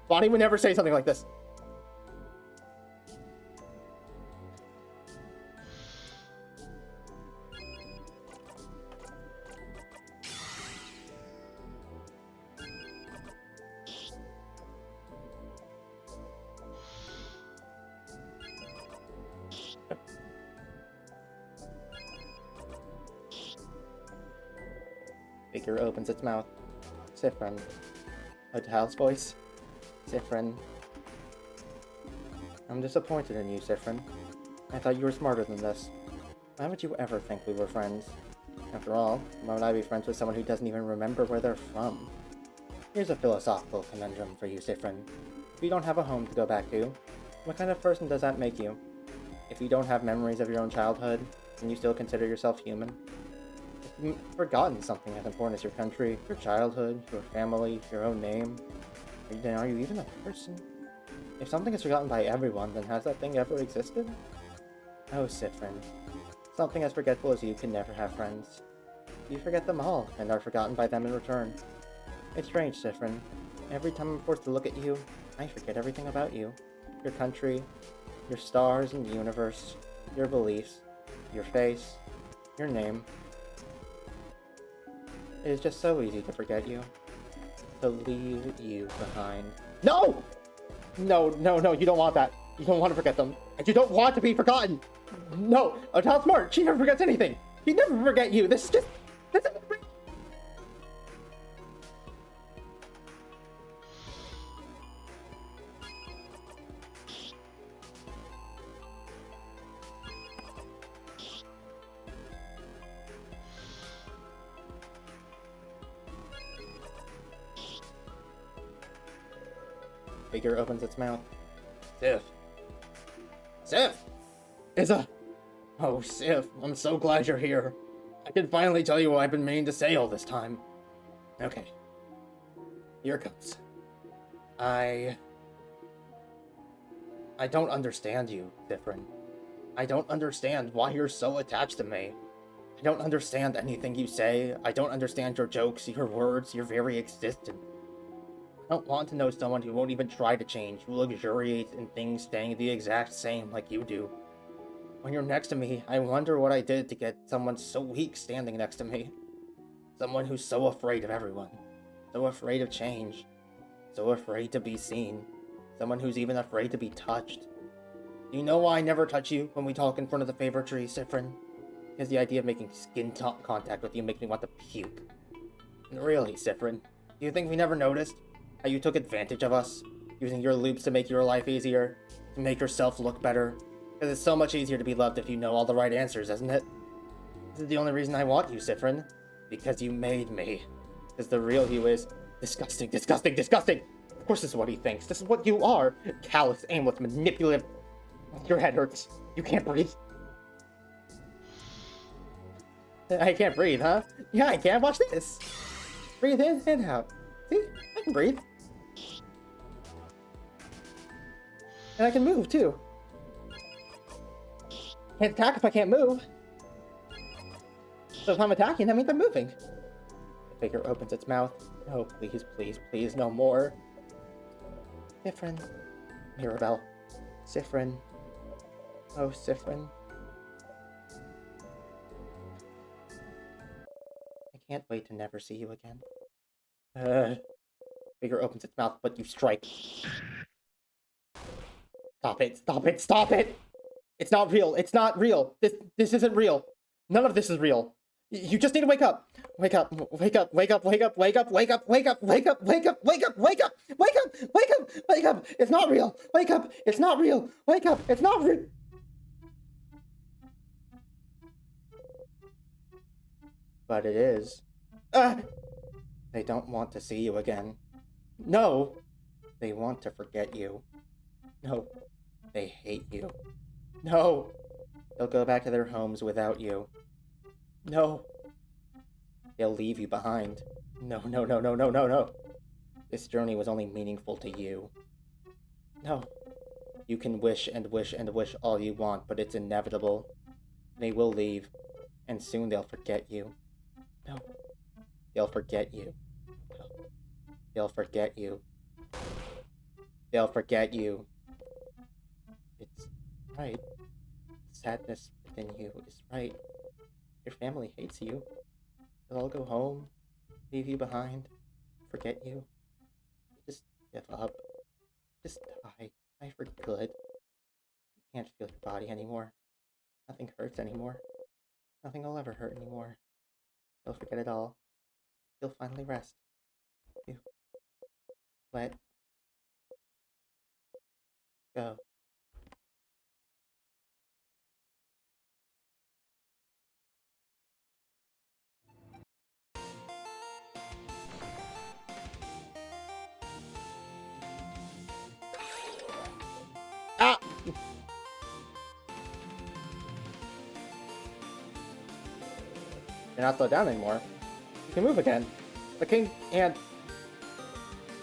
Bonnie would never say something like this. Figure opens its mouth. Sifrin. Otel's voice. Sifrin. I'm disappointed in you, Sifrin. I thought you were smarter than this. Why would you ever think we were friends? After all, why would I be friends with someone who doesn't even remember where they're from? Here's a philosophical conundrum for you, Sifrin. If you don't have a home to go back to, what kind of person does that make you? If you don't have memories of your own childhood, can you still consider yourself human? If you've forgotten something as important as your country, your childhood, your family, your own name, then are you even a person? If something is forgotten by everyone, then has that thing ever existed? Oh, Sifrin. Something as forgetful as you can never have friends. You forget them all, and are forgotten by them in return. It's strange, Sifrin. Every time I'm forced to look at you, I forget everything about you. Your country, your stars and the universe, your beliefs, your face, your name. It is just so easy to forget you. To leave you behind. No! No, you don't want that. You don't want to forget them. And you don't want to be forgotten! No! Otel's smart! She never forgets anything! She'd never forget you! This is Figure opens its mouth. Sif! Oh, Sif, I'm so glad you're here. I can finally tell you what I've been meaning to say all this time. Okay. Here it comes. I don't understand you, Sifrin. I don't understand why you're so attached to me. I don't understand anything you say. I don't understand your jokes, your words, your very existence. I don't want to know someone who won't even try to change, who luxuriates in things staying the exact same like you do. When you're next to me, I wonder what I did to get someone so weak standing next to me. Someone who's so afraid of everyone. So afraid of change. So afraid to be seen. Someone who's even afraid to be touched. Do you know why I never touch you when we talk in front of the favorite tree, Sifrin? Because the idea of making skin contact with you makes me want to puke. Really, Sifrin, do you think we never noticed? How you took advantage of us, using your loops to make your life easier, to make yourself look better. Because it's so much easier to be loved if you know all the right answers, isn't it? This is the only reason I want you, Sifrin. Because you made me. Because the real you is disgusting, disgusting, disgusting! Of course this is what he thinks. This is what you are. Callous, aimless, manipulative. Your head hurts. You can't breathe. I can't breathe, huh? Yeah, I can. Watch this. Breathe in and out. See? I can breathe. And I can move, too. Can't attack if I can't move. So if I'm attacking, that means I'm moving. The figure opens its mouth. Oh, please, please, please, no more. Sifrin. Mirabelle. Sifrin. Oh, Sifrin. I can't wait to never see you again. Figure opens its mouth, but you strike. Stop it, stop it, stop it! It's not real, it's not real. This isn't real. None of this is real. You just need to wake up. Wake up, wake up, wake up, wake up, wake up, wake up, wake up, wake up, wake up, wake up, wake up, wake up, wake up, wake up. It's not real. Wake up, it's not real. Wake up, it's not real. But it is. They don't want to see you again. No, they want to forget you. No, they hate you. No, they'll go back to their homes without you. No, they'll leave you behind. No, no, no, no, no, no, no. This journey was only meaningful to you. No, you can wish and wish and wish all you want, but it's inevitable. They will leave, and soon they'll forget you. No, they'll forget you. No. They'll forget you. They'll forget you. It's right. The sadness within you is right. Your family hates you. They'll all go home, leave you behind, forget you. Just give up. Just die. Die for good. You can't feel your body anymore. Nothing hurts anymore. Nothing will ever hurt anymore. You'll forget it all. You'll finally rest. You let go. Ah! You're not slowed down anymore. You can move again. The king and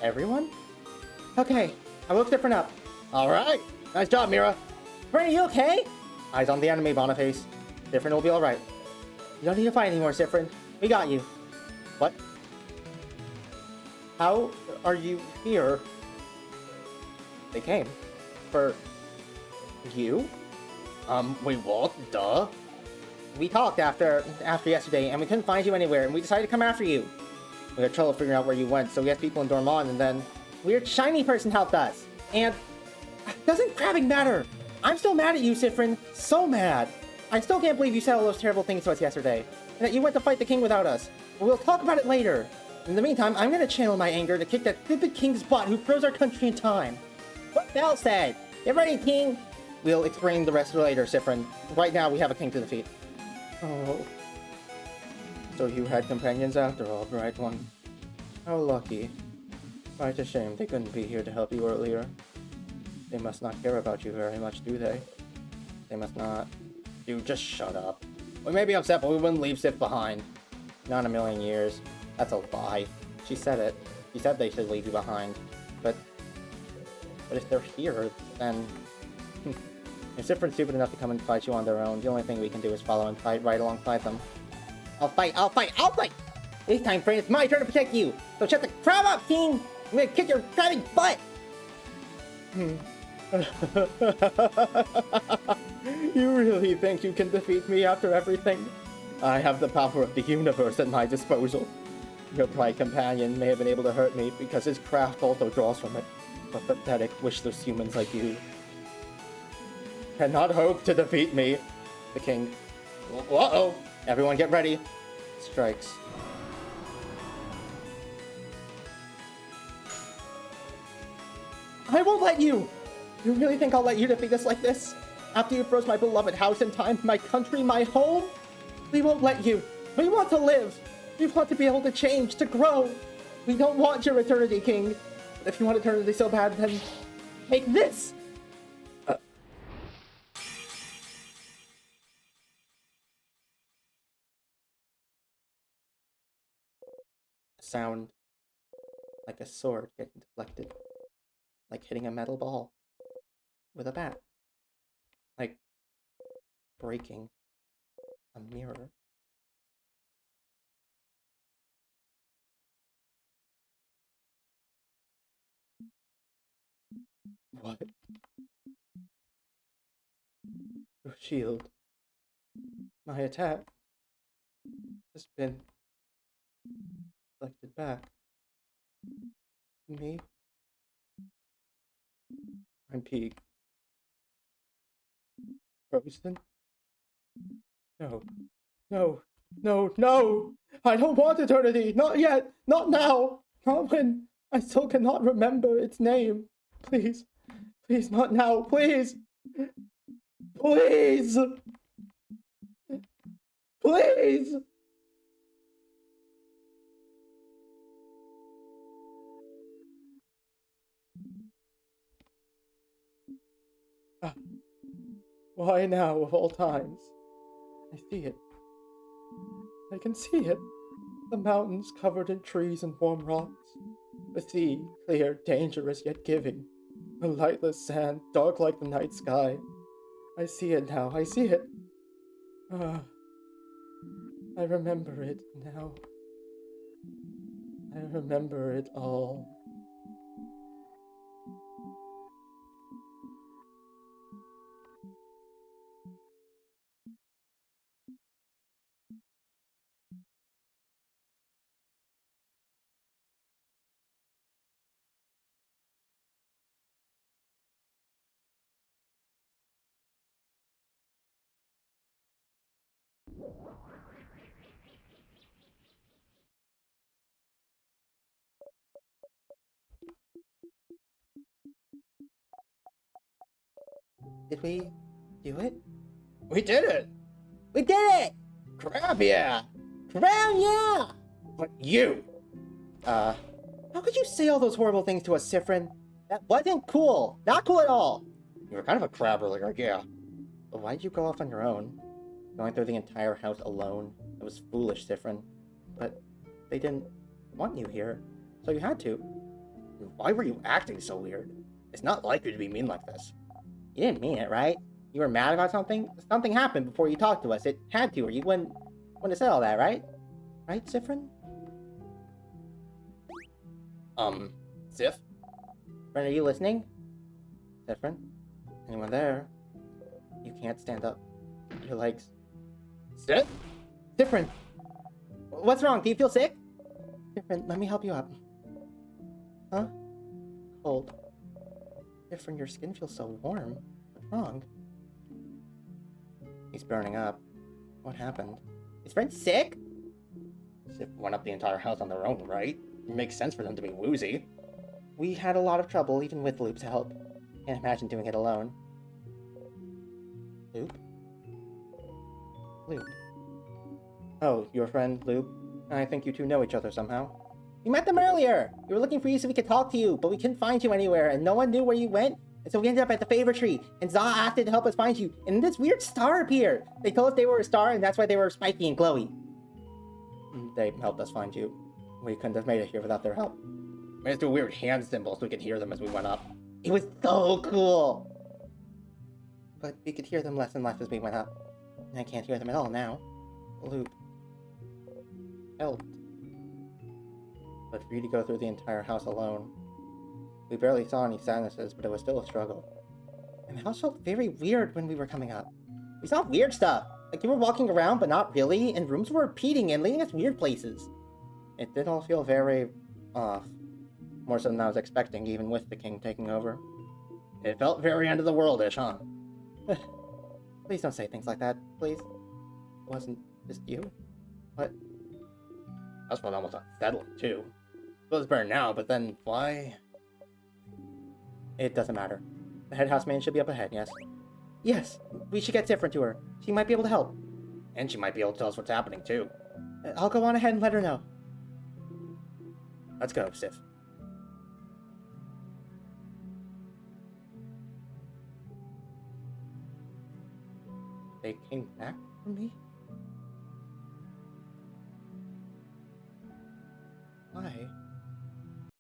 everyone? Okay, I woke different up. Alright! Nice job, Mira. Friend, are you okay? Eyes on the enemy, Boniface. Sifrin will be alright. You don't need to fight anymore, Sifrin. We got you. What? How are you here? They came. For you? We what? Duh. We talked after yesterday, and we couldn't find you anywhere, and we decided to come after you. We had trouble figuring out where you went, so we asked people in Dormont, and then weird shiny person helped us. And doesn't crabbing matter? I'm still mad at you, Sifrin. So mad. I still can't believe you said all those terrible things to us yesterday, and that you went to fight the king without us. But we'll talk about it later. In the meantime, I'm gonna channel my anger to kick that stupid king's butt who froze our country in time. What Bell said. Get ready, king. We'll explain the rest later, Sifrin. Right now, we have a king to defeat. Oh. So you had companions after all, Bright One. How lucky. Quite a shame they couldn't be here to help you earlier. They must not care about you very much, do they? They must not. Dude, just shut up. We may be upset, but we wouldn't leave Sif behind. Not in a million years. That's a lie. She said it. She said they should leave you behind. But if they're here, then... If Sifrin's stupid enough to come and fight you on their own, the only thing we can do is follow and fight right alongside them. I'll fight! I'll fight! I'll fight! This time, friend, it's my turn to protect you! So shut the crap up, king! I'm gonna kick your crabbing butt! You really think you can defeat me after everything? I have the power of the universe at my disposal. Your bright companion may have been able to hurt me because his craft also draws from it, but pathetic, wishless humans like you cannot hope to defeat me. The king. Uh-oh! Everyone get ready. Strikes. I won't let you! You really think I'll let you defeat us like this? After you froze my beloved house in time, my country, my home? We won't let you. We want to live. We want to be able to change, to grow. We don't want your eternity, king. If you want eternity so bad, then make this! Sound like a sword getting deflected. Like hitting a metal ball with a bat. Like breaking a mirror. What? Your shield. My attack has been deflected back. Me? I'm peak. Frozen? No. No. No. No! I don't want eternity! Not yet! Not now! Not when I still cannot remember its name. Please. Please, not now. Please! Please! Please! Why now, of all times? I see it. I can see it. The mountains covered in trees and warm rocks. The sea, clear, dangerous, yet giving. The lightless sand, dark like the night sky. I see it now, I see it. I remember it now. I remember it all. Did we do it? We did it! We did it! Crap yeah! Crap yeah! But you! How could you say all those horrible things to us, Sifrin? That wasn't cool! Not cool at all! You were kind of a crab earlier, yeah. But why did you go off on your own? Going through the entire house alone? It was foolish, Sifrin. But they didn't want you here, so you had to. Why were you acting so weird? It's not like you to be mean like this. You didn't mean it, right? You were mad about something? Something happened before you talked to us. It had to, or you wouldn't have said all that, right? Right, Sifrin? Sif? Friend, are you listening? Sifrin? Anyone there? You can't stand up. Your legs. Sif? Sifrin! What's wrong? Do you feel sick? Sifrin, let me help you up. Huh? Cold. Sifrin, your skin feels so warm. What's wrong? He's burning up. What happened? Is friend sick? Sif went up the entire house on their own, right? It makes sense for them to be woozy. We had a lot of trouble, even with Loop's help. Can't imagine doing it alone. Loop? Loop. Oh, your friend, Loop? I think you two know each other somehow. We met them earlier! We were looking for you so we could talk to you, but we couldn't find you anywhere, and no one knew where you went, and so we ended up at the favor tree, and Za asked it to help us find you, and this weird star appeared! They told us they were a star, and that's why they were spiky and glowy. They helped us find you. We couldn't have made it here without their help. We had to do a weird hand symbol so we could hear them as we went up. It was so cool! But we could hear them less and less as we went up. And I can't hear them at all now. Loop. Helped. But for you to go through the entire house alone. We barely saw any sadnesses, but it was still a struggle. And the house felt very weird when we were coming up. We saw weird stuff. Like you were walking around, but not really, and rooms were repeating and leading us weird places. It did all feel very off. More so than I was expecting, even with the king taking over. It felt very end of the world-ish, huh? Please don't say things like that, please. It wasn't just you. What? That's felt almost unsettling, too. It was burned now, but then why? It doesn't matter. The head houseman should be up ahead, yes? Yes, we should get Sifrin to her. She might be able to help. And she might be able to tell us what's happening, too. I'll go on ahead and let her know. Let's go, Sif. They came back for me?